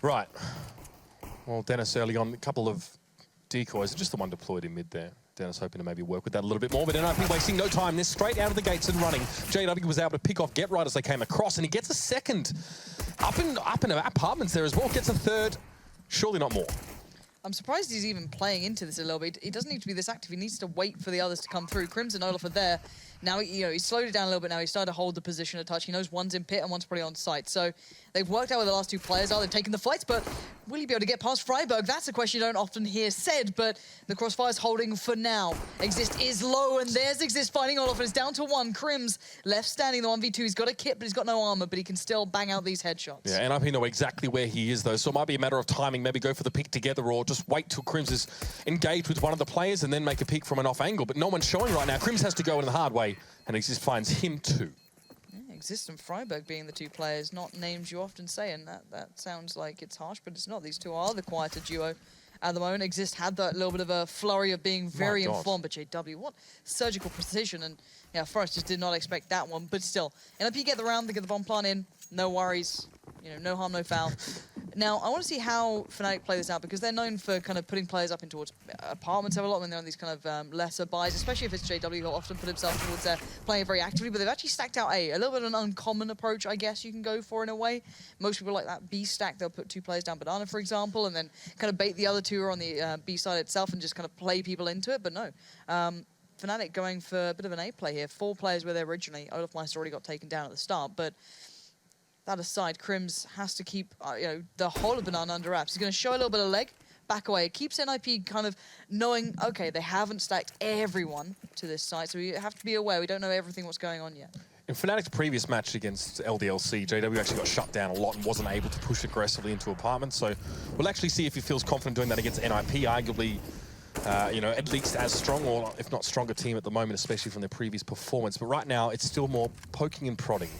Right. Well, Dennis early on, a couple of decoys, just the one deployed in mid there. Dennis hoping to maybe work with that a little bit more, but NiP wasting no time. They're straight out of the gates and running. JW was able to pick off Get Right as they came across, and he gets a second. Up in apartments there as well, gets a third. Surely not more. I'm surprised he's even playing into this a little bit. He doesn't need to be this active. He needs to wait for the others to come through. Crimson Olaf are there. Now, he's slowed it down a little bit now. He's started to hold the position a touch. He knows one's in pit and one's probably on site. So they've worked out where the last two players are. They've taken the fights, but will he be able to get past Freiburg? That's a question you don't often hear said, but the Crossfire's holding for now. Exist is low, and there's Exist fighting Olaf, and it's down to one. Crims left standing, the 1v2. He's got a kit, but he's got no armor, but he can still bang out these headshots. Yeah, and NiP know exactly where he is, though, so it might be a matter of timing. Maybe go for the pick together or just wait till Crims is engaged with one of the players and then make a pick from an off angle, but no one's showing right now. Crims has to go in the hard way, and Exist finds him too. Yeah, Exist and Freiburg being the two players, not names you often say, and that sounds like it's harsh, but it's not. These two are the quieter duo at the moment. Exist had that little bit of a flurry of being very informed, but JW, what surgical precision, and yeah, Forrest just did not expect that one, but still. NiP get the round, they get the bomb plant in, no worries, no harm, no foul. Now, I want to see how Fnatic play this out, because they're known for kind of putting players up in towards apartments a lot when they're on these kind of lesser buys, especially if it's JW, who'll often put himself towards there, playing very actively, but they've actually stacked out A little bit of an uncommon approach, I guess you can go for in a way. Most people like that B stack, they'll put two players down Banana, for example, and then kind of bait the other two on the B side itself and just kind of play people into it, but no. Fnatic going for a bit of an A play here. 4 players were there originally. Olaf Meister already got taken down at the start, but that aside, Crims has to keep the whole of Banana under wraps. He's going to show a little bit of leg, back away. It keeps NiP kind of knowing, okay, they haven't stacked everyone to this site, so we have to be aware. We don't know everything what's going on yet. In Fnatic's previous match against LDLC, JW actually got shut down a lot and wasn't able to push aggressively into apartments, so we'll actually see if he feels confident doing that against NiP, arguably at least as strong, or if not stronger team at the moment, especially from their previous performance. But right now, it's still more poking and prodding.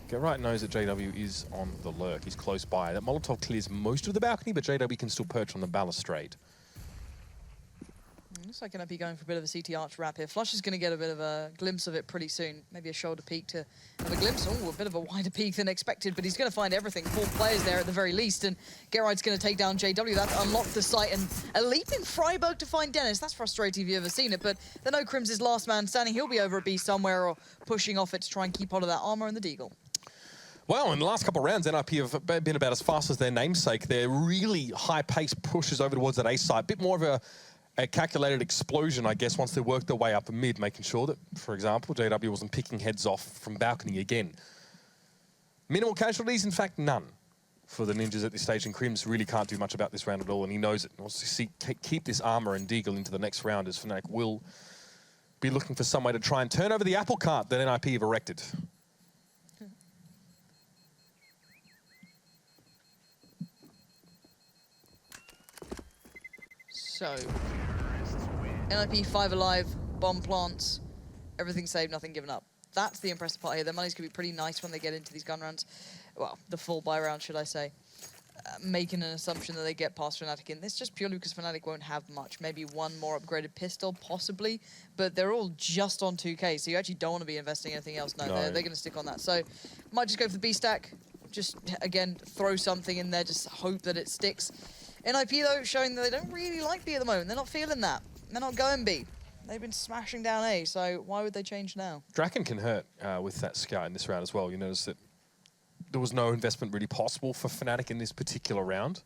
Get right knows that JW is on the lurk. He's close by. That Molotov clears most of the balcony, but JW can still perch on the balustrade. Looks like NiP going for a bit of a CT arch wrap here. Flush is going to get a bit of a glimpse of it pretty soon. Maybe a shoulder peek to have a glimpse. Oh, a bit of a wider peek than expected, but he's going to find everything. 4 players there at the very least, and Gerard's going to take down JW. That's unlocked the site, and a leap in Freiburg to find Dennis. That's frustrating if you've ever seen it, but they know Crims is last man standing. He'll be over at B somewhere or pushing off it to try and keep hold of that armor and the deagle. Well, in the last couple of rounds, NiP have been about as fast as their namesake. They're really high-paced pushes over towards that A side. A bit more of a calculated explosion, I guess, once they worked their way up mid, making sure that, for example, JW wasn't picking heads off from balcony again. Minimal casualties, in fact, none for the Ninjas at this stage, and Crims really can't do much about this round at all, and he knows it. He wants to keep this armor and deagle into the next round, as Fnatic will be looking for some way to try and turn over the apple cart that NiP have erected. So, NiP 5 alive, bomb plants, everything saved, nothing given up. That's the impressive part here. Their money's going to be pretty nice when they get into these gun rounds. Well, the full buy round, should I say. Making an assumption that they get past Fnatic in this, just purely because Fnatic won't have much. Maybe one more upgraded pistol, possibly, but they're all just on 2K, so you actually don't want to be investing anything else. No. They're going to stick on that. So, might just go for the B stack. Just, again, throw something in there, just hope that it sticks. NiP, though, showing that they don't really like B at the moment. They're not feeling that. They're not going B. They've been smashing down A, so why would they change now? Draken can hurt with that Scar in this round as well. You notice that there was no investment really possible for Fnatic in this particular round.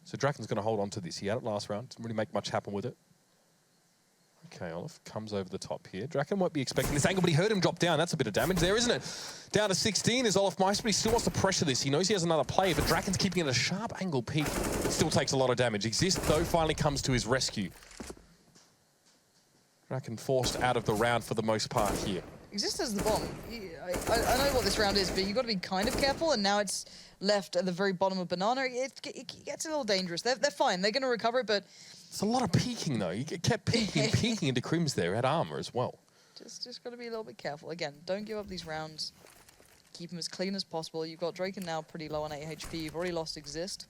So Draken's going to hold on to this. He had it last round. Didn't really make much happen with it. Okay, Olaf comes over the top here. Draken won't be expecting this angle, but he heard him drop down. That's a bit of damage there, isn't it? Down to 16 is Olaf Meister, but he still wants to pressure this. He knows he has another player, but Draken's keeping it a sharp angle peak. It still takes a lot of damage. Exist, though, finally comes to his rescue. Draken forced out of the round for the most part here. Exist has the bomb. I know what this round is, but you've got to be kind of careful, and now it's left at the very bottom of Banana. It gets a little dangerous. They're fine. They're going to recover it, but... It's a lot of peeking, though. You kept peeking into Crims there. Had armor as well. Just got to be a little bit careful. Again, don't give up these rounds. Keep them as clean as possible. You've got Draken now pretty low on 8 HP. You've already lost Exist.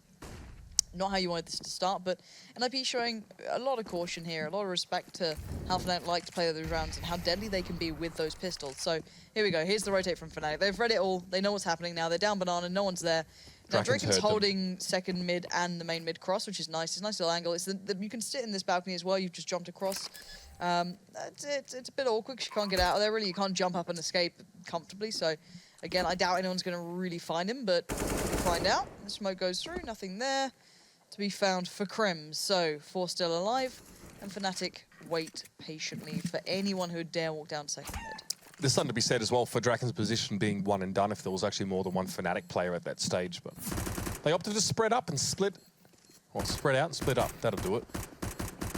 Not how you wanted this to start, but NiP showing a lot of caution here, a lot of respect to how Fnatic like to play those rounds and how deadly they can be with those pistols. So here we go. Here's the rotate from Fnatic. They've read it all. They know what's happening now. They're down Banana. No one's there. Now Draken's holding second mid and the main mid cross, which is nice. It's a nice little angle. It's you can sit in this balcony as well. You've just jumped across. It's a bit awkward because you can't get out of there, really. You can't jump up and escape comfortably. So, again, I doubt anyone's going to really find him, but we'll find out. The smoke goes through. Nothing there. to be found for Crims. So 4 still alive, and fnatic wait patiently for anyone who would dare walk down second mid. There's something to be said as well for Draken's position being one and done if there was actually more than one fnatic player at that stage. But they opted to spread up and split, or spread out and split up. That'll do it.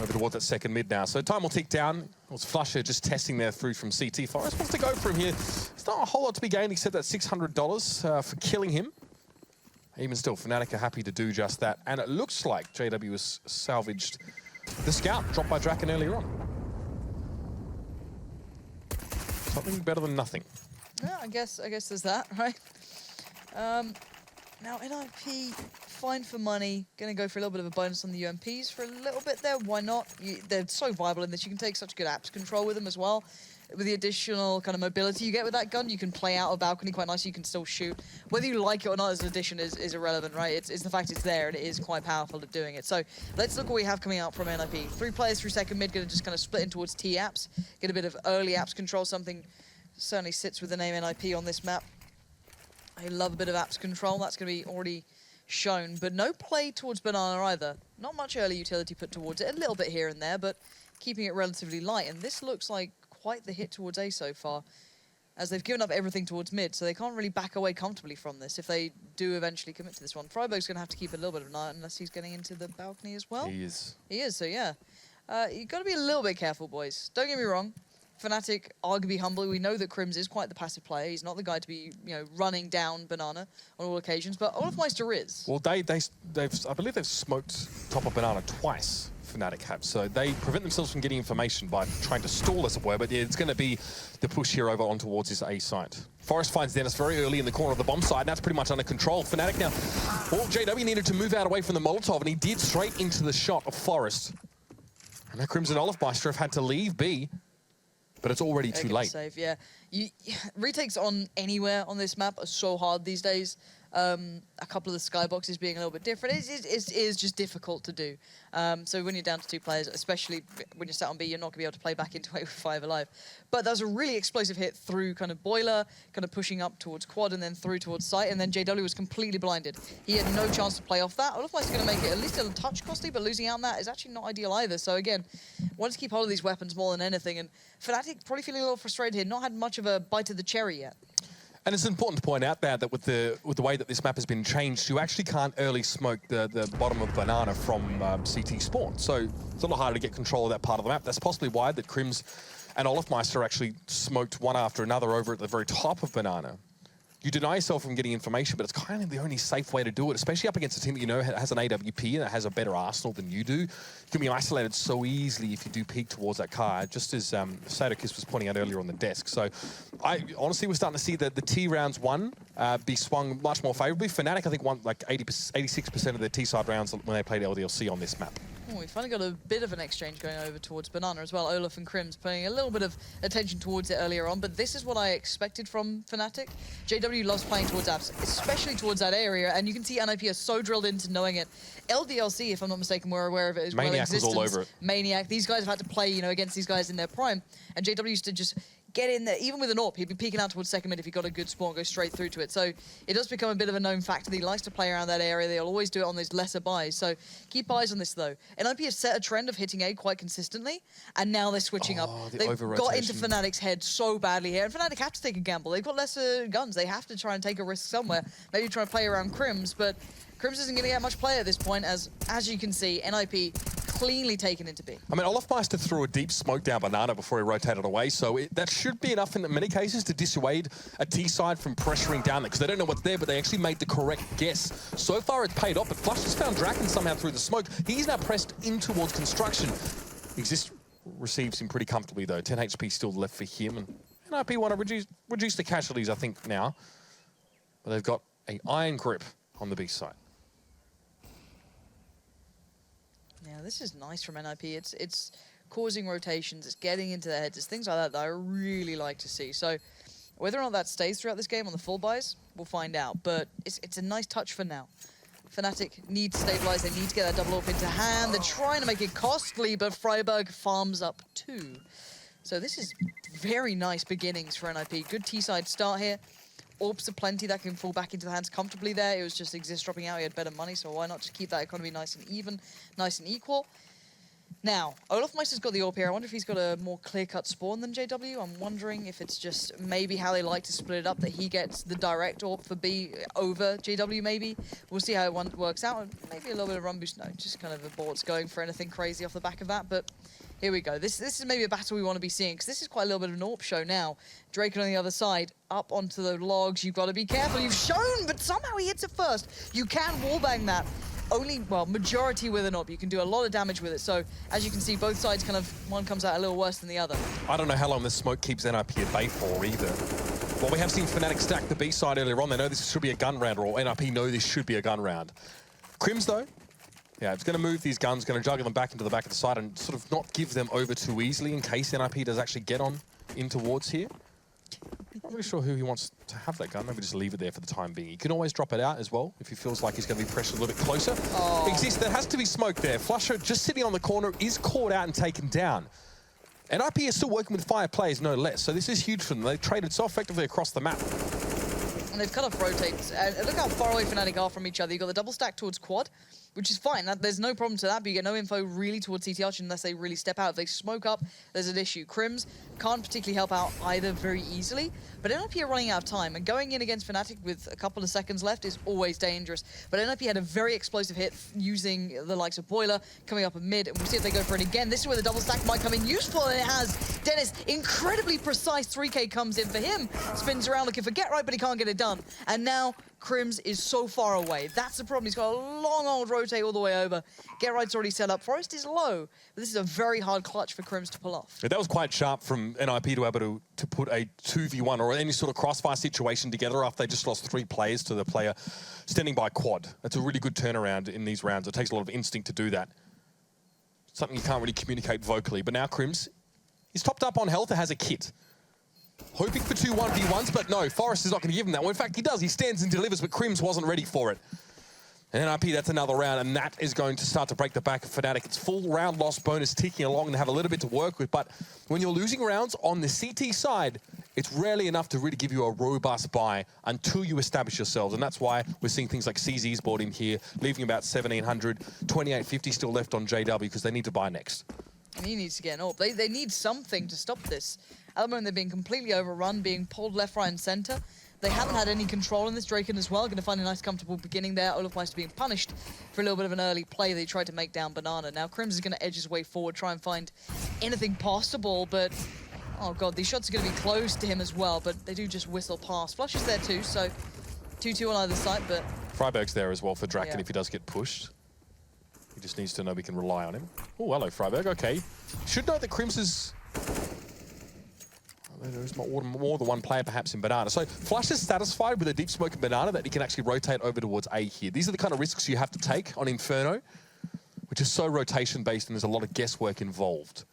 Over towards that second mid now. So time will tick down. It was Flusher just testing there through from CT. Forest wants to go for him here. There's not a whole lot to be gained except that $600 for killing him. Even still, fnatic are happy to do just that. And it looks like JW has salvaged the scout dropped by Draken earlier on. Something better than nothing. Yeah, I guess there's that, right? Now NiP, fine for money. Gonna go for a little bit of a bonus on the UMPs for a little bit there. Why not? They're so viable in this. You can take such good apps control with them as well. With the additional kind of mobility you get with that gun, you can play out a balcony quite nicely. You can still shoot. Whether you like it or not as an addition is irrelevant, right? It's the fact it's there and it is quite powerful at doing it. So let's look what we have coming out from NiP. 3 players through second mid, gonna just kind of split in towards T apps, get a bit of early apps control. Something certainly sits with the name NiP on this map. I love a bit of apps control. That's gonna be already shown, but no play towards Banana either. Not much early utility put towards it. A little bit here and there, but keeping it relatively light. And this looks like quite the hit towards A so far, as they've given up everything towards mid, so they can't really back away comfortably from this if they do eventually commit to this one. Freiburg's going to have to keep a little bit of an eye out unless he's getting into the balcony as well. He is. He is, so yeah. You've got to be a little bit careful, boys. Don't get me wrong. fnatic are going to be humble. We know that Crims is quite the passive player. He's not the guy to be, running down Banana on all occasions, but Olafmeister is. Well, I believe they've smoked top of Banana twice. fnatic have, so they prevent themselves from getting information by trying to stall, as it were, but yeah, it's going to be the push here over on towards his A site. Forest finds Dennis very early in the corner of the bomb site, and that's pretty much under control. fnatic now, well, JW needed to move out away from the Molotov, and he did straight into the shot of Forest. And now Crimson Olafmeister have had to leave B, but it's already too late. Save, yeah. Retakes on anywhere on this map are so hard these days. A couple of the skyboxes being a little bit different. It is just difficult to do. So when you're down to 2 players, especially when you're sat on B, you're not going to be able to play back into A with 5 alive. But that was a really explosive hit through kind of Boiler, kind of pushing up towards Quad and then through towards site, and then JW was completely blinded. He had no chance to play off that. Olafmeister's going to make it at least a touch costly, but losing out on that is actually not ideal either. So again, want to keep hold of these weapons more than anything, and fnatic probably feeling a little frustrated here, not had much of a bite of the cherry yet. And it's important to point out that with the way that this map has been changed, you actually can't early smoke the bottom of Banana from CT spawn. So it's a lot harder to get control of that part of the map. That's possibly why that Crims and Olafmeister actually smoked one after another over at the very top of Banana. You deny yourself from getting information, but it's kind of the only safe way to do it, especially up against a team that you know has an AWP and that has a better arsenal than you do. You can be isolated so easily if you do peek towards that car, just as Sadokis was pointing out earlier on the desk. So I honestly was starting to see the T rounds won be swung much more favorably. fnatic, I think, won like 86% of their T-side rounds when they played LDLC on this map. Oh, we finally got a bit of an exchange going over towards Banana as well. Olaf and Crims putting a little bit of attention towards it earlier on, but this is what I expected from fnatic. JW loves playing towards apps, especially towards that area, and you can see NiP are so drilled into knowing it. LDLC, if I'm not mistaken, we're aware of it as well. Maniac was all over it. Maniac. These guys have had to play, against these guys in their prime, and JW used to just get in there. Even with an AWP, he'd be peeking out towards second mid if he got a good spawn, go straight through to it. So it does become a bit of a known fact that he likes to play around that area. They'll always do it on those lesser buys. So keep eyes on this, though. NiP have set a trend of hitting A quite consistently, and now they're switching up. They've got into fnatic's head so badly here, and fnatic have to take a gamble. They've got lesser guns. They have to try and take a risk somewhere. Maybe try and play around Crims, but Crims isn't going to get much play at this point, as you can see, NiP cleanly taken into B. I mean, Olafmeister threw a deep smoke down Banana before he rotated away, so that should be enough in many cases to dissuade a T-side from pressuring down there, because they don't know what's there, but they actually made the correct guess. So far, it's paid off, but Flush has found Draken somehow through the smoke. He's now pressed in towards construction. Exist receives him pretty comfortably, though. 10 HP still left for him, and NiP want to reduce the casualties, I think, now. But they've got an iron grip on the B side. Yeah, this is nice from NiP. It's causing rotations, it's getting into their heads, it's things like that I really like to see. So whether or not that stays throughout this game on the full buys, we'll find out. But it's a nice touch for now. fnatic need to stabilize, they need to get that double AWP into hand. They're trying to make it costly, but Freiburg farms up 2. So this is very nice beginnings for NiP. Good T-side start here. Orbs are plenty that can fall back into the hands comfortably there. It was just Exist dropping out. He had better money, so why not just keep that economy nice and even, nice and equal. Now, olofmeister's got the AWP here. I wonder if he's got a more clear-cut spawn than JW. I'm wondering if it's just maybe how they like to split it up, that he gets the direct AWP for B over JW maybe. We'll see how it works out. Maybe a little bit of run boost. No, just kind of the board's going for anything crazy off the back of that, but here we go. This is maybe a battle we want to be seeing, because this is quite a little bit of an AWP show now. Drake on the other side, up onto the logs. You've got to be careful. You've shown, but somehow he hits it first. You can wallbang that. Only, well, majority with an AWP. You can do a lot of damage with it. So, as you can see, both sides kind of, one comes out a little worse than the other. I don't know how long this smoke keeps NiP at bay for either. Well, we have seen fnatic stack the B side earlier on. They know this should be a gun round, or NiP know this should be a gun round. Crims, though, yeah, it's going to move these guns, going to juggle them back into the back of the side and sort of not give them over too easily in case NiP does actually get on in towards here. Not really sure who he wants to have that gun. Maybe just leave it there for the time being. He can always drop it out as well if he feels like he's going to be pressured a little bit closer. Oh. Exists, there has to be smoke there. Flusher just sitting on the corner is caught out and taken down. NiP is still working with 5 players, no less. So this is huge for them. They've traded so effectively across the map. And they've cut off rotates. Look how far away Fnatic are from each other. You've got the double stack towards quad, which is fine. There's no problem to that, but you get no info really towards CT Arch unless they really step out. If they smoke up, there's an issue. Crims can't particularly help out either very easily, but NiP are running out of time, and going in against Fnatic with a couple of seconds left is always dangerous. But NiP had a very explosive hit using the likes of Boiler coming up in mid, and we'll see if they go for it again. This is where the double stack might come in useful, and it has. Dennis, incredibly precise 3K comes in for him. Spins around looking for get right, but he can't get it done. And now Crims is so far away. That's the problem. He's got a long old rotate all the way over. Get right's already set up. Forest is low, but this is a very hard clutch for Crims to pull off. Yeah, that was quite sharp from NiP to be able to put a 2v1 or any sort of crossfire situation together after they just lost 3 players to the player standing by quad. That's a really good turnaround in these rounds. It takes a lot of instinct to do that. Something you can't really communicate vocally. But now Crims, he's topped up on health and has a kit. Hoping for 2 1v1s, but no, Forest is not going to give him that. Well, in fact, he does. He stands and delivers, but Crims wasn't ready for it. And NiP, that's another round, and that is going to start to break the back of Fnatic. It's full round loss bonus ticking along and have a little bit to work with, but when you're losing rounds on the CT side, it's rarely enough to really give you a robust buy until you establish yourselves, and that's why we're seeing things like CZ's bought in here, leaving about 1,700, 2,850 still left on JW because they need to buy next. And he needs to get an AWP. They need something to stop this. At the moment, they're being completely overrun, being pulled left, right, and center. They haven't had any control in this. Draken as well, going to find a nice, comfortable beginning there. olofmeister being punished for a little bit of an early play that he tried to make down Banana. Now, Crims is going to edge his way forward, try and find anything possible, but oh god, these shots are going to be close to him as well, but they do just whistle past. Flush is there too, so 2-2 on either side, but... Freiberg's there as well for Draken Yeah. if he does get pushed. He just needs to know we can rely on him. Oh, hello, Freiberg. Okay. Should know that Crims is... There's more than one player perhaps in Banana. So Flush is satisfied with a deep smoke in Banana that he can actually rotate over towards A here. These are the kind of risks you have to take on Inferno, which is so rotation-based and there's a lot of guesswork involved.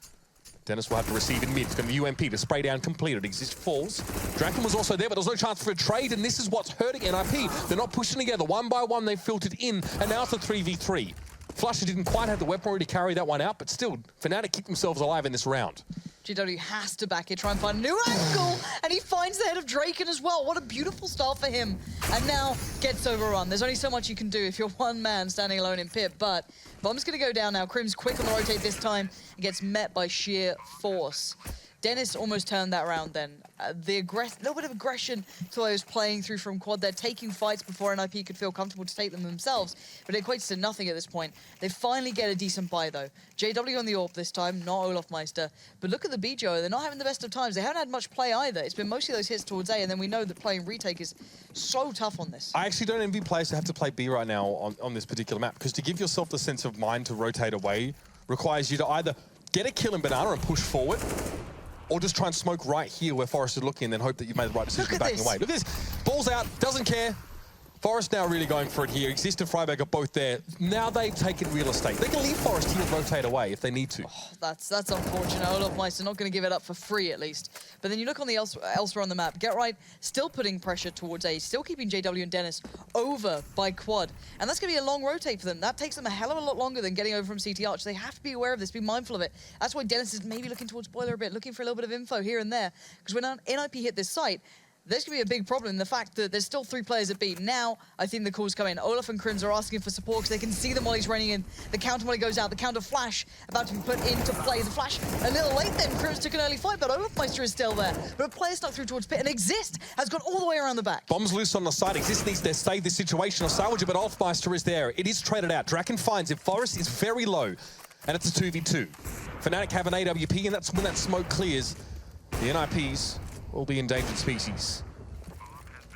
Dennis will have to receive in mid. It's going to be UMP to spray down completed. Exist falls. Draken was also there, but there's no chance for a trade, and this is what's hurting NiP. They're not pushing together. One by one, they've filtered in, and now it's a 3v3. Flusher didn't quite have the weaponry to carry that one out, but still, Fnatic keep themselves alive in this round. GW has to back it, try and find a new angle, and he finds the head of Draken as well. What a beautiful start for him. And now gets overrun. There's only so much you can do if you're one man standing alone in pit, but Bomb's going to go down now. Crims quick on the rotate this time and gets met by sheer force. Dennis almost turned that round then. Little bit of aggression to those playing through from quad. They're taking fights before NiP could feel comfortable to take them themselves, but it equates to nothing at this point. They finally get a decent buy though. JW on the AWP this time, not olofmeister. But look at the BJO, they're not having the best of times. They haven't had much play either. It's been mostly those hits towards A, and then we know that playing retake is so tough on this. I actually don't envy players who have to play B right now on this particular map, because to give yourself the sense of mind to rotate away requires you to either get a kill in Banana and push forward, or just try and smoke right here where Forest is looking and then hope that you've made the right decision of backing away. Look at this. Ball's out, doesn't care. Forest now really going for it here. Exist and Freiberg are both there. Now they've taken real estate. They can leave Forest here and rotate away if they need to. Oh, that's unfortunate. olofmeister not going to give it up for free at least. But then you look on the elsewhere on the map. Get right, still putting pressure towards A, still keeping JW and Dennis over by quad. And that's going to be a long rotate for them. That takes them a hell of a lot longer than getting over from CT Arch. They have to be aware of this, be mindful of it. That's why Dennis is maybe looking towards Boiler a bit, looking for a little bit of info here and there. Because when NiP hit this site, there's going to be a big problem in the fact that there's still 3 players at B. Now, I think the calls come in. Olaf and Crims are asking for support because they can see the mollies running in. The counter molly goes out. The counter flash about to be put into play. The flash a little late then. Crims took an early fight, but Olafmeister is still there. But a player stuck through towards pit, and Exist has gone all the way around the back. Bombs loose on the side. Exist needs to save this situation or salvage it, but Olafmeister is there. It is traded out. Draken finds it. Forest is very low, and it's a 2v2. fnatic have an AWP, and that's when that smoke clears. The NiPs will be endangered species.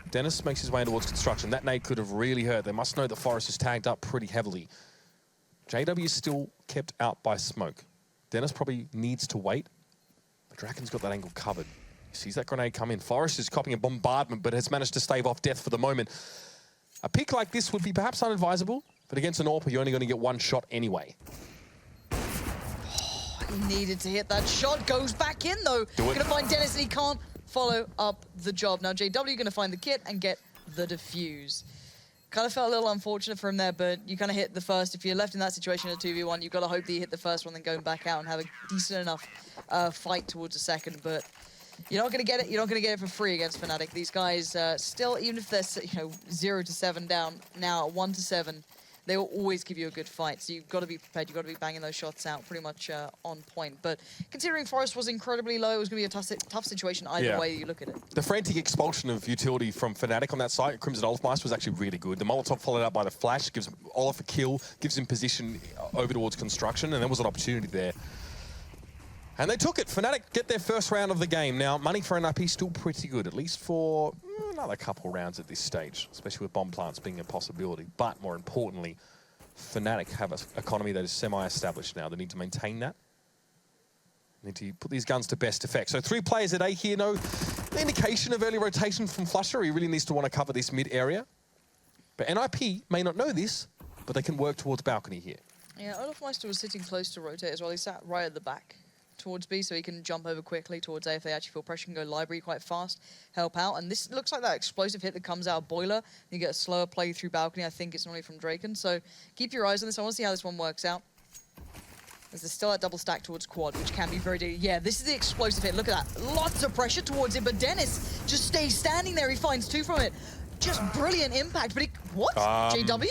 Dennis makes his way towards construction. That nade could have really hurt. They must know that Forest is tagged up pretty heavily. JW is still kept out by smoke. Dennis probably needs to wait. But Draken's got that angle covered. He sees that grenade come in. Forest is copying a bombardment, but has managed to stave off death for the moment. A pick like this would be perhaps unadvisable, but against an AWP, you're only going to get 1 shot anyway. He needed to hit that shot. Goes back in, though. Going to find Dennis, and he can't follow up the job. Now, JW going to find the kit and get the defuse. Kind of felt a little unfortunate for him there, but you kind of hit the first. If you're left in that situation at 2v1, you've got to hope that you hit the first one, then going back out and have a decent enough fight towards the second. But you're not going to get it. You're not going to get it for free against Fnatic. These guys still, even if they're 0 to 7 down, now 1 to 7. They will always give you a good fight, so you've got to be prepared. You've got to be banging those shots out pretty much on point. But considering Forest was incredibly low, it was going to be a tough situation either way you look at it. The frantic expulsion of utility from Fnatic on that site, Crimson Olafmeister, was actually really good. The Molotov followed up by the flash, gives Olaf a kill, gives him position over towards construction, and there was an opportunity there. And they took it. Fnatic get their first round of the game. Now, money for NiP still pretty good, at least for another couple rounds at this stage, especially with bomb plants being a possibility. But more importantly, Fnatic have an economy that is semi-established now. They need to maintain that. They need to put these guns to best effect. So 3 players at A here. No indication of early rotation from Flusher. He really needs to want to cover this mid area. But NiP may not know this, but they can work towards balcony here. Yeah, Olafmeister was sitting close to rotate as well. He sat right at the back towards B, so he can jump over quickly towards A if they actually feel pressure, can go library quite fast, help out. And this looks like that explosive hit that comes out of Boiler. You get a slower play through balcony. I think it's normally from Draken. So keep your eyes on this. I want to see how this one works out. As there's still that double stack towards quad, which can be very... Yeah, this is the explosive hit. Look at that. Lots of pressure towards it, but Dennis just stays standing there. He finds 2 from it. Just brilliant impact. But he... What? JW?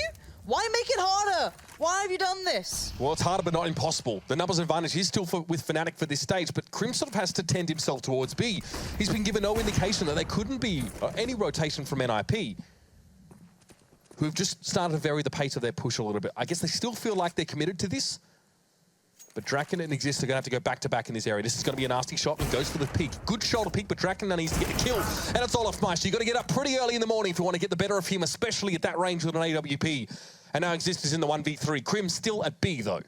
Why make it harder? Why have you done this? Well, it's harder, but not impossible. The numbers advantage is still with Fnatic for this stage, but Crim sort of has to tend himself towards B. He's been given no indication that there couldn't be any rotation from NiP, who have just started to vary the pace of their push a little bit. I guess they still feel like they're committed to this, but Draken and Exist are going to have to go back-to-back in this area. This is going to be a nasty shot and goes for the peak. Good shoulder peak, but Draken now needs to get the kill. And it's Olafmeister. You've got to get up pretty early in the morning if you want to get the better of him, especially at that range with an AWP. And now Exist is in the 1v3. Crim still at B, though.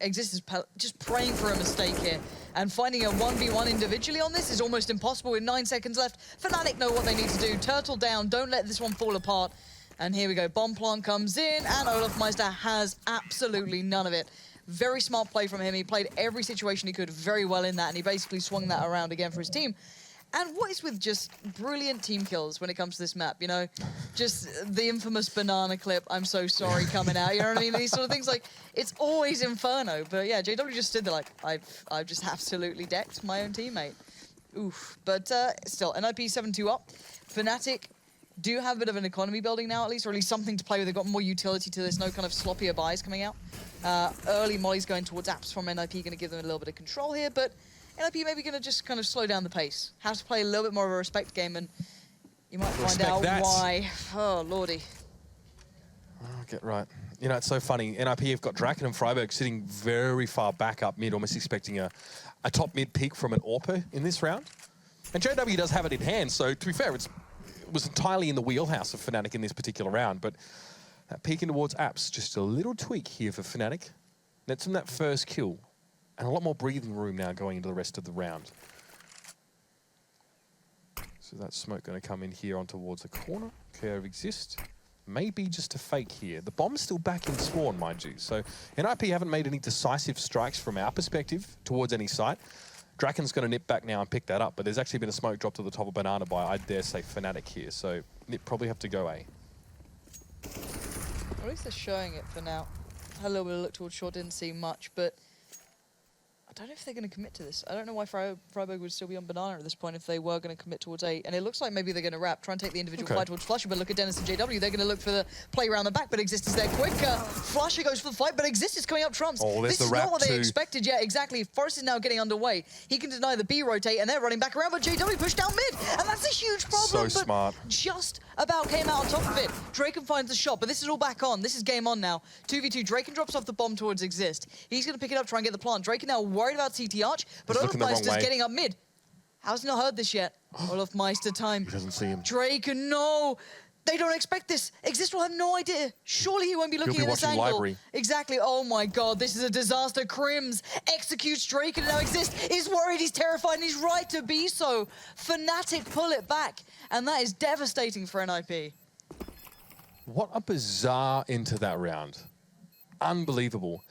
Exist is just praying for a mistake here. And finding a 1v1 individually on this is almost impossible with 9 seconds left. Fnatic know what they need to do. Turtle down. Don't let this one fall apart. And here we go. Bomb plant comes in, and Olafmeister has absolutely none of it. Very smart play from him. He played every situation he could very well in that, and he basically swung that around again for his team. And what is with just brilliant team kills when it comes to this map, you know? Just the infamous banana clip, I'm so sorry, coming out, you know what I mean? These sort of things, like, it's always Inferno. But yeah, JW just stood there like, I've just absolutely decked my own teammate. Oof. But still, NiP 7-2 up. Fnatic do have a bit of an economy building now, at least, or at least something to play with. They've got more utility to this, no kind of sloppier buys coming out. Early mollies going towards apps from NiP, going to give them a little bit of control here, but NiP maybe going to just kind of slow down the pace. Have to play a little bit more of a respect game, and you might find out why. Oh, lordy. Oh, get right. You know, it's so funny. NiP have got Draken and Freiberg sitting very far back up mid, almost expecting a top mid peak from an AWP in this round. And JW does have it in hand, so to be fair, it was entirely in the wheelhouse of Fnatic in this particular round, but that peeking towards apps, just a little tweak here for Fnatic. Nets him that first kill, and a lot more breathing room now going into the rest of the round. So that smoke going to come in here on towards the corner. Care of Exist. Maybe just a fake here. The bomb's still back in spawn, mind you. So NiP haven't made any decisive strikes from our perspective towards any site. Draken's going to nip back now and pick that up, but there's actually been a smoke drop to the top of Banana by, I dare say, Fnatic here. So NiP probably have to go A. At least they're showing it for now. Had a little bit of look towards short, didn't see much, but I don't know if they're going to commit to this. I don't know why Freiburg would still be on banana at this point if they were going to commit towards A. And it looks like maybe they're going to wrap, try and take the individual fight towards Flusher, but look at Dennis and JW. They're going to look for the play around the back, but Exist is there quicker. Flusher goes for the fight, but Exist is coming up trumps. Oh, this is not what they expected. Yeah, exactly. Forest is now getting underway. He can deny the B rotate, and they're running back around, but JW pushed down mid. And that's a huge problem. So smart. Just about came out on top of it. Draken finds the shot, but this is all back on. This is game on now. 2v2. Draken drops off the bomb towards Exist. He's going to pick it up, try and get the plant. Draken now worried about CT Arch, but Olofmeister's getting up mid. How's he not heard this yet? Olofmeister time. He doesn't see him. Draken, no! They don't expect this. Exist will have no idea. Surely he won't be looking at this angle. Library. Exactly. Oh my god, this is a disaster. Crims executes Draken and now Exist is worried, he's terrified, and he's right to be so. Fnatic pull it back, and that is devastating for NiP. What a bizarre end to that round. Unbelievable.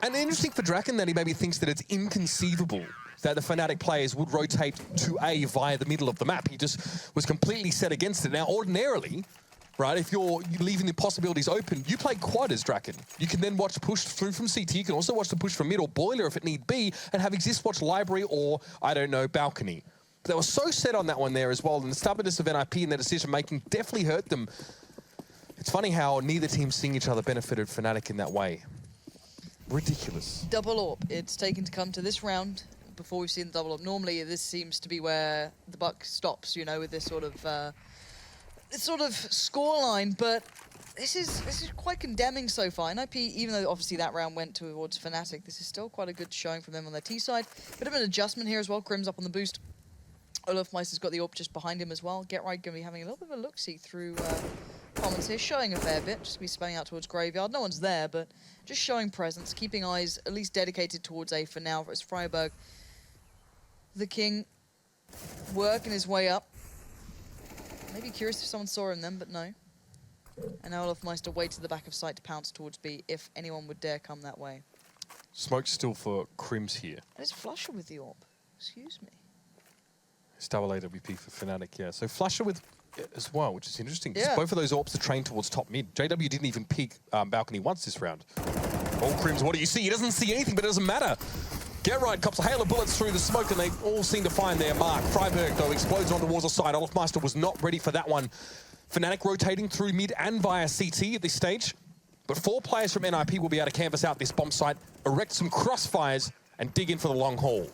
And interesting for Draken that he maybe thinks that it's inconceivable that the Fnatic players would rotate to A via the middle of the map. He just was completely set against it. Now, ordinarily, right, if you're leaving the possibilities open, you play quad as Draken. You can then watch push through from CT. You can also watch the push from mid or boiler if it need be, and have Exist watch library or, I don't know, balcony. But they were so set on that one there as well, and the stubbornness of NiP in their decision-making definitely hurt them. It's funny how neither team seeing each other benefited Fnatic in that way. Ridiculous. Double AWP. It's taken to come to this round before we've seen the double AWP. Normally, this seems to be where the buck stops, you know, with this sort of scoreline. But this is quite condemning so far. NiP, even though obviously that round went towards Fnatic, this is still quite a good showing from them on their T side. Bit of an adjustment here as well. Crim's up on the boost. Olofmeister's got the AWP just behind him as well. Get Right going to be having a little bit of a look-see through comments here, showing a fair bit. Just be spamming out towards Graveyard. No one's there, but just showing presence, keeping eyes at least dedicated towards A for now. It's Freiburg. The King working his way up. Maybe curious if someone saw him then, but no. And now Olofmeister way to the back of sight to pounce towards B if anyone would dare come that way. Smoke still for Crims here. It's Flusher with the AWP. Excuse me. It's double AWP for Fnatic, yeah. So Flusher with as well, which is interesting. Yeah. Both of those AWPs are trained towards top mid. JW didn't even peek balcony once this round. Oh, Crims, what do you see? He doesn't see anything, but it doesn't matter. Get Right cops a hail of bullets through the smoke, and they all seem to find their mark. Freiburg, though, explodes on towards the side. Olofmeister was not ready for that one. Fnatic rotating through mid and via CT at this stage. But 4 players from NiP will be able to canvas out this bomb site, erect some crossfires, and dig in for the long haul.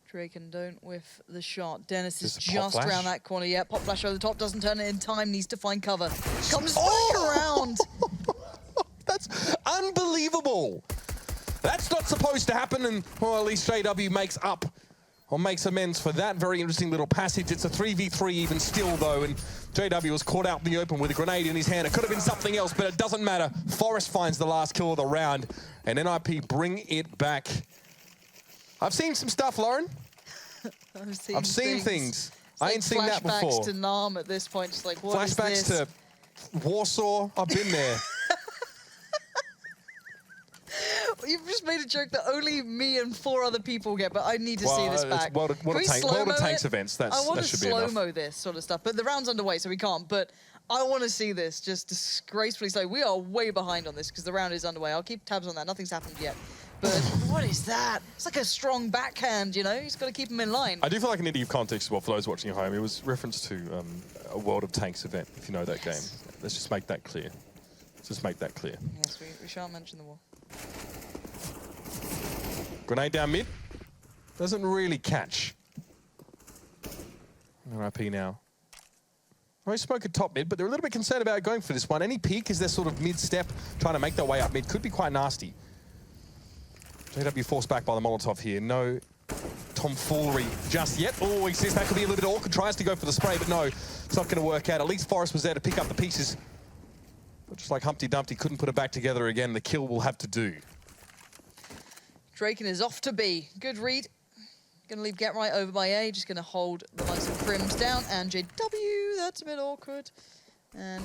Draken don't whiff the shot. Dennis is just around that corner. Yeah, pop flash over the top, doesn't turn it in time, needs to find cover. Comes back around. That's unbelievable. That's not supposed to happen, and well, at least JW makes up or makes amends for that. Very interesting little passage. It's a 3v3 even still, though, and JW was caught out in the open with a grenade in his hand. It could have been something else, but it doesn't matter. Forest finds the last kill of the round, and NiP bring it back. I've seen some stuff, Lauren. I've seen things. I ain't seen that before. Flashbacks to Nam at this point, just like, what is this? Flashbacks to Warsaw. I've been there. You've just made a joke that only me and 4 other people get, but I need to see this back. World of Tanks events. That should be enough. I want to slow-mo this sort of stuff, but the round's underway, so we can't. But I want to see this just disgracefully slow. We are way behind on this because the round is underway. I'll keep tabs on that. Nothing's happened yet. But what is that? It's like a strong backhand, you know? He's got to keep him in line. I do feel like I need to give context as well for those watching at home. It was reference to a World of Tanks event, if you know that game. Let's just make that clear. Let's just make that clear. Yes, we shan't mention the war. Grenade down mid. Doesn't really catch. NiP now. I spoke at top mid, but they're a little bit concerned about going for this one. Any peek is their sort of mid-step, trying to make their way up mid. Could be quite nasty. JW forced back by the Molotov here. No tomfoolery just yet. Oh, he says that could be a little bit awkward. Tries to go for the spray, but no, it's not going to work out. At least Forrest was there to pick up the pieces. But just like Humpty Dumpty, couldn't put it back together again. The kill will have to do. Draken is off to B. Good read. Going to leave Get Right over by A. Just going to hold the likes of Crims down. And JW, that's a bit awkward. And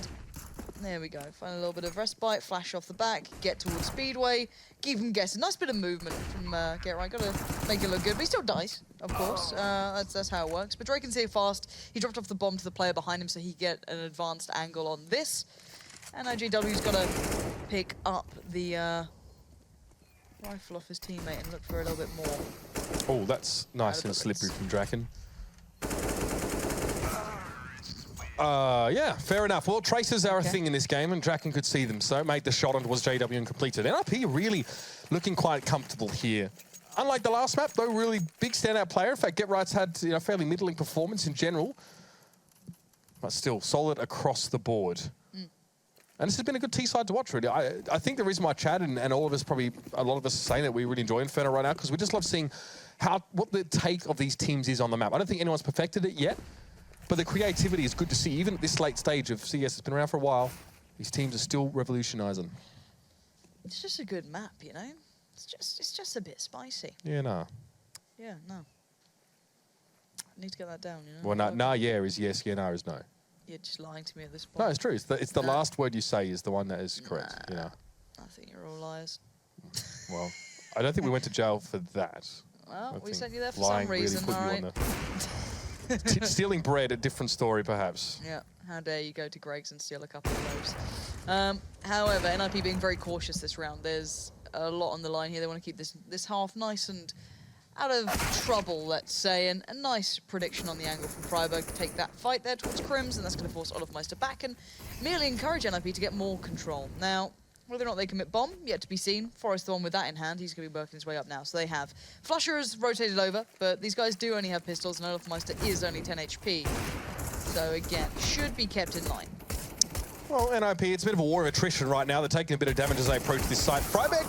there we go. Find a little bit of respite. Flash off the back. Get towards Speedway. Keep him guessing. Nice bit of movement from Get Right. Got to make it look good. But he still dies, of course. That's how it works. But Draken's here fast. He dropped off the bomb to the player behind him so he get an advanced angle on this. And IJW's got to pick up the rifle off his teammate and look for a little bit more. Oh, that's nice and slippery from Draken. Yeah, fair enough. Well, traces are a thing in this game, and Draken could see them, so made the shot and was JW and completed. NiP really looking quite comfortable here. Unlike the last map, though, really big standout player. In fact, Get Right's had fairly middling performance in general, but still solid across the board. And this has been a good T-side to watch, really. I think the reason why Chad and all of us, probably a lot of us, are saying that we really enjoy Inferno right now, because we just love seeing what the take of these teams is on the map. I don't think anyone's perfected it yet, but the creativity is good to see. Even at this late stage of CS, it's been around for a while, these teams are still revolutionizing. It's just a good map, you know? It's just a bit spicy. Yeah, no. Yeah, no. I need to get that down, you know? Well, nah, yeah is yes, yeah, no is no. You're just lying to me at this point. No, it's true. It's the last word you say is the one that is correct. I think you're all liars. Well, I don't think we went to jail for that. Well, we sent you there for some reason, really all right? Stealing bread, a different story, perhaps. Yeah, how dare you go to Greg's and steal a couple of those. However, NiP being very cautious this round. There's a lot on the line here. They want to keep this half nice and out of trouble, let's say, and a nice prediction on the angle from Freiburg to take that fight there towards Crims, and that's going to force Olofmeister back and merely encourage NiP to get more control. Now, whether or not they commit bomb, yet to be seen. Forrest, the one with that in hand, he's going to be working his way up now. So they have Flusher has rotated over, but these guys do only have pistols, and Olofmeister is only 10 HP. So again, should be kept in line. Well, NiP, it's a bit of a war of attrition right now. They're taking a bit of damage as they approach this site. Freiburg,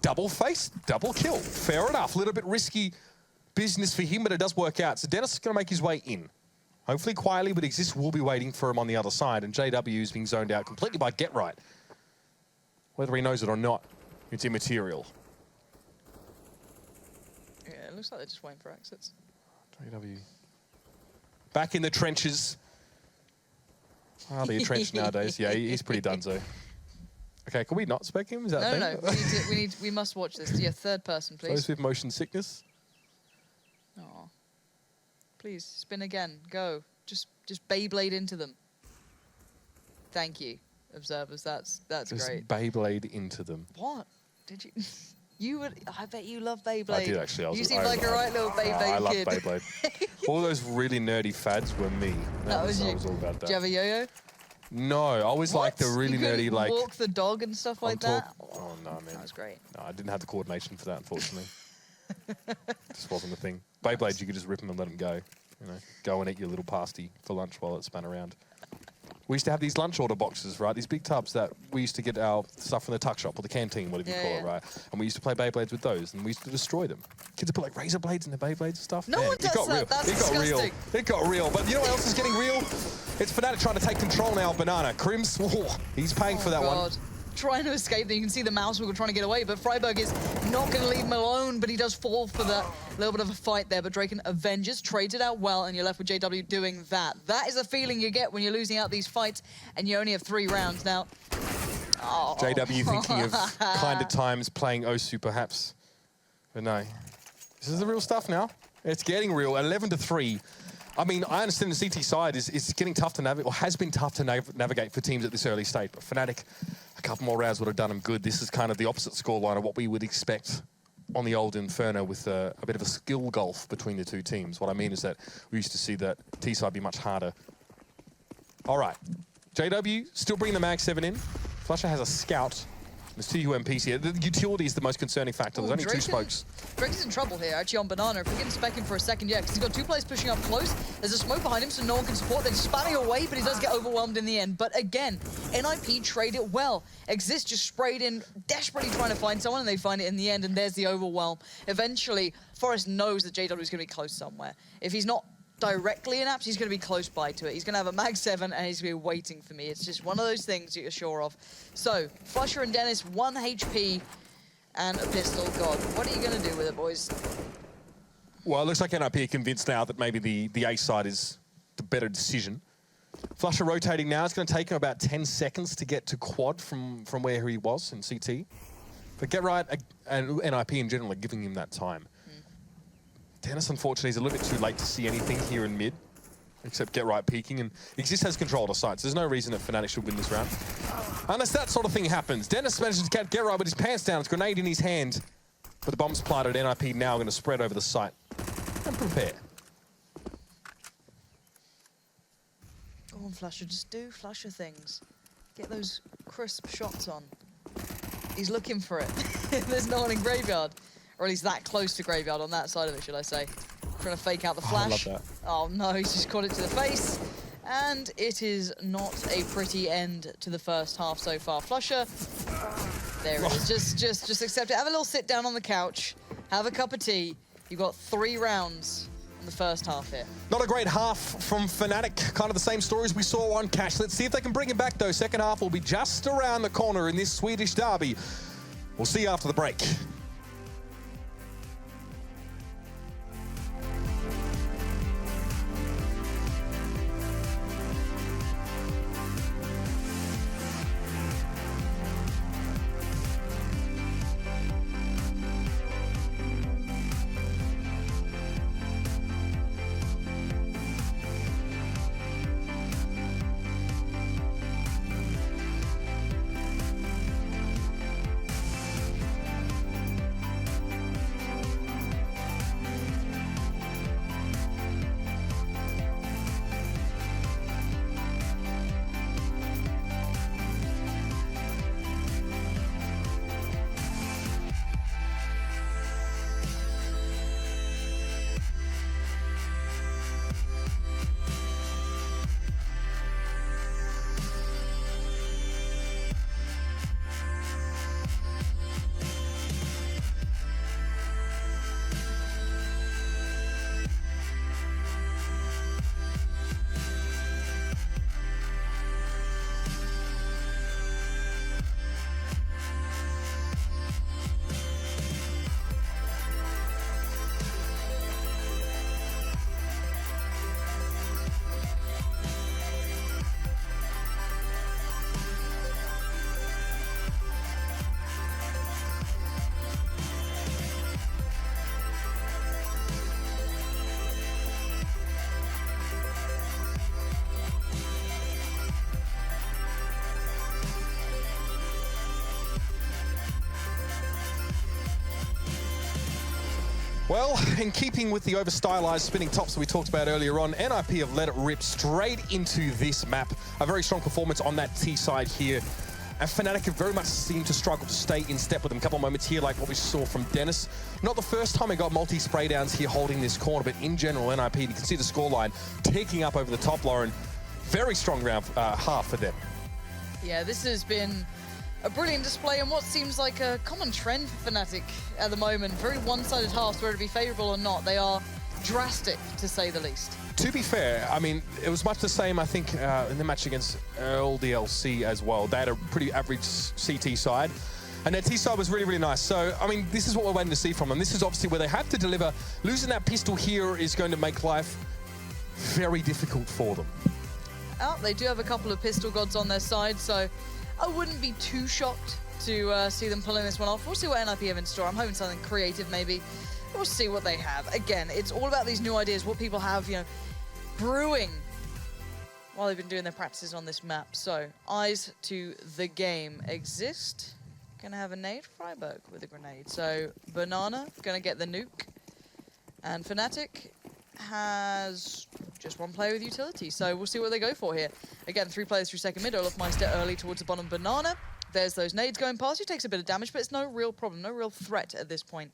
double face, double kill. Fair enough. A little bit risky business for him, but it does work out. So Dennis is going to make his way in. Hopefully quietly, but Exist will be waiting for him on the other side, and JW is being zoned out completely by Get Right. Whether he knows it or not, it's immaterial. Yeah, it looks like they're just waiting for exits. JW. Back in the trenches. Hardly a trench nowadays. Yeah, he's pretty donezo. Okay, can we not spec him? Is that a thing? No. We must watch this. Yeah, third person, please. Those with motion sickness. Oh, please spin again. Go. Just Beyblade into them. Thank you, observers. That's just great. Beyblade into them. What did you? You would. I bet you love Beyblade. I did actually. You seem like a right little Beyblade kid. I love Beyblade. All those really nerdy fads were me. That was you. I was all about that. Did you have a yo-yo? No, I always like the really nerdy, like walk the dog and stuff like that. Oh no, man. That was great. No, I didn't have the coordination for that, unfortunately. Just wasn't the thing. Beyblades, you could just rip them and let them go. You know, go and eat your little pasty for lunch while it spun around. We used to have these lunch order boxes, right? These big tubs that we used to get our stuff from the tuck shop or the canteen, whatever you call it, right? And we used to play Beyblades with those, and we used to destroy them. Kids would put like razor blades in their Beyblades and stuff. No one does that. That's disgusting. It got real. But you know what else is getting real? It's Fnatic trying to take control now. Banana. Crims, he's paying for that one. Trying to escape. You can see the mouse wiggle trying to get away, but Freiburg is not going to leave him alone, but he does fall for that little bit of a fight there. But Draken avenges, trades it out well, and you're left with JW doing that. That is a feeling you get when you're losing out these fights, and you only have 3 rounds. Now, JW thinking of kind of times playing Osu, perhaps. But no. This is the real stuff now. It's getting real. 11-3. I mean, I understand the CT side is getting tough to navigate, or has been tough to navigate for teams at this early stage. But Fnatic, a couple more rounds would have done them good. This is kind of the opposite scoreline of what we would expect on the old Inferno, with a bit of a skill gulf between the two teams. What I mean is that we used to see that T-side be much harder. All right. JW still bringing the Mag 7 in. Flusher has a scout. There's 2 UMPs here. The utility is the most concerning factor. There's only 2 smokes. Drake's in trouble here, actually, on Banana. If we can spec him for a second, yeah, because he's got 2 players pushing up close. There's a smoke behind him, so no one can support. They're spamming away, but he does get overwhelmed in the end. But again, NiP trade it well. Exist just sprayed in, desperately trying to find someone, and they find it in the end, and there's the overwhelm. Eventually, Forrest knows that JW is going to be close somewhere. If he's not directly in apps, he's going to be close by to it. He's going to have a Mag 7 and he's going to be waiting for me. It's just one of those things that you're sure of. So, Flusher and Dennis, 1 HP and a pistol. God, what are you going to do with it, boys? Well, it looks like NiP are convinced now that maybe the A side is the better decision. Flusher rotating now. It's going to take him about 10 seconds to get to quad from where he was in CT. But Get Right and NiP in general are giving him that time. Dennis, unfortunately, is a little bit too late to see anything here in mid, except Get Right peeking, and Exist has control of the sites. There's no reason that Fnatic should win this round. Unless that sort of thing happens. Dennis manages to get Right with his pants down, his grenade in his hand, But the bomb's planted. NiP now going to spread over the site and prepare. Go on, Flasher, just do Flasher things. Get those crisp shots on. He's looking for it. There's no one in Graveyard. Or at least that close to Graveyard on that side of it, should I say. Trying to fake out the flash. I love that. Oh no, he's just caught it to the face. And it is not a pretty end to the first half so far. Flusher, there it is. Just accept it. Have a little sit down on the couch. Have a cup of tea. You've got 3 rounds in the first half here. Not a great half from Fnatic. Kind of the same stories we saw on Cash. Let's see if they can bring it back, though. Second half will be just around the corner in this Swedish derby. We'll see you after the break. Well, in keeping with the over-stylized spinning tops that we talked about earlier on, NiP have let it rip straight into this map. A very strong performance on that T side here. And Fnatic have very much seemed to struggle to stay in step with them. A couple of moments here, like what we saw from Dennis. Not the first time he got multi-spray downs here holding this corner, but in general, NiP, you can see the scoreline taking up over the top, Lauren. Very strong round half for them. Yeah, this has been a brilliant display and what seems like a common trend for Fnatic at the moment. Very one-sided halves, whether it be favorable or not. They are drastic, to say the least. To be fair, I mean, it was much the same, I think, in the match against LDLC as well. They had a pretty average CT side, and their T side was really, really nice. So, I mean, this is what we're waiting to see from them. This is obviously where they have to deliver. Losing that pistol here is going to make life very difficult for them. Oh, they do have a couple of pistol gods on their side, so I wouldn't be too shocked to see them pulling this one off. We'll see what NiP have in store. I'm hoping something creative, maybe. We'll see what they have. Again, it's all about these new ideas, what people have, you know, brewing while they've been doing their practices on this map. So, eyes to the game exist. Gonna have a nade, Freiburg with a grenade. So, Banana gonna get the nuke. And Fnatic has just one player with utility. So, we'll see what they go for here. Again, 3 players through second mid. Olofmeister early towards the bottom. Banana. There's those nades going past. He takes a bit of damage, but it's no real problem, no real threat at this point.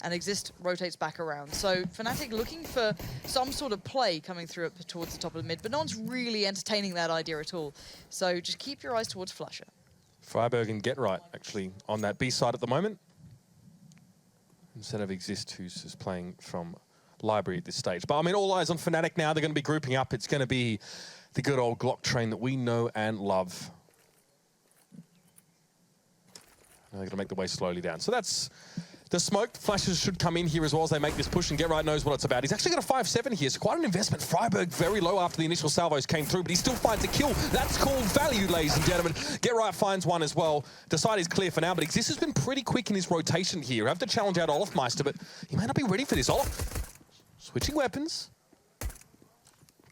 And Exist rotates back around. So Fnatic looking for some sort of play coming through up towards the top of the mid, but no one's really entertaining that idea at all. So just keep your eyes towards Flusher. Freiburg and Get Right actually on that B side at the moment, instead of Exist, who's just playing from Library at this stage. But I mean, all eyes on Fnatic now. They're going to be grouping up. It's going to be the good old Glock train that we know and love. They're going to make the way slowly down. So that's the smoke. Flashes should come in here as well as they make this push, and Get Right knows what it's about. He's actually got a 5-7 here, so quite an investment. Freiburg very low after the initial salvos came through, but he still finds a kill. That's called value, ladies and gentlemen. Get Right finds one as well. The side is clear for now, but Exist has been pretty quick in his rotation here. Have to challenge out Olofmeister, but he may not be ready for this. Olof switching weapons.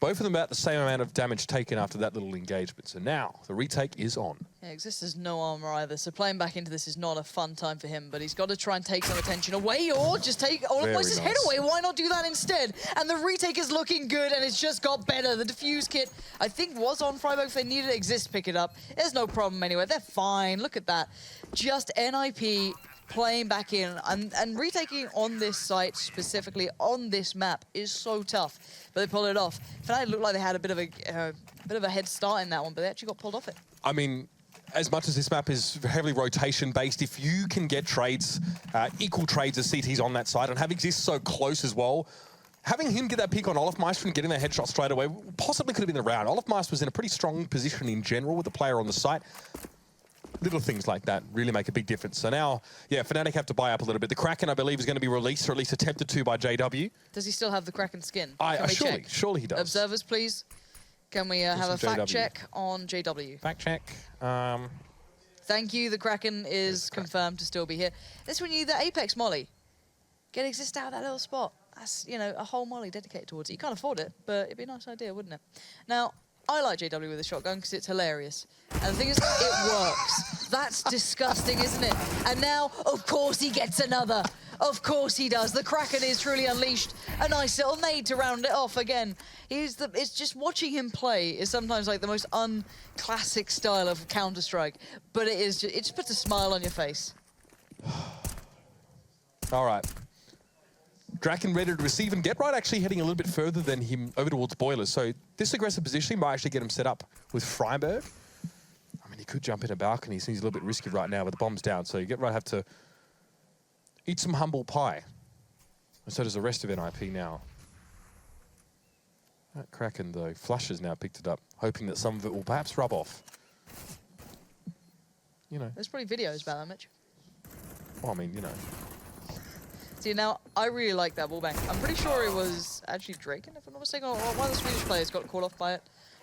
Both of them about the same amount of damage taken after that little engagement. So now the retake is on. Yeah, Exist has no armor either, so playing back into this is not a fun time for him, but he's got to try and take some attention away or just take almost his head away. Why not do that instead? And the retake is looking good, and it's just got better. The defuse kit, I think, was on Freiburg if they needed it. Exist pick it up. There's no problem anywhere. They're fine. Look at that. Just NiP playing back in and retaking on this site, specifically on this map, is so tough. But they pulled it off. Fnatic looked like they had a bit of a head start in that one, but they actually got pulled off it. I mean, as much as this map is heavily rotation-based, if you can get trades, equal trades as CTs on that side, and have Exist so close as well, having him get that pick on Olofmeister and getting that headshot straight away possibly could have been the round. Olofmeister was in a pretty strong position in general with the player on the site. Little things like that really make a big difference. So now, yeah, Fnatic have to buy up a little bit. The Kraken, I believe, is going to be released, or at least attempted to, by JW. Does he still have the Kraken skin? Surely he does. Observers, please. Can we have a fact check on JW? Fact check. Thank you. The Kraken is confirmed to still be here. This one, you need the Apex Molly. Get Exist out of that little spot. That's, you know, a whole Molly dedicated towards it. You can't afford it, but it'd be a nice idea, wouldn't it? Now, I like JW with a shotgun because it's hilarious. And the thing is, it works. That's disgusting, isn't it? And now, of course, he gets another. Of course he does. The Kraken is truly unleashed. A nice little nade to round it off again. It's just watching him play is sometimes like the most unclassic style of Counter-Strike. But it just puts a smile on your face. All right. Draken ready to receive, and Get Right actually heading a little bit further than him over towards Boilers. So this aggressive positioning might actually get him set up with Freiburg. I mean, he could jump in a balcony. Seems a little bit risky right now, but the bomb's down. So Get Right have to eat some humble pie. And so does the rest of NiP now. That Kraken, though, Flush has now picked it up, hoping that some of it will perhaps rub off. You know. There's probably videos about that, Mitch. Well, I mean, you know. See, now, I really like that wallbang. I'm pretty sure it was actually Draken, if I'm not mistaken, or one of the Swedish players got caught off by it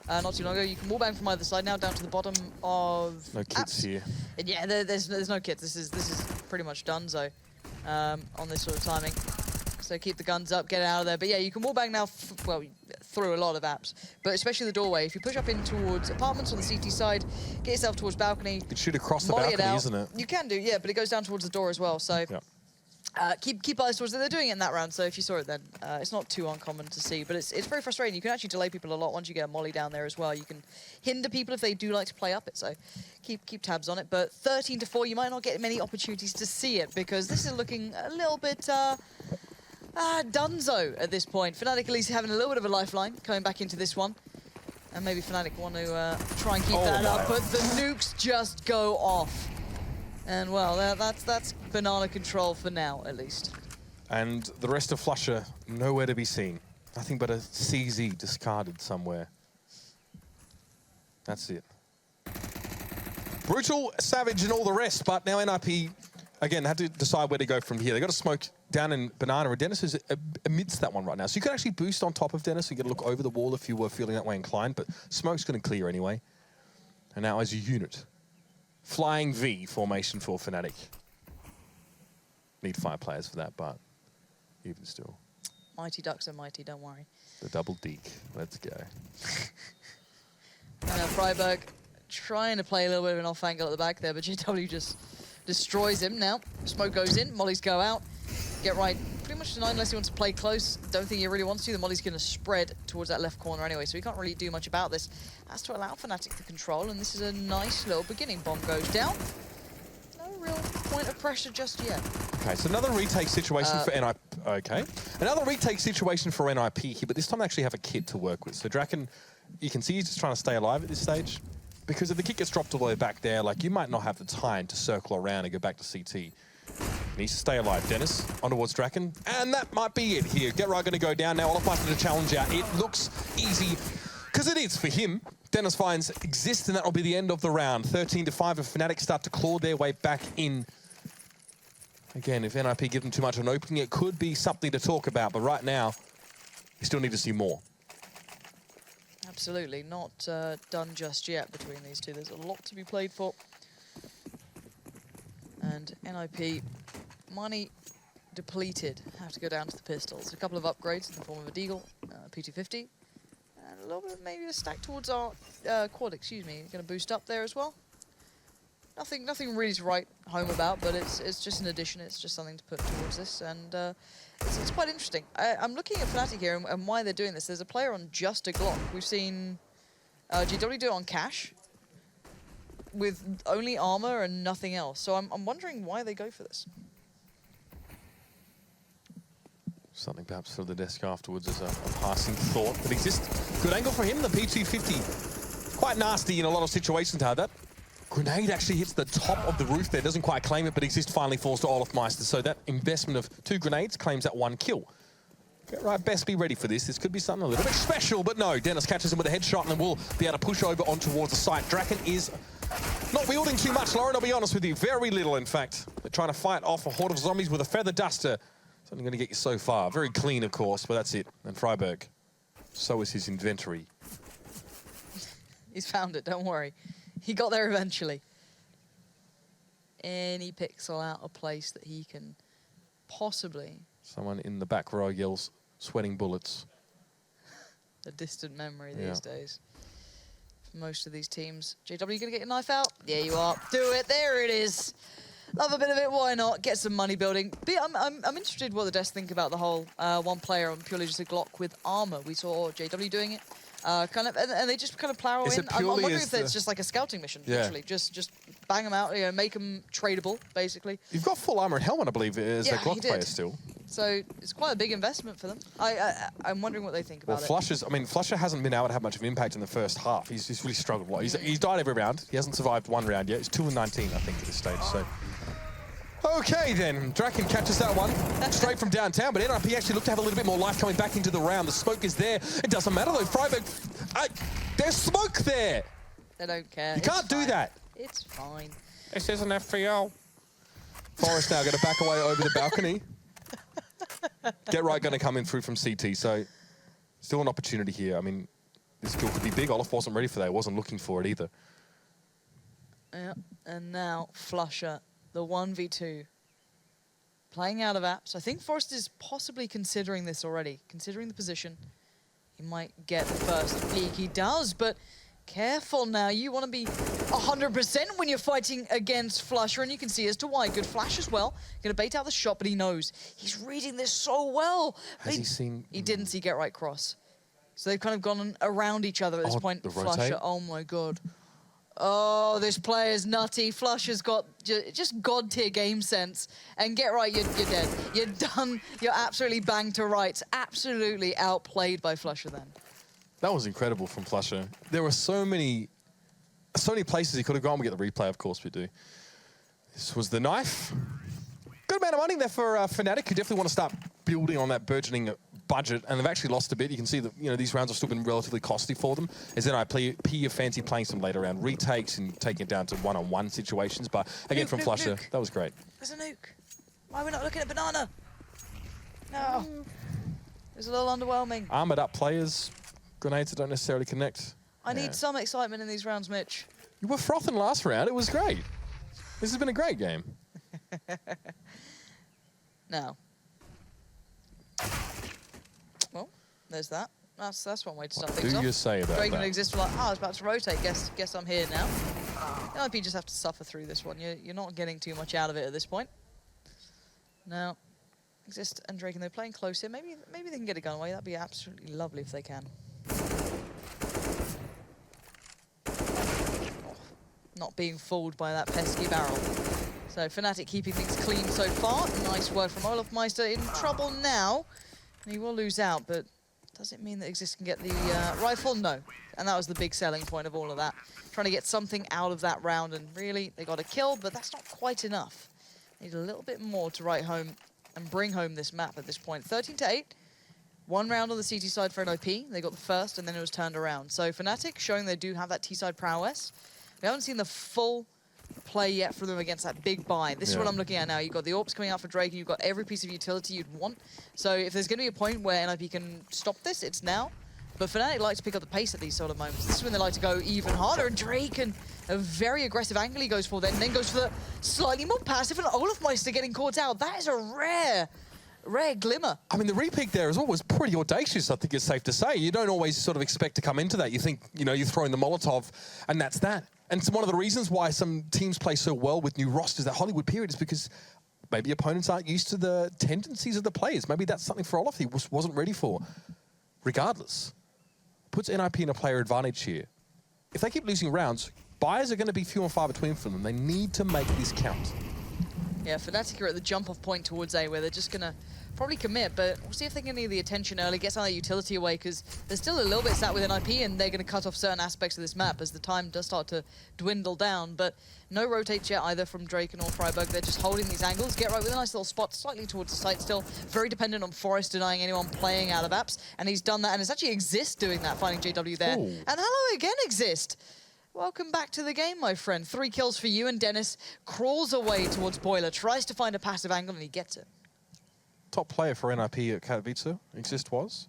not too long ago. You can wallbang from either side now down to the bottom of No kits here. And yeah, there's no kits. This is pretty much done, so on this sort of timing. So keep the guns up, get out of there. But yeah, you can wallbang now, through a lot of apps, but especially the doorway. If you push up in towards apartments on the CT side, get yourself towards balcony. You can shoot across the balcony, isn't it? You can do, yeah, but it goes down towards the door as well, so... Yeah. Keep eyes towards it. They're doing it in that round, so if you saw it then, it's not too uncommon to see, but it's very frustrating. You can actually delay people a lot once you get a molly down there as well. You can hinder people if they do like to play up it, so keep tabs on it. But 13-4, you might not get many opportunities to see it, because this is looking a little bit dunzo at this point. Fnatic at least having a little bit of a lifeline coming back into this one. And maybe Fnatic want to try and keep that up, but the nukes just go off. And, well, that's banana control for now, at least. And the rest of Flusher, nowhere to be seen. Nothing but a CZ discarded somewhere. That's it. Brutal, savage, and all the rest, but now NiP, again, had to decide where to go from here. They got to smoke down in Banana, and Dennis is amidst that one right now. So you can actually boost on top of Dennis and get a look over the wall if you were feeling that way inclined, but smoke's going to clear anyway. And now as a unit, Flying V formation for Fnatic. Need 5 players for that, but even still. Mighty Ducks are mighty, don't worry. The double deke. Let's go. And Freiburg trying to play a little bit of an off angle at the back there, but JW just destroys him now. Smoke goes in, mollies go out. Get Right pretty much denied unless he wants to play close. Don't think he really wants to. The molly's going to spread towards that left corner anyway, so he can't really do much about this. Has to allow Fnatic the control, and this is a nice little beginning. Bomb goes down. No real point of pressure just yet. Okay, so another retake situation for NiP. Okay. Another retake situation for NiP here, but this time they actually have a kit to work with. So Draken, you can see he's just trying to stay alive at this stage. Because if the kit gets dropped all the way back there, like, you might not have the time to circle around and go back to CT. Needs to stay alive. Dennis on towards Draken. And that might be it here. Get Right going to go down now. Olofmeister to challenge out. It looks easy, because it is for him. Dennis finds Exist, and that will be the end of the round. 13-5, if Fnatic start to claw their way back in. Again, if NiP give them too much of an opening, it could be something to talk about. But right now, you still need to see more. Absolutely. Not done just yet between these two. There's a lot to be played for. And NiP, money depleted, have to go down to the pistols. A couple of upgrades in the form of a Deagle, P250, a little bit, maybe a stack towards our quad, excuse me. Going to boost up there as well. Nothing really to write home about, but it's just an addition. It's just something to put towards this, and it's quite interesting. I'm looking at Fnatic here and why they're doing this. There's a player on just a Glock. We've seen GW do it on Cash with only armor and nothing else. So I'm wondering why they go for this. Something perhaps for the desk afterwards as a passing thought that exists. Good angle for him, the P250. Quite nasty in a lot of situations, how that grenade actually hits the top of the roof there. Doesn't quite claim it, but Exist finally falls to Olofmeister. So that investment of 2 grenades claims that 1 kill. Get right, best be ready for this. This could be something a little bit special, but no. Dennis catches him with a headshot and then will be able to push over on towards the site. Draken is not wielding too much, Lauren, I'll be honest with you. Very little, in fact. They're trying to fight off a horde of zombies with a feather duster. It's only going to get you so far. Very clean, of course, but that's it. And Freiberg, so is his inventory. He's found it, don't worry. He got there eventually. Any pixel out of place that he can possibly... Someone in the back row yells, sweating bullets. A distant memory these days. For most of these teams. JW, you gonna get your knife out? Yeah, you are. Do it, there it is. Love a bit of it, why not? Get some money building. But I'm interested what the devs think about the whole one player on purely just a Glock with armor. We saw JW doing it. And they just kind of plow in. I'm wondering if it's just like a scouting mission, literally. Just bang them out, make them tradable, basically. You've got full armor and helmet, I believe, as a Glock player still. So it's quite a big investment for them. I'm wondering what they think about it. Flusher hasn't been able to have much of an impact in the first half. He's really struggled a lot. He's died every round. He hasn't survived 1 round yet. He's 2-19, I think, at this stage. So. Okay, then. Draken catches that one straight from downtown, but NiP actually looked to have a little bit more life coming back into the round. The smoke is there. It doesn't matter, though. Freiberg, there's smoke there. They don't care. You can't do that. It's fine. This is an FPL. Forrest now going to back away over the balcony. Get right going to come in through from CT, so still an opportunity here. I mean, this kill could be big. Olaf wasn't ready for that. Wasn't looking for it either. Yeah, and now Flusher, the 1v2. Playing out of apps. I think Forrest is possibly considering this already. Considering the position. He might get the first peek. He does, but careful now. You want to be 100% when you're fighting against Flusher, and you can see as to why. Good flash as well. Going to bait out the shot, but he knows. He's reading this so well. Has he seen... He didn't see Get Right Cross. So they've kind of gone around each other at this point. Flusher, oh my god. Oh, this player's nutty. Flusher's got just god-tier game sense. And Get Right, you're dead. You're done. You're absolutely banged to rights. Absolutely outplayed by Flusher then. That was incredible from Flusher. There were so many places he could have gone. We get the replay, of course we do. This was the knife. Good amount of money there for Fnatic, who definitely want to start building on that burgeoning budget, and they've actually lost a bit. You can see that these rounds have still been relatively costly for them. As then NiP fancy playing some later round retakes and taking it down to one-on-one situations. But again, from Flusher, that was great. There's a nuke. Why are we not looking at banana? No. It's a little underwhelming. Armored up players, grenades that don't necessarily connect. I need some excitement in these rounds, Mitch. You were frothing last round. It was great. This has been a great game. Now. Well, there's that. That's one way to start things off. What do you say about Dragon that? Exists like, I was about to rotate. Guess I'm here now. NiP just have to suffer through this one. You're not getting too much out of it at this point. Now, Exist and Draken, they're playing close here. Maybe they can get a gun away. That'd be absolutely lovely if they can. Oh, not being fooled by that pesky barrel. So Fnatic keeping things clean so far. Nice work from Olofmeister. In trouble now. And he will lose out, but does it mean that Exist can get the rifle? No. And that was the big selling point of all of that. Trying to get something out of that round, and really, they got a kill, but that's not quite enough. Need a little bit more to write home and bring home this map at this point. 13-8. 1 round on the CT side for NiP. They got the first, and then it was turned around. So Fnatic showing they do have that T-side prowess. We haven't seen the full play yet from them against that big buy. This is what I'm looking at now. You've got the AWPs coming out for Drake, and you've got every piece of utility you'd want. So if there's going to be a point where NiP can stop this, it's now. But Fnatic like to pick up the pace at these sort of moments. This is when they like to go even harder, and Drake, and a very aggressive angle he goes for then goes for the slightly more passive, and Olofmeister getting caught out. That is a rare rare glimmer. I mean, the repeat there as well was pretty audacious, I think it's safe to say. You don't always sort of expect to come into that. You think, you know, you're throwing the Molotov, and that's that. And it's one of the reasons why some teams play so well with new rosters, that Hollywood period, is because maybe opponents aren't used to the tendencies of the players. Maybe that's something for Olaf he wasn't ready for. Regardless, puts NiP in a player advantage here. If they keep losing rounds, buyers are going to be few and far between for them. They need to make this count. Yeah, fnatic are at the jump-off point towards A, where they're just going to probably commit, but we'll see if they can get the attention early, get some of that utility away, because there's still a little bit sat with NiP, and they're going to cut off certain aspects of this map as the time does start to dwindle down. But no rotates yet either from Drake and or Freiburg. They're just holding these angles. Get right with a nice little spot, slightly towards the site, still very dependent on Forest denying anyone playing out of apps, and he's done that, and it's actually Exist doing that, finding JW there. Ooh. And hello again, Exist. Welcome back to the game, my friend. 3 kills for you, and Dennis crawls away towards Boiler, tries to find a passive angle, and he gets it. Top player for NiP at Katowice, Exist was.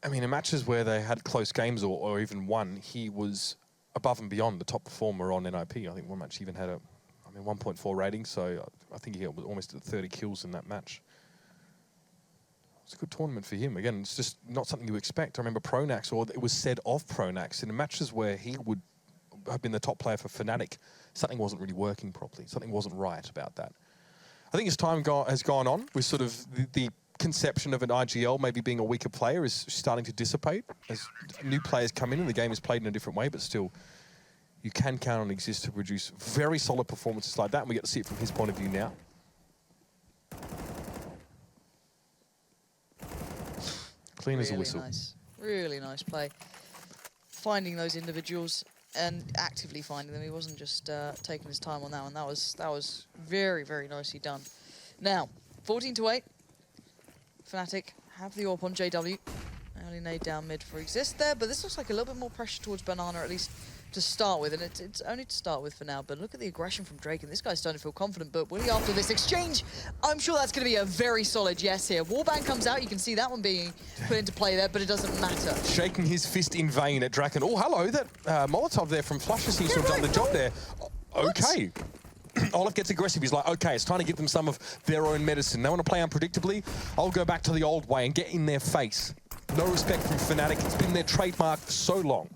I mean, in matches where they had close games or even won, he was above and beyond the top performer on NiP. I think one match even had a 1.4 rating, so I think he had almost 30 kills in that match. It's a good tournament for him. Again, it's just not something you expect. I remember Pronax, or it was said of Pronax, in the matches where he would have been the top player for Fnatic, something wasn't really working properly. Something wasn't right about that. I think as time has gone on, with sort of the conception of an IGL maybe being a weaker player is starting to dissipate as new players come in and the game is played in a different way, but still, you can count on Exist to produce very solid performances like that, and we get to see it from his point of view now. Clean as a whistle. Nice. Really nice play. Finding those individuals and actively finding them. He wasn't just taking his time on that one. That was very, very nicely done. Now, 14-8. Fnatic have the AWP on JW. Only nade down mid for Exist there, but this looks like a little bit more pressure towards Banana, at least to start with, and it's only to start with for now, but look at the aggression from Drake, and this guy's starting to feel confident, but will he after this exchange? I'm sure that's going to be a very solid yes here. Warband comes out, you can see that one being put into play there, but it doesn't matter. Shaking his fist in vain at Draken. Oh, hello, that Molotov there from Flusher seems to have done the job there. Okay. Olaf gets aggressive. He's like, okay, it's time to give them some of their own medicine. They want to play unpredictably. I'll go back to the old way and get in their face. No respect from Fnatic. It's been their trademark for so long.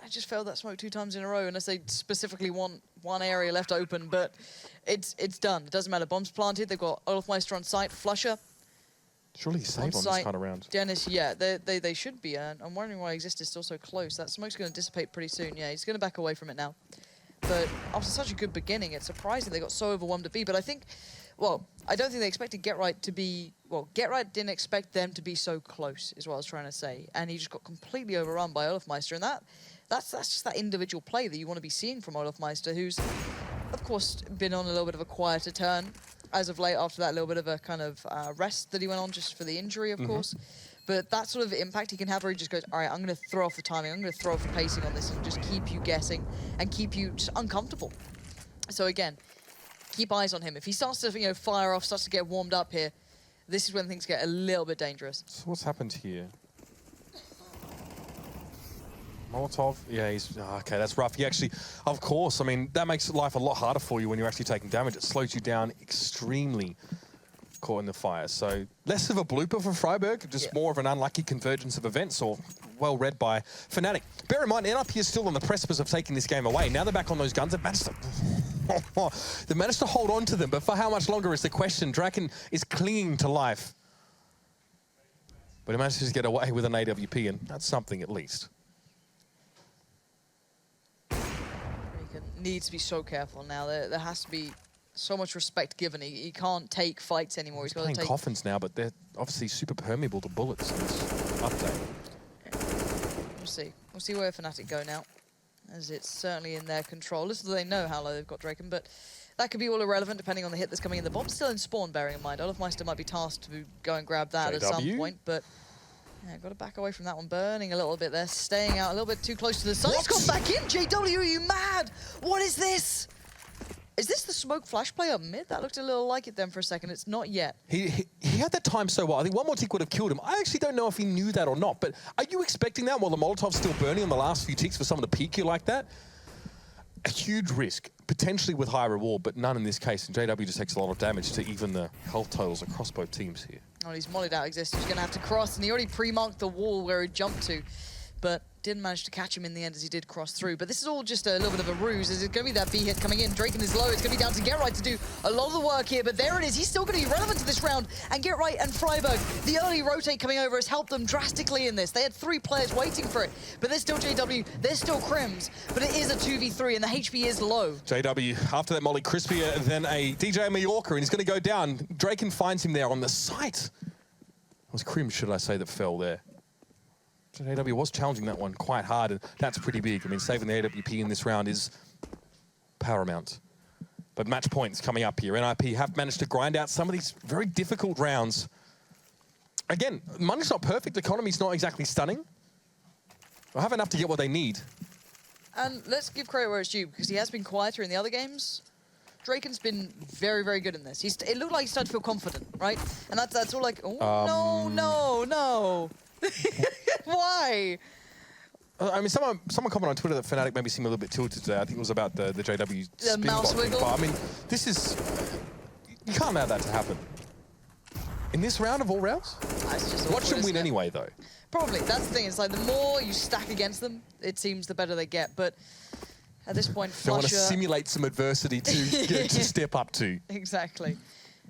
I just failed that smoke 2 times in a row, unless they specifically want one area left open, but it's done. It doesn't matter. Bombs planted. They've got Olafmeister on site. Flusher. Surely he's safe on this kind of round. Dennis, yeah, they should be. I'm wondering why Exist is still so close. That smoke's going to dissipate pretty soon. Yeah, he's going to back away from it now. But after such a good beginning, it's surprising they got so overwhelmed at B. But I think, well, I don't think they expected Get Right to be, well, Get Right didn't expect them to be so close, is what I was trying to say. And he just got completely overrun by Olafmeister. And that's just that individual play that you want to be seeing from Olafmeister, who's, of course, been on a little bit of a quieter turn as of late after that little bit of a kind of rest that he went on just for the injury, of course. But that sort of impact he can have where he just goes, all right, I'm going to throw off the timing, I'm going to throw off the pacing on this and just keep you guessing and keep you just uncomfortable. So again, keep eyes on him. If he starts to, you know, fire off, starts to get warmed up here, this is when things get a little bit dangerous. So what's happened here? Molotov, yeah, he's, okay, that's rough. He actually, of course, I mean, that makes life a lot harder for you when you're actually taking damage. It slows you down extremely. Caught in the fire. So less of a blooper for Freiburg, just more of an unlucky convergence of events, or well read by Fnatic. Bear in mind, NiP is still on the precipice of taking this game away. Now they're back on those guns. They've managed to hold on to them, but for how much longer is the question. Draken is clinging to life. But he manages to get away with an AWP, and that's something at least. He needs to be so careful now. There has to be so much respect given. He can't take fights anymore. He's got to take coffins now, but they're obviously super permeable to bullets in this update. We'll see. We'll see where Fnatic go now, as it's certainly in their control. Little do they know how low they've got Draken, but that could be all irrelevant depending on the hit that's coming in. The bomb's still in spawn, bearing in mind. Olafmeister might be tasked to go and grab that at some point, but yeah, got to back away from that one. Burning a little bit there, staying out a little bit too close to the sun. He's gone back in! JW, are you mad? What is this? Is this the smoke flash play up mid? That looked a little like it then for a second. It's not yet. He had that time so well. I think one more tick would have killed him. I actually don't know if he knew that or not, but are you expecting that while the Molotov's still burning on the last few ticks for someone to peek you like that? a huge risk, potentially with high reward, but none in this case. And JW just takes a lot of damage to even the health totals across both teams here. Oh, he's mollied out Exist. He's going to have to cross, and he already pre-marked the wall where he jumped to, but didn't manage to catch him in the end as he did cross through. But this is all just a little bit of a ruse. Is it going to be that B hit coming in? Draken is low. It's going to be down to GetRight to do a lot of the work here, but there it is. He's still going to be relevant to this round. And GetRight and Freiburg, the early rotate coming over has helped them drastically in this. They had 3 players waiting for it, but there's still JW, there's still Crims, but it is a 2v3 and the HP is low. JW, after that molly, crispier than a DJ Mallorca, and he's going to go down. Draken finds him there on the site. It was Crims, should I say, that fell there. JW was challenging that one quite hard, and that's pretty big. I mean, saving the AWP in this round is paramount. But match points coming up here. NiP have managed to grind out some of these very difficult rounds. Again, money's not perfect. The economy's not exactly stunning. They'll have enough to get what they need. And let's give credit where it's due, because he has been quieter in the other games. Draken's been very, very good in this. It looked like he started to feel confident, right? And that's all like, oh, no. Why? I mean, someone commented on Twitter that fnatic maybe seemed a little bit tilted today. I think it was about the JW spin mouse blocking. wiggle. But, I mean, this is... You can't allow that to happen. In this round of all rounds? Watch them win anyway, though. Probably. That's the thing. It's like the more you stack against them, it seems the better they get. But at this point, They want to Flusher... simulate some adversity to step up to. Exactly.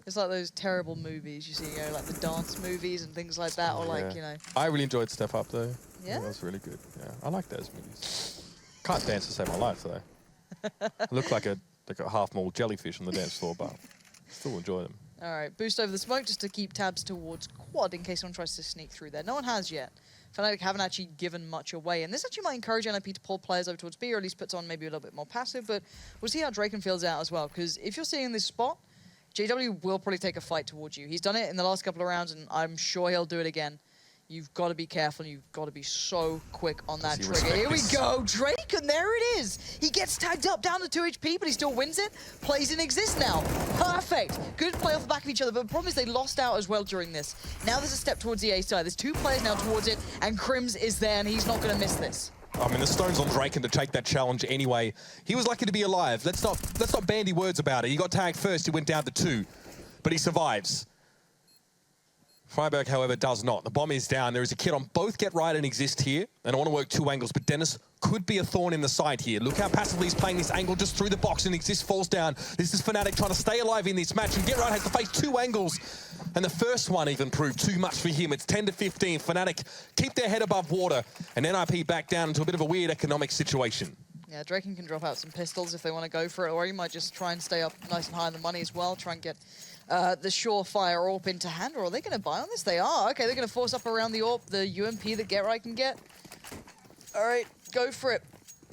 It's like those terrible movies you see, you know, like the dance movies and things like that, or like, you know. I really enjoyed Step Up, though. Yeah? That was really good. Yeah, I like those movies. Can't dance to save my life, though. I look like a half-mauled jellyfish on the dance floor, but still enjoy them. All right, boost over the smoke just to keep tabs towards quad in case someone tries to sneak through there. No one has yet. fnatic haven't actually given much away, and this actually might encourage NiP to pull players over towards B, or at least puts on maybe a little bit more passive, but we'll see how Draken feels out as well, because if you're seeing this spot, JW will probably take a fight towards you. He's done it in the last couple of rounds, and I'm sure he'll do it again. You've got to be careful, and you've got to be so quick on that trigger. Here we go, Drake, and there it is. He gets tagged up down to 2 HP, but he still wins it. Plays in Exist now. Perfect. Good play off the back of each other, but the problem is they lost out as well during this. Now there's a step towards the A side. There's 2 players now towards it, and Crims is there, and he's not going to miss this. I mean, the stone's on Draken to take that challenge anyway. He was lucky to be alive. Let's not bandy words about it. He got tagged first. He went down to 2, but he survives. Freiburg, however, does not. The bomb is down. There is a kid on both GetRight and Exist here. And I want to work 2 angles, but Dennis could be a thorn in the side here. Look how passively he's playing this angle just through the box, and Exist falls down. This is fnatic trying to stay alive in this match, and GetRight has to face 2 angles. And the first one even proved too much for him. It's 10 to 15. fnatic keep their head above water, and NiP back down into a bit of a weird economic situation. Yeah, Draken can drop out some pistols if they want to go for it, or he might just try and stay up nice and high on the money as well, try and get the surefire AWP into hand. Or are they going to buy on this? They are. Okay, they're going to force up around the AWP, the UMP that GetRight can get. All right, go for it.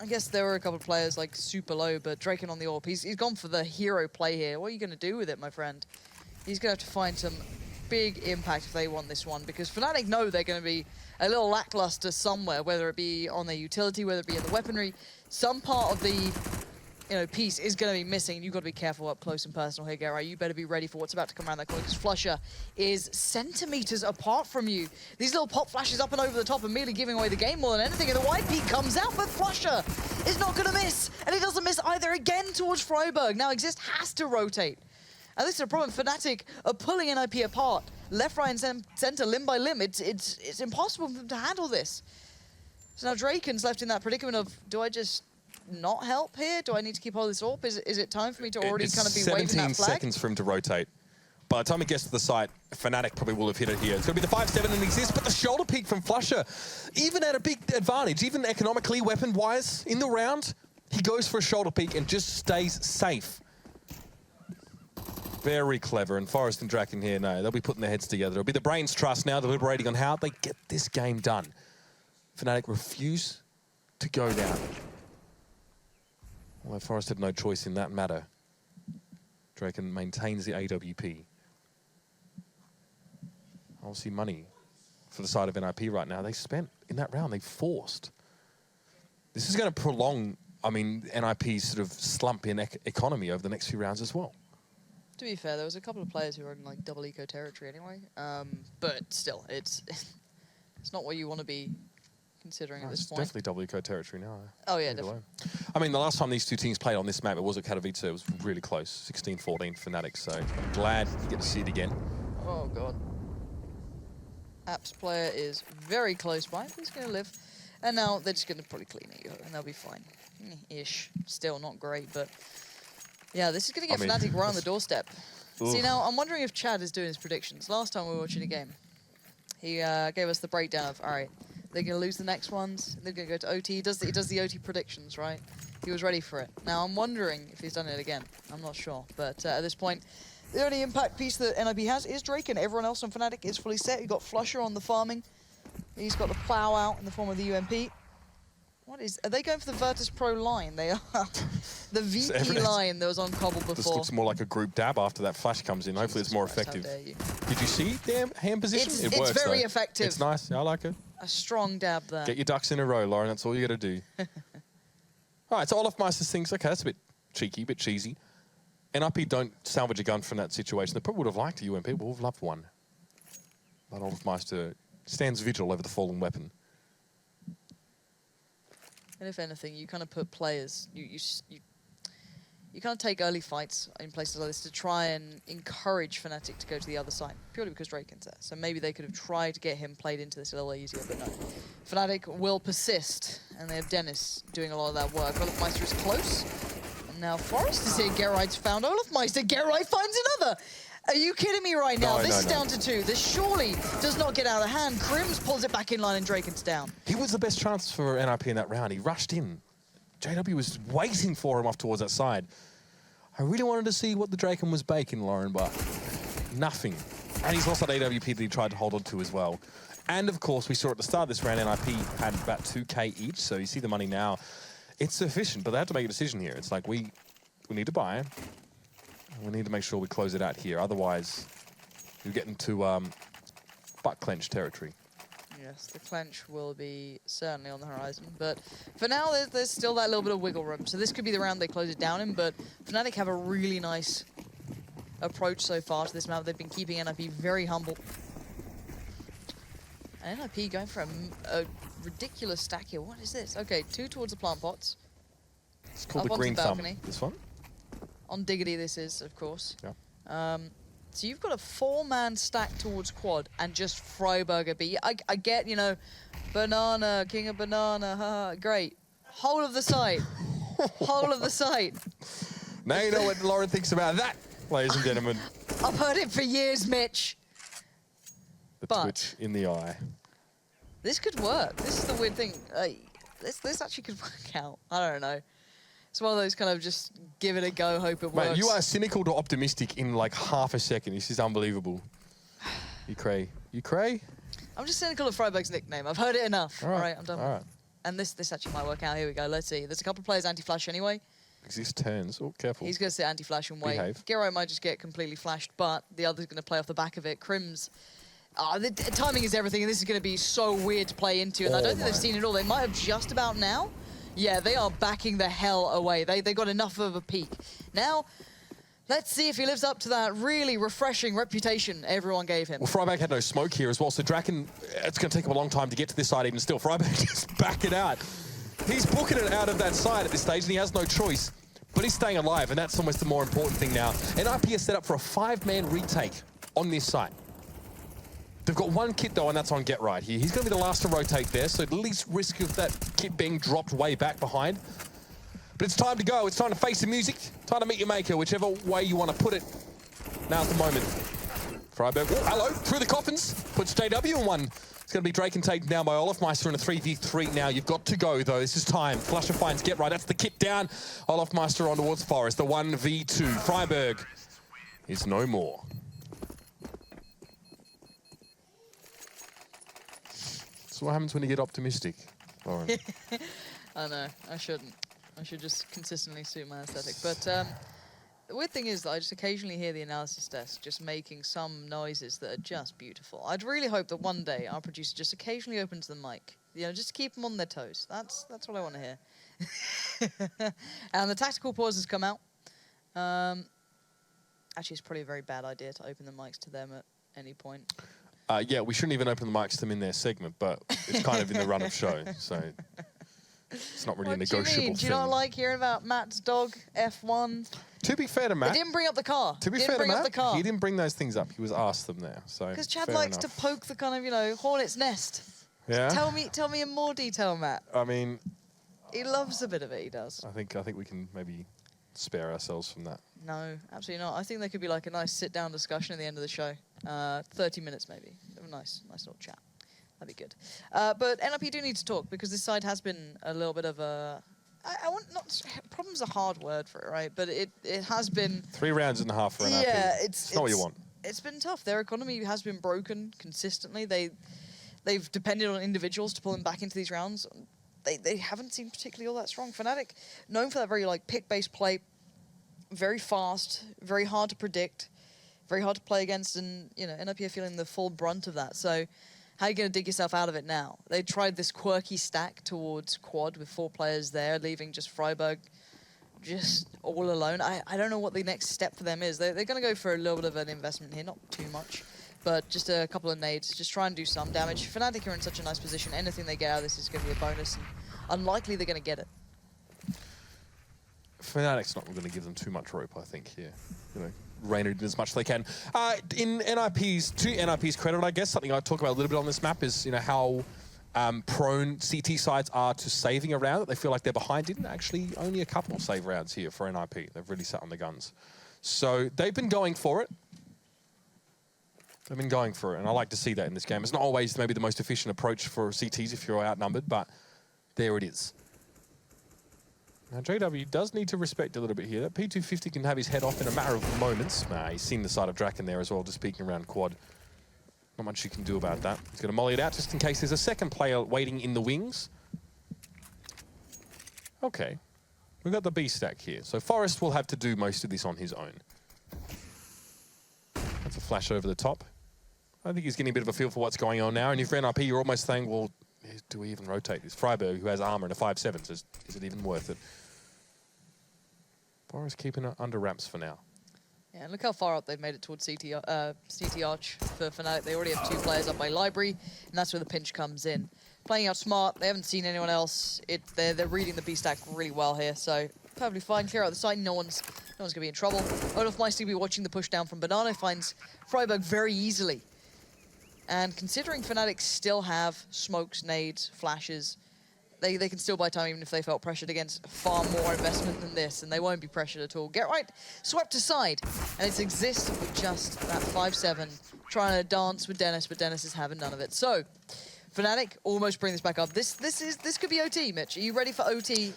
I guess there were a couple of players like super low, but Draken on the AWP, he's gone for the hero play here. What are you going to do with it, my friend? He's going to have to find some big impact if they want this one, because fnatic know they're going to be a little lackluster somewhere, whether it be on their utility, whether it be in the weaponry. Some part of the piece is going to be missing. You've got to be careful up close and personal here, Garrett. You better be ready for what's about to come around that corner, because Flusher is centimeters apart from you. These little pop flashes up and over the top, immediately giving away the game more than anything, and the white peak comes out, but Flusher is not going to miss, and he doesn't miss either again towards Freiburg. Now Exist has to rotate. And this is a problem. fnatic are pulling NiP apart. Left, right, and center, limb by limb. It's impossible for them to handle this. So now Draken's left in that predicament of, do I just not help here? Do I need to keep hold of this AWP? Is it time for me to already kind of be waving that flag? 17 seconds for him to rotate. By the time he gets to the site, fnatic probably will have hit it here. It's going to be the 5-7 and Exist, but the shoulder peek from Flusher, even at a big advantage, even economically, weapon-wise, in the round, he goes for a shoulder peek and just stays safe. Very clever, and Forest and Draken here, no, they'll be putting their heads together. It'll be the brains trust now, deliberating on how they get this game done. fnatic refuse to go down. Although Forest had no choice in that matter. Draken maintains the AWP. Obviously money for the side of NiP right now. They spent in that round, they forced. This is going to prolong, I mean, NiP's sort of slump in economy over the next few rounds as well. To be fair, there was a couple of players who were in like double eco territory anyway, but still, it's not what you want to be considering at this It's point. definitely double eco territory now. Oh, yeah, definitely. I mean, the last time these two teams played on this map, it was at Katowice. It was really close, 16-14 Fnatic. So I'm glad you get to see it again. Oh, God. Apps player is very close by. He's going to live. And now they're just going to probably clean it, and they'll be fine. Ish. Still not great, but... Yeah, this is going to get Fnatic right on the doorstep. See, now, I'm wondering if Chad is doing his predictions. Last time we were watching a game, he gave us the breakdown of, all right, they're going to lose the next ones, they're going to go to OT. He does the OT predictions, right? He was ready for it. Now, I'm wondering if he's done it again. I'm not sure. But at this point, the only impact piece that NiP has is Drake, and everyone else on Fnatic is fully set. You've got Flusher on the farming. He's got the plow out in the form of the UMP. Are they going for the Virtus Pro line? They are. The VP line that was on Cobble before. This looks more like a group dab after that flash comes in. Hopefully it's more effective. Did you see their hand position? It works, it's very effective. It's nice. I like it. A strong dab there. Get your ducks in a row, Lauren. That's all you got to do. All right, so Olofmeister thinks, okay, that's a bit cheeky, a bit cheesy. NiP don't salvage a gun from that situation. They probably would have liked a UMP, but would have loved one. But Olofmeister stands vigil over the fallen weapon. And if anything, you kind of put players, you kind of take early fights in places like this to try and encourage Fnatic to go to the other side, purely because Draken's there. So maybe they could have tried to get him played into this a little easier, but no. Fnatic will persist, and they have Dennis doing a lot of that work. Olofmeister is close, and now Forrest is here. Gerrite's found Olofmeister. Gerrite finds another. Are you kidding me right now? This is down to 2. This surely does not get out of hand. Crims pulls it back in line and Draken's down. He was the best chance for NiP in that round. He rushed in. JW was waiting for him off towards that side. I really wanted to see what the Draken was baking, Lauren, but nothing. And he's lost that AWP that he tried to hold on to as well. And of course, we saw at the start of this round, NiP had about 2K each, so you see the money now. It's sufficient, but they have to make a decision here. It's like, we need to buy. We need to make sure we close it out here. Otherwise, you get into butt clench territory. Yes, the clench will be certainly on the horizon. But for now, there's still that little bit of wiggle room. So this could be the round they close it down in. But Fnatic have a really nice approach so far to this map. They've been keeping NiP very humble. And NiP going for a ridiculous stack here. What is this? Okay, 2 towards the plant pots. It's called the green thumb, this one. On Diggity, this is, of course. Yeah. So you've got a 4-man stack towards quad and just Freiburger B. I get, you know, banana, king of banana, haha, great. Whole of the site. Whole of the site. Now you know what Lauren thinks about that, ladies and gentlemen. I've heard it for years, Mitch. The twitch in the eye. This could work. This is the weird thing. This actually could work out. I don't know. It's one of those kind of just give it a go, hope it works. Mate, you are cynical to optimistic in like half a second. This is unbelievable. You cray. You cray? I'm just cynical of Freiburg's nickname. I've heard it enough. All right, I'm done. All right. And this actually might work out. Here we go. Let's see. There's a couple of players anti-flash anyway. Exist turns. Oh, careful. He's going to sit anti-flash and wait. Behave. Gero might just get completely flashed, but the other's going to play off the back of it. Crims. The timing is everything, and this is going to be so weird to play into, and I don't think they've seen it all. They might have just about now. Yeah, they are backing the hell away. They got enough of a peak. Now, let's see if he lives up to that really refreshing reputation everyone gave him. Well, Freiburg had no smoke here as well, so Draken, it's going to take him a long time to get to this side even still. Freiburg just back it out. He's booking it out of that side at this stage, and he has no choice. But he's staying alive, and that's almost the more important thing now. And NiP is set up for a 5-man retake on this site. They've got 1 kit, though, and that's on Get Right here. He's going to be the last to rotate there, so at least risk of that kit being dropped way back behind. But it's time to go. It's time to face the music. Time to meet your maker, whichever way you want to put it. Now at the moment. Freiburg, oh, hello, through the coffins. Puts JW in one. It's going to be Draken taken down by Olofmeister in a 3v3 now. You've got to go, though. This is time. Flusher finds Get Right. That's the kit down. Olofmeister on towards Forest. The 1v2. Freiburg is no more. So what happens when you get optimistic, Lauren? I know, I shouldn't. I should just consistently suit my aesthetic. But the weird thing is that I just occasionally hear the analysis desk just making some noises that are just beautiful. I'd really hope that one day our producer just occasionally opens the mic, you know, just to keep them on their toes. That's what I want to hear. And the tactical pause has come out. Actually, it's probably a very bad idea to open the mics to them at any point. Yeah, we shouldn't even open the mics to them in their segment, but it's kind of in the run of show, so it's not really a negotiable thing. Do you not like hearing about Matt's dog, F1? To be fair to Matt, They didn't bring up the car. to be fair to Matt, he didn't bring those things up. He was asked them there, so Because Chad fair likes enough. to poke the kind of, you know, hornet's nest. Yeah. Tell me in more detail, Matt. I mean, He loves a bit of it, he does. I think we can maybe spare ourselves from that. No, absolutely not. I think there could be like a nice sit-down discussion at the end of the show. 30 minutes maybe. A nice little chat. That'd be good. But NiP do need to talk because this side has been a little bit of a... I want not... Problem's a hard word for it, right? But it has been... 3 rounds and a half for NiP. Yeah, it's not what you want. It's been tough. Their economy has been broken consistently. They've depended on individuals to pull them back into these rounds. They haven't seemed particularly all that strong. fnatic, known for that very like pick-based play, very fast, very hard to predict, very hard to play against, and you know NiP are feeling the full brunt of that. So how are you going to dig yourself out of it now? They tried this quirky stack towards quad with 4 players there, leaving just Freiburg just all alone. I don't know what the next step for them is. They're going to go for a little bit of an investment here, not too much, but just a couple of nades, just try and do some damage. fnatic are in such a nice position. Anything they get out of this is going to be a bonus, and unlikely they're going to get it. fnatic's not going to give them too much rope, I think, here. You know, Reynor did as much as they can. In NiP's, to NiP's credit, I guess, something I talk about a little bit on this map is, you know, how prone CT sides are to saving a round that they feel like they're behind in. Actually, only a couple of save rounds here for NiP. They've really sat on the guns. So they've been going for it. They've been going for it, and I like to see that in this game. It's not always maybe the most efficient approach for CTs if you're outnumbered, but there it is. Now, JW does need to respect a little bit here. That P250 can have his head off in a matter of moments. He's seen the side of Draken there as well, just peeking around quad. Not much you can do about that. He's going to molly it out just in case there's a second player waiting in the wings. Okay. We've got the B stack here. So Forrest will have to do most of this on his own. That's a flash over the top. I think he's getting a bit of a feel for what's going on now. And if you're NiP, you're almost saying, well, do we even rotate this? Freiburg, who has armor and a 5/7, says, is it even worth it? Forrest keeping it under wraps for now. Yeah, look how far up they've made it towards CT Arch for fnatic. They already have 2 players up by Library, and that's where the pinch comes in. Playing out smart, they haven't seen anyone else. They're reading the B stack really well here, so perfectly fine. Clear out the side, no one's going to be in trouble. Olaf Meister will be watching the push down from Banana, finds Freiburg very easily. And considering fnatic still have smokes, nades, flashes, they can still buy time even if they felt pressured against far more investment than this, and they won't be pressured at all. Get right, swept aside, and it's Exist with just that 5/7, trying to dance with Dennis, but Dennis is having none of it. So, fnatic almost bring this back up. This could be OT, Mitch. Are you ready for OT?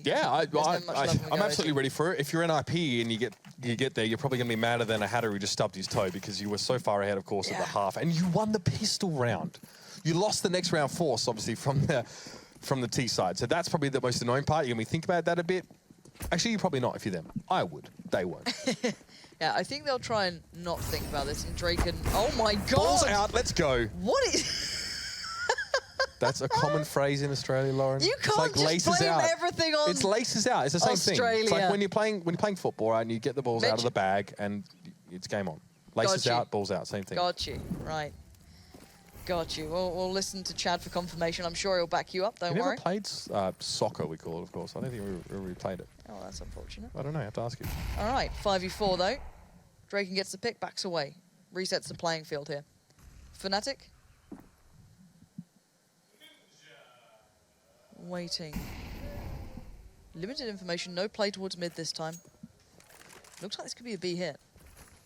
Yeah, I'm absolutely ready for it. If you're NiP and you get there, you're probably going to be madder than a Hatter who just stubbed his toe because you were so far ahead, of course, at the half, and you won the pistol round. You lost the next round force, obviously, from the T side. So that's probably the most annoying part. You're going to think about that a bit. Actually, you're probably not if you're them. I would. They won't. Yeah, I think they'll try and not think about this. And Drake and... Oh, my God! Balls out. Let's go. What is... That's a common phrase in Australia, Lauren. You can't like just laces blame out. everything on It's laces out. It's the same Australia. thing. It's like when you're playing football, right, and you get the balls out of the bag, and it's game on. Laces out, balls out, same thing. Got you. Right. Got you. We'll listen to Chad for confirmation. I'm sure he'll back you up, don't worry. Never played soccer, we call it, of course. I don't think we really played it. Oh, that's unfortunate. I don't know. I have to ask you. All right. 5v4, though. Draken gets the pick, backs away. Resets the playing field here. fnatic. Waiting. Limited information. No play towards mid this time. Looks like this could be a B hit.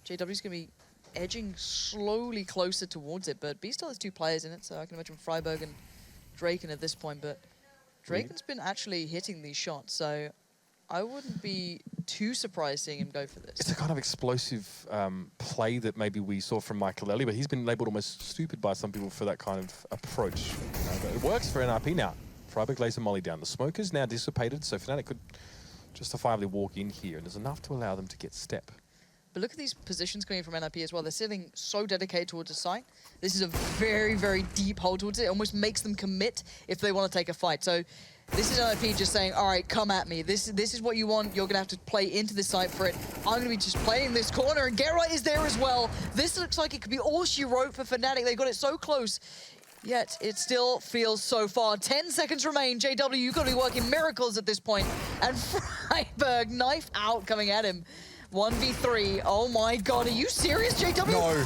JW's going to be edging slowly closer towards it, but B still has 2 players in it, so I can imagine Freiburg and Draken at this point, but Draken's been actually hitting these shots, so I wouldn't be too surprised seeing him go for this. It's a kind of explosive play that maybe we saw from Michael Ellie, but he's been labelled almost stupid by some people for that kind of approach. But it works for NiP now. Freiburg lays a molly down. The smoke is now dissipated, so fnatic could justifiably walk in here, and there's enough to allow them to get step. But look at these positions coming from NiP as well. They're sitting so dedicated towards the site. This is a very, very deep hold towards it. It almost makes them commit if they want to take a fight. So This is NiP just saying, all right, come at me. This is what you want. You're going to have to play into the site for it. I'm going to be just playing this corner, and Get Right is there as well. This looks like it could be all she wrote for Fnatic. They got it so close, yet it still feels so far. 10 seconds remain. JW, you've got to be working miracles at this point. And Freiberg, knife out, coming at him. 1v3. Oh my God, are you serious, JW? No.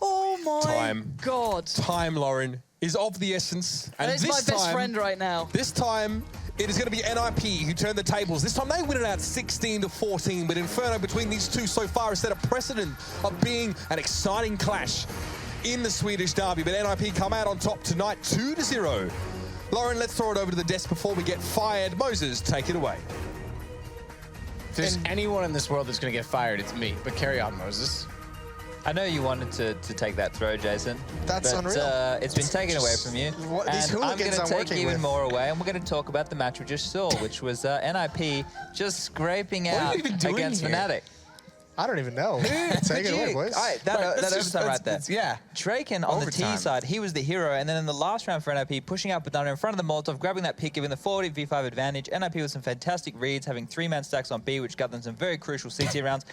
Oh my God. Time, Lauren, is of the essence. And it's my best friend right now. This time, it is going to be NiP who turn the tables. This time they win it out 16-14, but Inferno between these two so far has set a precedent of being an exciting clash in the Swedish derby. But NiP come out on top tonight, 2-0. Lauren, let's throw it over to the desk before we get fired. Moses, take it away. If there's anyone in this world that's going to get fired, it's me. But carry on, Moses. I know you wanted to take that throw, Jason. That's but, unreal. It's been taken away from you. These and I'm going hooligans to take working even with. more away, and we're going to talk about the match we just saw, which was NiP just scraping What are out you even doing against here? Fnatic. I don't even know. Take it away, boys. All right, that overtime right there. Yeah. Draken on the T side, he was the hero, and then in the last round for NiP, pushing out Badana in front of the Molotov, grabbing that pick, giving the 40v5 advantage. NiP with some fantastic reads, having 3-man stacks on B, which got them some very crucial CT rounds.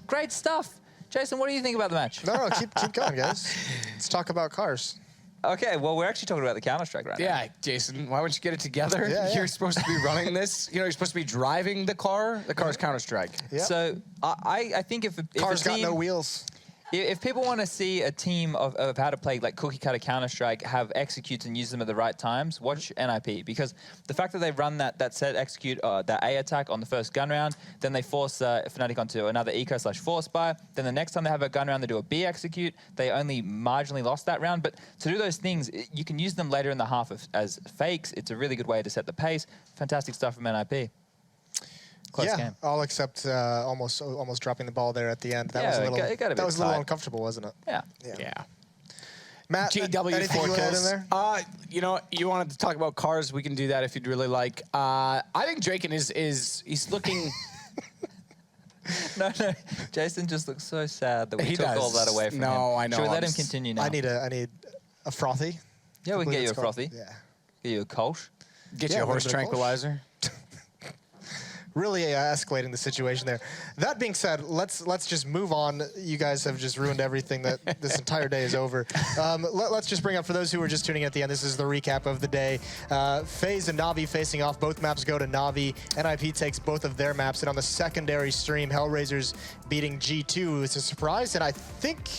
Great stuff. Jason, what do you think about the match? No, keep going, guys. Let's talk about cars. Okay, well, we're actually talking about the Counter-Strike right now. Yeah, Jason, why wouldn't you get it together? Yeah, You're supposed to be running this. You know, you're supposed to be driving the car. The car's Counter-Strike. Yep. So I think if Car's a team, got no wheels. If people want to see a team of how to play like cookie cutter Counter-Strike, have executes and use them at the right times, watch NiP. Because the fact that they run that set execute, that A attack on the first gun round, then they force Fnatic onto another eco/force buy, then the next time they have a gun round, they do a B execute. They only marginally lost that round. But to do those things, you can use them later in the half as fakes. It's a really good way to set the pace. Fantastic stuff from NiP. Close game. All except almost dropping the ball there at the end. That Yeah, was a little, it got a bit that was a little tight. uncomfortable, wasn't it? Yeah. Matt, GW anything 4 you want to add in kills. there? You know, you wanted to talk about cars. We can do that if you'd really like. I think Draken he's looking. No, Jason just looks so sad that we He took does. all that away from him. No, I know. Should we let I'm him continue now? I need a frothy. Yeah, we can get you a frothy. Yeah. Get you a Kolsch. Get Yeah, you a a horse little bit of tranquilizer. Really escalating the situation there. That being said, let's just move on. You guys have just ruined everything. That this entire day is over. Let's just bring up, for those who were just tuning in at the end, this is the recap of the day. FaZe and NaVi facing off. Both maps go to NaVi. NiP takes both of their maps, and on the secondary stream, Hellraisers beating G2. It's a surprise, and I think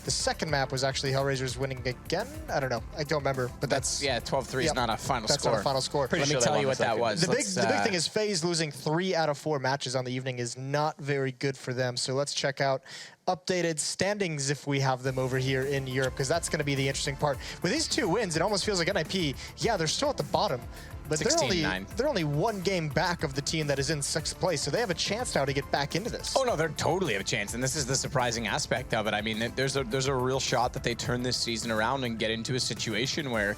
the second map was actually Hellraisers winning again. I don't know. I don't remember, but that's 12-3 is not a final that's score. not a final score. Let me tell you what that was. The big thing is FaZe losing 3 out of 4 matches on the evening is not very good for them. So let's check out updated standings if we have them over here in Europe, because that's going to be the interesting part. With these 2 wins, it almost feels like NiP, yeah, they're still at the bottom, but they're only 1 game back of the team that is in 6th place, so they have a chance now to get back into this. Oh no, they're totally have a chance, and this is the surprising aspect of it. I mean, there's a real shot that they turn this season around and get into a situation where,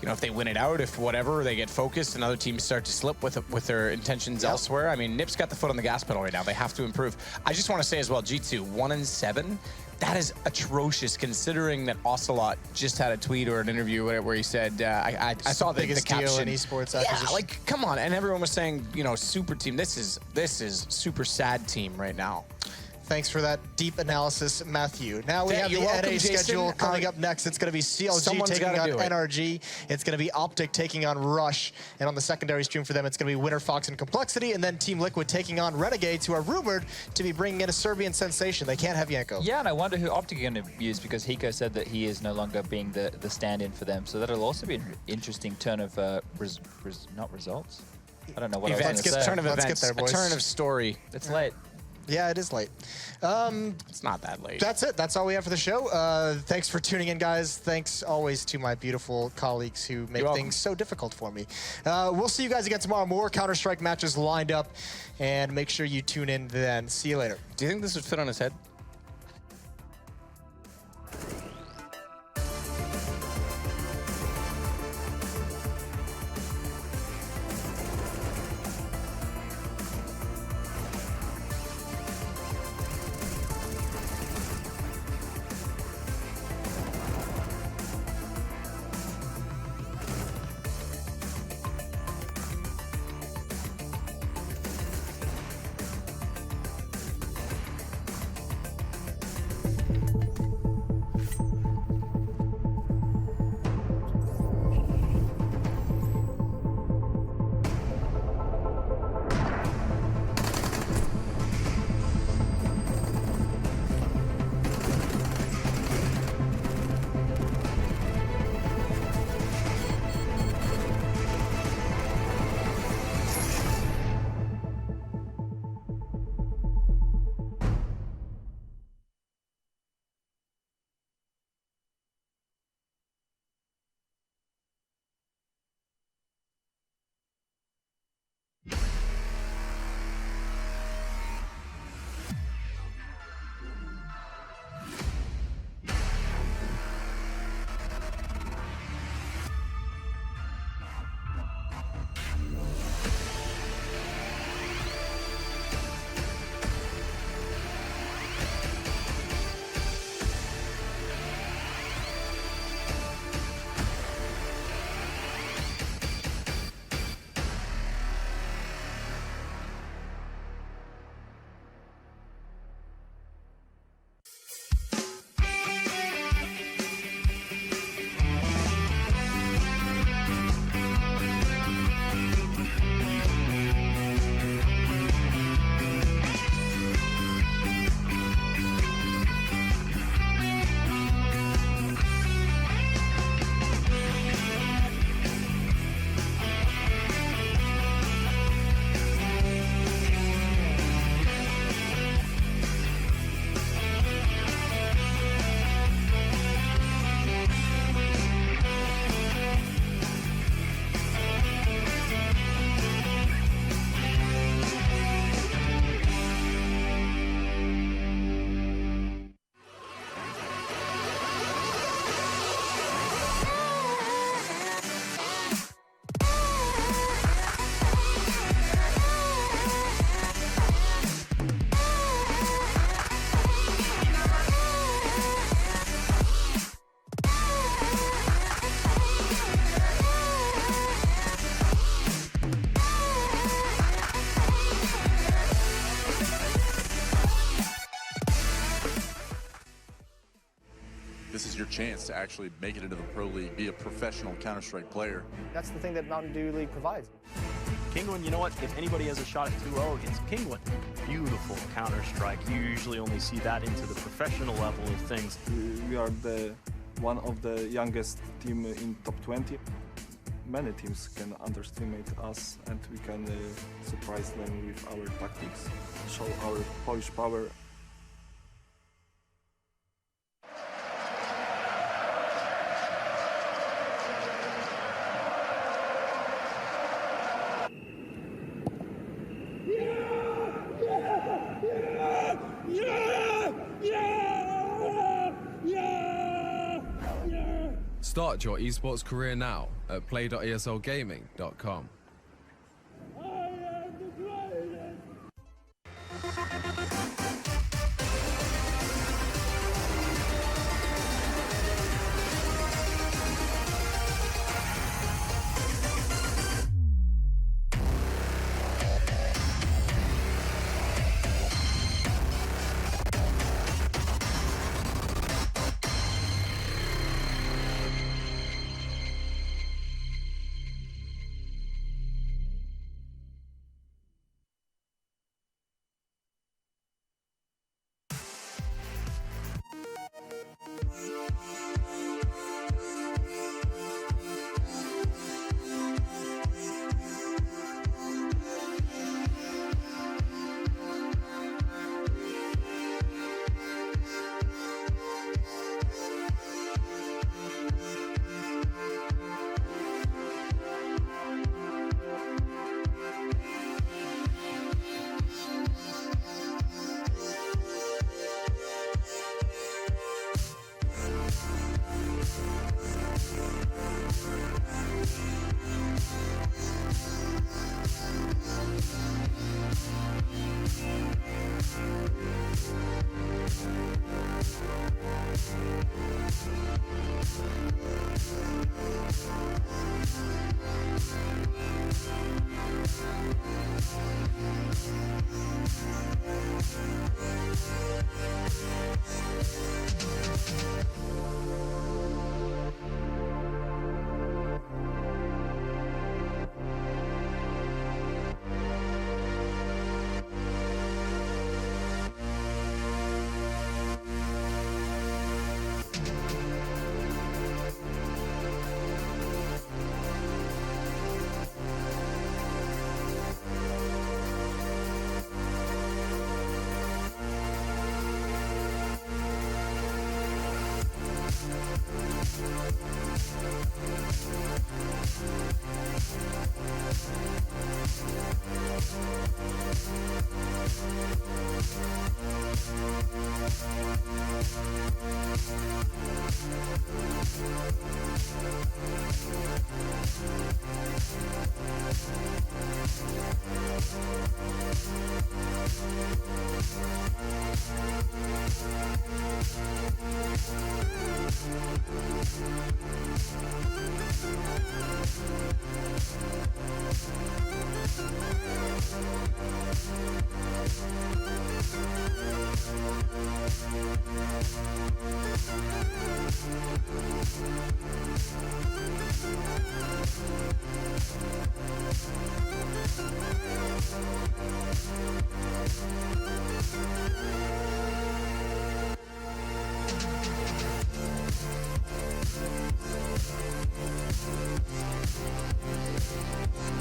you know, if they win it out, if whatever, they get focused and other teams start to slip with their intentions elsewhere. I mean, NiP's got the foot on the gas pedal right now. They have to improve. I just want to say as well, G2, 1-7. That is atrocious, considering that Ocelot just had a tweet or an interview where he said, I saw the caption. Deal in esports acquisition. Yeah, like, come on. And everyone was saying, you know, super team. This is super sad team right now. Thanks for that deep analysis, Matthew. Now we have the NA schedule coming up next. It's going to be CLG taking on NRG. It's going to be Optic taking on Rush. And on the secondary stream for them, it's going to be Winter Fox and Complexity. And then Team Liquid taking on Renegades, who are rumored to be bringing in a Serbian sensation. They can't have Yanko. Yeah, and I wonder who Optic are going to use, because Hiko said that he is no longer being the stand-in for them. So that'll also be an interesting turn of, not results? I don't know what events. I was going to say. Turn of events. Let's get there, boys. A turn of story. It's late. Yeah, it is late. It's not that late. That's it. That's all we have for the show. Thanks for tuning in, guys. Thanks always to my beautiful colleagues who make things so difficult for me. We'll see you guys again tomorrow. More Counter-Strike matches lined up, and make sure you tune in then. See you later. Do you think this would fit on his head? chance to actually make it into the Pro League, be a professional Counter-Strike player. That's the thing that Mountain Dew League provides. Kinguin, you know what? If anybody has a shot at 2-0, it's Kinguin. Beautiful Counter-Strike. You usually only see that into the professional level of things. We are one of the youngest team in top 20. Many teams can underestimate us, and we can surprise them with our tactics, show our Polish power. Start your esports career now at play.eslgaming.com.